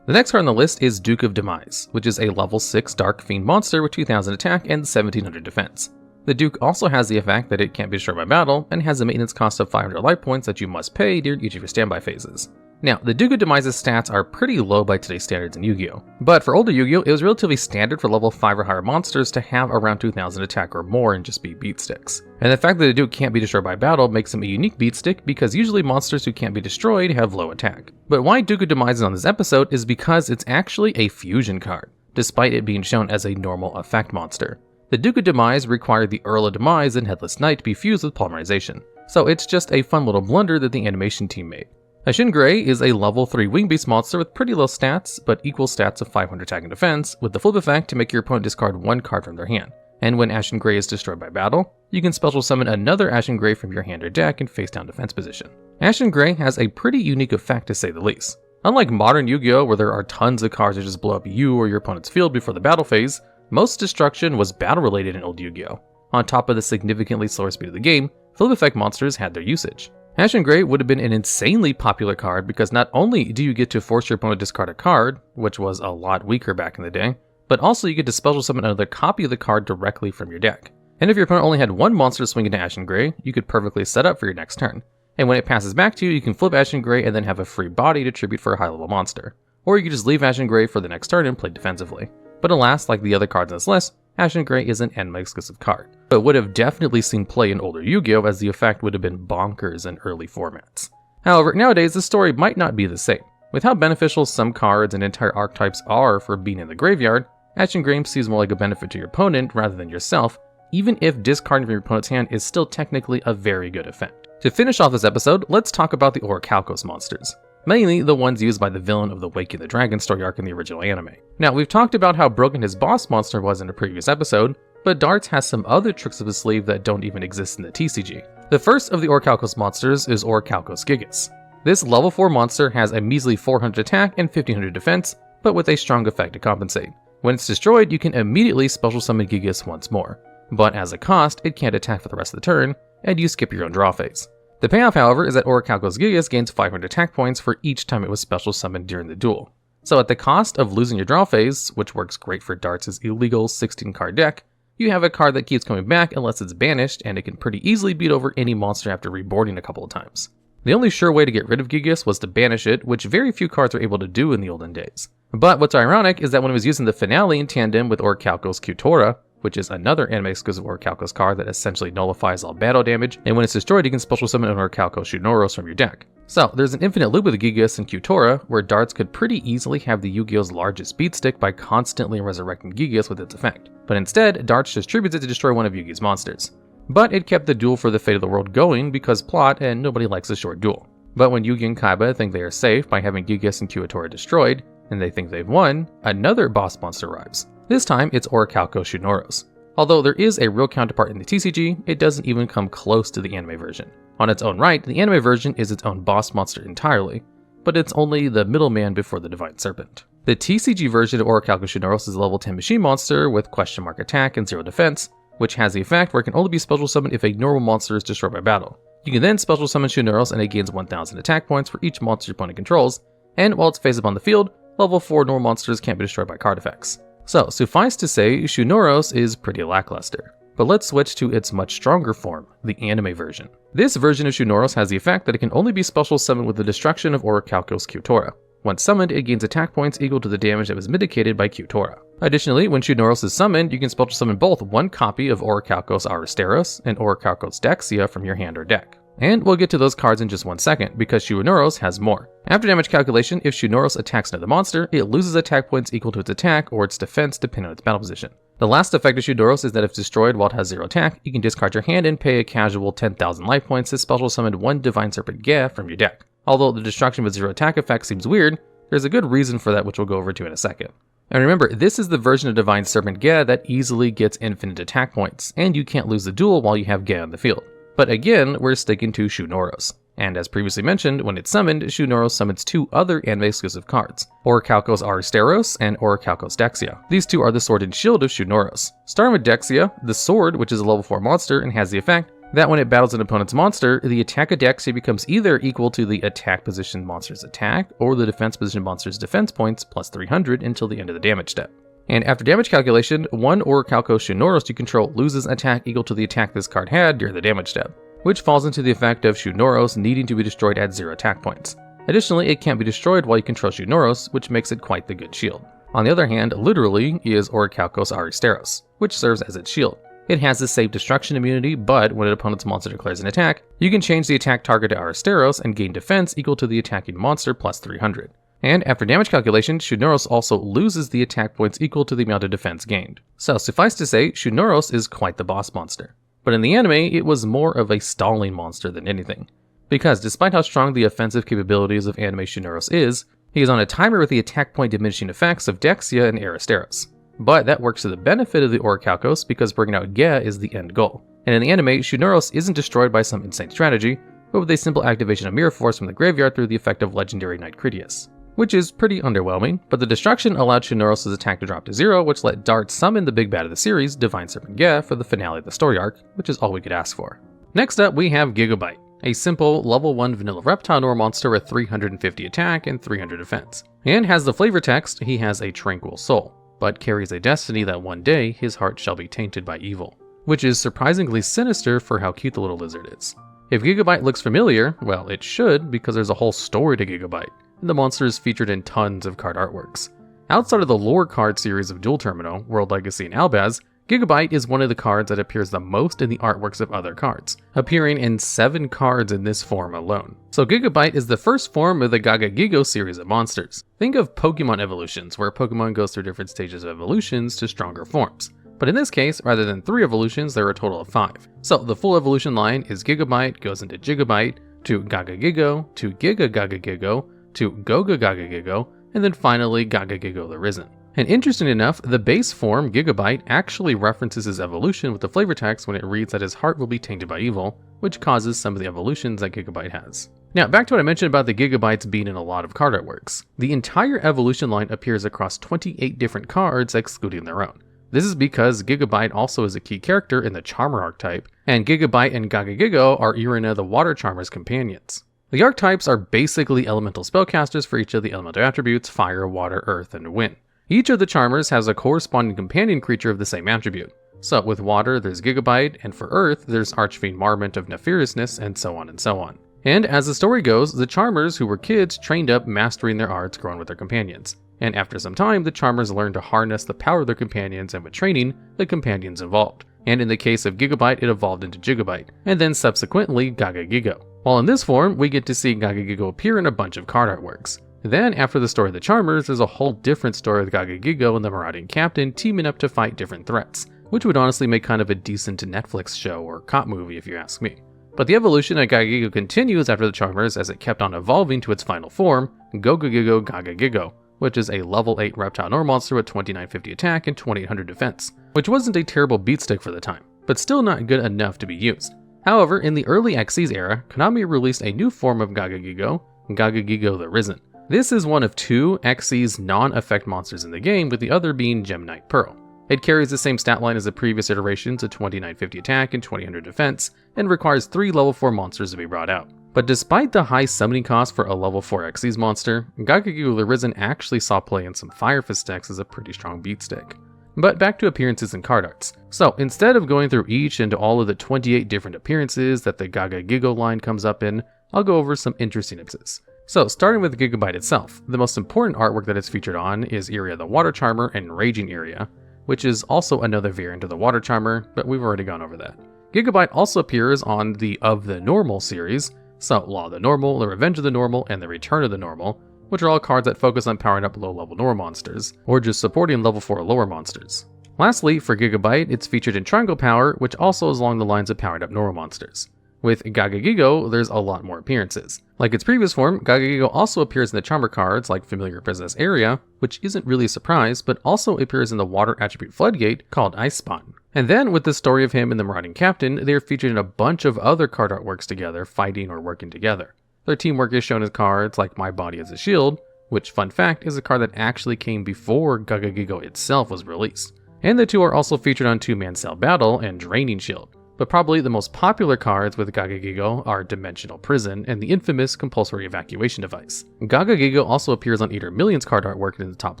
The next card on the list is Duke of Demise, which is a level 6 Dark Fiend monster with 2000 attack and 1700 defense. The Duke also has the effect that it can't be destroyed by battle, and has a maintenance cost of 500 life points that you must pay during each of your standby phases. Now, the Duke of Demise's stats are pretty low by today's standards in Yu-Gi-Oh! But for older Yu-Gi-Oh! It was relatively standard for level 5 or higher monsters to have around 2000 attack or more and just be beatsticks. And the fact that the Duke can't be destroyed by battle makes him a unique beatstick because usually monsters who can't be destroyed have low attack. But why Duke of Demise is on this episode is because it's actually a fusion card, despite it being shown as a normal effect monster. The Duke of Demise required the Earl of Demise and Headless Knight to be fused with polymerization, so it's just a fun little blunder that the animation team made. Ashin Gray is a level 3 Wing Beast monster with pretty low stats, but equal stats of 500 attack and defense, with the flip effect to make your opponent discard one card from their hand. And when Ashin Gray is destroyed by battle, you can special summon another Ashin Gray from your hand or deck in face down defense position. Ashin Gray has a pretty unique effect to say the least. Unlike modern Yu-Gi-Oh! Where there are tons of cards that just blow up you or your opponent's field before the battle phase, most destruction was battle related in old Yu-Gi-Oh! On top of the significantly slower speed of the game, flip effect monsters had their usage. Ashin Gray would have been an insanely popular card because not only do you get to force your opponent to discard a card, which was a lot weaker back in the day, but also you get to special summon another copy of the card directly from your deck. And if your opponent only had one monster to swing into Ashin Gray, you could perfectly set up for your next turn. And when it passes back to you, you can flip Ashin Gray and then have a free body to tribute for a high level monster. Or you could just leave Ashin Gray for the next turn and play defensively. But alas, like the other cards on this list, Ashin Gray is an anime exclusive card, but would have definitely seen play in older Yu-Gi-Oh! As the effect would have been bonkers in early formats. However, nowadays the story might not be the same. With how beneficial some cards and entire archetypes are for being in the graveyard, Ashin Gray seems more like a benefit to your opponent rather than yourself, even if discarding from your opponent's hand is still technically a very good effect. To finish off this episode, let's talk about the Orichalcos monsters. Mainly the ones used by the villain of the Waking the Dragon story arc in the original anime. Now, we've talked about how broken his boss monster was in a previous episode, but Darts has some other tricks up his sleeve that don't even exist in the TCG. The first of the Orichalcos monsters is Orichalcos Gigas. This level 4 monster has a measly 400 attack and 1500 defense, but with a strong effect to compensate. When it's destroyed, you can immediately special summon Gigas once more, but as a cost, it can't attack for the rest of the turn, and you skip your own draw phase. The payoff, however, is that Orichalcos Gigas gains 500 attack points for each time it was special summoned during the duel. So at the cost of losing your draw phase, which works great for Darts' illegal 16-card deck, you have a card that keeps coming back unless it's banished, and it can pretty easily beat over any monster after reboarding a couple of times. The only sure way to get rid of Gigas was to banish it, which very few cards were able to do in the olden days. But what's ironic is that when it was used in the finale in tandem with Orichalcos Kyutora, which is another anime-exclusive Orichalcos card that essentially nullifies all battle damage, and when it's destroyed you can special summon an Orichalcos Shunoros from your deck. So, there's an infinite loop with Gigas and Kyutora, where Darts could pretty easily have the Yu-Gi-Oh's largest beatstick by constantly resurrecting Gigas with its effect. But instead, Darts just tributes it to destroy one of Yu-Gi's monsters. But it kept the duel for the fate of the world going because plot, and nobody likes a short duel. But when Yugi and Kaiba think they are safe by having Gigas and Kyutora destroyed, and they think they've won, another boss monster arrives. This time, it's Orichalcos Shunoros. Although there is a real counterpart in the TCG, it doesn't even come close to the anime version. On its own right, the anime version is its own boss monster entirely, but it's only the middleman before the Divine Serpent. The TCG version of Orichalcos Shunoros is a level 10 machine monster with question mark attack and 0 defense, which has the effect where it can only be special summoned if a normal monster is destroyed by battle. You can then special summon Shunoros and it gains 1000 attack points for each monster your opponent controls, and while it's face up on the field, level 4 normal monsters can't be destroyed by card effects. So, suffice to say, Shunoros is pretty lackluster. But let's switch to its much stronger form, the anime version. This version of Shunoros has the effect that it can only be special summoned with the destruction of Orichalcos Kyutora. Once summoned, it gains attack points equal to the damage that was mitigated by Kyutora. Additionally, when Shunoros is summoned, you can special summon both one copy of Orichalcos Aristeros and Orichalcos Dexia from your hand or deck. And we'll get to those cards in just one second, because Shunoros has more. After damage calculation, if Shunoros attacks another monster, it loses attack points equal to its attack or its defense depending on its battle position. The last effect of Shunoros is that if destroyed while it has 0 attack, you can discard your hand and pay a casual 10,000 life points to special summon one Divine Serpent Gea from your deck. Although the destruction with 0 attack effect seems weird, there's a good reason for that which we'll go over to in a second. And remember, this is the version of Divine Serpent Gea that easily gets infinite attack points, and you can't lose the duel while you have Gea on the field. But again, we're sticking to Shunoros. And as previously mentioned, when it's summoned, Shunoros summons two other anime-exclusive cards, Orichalcos Aristeros and Orichalcos Dexia. These two are the sword and shield of Shunoros. Starting with Dexia, the sword, which is a level 4 monster and has the effect that when it battles an opponent's monster, the attack Dexia becomes either equal to the attack position monster's attack or the defense position monster's defense points plus 300 until the end of the damage step. And after damage calculation, one Orichalco Shunoros you control loses attack equal to the attack this card had during the damage step, which falls into the effect of Shunoros needing to be destroyed at 0 attack points. Additionally, it can't be destroyed while you control Shunoros, which makes it quite the good shield. On the other hand, literally is Orichalcos Aristeros, which serves as its shield. It has the save destruction immunity, but when an opponent's monster declares an attack, you can change the attack target to Aristeros and gain defense equal to the attacking monster plus 300. And after damage calculation, Shunoros also loses the attack points equal to the amount of defense gained. So suffice to say, Shunoros is quite the boss monster. But in the anime, it was more of a stalling monster than anything. Because despite how strong the offensive capabilities of anime Shunoros is, he is on a timer with the attack point diminishing effects of Dexia and Aristeros. But that works to the benefit of the Orichalcos because bringing out Ge is the end goal. And in the anime, Shunoros isn't destroyed by some insane strategy, but with a simple activation of Mirror Force from the graveyard through the effect of legendary Knight Critias. Which is pretty underwhelming, but the destruction allowed Shunoros' attack to drop to 0, which let Dart summon the big bad of the series, Divine Serpent Ge, for the finale of the story arc, which is all we could ask for. Next up, we have Gigabyte, a simple level 1 vanilla reptile Nor monster with 350 attack and 300 defense. And has the flavor text, he has a tranquil soul, but carries a destiny that one day his heart shall be tainted by evil, which is surprisingly sinister for how cute the little lizard is. If Gigabyte looks familiar, well, it should, because there's a whole story to Gigabyte, and the monster is featured in tons of card artworks. Outside of the lore card series of Duel Terminal, World Legacy, and Albaz, Gigabyte is one of the cards that appears the most in the artworks of other cards, appearing in 7 cards in this form alone. So Gigabyte is the first form of the Gagagigo series of monsters. Think of Pokemon evolutions, where Pokemon goes through different stages of evolutions to stronger forms. But in this case, rather than 3 evolutions, there are a total of 5. So the full evolution line is Gigabyte goes into Gigabyte, to Gagagigo, to Gigagagigo, to Gogagagigo, and then finally Gagagigo the Risen. And interesting enough, the base form, Gigabyte, actually references his evolution with the flavor text when it reads that his heart will be tainted by evil, which causes some of the evolutions that Gigabyte has. Now, back to what I mentioned about the Gigabytes being in a lot of card artworks. The entire evolution line appears across 28 different cards, excluding their own. This is because Gigabyte also is a key character in the Charmer archetype, and Gigabyte and Gagagigo are Irina the Water Charmer's companions. The archetypes are basically elemental spellcasters for each of the elemental attributes, fire, water, earth, and wind. Each of the Charmers has a corresponding companion creature of the same attribute. So with water, there's Gigabyte, and for earth, there's Archfiend Marmont of Nefariousness, and so on and so on. And as the story goes, the Charmers, who were kids, trained up mastering their arts growing with their companions. And after some time, the Charmers learned to harness the power of their companions, and with training, the companions evolved. And in the case of Gigabyte, it evolved into Gigabyte, and then subsequently Gagagigo. While in this form, we get to see Gagagigo appear in a bunch of card artworks. Then, after the story of the Charmers, there's a whole different story with Gagagigo and the Marauding Captain teaming up to fight different threats, which would honestly make kind of a decent Netflix show or cop movie if you ask me. But the evolution of Gagagigo continues after the Charmers as it kept on evolving to its final form, Gogagigo Gagagigo, which is a level 8 reptile Nor monster with 2950 attack and 2800 defense, which wasn't a terrible beatstick for the time, but still not good enough to be used. However, in the early Xyz era, Konami released a new form of Gagagigo, Gagagigo the Risen. This is one of 2 Xyz non-effect monsters in the game, with the other being Gemnite Pearl. It carries the same stat line as the previous iterations of 2950 attack and 2000 defense, and requires 3 level 4 monsters to be brought out. But despite the high summoning cost for a level 4 Xyz monster, Gagagigo the Risen actually saw play in some Fire Fist decks as a pretty strong beatstick. But back to appearances and card arts. So instead of going through each and all of the 28 different appearances that the Gagagigo line comes up in, I'll go over some interesting appearances. So starting with Gigabyte itself, the most important artwork that it's featured on is Iria the Water Charmer and Raging Iria, which is also another variant of the Water Charmer, but we've already gone over that. Gigabyte also appears on the Of the Normal series, so Law of the Normal, The Revenge of the Normal, and The Return of the Normal, which are all cards that focus on powering up low-level Nor monsters, or just supporting level 4 or lower monsters. Lastly, for Gigabyte, it's featured in Triangle Power, which also is along the lines of powering up Nor monsters. With Gagagigo, there's a lot more appearances. Like its previous form, Gagagigo also appears in the Charmer cards like Familiar Princess Aria, which isn't really a surprise, but also appears in the water attribute Floodgate called Ice Spawn. And then with the story of him and the Marauding Captain, they are featured in a bunch of other card artworks together, fighting or working together. Their teamwork is shown as cards like My Body as a Shield, which, fun fact, is a card that actually came before Gagagigo itself was released. And the two are also featured on Two-Man Cell Battle and Draining Shield, but probably the most popular cards with Yugioh are Dimensional Prison and the infamous Compulsory Evacuation Device. Yugioh also appears on Eater Million's card artwork in the top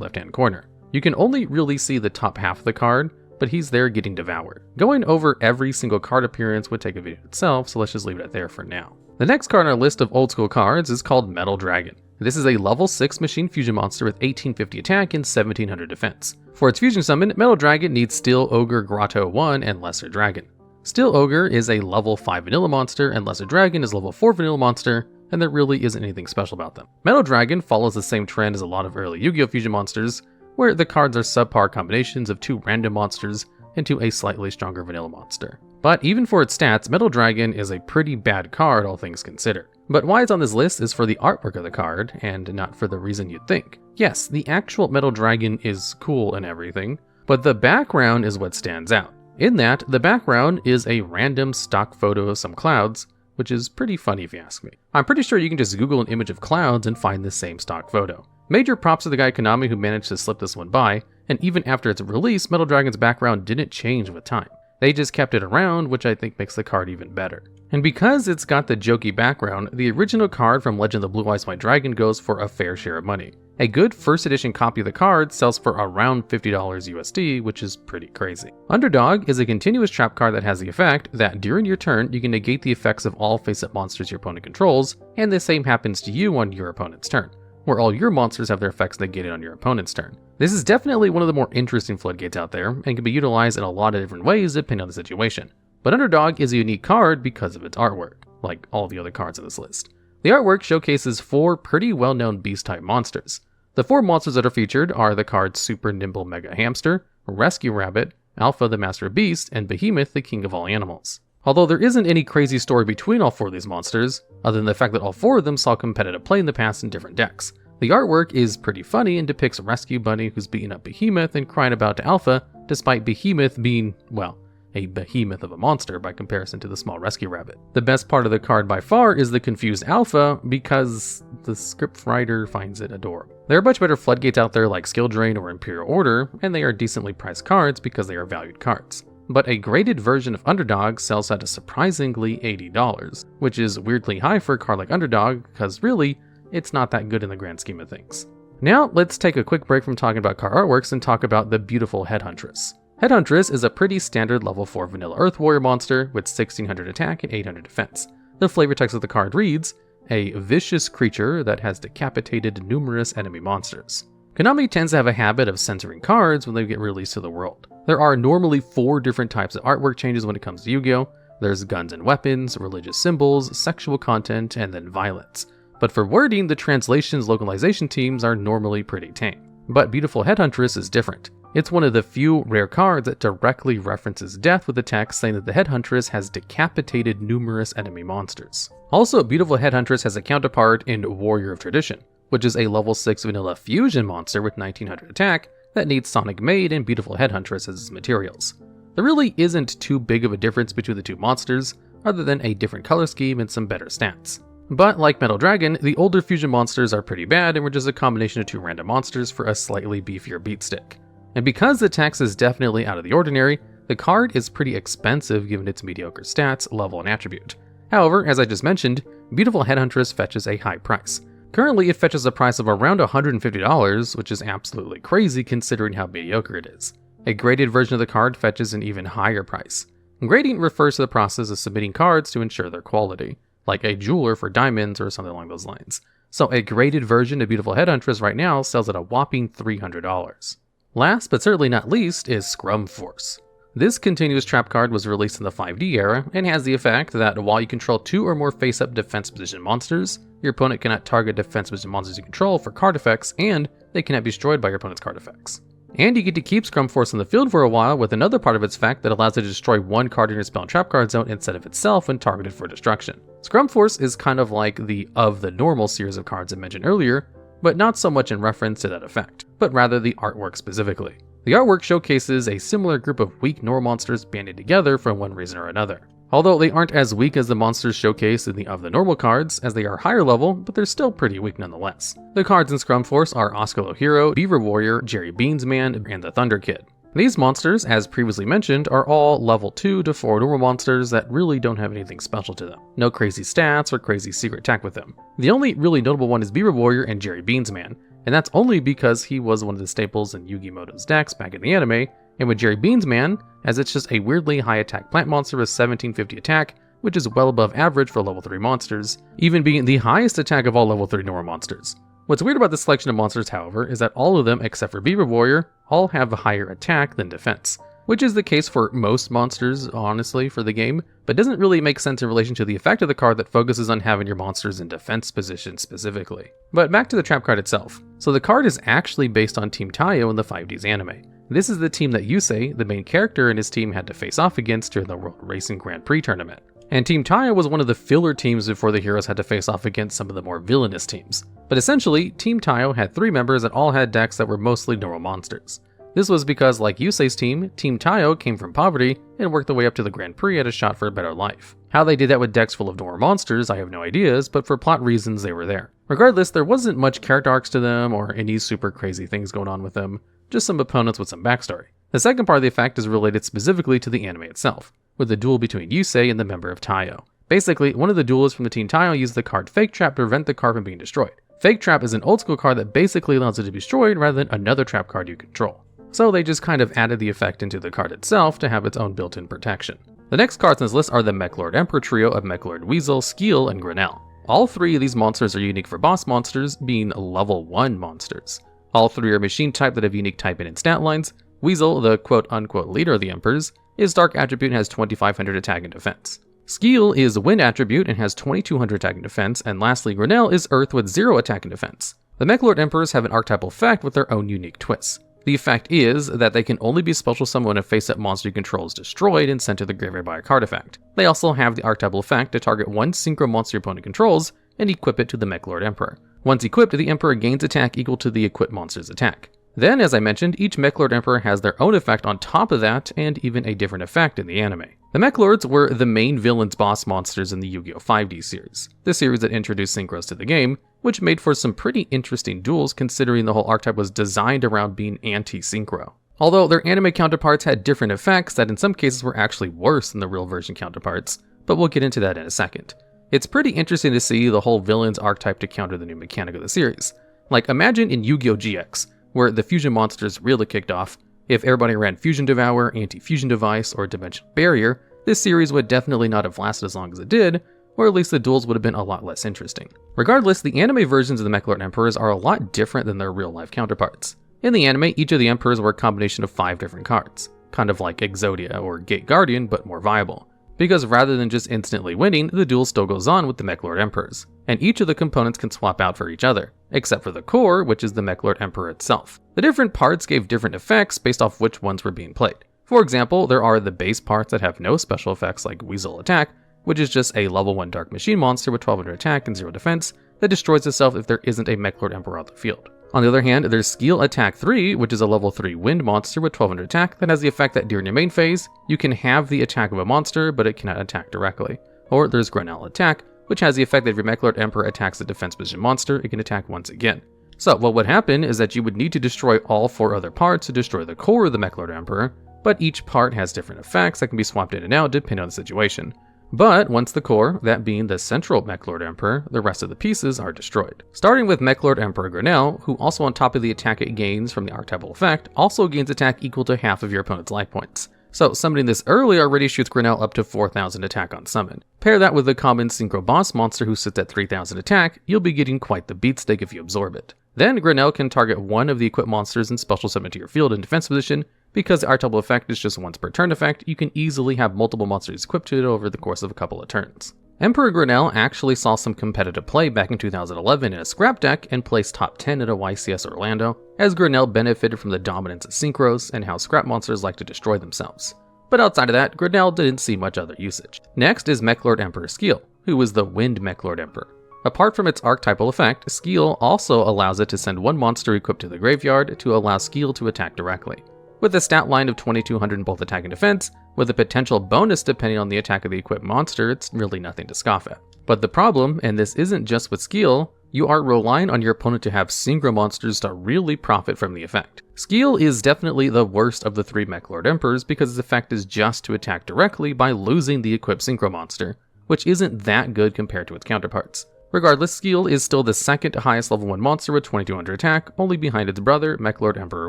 left-hand corner. You can only really see the top half of the card, but he's there getting devoured. Going over every single card appearance would take a video itself, so let's just leave it there for now. The next card on our list of old school cards is called Metal Dragon. This is a level 6 machine fusion monster with 1850 attack and 1700 defense. For its fusion summon, Metal Dragon needs Steel Ogre Grotto 1 and Lesser Dragon. Steel Ogre is a level 5 vanilla monster and Lesser Dragon is level 4 vanilla monster, and there really isn't anything special about them. Metal Dragon follows the same trend as a lot of early Yu-Gi-Oh! Fusion monsters, where the cards are subpar combinations of 2 random monsters into a slightly stronger vanilla monster. But even for its stats, Metal Dragon is a pretty bad card, all things considered. But why it's on this list is for the artwork of the card, and not for the reason you'd think. Yes, the actual Metal Dragon is cool and everything, but the background is what stands out. In that, the background is a random stock photo of some clouds, which is pretty funny if you ask me. I'm pretty sure you can just Google an image of clouds and find the same stock photo. Major props to the guy Konami who managed to slip this one by, and even after its release, Metal Dragon's background didn't change with time. They just kept it around, which I think makes the card even better. And because it's got the jokey background, the original card from Legend of the Blue Eyes White Dragon goes for a fair share of money. A good first edition copy of the card sells for around $50 USD, which is pretty crazy. Underdog is a continuous trap card that has the effect that during your turn, you can negate the effects of all face-up monsters your opponent controls, and the same happens to you on your opponent's turn, where all your monsters have their effects negated on your opponent's turn. This is definitely one of the more interesting floodgates out there, and can be utilized in a lot of different ways depending on the situation. But Underdog is a unique card because of its artwork, like all the other cards on this list. The artwork showcases 4 pretty well-known beast-type monsters. The 4 monsters that are featured are the cards Super Nimble Mega Hamster, Rescue Rabbit, Alpha the Master Beast, and Behemoth the King of All Animals. Although there isn't any crazy story between all 4 of these monsters, other than the fact that all 4 of them saw competitive play in the past in different decks. The artwork is pretty funny and depicts Rescue Bunny who's beating up Behemoth and crying about to Alpha, despite Behemoth being, well, a behemoth of a monster by comparison to the small Rescue Rabbit. The best part of the card by far is the confused Alpha because the scriptwriter finds it adorable. There are much better floodgates out there like Skill Drain or Imperial Order, and they are decently priced cards because they are valued cards. But a graded version of Underdog sells at a surprisingly $80, which is weirdly high for a card like Underdog because really, it's not that good in the grand scheme of things. Now, let's take a quick break from talking about card artworks and talk about the beautiful Headhuntress. Headhuntress is a pretty standard level 4 vanilla Earth Warrior monster with 1600 attack and 800 defense. The flavor text of the card reads, "A vicious creature that has decapitated numerous enemy monsters." Konami tends to have a habit of censoring cards when they get released to the world. There are normally 4 different types of artwork changes when it comes to Yu-Gi-Oh! There's guns and weapons, religious symbols, sexual content, and then violence. But for wording, the translations localization teams are normally pretty tame. But Beautiful Headhuntress is different. It's one of the few rare cards that directly references death with the text saying that the Headhuntress has decapitated numerous enemy monsters. Also, Beautiful Headhuntress has a counterpart in Warrior of Tradition, which is a level 6 vanilla fusion monster with 1900 attack that needs Sonic Maid and Beautiful Headhuntress as its materials. There really isn't too big of a difference between the 2 monsters, other than a different color scheme and some better stats. But like Metal Dragon, the older fusion monsters are pretty bad and were just a combination of 2 random monsters for a slightly beefier beatstick. And because the text is definitely out of the ordinary, the card is pretty expensive given its mediocre stats, level, and attribute. However, as I just mentioned, Beautiful Headhuntress fetches a high price. Currently, it fetches a price of around $150, which is absolutely crazy considering how mediocre it is. A graded version of the card fetches an even higher price. Grading refers to the process of submitting cards to ensure their quality, like a jeweler for diamonds or something along those lines. So a graded version of Beautiful Headhuntress right now sells at a whopping $300. Last but certainly not least is Scrum Force. This continuous trap card was released in the 5D era and has the effect that while you control 2 or more face-up defense position monsters, your opponent cannot target defense position monsters you control for card effects, and they cannot be destroyed by your opponent's card effects. And you get to keep Scrum Force in the field for a while with another part of its effect that allows it to destroy 1 card in your spell and trap card zone instead of itself when targeted for destruction. Scrum Force is kind of like the Of the Normal series of cards I mentioned earlier, but not so much in reference to that effect, but rather the artwork specifically. The artwork showcases a similar group of weak normal monsters banded together for one reason or another. Although they aren't as weak as the monsters showcased in the Of the Normal cards, as they are higher level, but they're still pretty weak nonetheless. The cards in Scrum Force are Oscolo Hero, Beaver Warrior, Jerry Beans Man, and the Thunder Kid. These monsters, as previously mentioned, are all level 2 to 4 normal monsters that really don't have anything special to them. No crazy stats or crazy secret attack with them. The only really notable one is Beaver Warrior and Jerry Beansman, and that's only because he was one of the staples in Yugioh's decks back in the anime, and with Jerry Beansman, as it's just a weirdly high attack plant monster with 1750 attack, which is well above average for level 3 monsters, even being the highest attack of all level 3 normal monsters. What's weird about this selection of monsters, however, is that all of them, except for Beaver Warrior, all have a higher attack than defense, which is the case for most monsters, honestly, for the game, but doesn't really make sense in relation to the effect of the card that focuses on having your monsters in defense position specifically. But back to the trap card itself. So the card is actually based on Team Taiyo in the 5Ds anime. This is the team that Yusei, the main character, and his team had to face off against during the World Racing Grand Prix tournament. And Team Taiyo was one of the filler teams before the heroes had to face off against some of the more villainous teams. But essentially, Team Taiyo had 3 members that all had decks that were mostly normal monsters. This was because, like Yusei's team, Team Taiyo came from poverty and worked their way up to the Grand Prix at a shot for a better life. How they did that with decks full of normal monsters, I have no ideas, but for plot reasons they were there. Regardless, there wasn't much character arcs to them or any super crazy things going on with them, just some opponents with some backstory. The second part of the effect is related specifically to the anime itself, with the duel between Yusei and the member of Taiyo. Basically, one of the duelists from the Team Taiyo used the card Fake Trap to prevent the card from being destroyed. Fake Trap is an old school card that basically allows it to be destroyed rather than another trap card you control. So they just kind of added the effect into the card itself to have its own built-in protection. The next cards in this list are the Mechlord Emperor trio of Mechlord Weasel, Skeel, and Grinnell. All 3 of these monsters are unique for boss monsters, being level 1 monsters. All 3 are machine type that have unique typing and stat lines. Weasel, the quote-unquote leader of the Emperors, is Dark attribute and has 2500 attack and defense. Skeel is Wind attribute and has 2200 attack and defense, and lastly Grinnell is Earth with 0 attack and defense. The Mechlord Emperors have an archetypal effect with their own unique twists. The effect is that they can only be special summoned when a face-up monster you control is destroyed and sent to the graveyard by a card effect. They also have the archetypal effect to target one synchro monster your opponent controls and equip it to the Mechlord Emperor. Once equipped, the Emperor gains attack equal to the equipped monster's attack. Then, as I mentioned, each Mechlord Emperor has their own effect on top of that, and even a different effect in the anime. The Mechlords were the main villain's boss monsters in the Yu-Gi-Oh! 5D series, the series that introduced synchros to the game, which made for some pretty interesting duels considering the whole archetype was designed around being anti-synchro. Although their anime counterparts had different effects that in some cases were actually worse than the real version counterparts, but we'll get into that in a second. It's pretty interesting to see the whole villain's archetype to counter the new mechanic of the series. Like, imagine in Yu-Gi-Oh! GX, where the fusion monsters really kicked off. If everybody ran Fusion Devour, Anti-Fusion Device, or Dimension Barrier, this series would definitely not have lasted as long as it did, or at least the duels would have been a lot less interesting. Regardless, the anime versions of the Mechlord Emperors are a lot different than their real-life counterparts. In the anime, each of the Emperors were a combination of 5 different cards, kind of like Exodia or Gate Guardian, but more viable. Because rather than just instantly winning, the duel still goes on with the Mechlord Emperors, and each of the components can swap out for each other, except for the core, which is the Mechlord Emperor itself. The different parts gave different effects based off which ones were being played. For example, there are the base parts that have no special effects like Weasel Attack, which is just a level 1 Dark Machine monster with 1200 attack and 0 defense that destroys itself if there isn't a Mechlord Emperor on the field. On the other hand, there's Skeel Attack 3, which is a level 3 Wind monster with 1200 attack that has the effect that during your main phase, you can have the attack of a monster, but it cannot attack directly. Or there's Grinnell Attack, which has the effect that if your Mechlord Emperor attacks a defense position monster, it can attack once again. So what would happen is that you would need to destroy all 4 other parts to destroy the core of the Mechlord Emperor, but each part has different effects that can be swapped in and out depending on the situation. But once the core, that being the central Mechlord Emperor, the rest of the pieces are destroyed. Starting with Mechlord Emperor Grinnell, who also on top of the attack it gains from the archetypal effect, also gains attack equal to half of your opponent's life points. So summoning this early already shoots Grinnell up to 4000 attack on summon. Pair that with the common synchro boss monster who sits at 3000 attack, you'll be getting quite the beatstick if you absorb it. Then Grinnell can target one of the equipped monsters and special summon to your field in defense position. Because the archetypal effect is just once per turn effect, you can easily have multiple monsters equipped to it over the course of a couple of turns. Emperor Grinnell actually saw some competitive play back in 2011 in a scrap deck and placed top 10 at a YCS Orlando, as Grinnell benefited from the dominance of synchros and how scrap monsters like to destroy themselves. But outside of that, Grinnell didn't see much other usage. Next is Mechlord Emperor Skeel, who is the Wind Mechlord Emperor. Apart from its archetypal effect, Skeel also allows it to send one monster equipped to the graveyard to allow Skeel to attack directly. With a stat line of 2200 in both attack and defense, with a potential bonus depending on the attack of the equipped monster, it's really nothing to scoff at. But the problem, and this isn't just with Skeel, you are relying on your opponent to have synchro monsters to really profit from the effect. Skeel is definitely the worst of the 3 Mechlord Emperors because its effect is just to attack directly by losing the equipped synchro monster, which isn't that good compared to its counterparts. Regardless, Skeel is still the second highest level 1 monster with 2200 attack, only behind its brother, Mechlord Emperor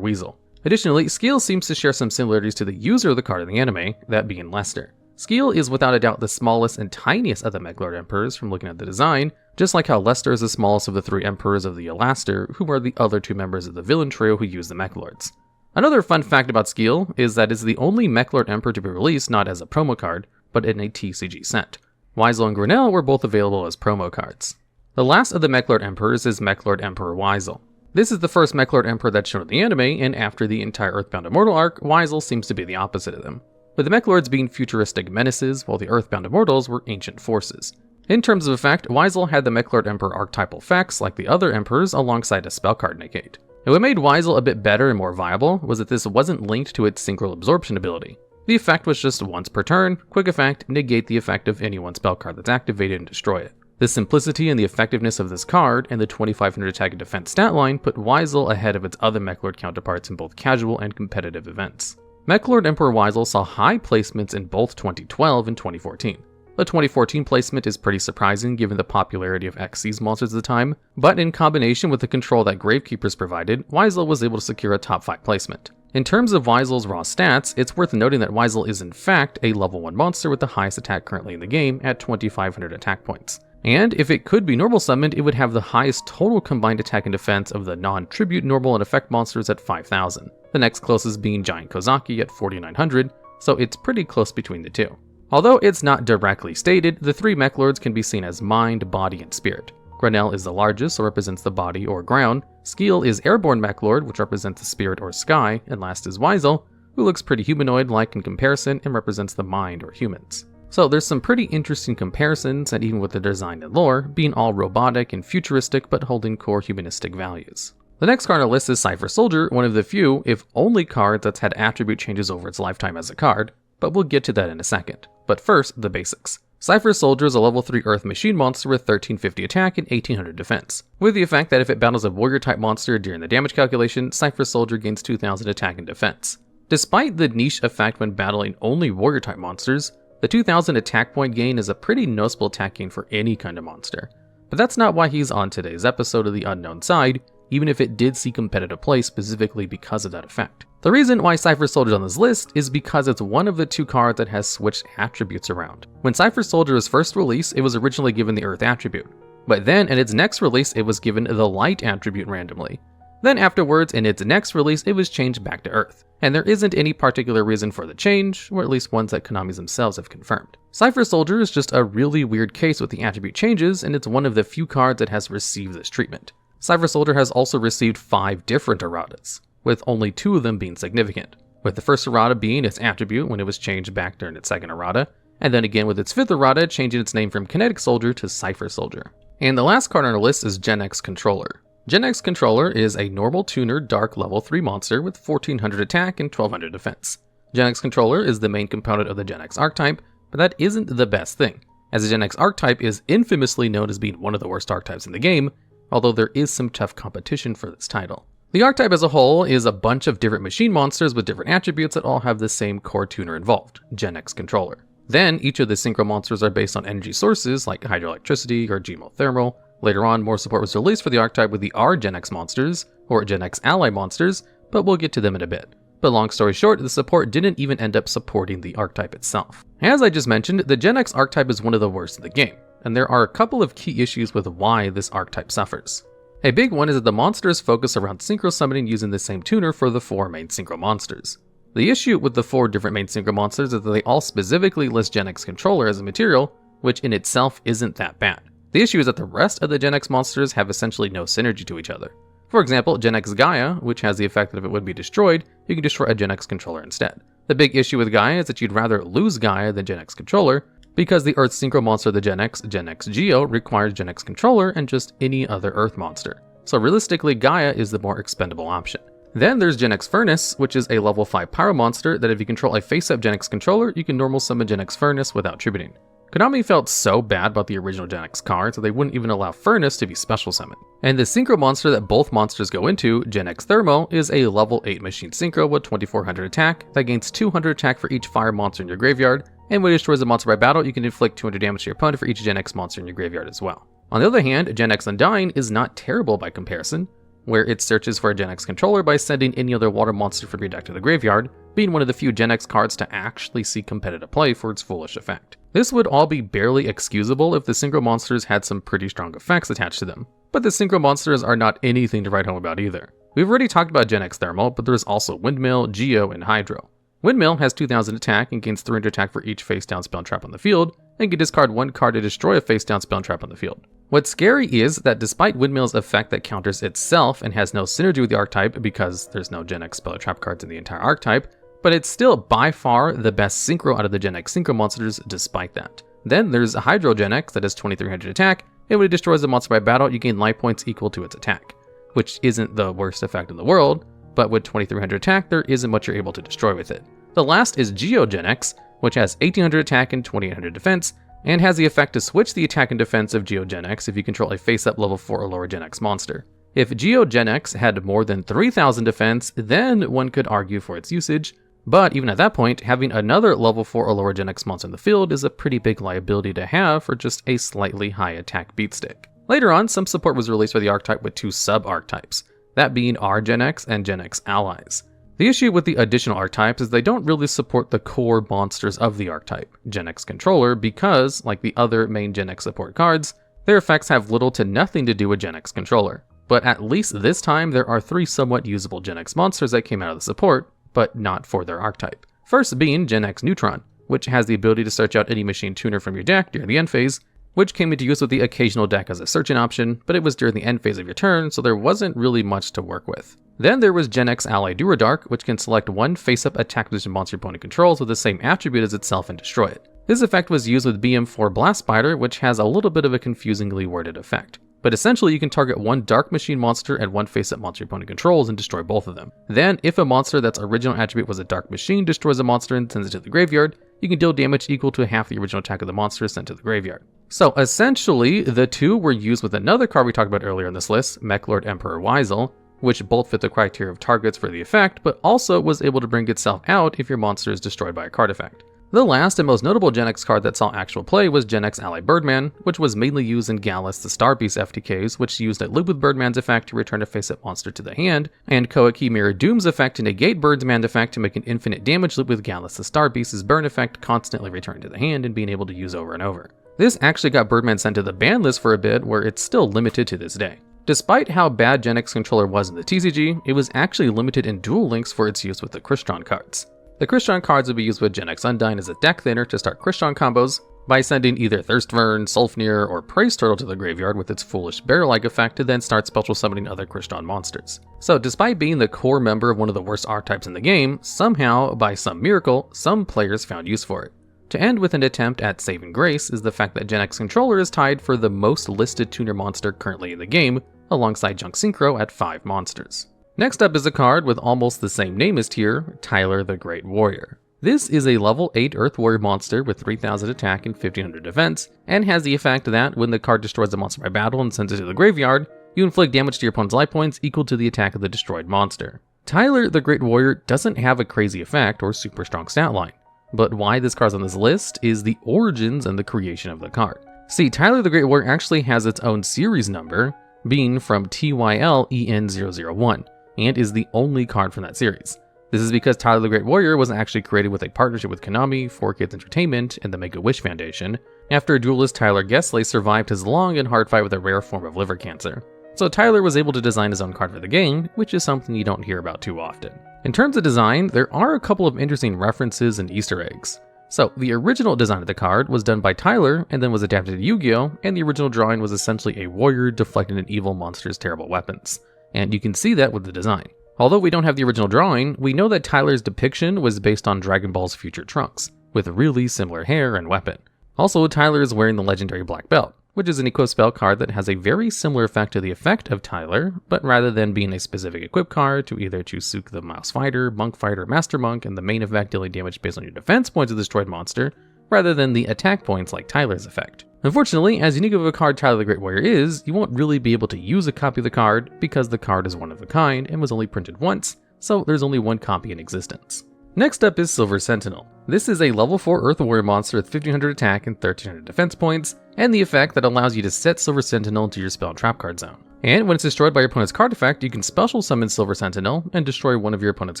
Weasel. Additionally, Skeel seems to share some similarities to the user of the card in the anime, that being Lester. Skeel is without a doubt the smallest and tiniest of the Mechlord Emperors from looking at the design, just like how Lester is the smallest of the 3 Emperors of the Alaster, who are the other 2 members of the villain trio who use the Mechlords. Another fun fact about Skeel is that it's the only Mechlord Emperor to be released not as a promo card, but in a TCG set. Weisel and Grinnell were both available as promo cards. The last of the Mechlord Emperors is Mechlord Emperor Weisel. This is the first Mechlord Emperor that's shown in the anime, and after the entire Earthbound Immortal arc, Weisel seems to be the opposite of them, with the Mechlords being futuristic menaces while the Earthbound Immortals were ancient forces. In terms of effect, Weisel had the Mechlord Emperor archetypal effects like the other Emperors alongside a spell card negate. And what made Weisel a bit better and more viable was that this wasn't linked to its synchro absorption ability. The effect was just once per turn, quick effect, negate the effect of any one spell card that's activated and destroy it. The simplicity and the effectiveness of this card and the 2500 attack and defense stat line put Weisel ahead of its other Mechlord counterparts in both casual and competitive events. Mechlord Emperor Weisel saw high placements in both 2012 and 2014. The 2014 placement is pretty surprising given the popularity of XC's monsters at the time, but in combination with the control that Gravekeepers provided, Weisel was able to secure a top 5 placement. In terms of Weisel's raw stats, it's worth noting that Weisel is in fact a level 1 monster with the highest attack currently in the game at 2500 attack points. And if it could be normal summoned, it would have the highest total combined attack and defense of the non-tribute normal and effect monsters at 5000. The next closest being Giant Kozaki at 4900, so it's pretty close between the two. Although it's not directly stated, the 3 Mechlords can be seen as mind, body, and spirit. Grinnell is the largest, so represents the body or ground. Skeel is Airborne Mechlord, which represents the spirit or sky, and last is Weisel, who looks pretty humanoid-like in comparison and represents the mind or humans. So there's some pretty interesting comparisons, and even with the design and lore, being all robotic and futuristic but holding core humanistic values. The next card on our list is Cypher Soldier, one of the few, if only card that's had attribute changes over its lifetime as a card, but we'll get to that in a second. But first, the basics. Cypher Soldier is a level 3 Earth machine monster with 1350 attack and 1800 defense, with the effect that if it battles a warrior type monster during the damage calculation, Cypher Soldier gains 2000 attack and defense. Despite the niche effect when battling only warrior type monsters, the 2000 attack point gain is a pretty noticeable attack gain for any kind of monster. But that's not why he's on today's episode of the Unknown Side, even if it did see competitive play specifically because of that effect. The reason why Cypher Soldier is on this list is because it's one of the 2 cards that has switched attributes around. When Cypher Soldier was first released, it was originally given the Earth attribute, but then in its next release it was given the Light attribute randomly. Then afterwards, in its next release, it was changed back to Earth, and there isn't any particular reason for the change, or at least ones that Konami themselves have confirmed. Cypher Soldier is just a really weird case with the attribute changes, and it's one of the few cards that has received this treatment. Cypher Soldier has also received 5 different erratas, with only 2 of them being significant, with the first errata being its attribute when it was changed back during its second errata, and then again with its 5th errata changing its name from Kinetic Soldier to Cypher Soldier. And the last card on our list is Gen X Controller. Gen X Controller is a normal tuner dark level 3 monster with 1400 attack and 1200 defense. Gen X Controller is the main component of the Gen X archetype, but that isn't the best thing, as the Gen X archetype is infamously known as being one of the worst archetypes in the game, although there is some tough competition for this title. The archetype as a whole is a bunch of different machine monsters with different attributes that all have the same core tuner involved, Gen X Controller. Then each of the synchro monsters are based on energy sources like hydroelectricity or geothermal. Later on, more support was released for the archetype with the R Gen X monsters, or Gen X ally monsters, but we'll get to them in a bit. But long story short, the support didn't even end up supporting the archetype itself. As I just mentioned, the Gen X archetype is one of the worst in the game, and there are a couple of key issues with why this archetype suffers. A big one is that the monsters focus around synchro summoning using the same tuner for the 4 main synchro monsters. The issue with the 4 different main synchro monsters is that they all specifically list Gen X Controller as a material, which in itself isn't that bad. The issue is that the rest of the Gen X monsters have essentially no synergy to each other. For example, Gen X Gaia, which has the effect that if it would be destroyed, you can destroy a Gen X Controller instead. The big issue with Gaia is that you'd rather lose Gaia than Gen X Controller, because the Earth synchro monster the Gen X Yugioh, requires Gen X Controller and just any other Earth monster. So realistically, Gaia is the more expendable option. Then there's Gen X Furnace, which is a level 5 pyro monster that if you control a face-up Gen X Controller, you can normal summon Gen X Furnace without tributing. Konami felt so bad about the original Gen X cards that they wouldn't even allow Furnace to be special summoned. And the synchro monster that both monsters go into, Gen X Thermo, is a level 8 machine synchro with 2400 attack that gains 200 attack for each fire monster in your graveyard, and when it destroys a monster by battle, you can inflict 200 damage to your opponent for each Gen X monster in your graveyard as well. On the other hand, Gen X Undying is not terrible by comparison, where it searches for a Gen X controller by sending any other water monster from your deck to the graveyard, being one of the few Gen X cards to actually see competitive play for its foolish effect. This would all be barely excusable if the synchro monsters had some pretty strong effects attached to them, but the synchro monsters are not anything to write home about either. We've already talked about Gen X Thermal, but there's also Windmill, Yugioh, and Hydro. Windmill has 2000 attack and gains 300 attack for each face-down spell trap on the field, and can discard one card to destroy a face-down spell trap on the field. What's scary is that despite Windmill's effect that counters itself and has no synergy with the archetype because there's no Gen X spell or trap cards in the entire archetype, but it's still by far the best synchro out of the Gen X synchro monsters despite that. Then there's Hydro Gen X that has 2300 attack, and when it destroys a monster by battle, you gain life points equal to its attack, which isn't the worst effect in the world, but with 2300 attack, there isn't much you're able to destroy with it. The last is Yugioh Gen X, which has 1800 attack and 2800 defense, and has the effect to switch the attack and defense of Yugioh Gen X if you control a face-up level 4 or lower Gen X monster. If Yugioh Gen X had more than 3000 defense, then one could argue for its usage, but even at that point, having another level 4 or lower Gen X monster in the field is a pretty big liability to have for just a slightly high attack beatstick. Later on, some support was released for the archetype with two sub-archetypes, that being R Gen X and Gen X allies. The issue with the additional archetypes is they don't really support the core monsters of the archetype, Gen X Controller, because, like the other main Gen X support cards, their effects have little to nothing to do with Gen X Controller. But at least this time, there are 3 somewhat usable Gen X monsters that came out of the support, but not for their archetype. First being Gen X Neutron, which has the ability to search out any machine tuner from your deck during the end phase, which came into use with the occasional deck as a searching option, but it was during the end phase of your turn, so there wasn't really much to work with. Then there was Gen X Ally Durodark, which can select one face-up attack position monster your opponent controls with the same attribute as itself and destroy it. This effect was used with BM4 Blast Spider, which has a little bit of a confusingly worded effect. But essentially you can target one Dark Machine monster and one face-up monster your opponent controls and destroy both of them. Then, if a monster that's original attribute was a Dark Machine destroys a monster and sends it to the graveyard, you can deal damage equal to half the original attack of the monster sent to the graveyard. So essentially, the two were used with another card we talked about earlier in this list, Mechlord Emperor Weisel, which both fit the criteria of targets for the effect, but also was able to bring itself out if your monster is destroyed by a card effect. The last and most notable Gen X card that saw actual play was Gen X Ally Birdman, which was mainly used in Gallus the Star Beast FTKs, which used a loop with Birdman's effect to return a face-up monster to the hand, and Koaki Mirror Doom's effect to negate Birdman's effect to make an infinite damage loop with Gallus the Star Beast's burn effect constantly returning to the hand and being able to use over and over. This actually got Birdman sent to the ban list for a bit, where it's still limited to this day. Despite how bad Gen X Controller was in the TCG, it was actually limited in Duel Links for its use with the Crystron cards. The Crystron cards would be used with Gen X Undying as a deck thinner to start Crystron combos by sending either Thirstvern, Sulfnir, or Praise Turtle to the graveyard with its foolish bear-like effect to then start special summoning other Crystron monsters. So despite being the core member of one of the worst archetypes in the game, somehow, by some miracle, some players found use for it. To end with an attempt at saving grace is the fact that Gen X Controller is tied for the most listed tuner monster currently in the game, alongside Junk Synchro at 5 monsters. Next up is a card with almost the same name as tier, Tyler the Great Warrior. This is a level 8 Earth Warrior monster with 3000 attack and 1500 defense, and has the effect that when the card destroys a monster by battle and sends it to the graveyard, you inflict damage to your opponent's life points equal to the attack of the destroyed monster. Tyler the Great Warrior doesn't have a crazy effect or super strong stat line, but why this card's on this list is the origins and the creation of the card. See, Tyler the Great Warrior actually has its own series number, being from TYL-EN001, and is the only card from that series. This is because Tyler the Great Warrior was actually created with a partnership with Konami, 4Kids Entertainment, and the Make-A-Wish Foundation, after duelist Tyler Gessley survived his long and hard fight with a rare form of liver cancer. So Tyler was able to design his own card for the game, which is something you don't hear about too often. In terms of design, there are a couple of interesting references and Easter eggs. So, the original design of the card was done by Tyler and then was adapted to Yu-Gi-Oh!, and the original drawing was essentially a warrior deflecting an evil monster's terrible weapons. And you can see that with the design. Although we don't have the original drawing, we know that Tyler's depiction was based on Dragon Ball's future Trunks, with really similar hair and weapon. Also, Tyler is wearing the legendary Black Belt, which is an equip spell card that has a very similar effect to the effect of Tyler, but rather than being a specific equip card to either Chusuke the Mouse Fighter, Monk Fighter, Master Monk, and the main effect dealing damage based on your defense points of the destroyed monster, rather than the attack points like Tyler's effect. Unfortunately, as unique of a card Tyler the Great Warrior is, you won't really be able to use a copy of the card because the card is one of a kind and was only printed once, so there's only one copy in existence. Next up is Silver Sentinel. This is a level 4 Earth Warrior monster with 1500 attack and 1300 defense points, and the effect that allows you to set Silver Sentinel into your spell and trap card zone. And when it's destroyed by your opponent's card effect, you can special summon Silver Sentinel and destroy one of your opponent's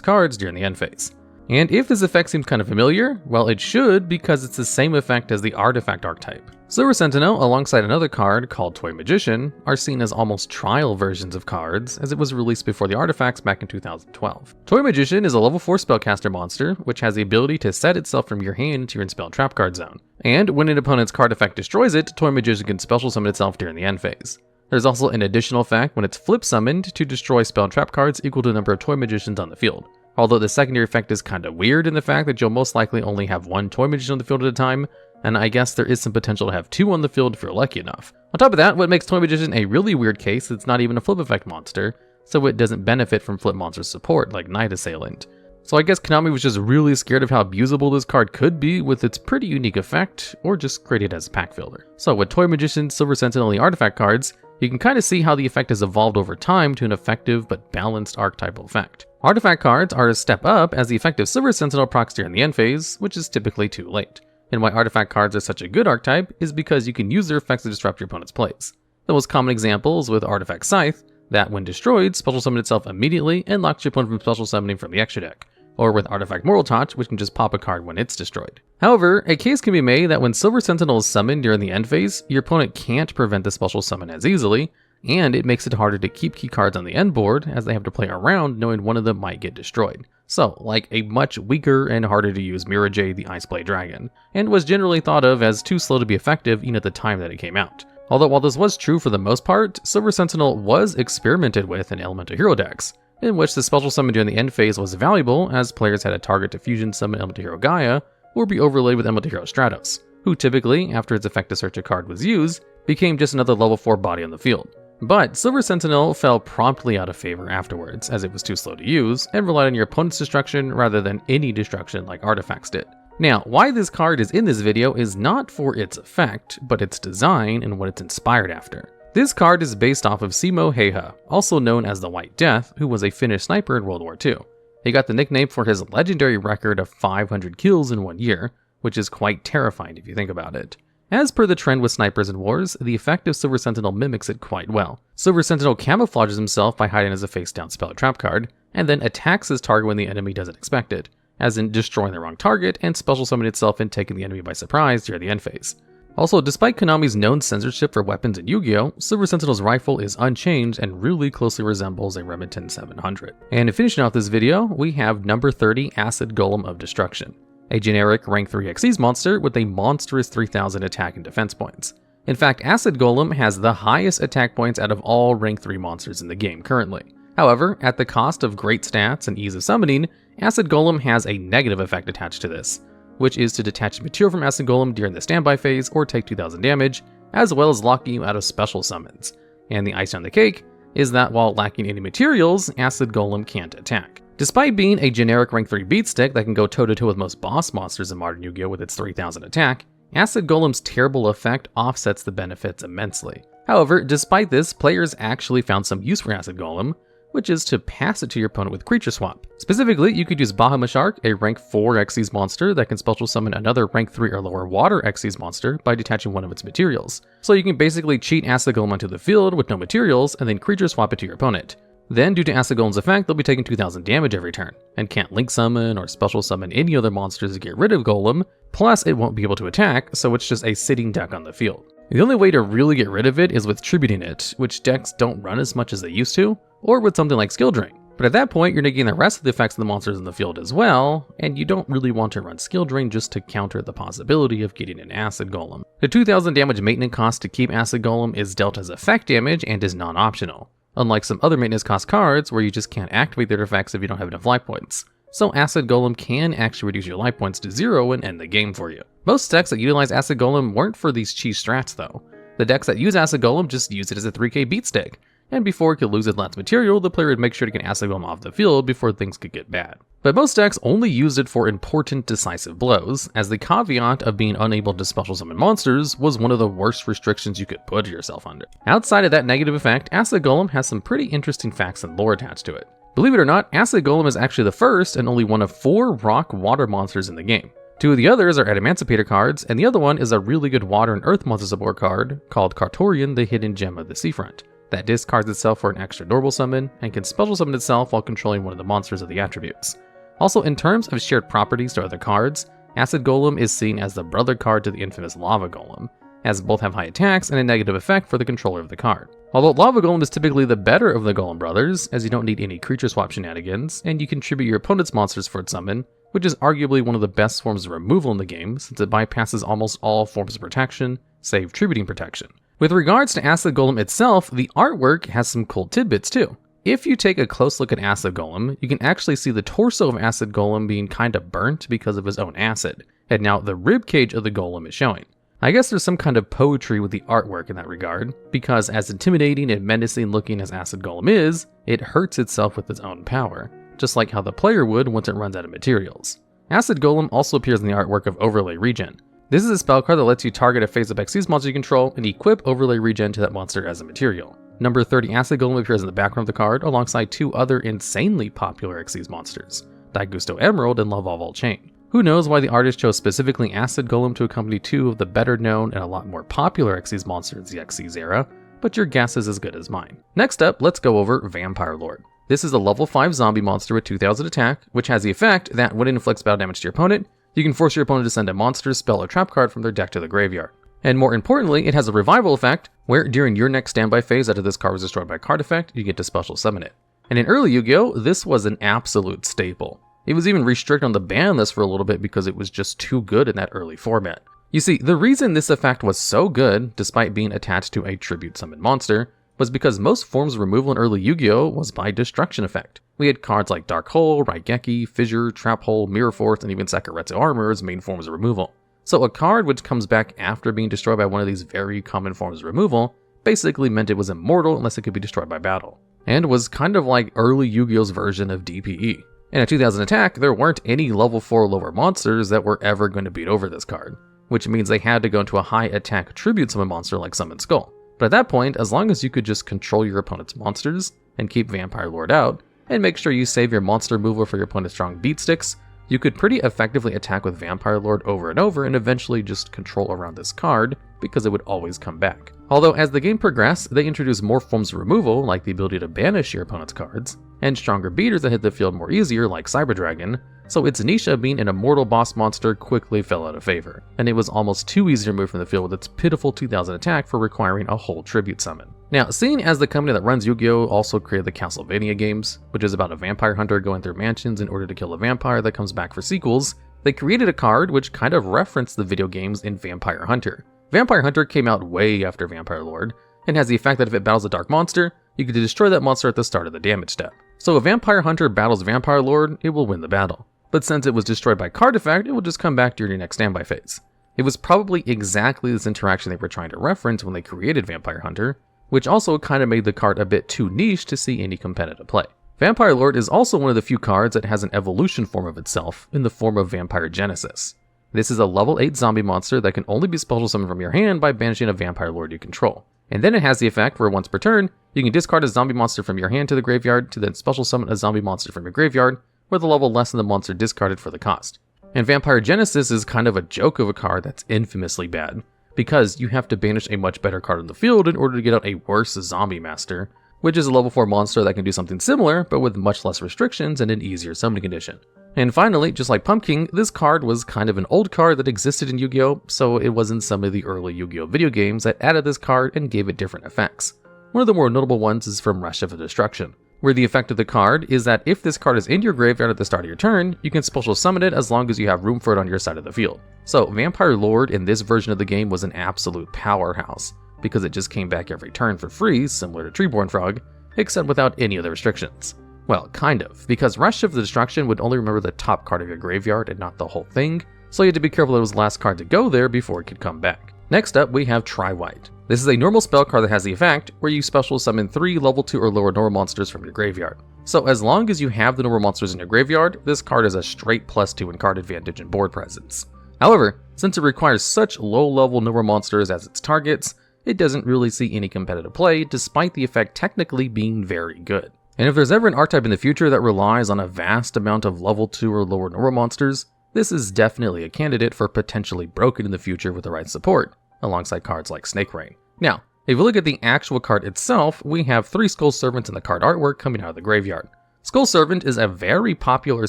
cards during the end phase. And if this effect seems kind of familiar, well it should, because it's the same effect as the Artifact archetype. Silver Sentinel, alongside another card called Toy Magician, are seen as almost trial versions of cards, as it was released before the artifacts back in 2012. Toy Magician is a level 4 spellcaster monster, which has the ability to set itself from your hand to your spell and trap card zone. And when an opponent's card effect destroys it, Toy Magician can special summon itself during the end phase. There's also an additional effect when it's flip summoned to destroy spell and trap cards equal to the number of Toy Magicians on the field. Although the secondary effect is kinda weird in the fact that you'll most likely only have one Toy Magician on the field at a time, and I guess there is some potential to have 2 on the field if you're lucky enough. On top of that, what makes Toy Magician a really weird case is it's not even a flip effect monster, so it doesn't benefit from flip monster support like Night Assailant. So I guess Konami was just really scared of how abusable this card could be with its pretty unique effect, or just created as a pack filler. So with Toy Magician, Silver Sentinel, and the artifact cards, you can kind of see how the effect has evolved over time to an effective but balanced archetypal effect. Artifact cards are a step up as the effective Silver Sentinel procs during the end phase, which is typically too late. And why artifact cards are such a good archetype is because you can use their effects to disrupt your opponent's plays. The most common examples with Artifact Scythe, that when destroyed, special summon itself immediately and locks your opponent from special summoning from the extra deck. Or with Artifact Moral Touch, which can just pop a card when it's destroyed. However, a case can be made that when Silver Sentinel is summoned during the end phase, your opponent can't prevent the special summon as easily, and it makes it harder to keep key cards on the end board as they have to play around knowing one of them might get destroyed. So, like a much weaker and harder to use Mirajay the Iceblade Dragon, and was generally thought of as too slow to be effective even at the time that it came out. Although while this was true for the most part, Silver Sentinel was experimented with in Elemental Hero decks, in which the special summon during the end phase was valuable as players had a target to fusion summon Elemental Hero Gaia, or be overlaid with Elemental Hero Stratos, who typically, after its effect to search a card was used, became just another level 4 body on the field. But Silver Sentinel fell promptly out of favor afterwards, as it was too slow to use, and relied on your opponent's destruction rather than any destruction like Artifacts did. Now, why this card is in this video is not for its effect, but its design and what it's inspired after. This card is based off of Simo Heiha, also known as the White Death, who was a Finnish sniper in World War II. He got the nickname for his legendary record of 500 kills in 1 year, which is quite terrifying if you think about it. As per the trend with snipers in wars, the effect of Silver Sentinel mimics it quite well. Silver Sentinel camouflages himself by hiding as a face-down spell or trap card, and then attacks his target when the enemy doesn't expect it, as in destroying the wrong target and special summoning itself and taking the enemy by surprise during the end phase. Also, despite Konami's known censorship for weapons in Yu-Gi-Oh!, Silver Sentinel's rifle is unchanged and really closely resembles a Remington 700. And finishing off this video, we have number 30 Acid Golem of Destruction, a generic rank 3 Xyz monster with a monstrous 3000 attack and defense points. In fact, Acid Golem has the highest attack points out of all rank 3 monsters in the game currently. However, at the cost of great stats and ease of summoning, Acid Golem has a negative effect attached to this, which is to detach material from Acid Golem during the standby phase or take 2000 damage, as well as locking you out of special summons. And the icing on the cake is that while lacking any materials, Acid Golem can't attack. Despite being a generic rank 3 beatstick that can go toe-to-toe with most boss monsters in modern Yu-Gi-Oh! With its 3000 attack, Acid Golem's terrible effect offsets the benefits immensely. However, despite this, players actually found some use for Acid Golem, which is to pass it to your opponent with creature swap. Specifically, you could use Bahamut Shark, a rank 4 Xyz monster that can special summon another rank 3 or lower water Xyz monster by detaching one of its materials. So you can basically cheat Acid Golem onto the field with no materials and then creature swap it to your opponent. Then, due to Acid Golem's effect, they'll be taking 2000 damage every turn, and can't link summon or special summon any other monsters to get rid of Golem, plus it won't be able to attack, so it's just a sitting deck on the field. The only way to really get rid of it is with tributing it, which decks don't run as much as they used to, or with something like Skill Drain. But at that point, you're negating the rest of the effects of the monsters in the field as well, and you don't really want to run Skill Drain just to counter the possibility of getting an Acid Golem. The 2000 damage maintenance cost to keep Acid Golem is dealt as effect damage and is non-optional, unlike some other maintenance cost cards where you just can't activate their effects if you don't have enough life points. So Acid Golem can actually reduce your life points to 0 and end the game for you. Most decks that utilize Acid Golem weren't for these cheese strats though. The decks that use Acid Golem just use it as a 3k beatstick, and before it could lose its last material, the player would make sure to get Acid Golem off the field before things could get bad. But most decks only used it for important decisive blows, as the caveat of being unable to special summon monsters was one of the worst restrictions you could put yourself under. Outside of that negative effect, Acid Golem has some pretty interesting facts and lore attached to it. Believe it or not, Acid Golem is actually the first and only one of 4 rock water monsters in the game. 2 of the others are Emancipator cards, and the other one is a really good water and earth monster support card called Kartorian, the Hidden Gem of the Seafront, that discards itself for an extra normal summon and can special summon itself while controlling one of the monsters of the attributes. Also, in terms of shared properties to other cards, Acid Golem is seen as the brother card to the infamous Lava Golem, as both have high attacks and a negative effect for the controller of the card. Although Lava Golem is typically the better of the Golem brothers, as you don't need any creature swap shenanigans, and you contribute your opponent's monsters for its summon, which is arguably one of the best forms of removal in the game since it bypasses almost all forms of protection, save tributing protection. With regards to Acid Golem itself, the artwork has some cool tidbits too. If you take a close look at Acid Golem, you can actually see the torso of Acid Golem being kinda burnt because of his own acid, and now the ribcage of the Golem is showing. I guess there's some kind of poetry with the artwork in that regard, because as intimidating and menacing looking as Acid Golem is, it hurts itself with its own power, just like how the player would once it runs out of materials. Acid Golem also appears in the artwork of Overlay Regen. This is a spell card that lets you target a face-up Xyz monster you control and equip Overlay Regen to that monster as a material. Number 30 Acid Golem appears in the background of the card alongside 2 other insanely popular Xyz monsters, Daigusto Emerald and Lavalval Chain. Who knows why the artist chose specifically Acid Golem to accompany 2 of the better known and a lot more popular Xyz monsters in the Xyz era, but your guess is as good as mine. Next up, let's go over Vampire Lord. This is a level 5 zombie monster with 2000 attack, which has the effect that when it inflicts battle damage to your opponent, you can force your opponent to send a monster, spell, or trap card from their deck to the graveyard. And more importantly, it has a revival effect, where during your next standby phase after this card was destroyed by a card effect, you get to special summon it. And in early Yu-Gi-Oh, this was an absolute staple. It was even restricted on the ban list for a little bit because it was just too good in that early format. You see, the reason this effect was so good, despite being attached to a tribute summon monster, was because most forms of removal in early Yu-Gi-Oh was by destruction effect. We had cards like Dark Hole, Raigeki, Fissure, Trap Hole, Mirror Force, and even Sakuretsu Armor as main forms of removal. So a card which comes back after being destroyed by one of these very common forms of removal basically meant it was immortal unless it could be destroyed by battle, and was kind of like early Yu-Gi-Oh's version of DPE. And at 2000 attack, there weren't any level 4 lower monsters that were ever going to beat over this card, which means they had to go into a high attack tribute summon monster like Summon Skull. But at that point, as long as you could just control your opponent's monsters and keep Vampire Lord out, and make sure you save your monster removal for your opponent's strong beat sticks, you could pretty effectively attack with Vampire Lord over and over and eventually just control around this card because it would always come back. Although as the game progressed, they introduced more forms of removal like the ability to banish your opponent's cards, and stronger beaters that hit the field more easier like Cyber Dragon, so its niche of being an immortal boss monster quickly fell out of favor, and it was almost too easy to remove from the field with its pitiful 2000 attack for requiring a whole tribute summon. Now, seeing as the company that runs Yu-Gi-Oh! Also created the Castlevania games, which is about a vampire hunter going through mansions in order to kill a vampire that comes back for sequels, they created a card which kind of referenced the video games in Vampire Hunter. Vampire Hunter came out way after Vampire Lord, and has the effect that if it battles a dark monster, you can destroy that monster at the start of the damage step. So if Vampire Hunter battles Vampire Lord, it will win the battle. But since it was destroyed by card effect, it will just come back during your next standby phase. It was probably exactly this interaction they were trying to reference when they created Vampire Hunter, which also kind of made the card a bit too niche to see any competitive play. Vampire Lord is also one of the few cards that has an evolution form of itself in the form of Vampire Genesis. This is a level 8 zombie monster that can only be special summoned from your hand by banishing a Vampire Lord you control. And then it has the effect where once per turn, you can discard a zombie monster from your hand to the graveyard to then special summon a zombie monster from your graveyard with a level less than the monster discarded for the cost. And Vampire Genesis is kind of a joke of a card that's infamously bad, because you have to banish a much better card in the field in order to get out a worse zombie master, which is a level 4 monster that can do something similar, but with much less restrictions and an easier summoning condition. And finally, just like Pumpkin, this card was kind of an old card that existed in Yu-Gi-Oh!, so it was in some of the early Yu-Gi-Oh! Video games that added this card and gave it different effects. One of the more notable ones is from Rush of Destruction, where the effect of the card is that if this card is in your graveyard at the start of your turn, you can special summon it as long as you have room for it on your side of the field. So Vampire Lord in this version of the game was an absolute powerhouse, because it just came back every turn for free, similar to Treeborn Frog, except without any of the restrictions. Well, kind of, because Rush of the Destruction would only remember the top card of your graveyard and not the whole thing, so you had to be careful that it was the last card to go there before it could come back. Next up, we have Tri-White. This is a normal spell card that has the effect where you special summon 3 level 2 or lower normal monsters from your graveyard. So as long as you have the normal monsters in your graveyard, this card is a straight +2 in card advantage and board presence. However, since it requires such low level normal monsters as its targets, it doesn't really see any competitive play despite the effect technically being very good. And if there's ever an archetype in the future that relies on a vast amount of level 2 or lower normal monsters, this is definitely a candidate for potentially broken in the future with the right support, alongside cards like Snake Rain. Now, if you look at the actual card itself, we have 3 Skull Servants in the card artwork coming out of the graveyard. Skull Servant is a very popular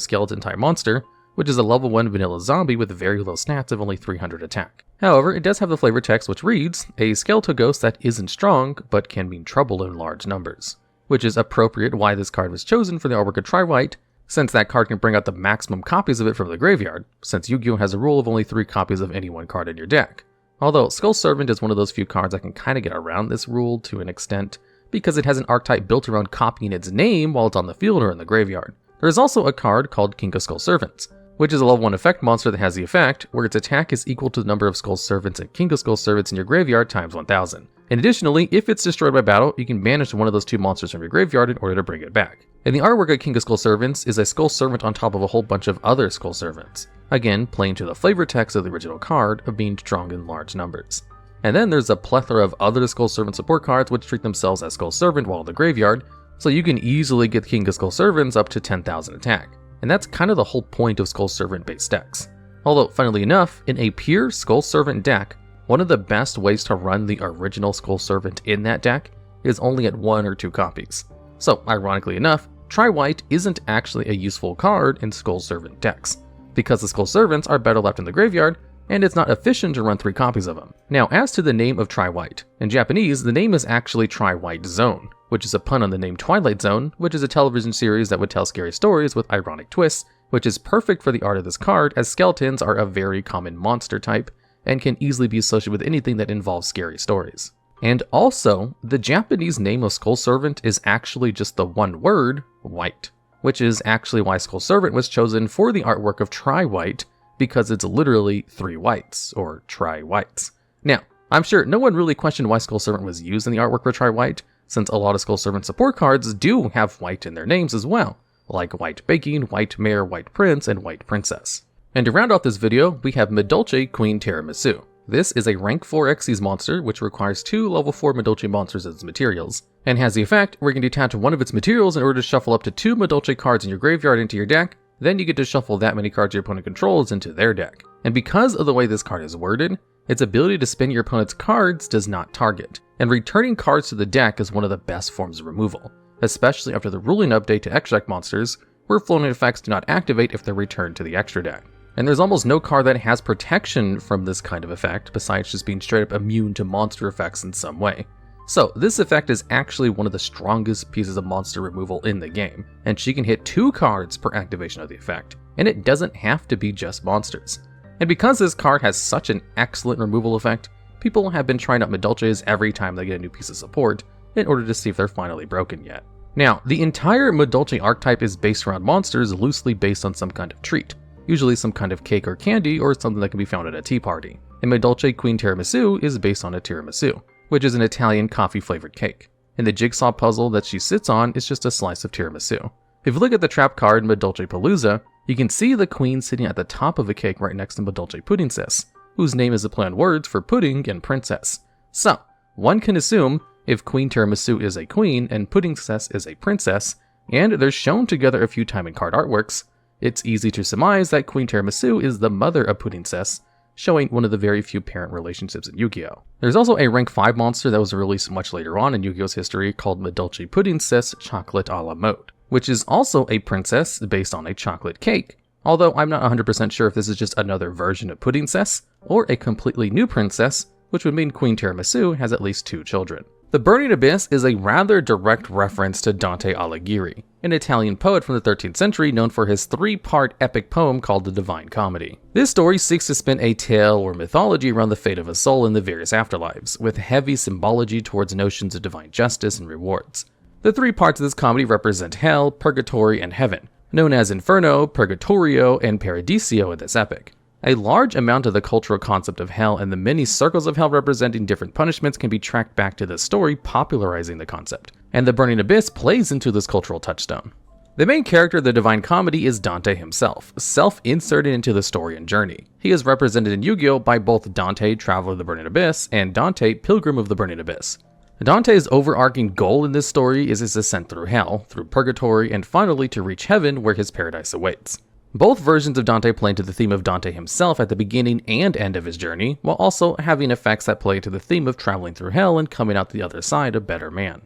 skeleton type monster, which is a level 1 vanilla zombie with very low stats of only 300 attack. However, it does have the flavor text which reads, a skeletal ghost that isn't strong, but can mean trouble in large numbers. Which is appropriate why this card was chosen for the artwork of Tri-White, since that card can bring out the maximum copies of it from the graveyard, since Yu-Gi-Oh has a rule of only 3 copies of any one card in your deck. Although Skull Servant is one of those few cards that can kinda get around this rule to an extent, because it has an archetype built around copying its name while it's on the field or in the graveyard. There is also a card called King of Skull Servants, which is a level 1 effect monster that has the effect where its attack is equal to the number of Skull Servants and King of Skull Servants in your graveyard times 1000. And additionally, if it's destroyed by battle, you can banish one of those 2 monsters from your graveyard in order to bring it back. And the artwork of King of Skull Servants is a Skull Servant on top of a whole bunch of other Skull Servants. Again, playing to the flavor text of the original card of being strong in large numbers. And then there's a plethora of other Skull Servant support cards which treat themselves as Skull Servant while in the graveyard, so you can easily get King of Skull Servants up to 10,000 attack. And that's kind of the whole point of Skull Servant based decks. Although, funnily enough, in a pure Skull Servant deck, one of the best ways to run the original Skull Servant in that deck is only at 1 or 2 copies. So, ironically enough, Tri-White isn't actually a useful card in Skull Servant decks, because the Skull Servants are better left in the graveyard, and it's not efficient to run 3 copies of them. Now, as to the name of Tri-White, in Japanese, the name is actually Tri-White Zone, which is a pun on the name Twilight Zone, which is a television series that would tell scary stories with ironic twists, which is perfect for the art of this card as skeletons are a very common monster type, and can easily be associated with anything that involves scary stories. And also, the Japanese name of Skull Servant is actually just the one word, white, which is actually why Skull Servant was chosen for the artwork of Tri-White, because it's literally 3 whites, or Tri-Whites. Now, I'm sure no one really questioned why Skull Servant was used in the artwork for Tri-White, since a lot of Skull Servant support cards do have white in their names as well, like White Baking, White Mare, White Prince, and White Princess. And to round out this video, we have Madolche Queen Tiramisu. This is a rank 4 Xyz monster which requires 2 level 4 Madolche monsters as its materials, and has the effect where you can detach one of its materials in order to shuffle up to 2 Madolche cards in your graveyard into your deck, then you get to shuffle that many cards your opponent controls into their deck. And because of the way this card is worded, its ability to spin your opponent's cards does not target, and returning cards to the deck is one of the best forms of removal, especially after the ruling update to extra deck monsters, where floating effects do not activate if they're returned to the extra deck. And there's almost no card that has protection from this kind of effect, besides just being straight up immune to monster effects in some way. So this effect is actually one of the strongest pieces of monster removal in the game, and she can hit 2 cards per activation of the effect, and it doesn't have to be just monsters. And because this card has such an excellent removal effect, people have been trying out Madolches every time they get a new piece of support, in order to see if they're finally broken yet. Now, the entire Madolche archetype is based around monsters loosely based on some kind of treat, usually some kind of cake or candy or something that can be found at a tea party. And Madolche Queen Tiramisu is based on a tiramisu, which is an Italian coffee-flavored cake. And the jigsaw puzzle that she sits on is just a slice of tiramisu. If you look at the trap card Madolche Palooza, you can see the queen sitting at the top of a cake right next to Madolche Puddingcess, whose name is the play on words for pudding and princess. So, one can assume if Queen Tiramisu is a queen and Puddingcess is a princess, and they're shown together a few times in card artworks, it's easy to surmise that Queen Tiramisu is the mother of Puddingcess, showing one of the very few parent relationships in Yu-Gi-Oh! There's also a rank 5 monster that was released much later on in Yu-Gi-Oh's history called Madolche Puddingcess Chocolate a la Mode, which is also a princess based on a chocolate cake, although I'm not 100% sure if this is just another version of Puddingcess, or a completely new princess, which would mean Queen Tiramisu has at least 2 children. The Burning Abyss is a rather direct reference to Dante Alighieri, an Italian poet from the 13th century known for his 3-part epic poem called the Divine Comedy. This story seeks to spin a tale or mythology around the fate of a soul in the various afterlives, with heavy symbology towards notions of divine justice and rewards. The 3 parts of this comedy represent hell, purgatory, and heaven, known as Inferno, Purgatorio, and Paradiso in this epic. A large amount of the cultural concept of hell and the many circles of hell representing different punishments can be tracked back to this story popularizing the concept, and the Burning Abyss plays into this cultural touchstone. The main character of the Divine Comedy is Dante himself, self-inserted into the story and journey. He is represented in Yu-Gi-Oh! By both Dante, Traveler of the Burning Abyss, and Dante, Pilgrim of the Burning Abyss. Dante's overarching goal in this story is his ascent through hell, through purgatory, and finally to reach heaven where his paradise awaits. Both versions of Dante play into the theme of Dante himself at the beginning and end of his journey, while also having effects that play to the theme of traveling through hell and coming out the other side a better man.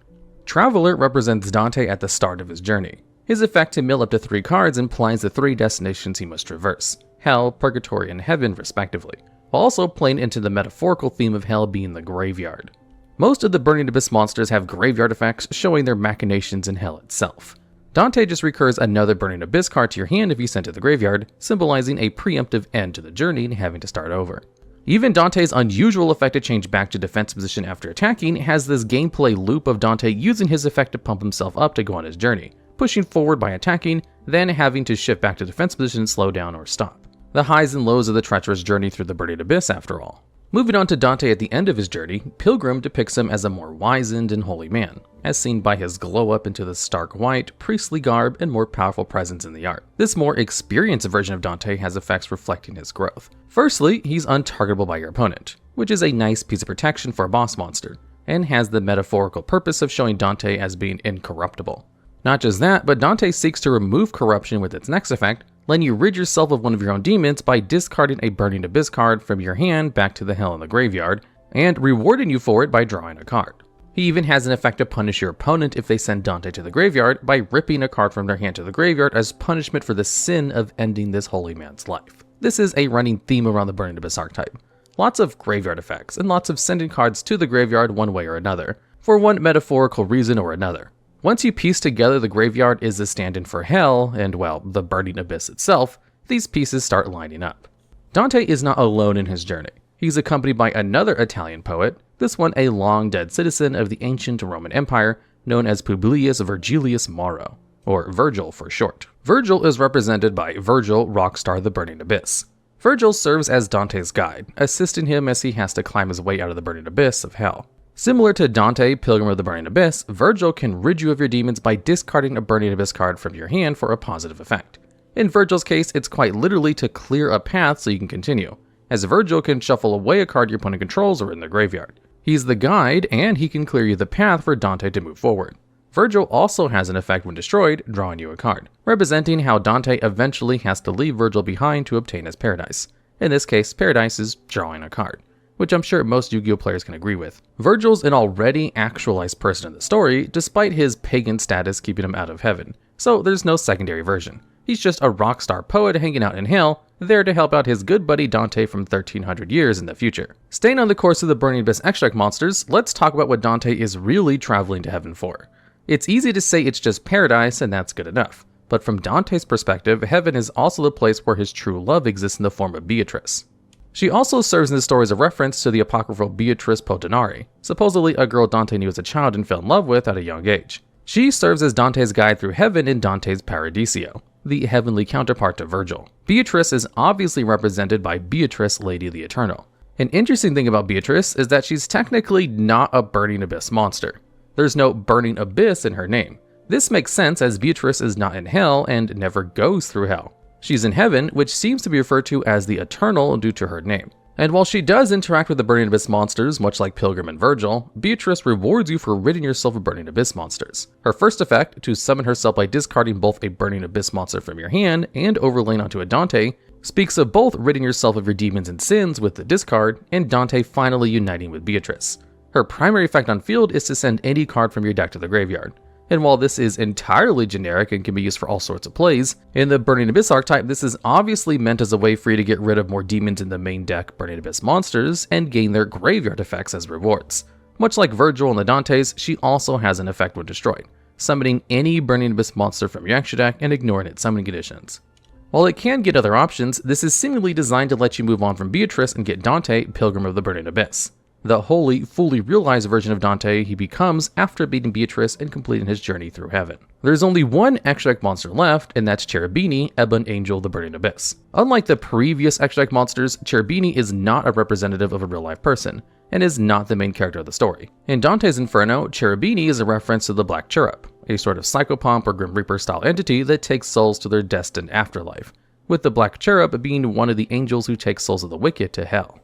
Traveler represents Dante at the start of his journey. His effect to mill up to 3 cards implies the 3 destinations he must traverse, hell, purgatory, and heaven respectively, while also playing into the metaphorical theme of hell being the graveyard. Most of the Burning Abyss monsters have graveyard effects showing their machinations in hell itself. Dante just recurs another Burning Abyss card to your hand if you send to the graveyard, symbolizing a preemptive end to the journey and having to start over. Even Dante's unusual effect to change back to defense position after attacking has this gameplay loop of Dante using his effect to pump himself up to go on his journey, pushing forward by attacking, then having to shift back to defense position, slow down, or stop. The highs and lows of the treacherous journey through the Burning Abyss after all. Moving on to Dante at the end of his journey, Pilgrim depicts him as a more wizened and holy man, as seen by his glow up into the stark white, priestly garb, and more powerful presence in the art. This more experienced version of Dante has effects reflecting his growth. Firstly, he's untargetable by your opponent, which is a nice piece of protection for a boss monster, and has the metaphorical purpose of showing Dante as being incorruptible. Not just that, but Dante seeks to remove corruption with its next effect, letting you rid yourself of one of your own demons by discarding a Burning Abyss card from your hand back to the hell in the graveyard, and rewarding you for it by drawing a card. He even has an effect to punish your opponent if they send Dante to the graveyard by ripping a card from their hand to the graveyard as punishment for the sin of ending this holy man's life. This is a running theme around the Burning Abyss archetype. Lots of graveyard effects, and lots of sending cards to the graveyard one way or another, for one metaphorical reason or another. Once you piece together the graveyard is the stand-in for hell, and well, the Burning Abyss itself, these pieces start lining up. Dante is not alone in his journey. He's accompanied by another Italian poet, this one a long-dead citizen of the ancient Roman Empire, known as Publius Virgilius Maro, or Virgil for short. Virgil is represented by Virgil, Rockstar the Burning Abyss. Virgil serves as Dante's guide, assisting him as he has to climb his way out of the Burning Abyss of hell. Similar to Dante, Pilgrim of the Burning Abyss, Virgil can rid you of your demons by discarding a Burning Abyss card from your hand for a positive effect. In Virgil's case, it's quite literally to clear a path so you can continue, as Virgil can shuffle away a card your opponent controls or in the graveyard. He's the guide, and he can clear you the path for Dante to move forward. Virgil also has an effect when destroyed, drawing you a card, representing how Dante eventually has to leave Virgil behind to obtain his paradise. In this case, paradise is drawing a card, which I'm sure most Yu-Gi-Oh players can agree with. Virgil's an already actualized person in the story, despite his pagan status keeping him out of heaven, so there's no secondary version. He's just a rock star poet hanging out in hell, there to help out his good buddy Dante from 1300 years in the future. Staying on the course of the Burning Abyss extract monsters, let's talk about what Dante is really traveling to heaven for. It's easy to say it's just paradise and that's good enough, but from Dante's perspective, heaven is also the place where his true love exists in the form of Beatrice. She also serves in the story as a reference to the apocryphal Beatrice Potinari, supposedly a girl Dante knew as a child and fell in love with at a young age. She serves as Dante's guide through heaven in Dante's Paradiso, the heavenly counterpart to Virgil. Beatrice is obviously represented by Beatrice, Lady of the Eternal. An interesting thing about Beatrice is that she's technically not a Burning Abyss monster. There's no Burning Abyss in her name. This makes sense as Beatrice is not in hell and never goes through hell. She's in heaven, which seems to be referred to as the Eternal due to her name. And while she does interact with the Burning Abyss monsters, much like Pilgrim and Virgil, Beatrice rewards you for ridding yourself of Burning Abyss monsters. Her first effect, to summon herself by discarding both a Burning Abyss monster from your hand and overlaying onto a Dante, speaks of both ridding yourself of your demons and sins with the discard, and Dante finally uniting with Beatrice. Her primary effect on field is to send any card from your deck to the graveyard. And while this is entirely generic and can be used for all sorts of plays, in the Burning Abyss archetype, this is obviously meant as a way for you to get rid of more demons in the main deck Burning Abyss monsters and gain their graveyard effects as rewards. Much like Virgil and the Dantes, she also has an effect when destroyed, summoning any Burning Abyss monster from your extra deck and ignoring its summoning conditions. While it can get other options, this is seemingly designed to let you move on from Beatrice and get Dante, Pilgrim of the Burning Abyss. the wholly, fully realized version of Dante he becomes after beating Beatrice and completing his journey through heaven. There's only one extra deck monster left, and that's Cherubini, Ebon Angel, the Burning Abyss. Unlike the previous extra deck monsters, Cherubini is not a representative of a real-life person, and is not the main character of the story. In Dante's Inferno, Cherubini is a reference to the Black Cherub, a sort of Psychopomp or Grim Reaper-style entity that takes souls to their destined afterlife, with the Black Cherub being one of the angels who take souls of the wicked to hell.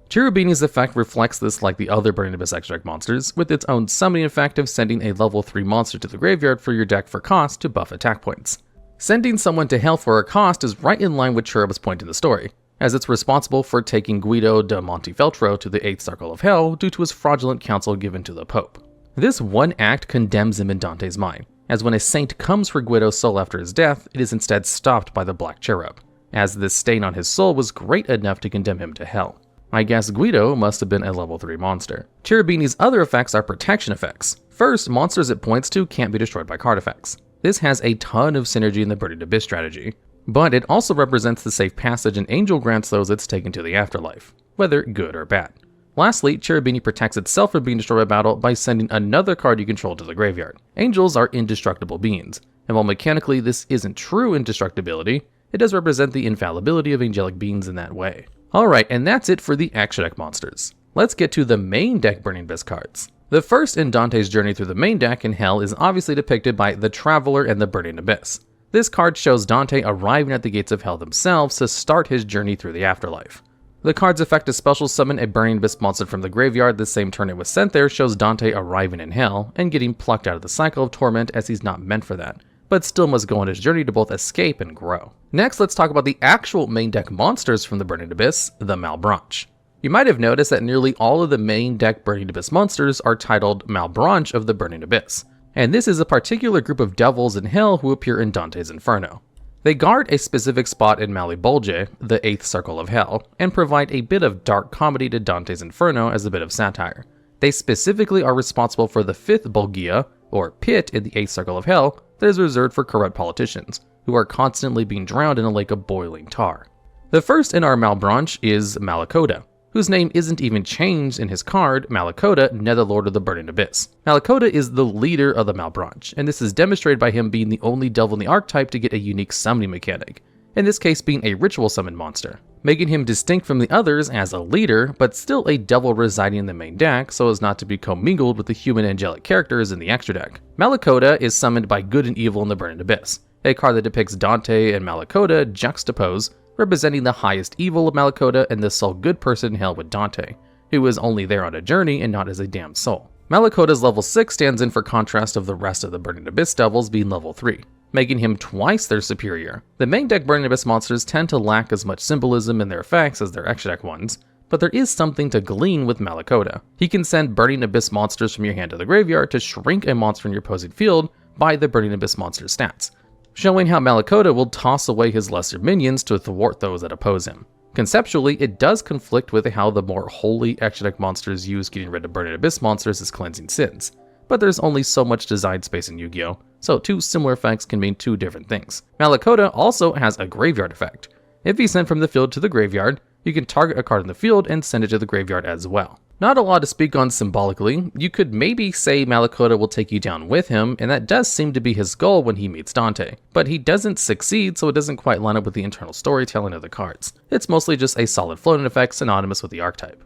Cherubini's effect reflects this like the other Burning Abyss extra deck monsters, with its own summoning effect of sending a level 3 monster to the graveyard for your deck for cost to buff attack points. Sending someone to hell for a cost is right in line with Cherub's point in the story, as it's responsible for taking Guido da Montefeltro to the 8th Circle of Hell due to his fraudulent counsel given to the Pope. This one act condemns him in Dante's mind, as when a saint comes for Guido's soul after his death, it is instead stopped by the Black Cherub, as this stain on his soul was great enough to condemn him to hell. I guess Guido must have been a level 3 monster. Cherubini's other effects are protection effects. First, monsters it points to can't be destroyed by card effects. This has a ton of synergy in the Burning Abyss strategy, but it also represents the safe passage an angel grants those it's taken to the afterlife, whether good or bad. Lastly, Cherubini protects itself from being destroyed by battle by sending another card you control to the graveyard. Angels are indestructible beings, and while mechanically this isn't true indestructibility, it does represent the infallibility of angelic beings in that way. Alright, and that's it for the extra deck monsters. Let's get to the main deck Burning Abyss cards. The first in Dante's journey through the main deck in Hell is obviously depicted by the Traveler and the Burning Abyss. This card shows Dante arriving at the gates of Hell themselves to start his journey through the afterlife. The card's effect to special summon a Burning Abyss monster from the graveyard the same turn it was sent there shows Dante arriving in Hell and getting plucked out of the cycle of torment as he's not meant for that, but still must go on his journey to both escape and grow. Next, let's talk about the actual main deck monsters from the Burning Abyss, the Malebranche. You might have noticed that nearly all of the main deck Burning Abyss monsters are titled Malebranche of the Burning Abyss, and this is a particular group of devils in Hell who appear in Dante's Inferno. They guard a specific spot in Malebolge, the 8th Circle of Hell, and provide a bit of dark comedy to Dante's Inferno as a bit of satire. They specifically are responsible for the 5th Bolgia, or pit in the 8th Circle of Hell, that is reserved for corrupt politicians, who are constantly being drowned in a lake of boiling tar. The first in our Malebranche is Malacoda, whose name isn't even changed in his card, Malacoda, Netherlord of the Burning Abyss. Malacoda is the leader of the Malebranche, and this is demonstrated by him being the only devil in the archetype to get a unique summoning mechanic, in this case being a ritual summon monster, making him distinct from the others as a leader, but still a devil residing in the main deck so as not to be commingled with the human angelic characters in the extra deck. Malacoda is summoned by Good and Evil in the Burning Abyss, a card that depicts Dante and Malacoda juxtaposed, representing the highest evil of Malacoda and the sole good person in Hell with Dante, who is only there on a journey and not as a damned soul. Malacoda's level 6 stands in for contrast of the rest of the Burning Abyss devils being level 3, making him twice their superior. The main deck Burning Abyss monsters tend to lack as much symbolism in their effects as their extra deck ones, but there is something to glean with Malacoda. He can send Burning Abyss monsters from your hand to the graveyard to shrink a monster in your opposing field by the Burning Abyss monster stats, showing how Malacoda will toss away his lesser minions to thwart those that oppose him. Conceptually, it does conflict with how the more holy extra deck monsters use getting rid of Burning Abyss monsters as cleansing sins, but there's only so much design space in Yu-Gi-Oh!, so two similar effects can mean two different things. Malacoda also has a graveyard effect. If he's sent from the field to the graveyard, you can target a card in the field and send it to the graveyard as well. Not a lot to speak on symbolically. You could maybe say Malacoda will take you down with him, and that does seem to be his goal when he meets Dante, but he doesn't succeed, so it doesn't quite line up with the internal storytelling of the cards. It's mostly just a solid floating effect synonymous with the archetype.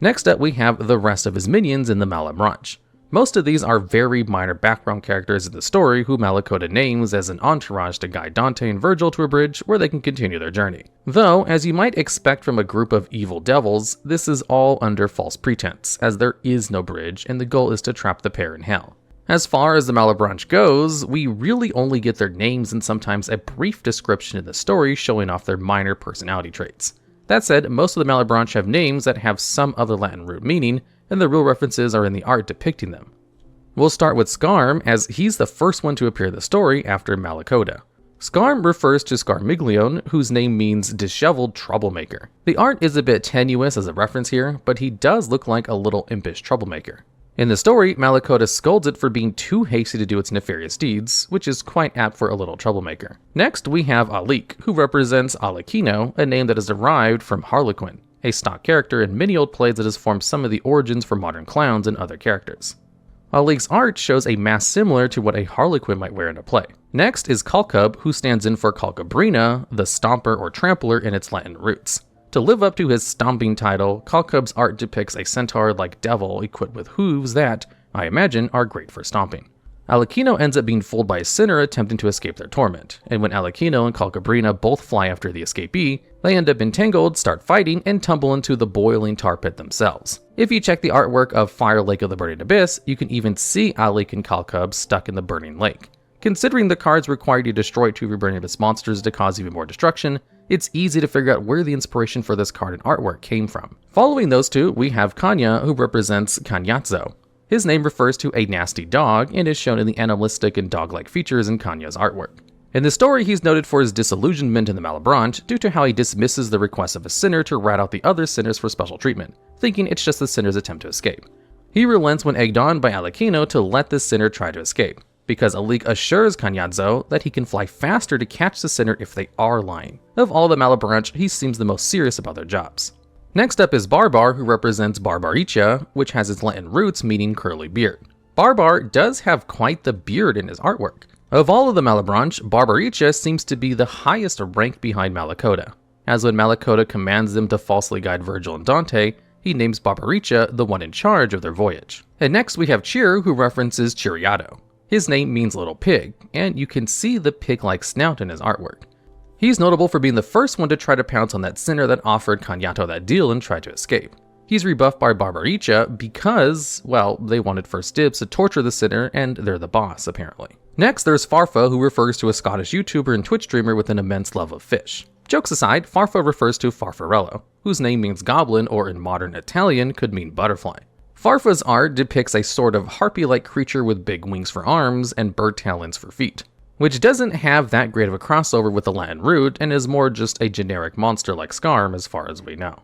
Next up, we have the rest of his minions in the Malebranche. Most of these are very minor background characters in the story who Malacoda names as an entourage to guide Dante and Virgil to a bridge where they can continue their journey. Though, as you might expect from a group of evil devils, this is all under false pretense, as there is no bridge and the goal is to trap the pair in hell. As far as the Malebranche goes, we really only get their names and sometimes a brief description in the story showing off their minor personality traits. That said, most of the Malebranche have names that have some other Latin root meaning, and the real references are in the art depicting them. We'll start with Scarm, as he's the first one to appear in the story after Malacoda. Scarm refers to Scarmiglione, whose name means disheveled troublemaker. The art is a bit tenuous as a reference here, but he does look like a little impish troublemaker. In the story, Malacoda scolds it for being too hasty to do its nefarious deeds, which is quite apt for a little troublemaker. Next, we have Alik, who represents Alikino, a name that is derived from Harlequin. a stock character in many old plays that has formed some of the origins for modern clowns and other characters. Alik's art shows a mask similar to what a Harlequin might wear in a play. Next is Calcub, who stands in for Calcabrina, the stomper or trampler in its Latin roots. To live up to his stomping title, Calcub's art depicts a centaur-like devil equipped with hooves that, I imagine, are great for stomping. Alikino ends up being fooled by a sinner attempting to escape their torment, and when Alikino and Calcabrina both fly after the escapee, they end up entangled, start fighting, and tumble into the boiling tar pit themselves. If you check the artwork of Fire Lake of the Burning Abyss, you can even see Alik and Calcub stuck in the burning lake. Considering the cards require you to destroy 2 of your Burning Abyss monsters to cause even more destruction, it's easy to figure out where the inspiration for this card and artwork came from. Following those two, we have Kanya, who represents Kanyatzo. His name refers to a nasty dog and is shown in the animalistic and dog-like features in Kanya's artwork. In the story, he's noted for his disillusionment in the Malebranche due to how he dismisses the request of a sinner to rat out the other sinners for special treatment, thinking it's just the sinner's attempt to escape. He relents when egged on by Alikino to let the sinner try to escape, because Alik assures Kanyadzo that he can fly faster to catch the sinner if they are lying. Of all the Malebranche, he seems the most serious about their jobs. Next up is Barbar, who represents Barbaricha, which has its Latin roots meaning curly beard. Barbar does have quite the beard in his artwork. Of all of the Malebranche, Barbaricha seems to be the highest rank behind Malakota, as when Malakota commands them to falsely guide Virgil and Dante, he names Barbaricha the one in charge of their voyage. And next we have Chir, who references Chiriato. His name means little pig, and you can see the pig-like snout in his artwork. He's notable for being the first one to try to pounce on that sinner that offered Kanyato that deal and tried to escape. He's rebuffed by Barbaricha because, well, they wanted first dibs to torture the sinner and they're the boss, apparently. Next, there's Farfa, who refers to a Scottish YouTuber and Twitch streamer with an immense love of fish. Jokes aside, Farfa refers to Farfarello, whose name means goblin or in modern Italian could mean butterfly. Farfa's art depicts a sort of harpy-like creature with big wings for arms and bird talons for feet, which doesn't have that great of a crossover with the Latin root and is more just a generic monster like Scarm as far as we know.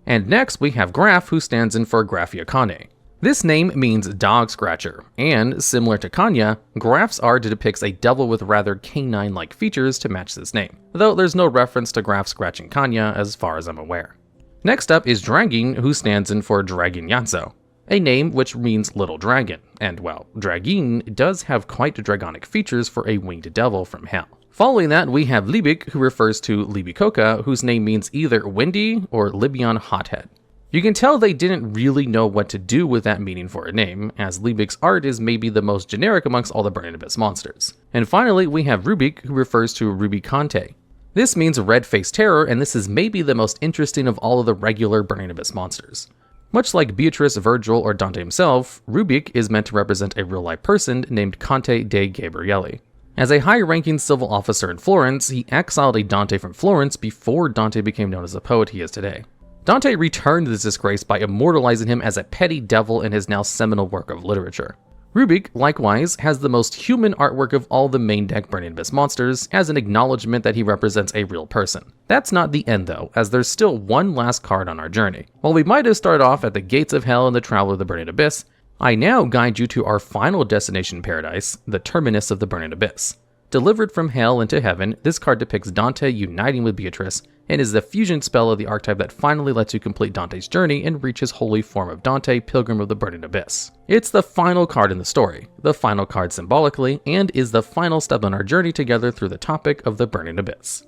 And next we have Graf, who stands in for Graphia Kane. This name means dog scratcher, and similar to Kanya, Graf's art depicts a devil with rather canine-like features to match this name, though there's no reference to Graf scratching Kanya as far as I'm aware. Next up is Dragin, who stands in for Dragon Yanzo, a name which means little dragon, and well, Dragin does have quite dragonic features for a winged devil from hell. Following that, we have Libyc, who refers to Libycoca, whose name means either windy or Libyan hothead. You can tell they didn't really know what to do with that meaning for a name, as Libic's art is maybe the most generic amongst all the Burning Abyss monsters. And finally, we have Rubik, who refers to Rubicante. This means red-faced terror, and this is maybe the most interesting of all of the regular Burning Abyss monsters. Much like Beatrice, Virgil, or Dante himself, Rubik is meant to represent a real-life person named Conte de Gabrielli. As a high-ranking civil officer in Florence, he exiled a Dante from Florence before Dante became known as the poet he is today. Dante returned this disgrace by immortalizing him as a petty devil in his now seminal work of literature. Rubik, likewise, has the most human artwork of all the main deck Burning Abyss monsters, as an acknowledgement that he represents a real person. That's not the end though, as there's still one last card on our journey. While we might have started off at the gates of hell and the travel of the Burning Abyss, I now guide you to our final destination in paradise, the terminus of the Burning Abyss. Delivered from hell into heaven, this card depicts Dante uniting with Beatrice, and is the fusion spell of the archetype that finally lets you complete Dante's journey and reach his holy form of Dante, Pilgrim of the Burning Abyss. It's the final card in the story, the final card symbolically, and is the final step on our journey together through the topic of the Burning Abyss.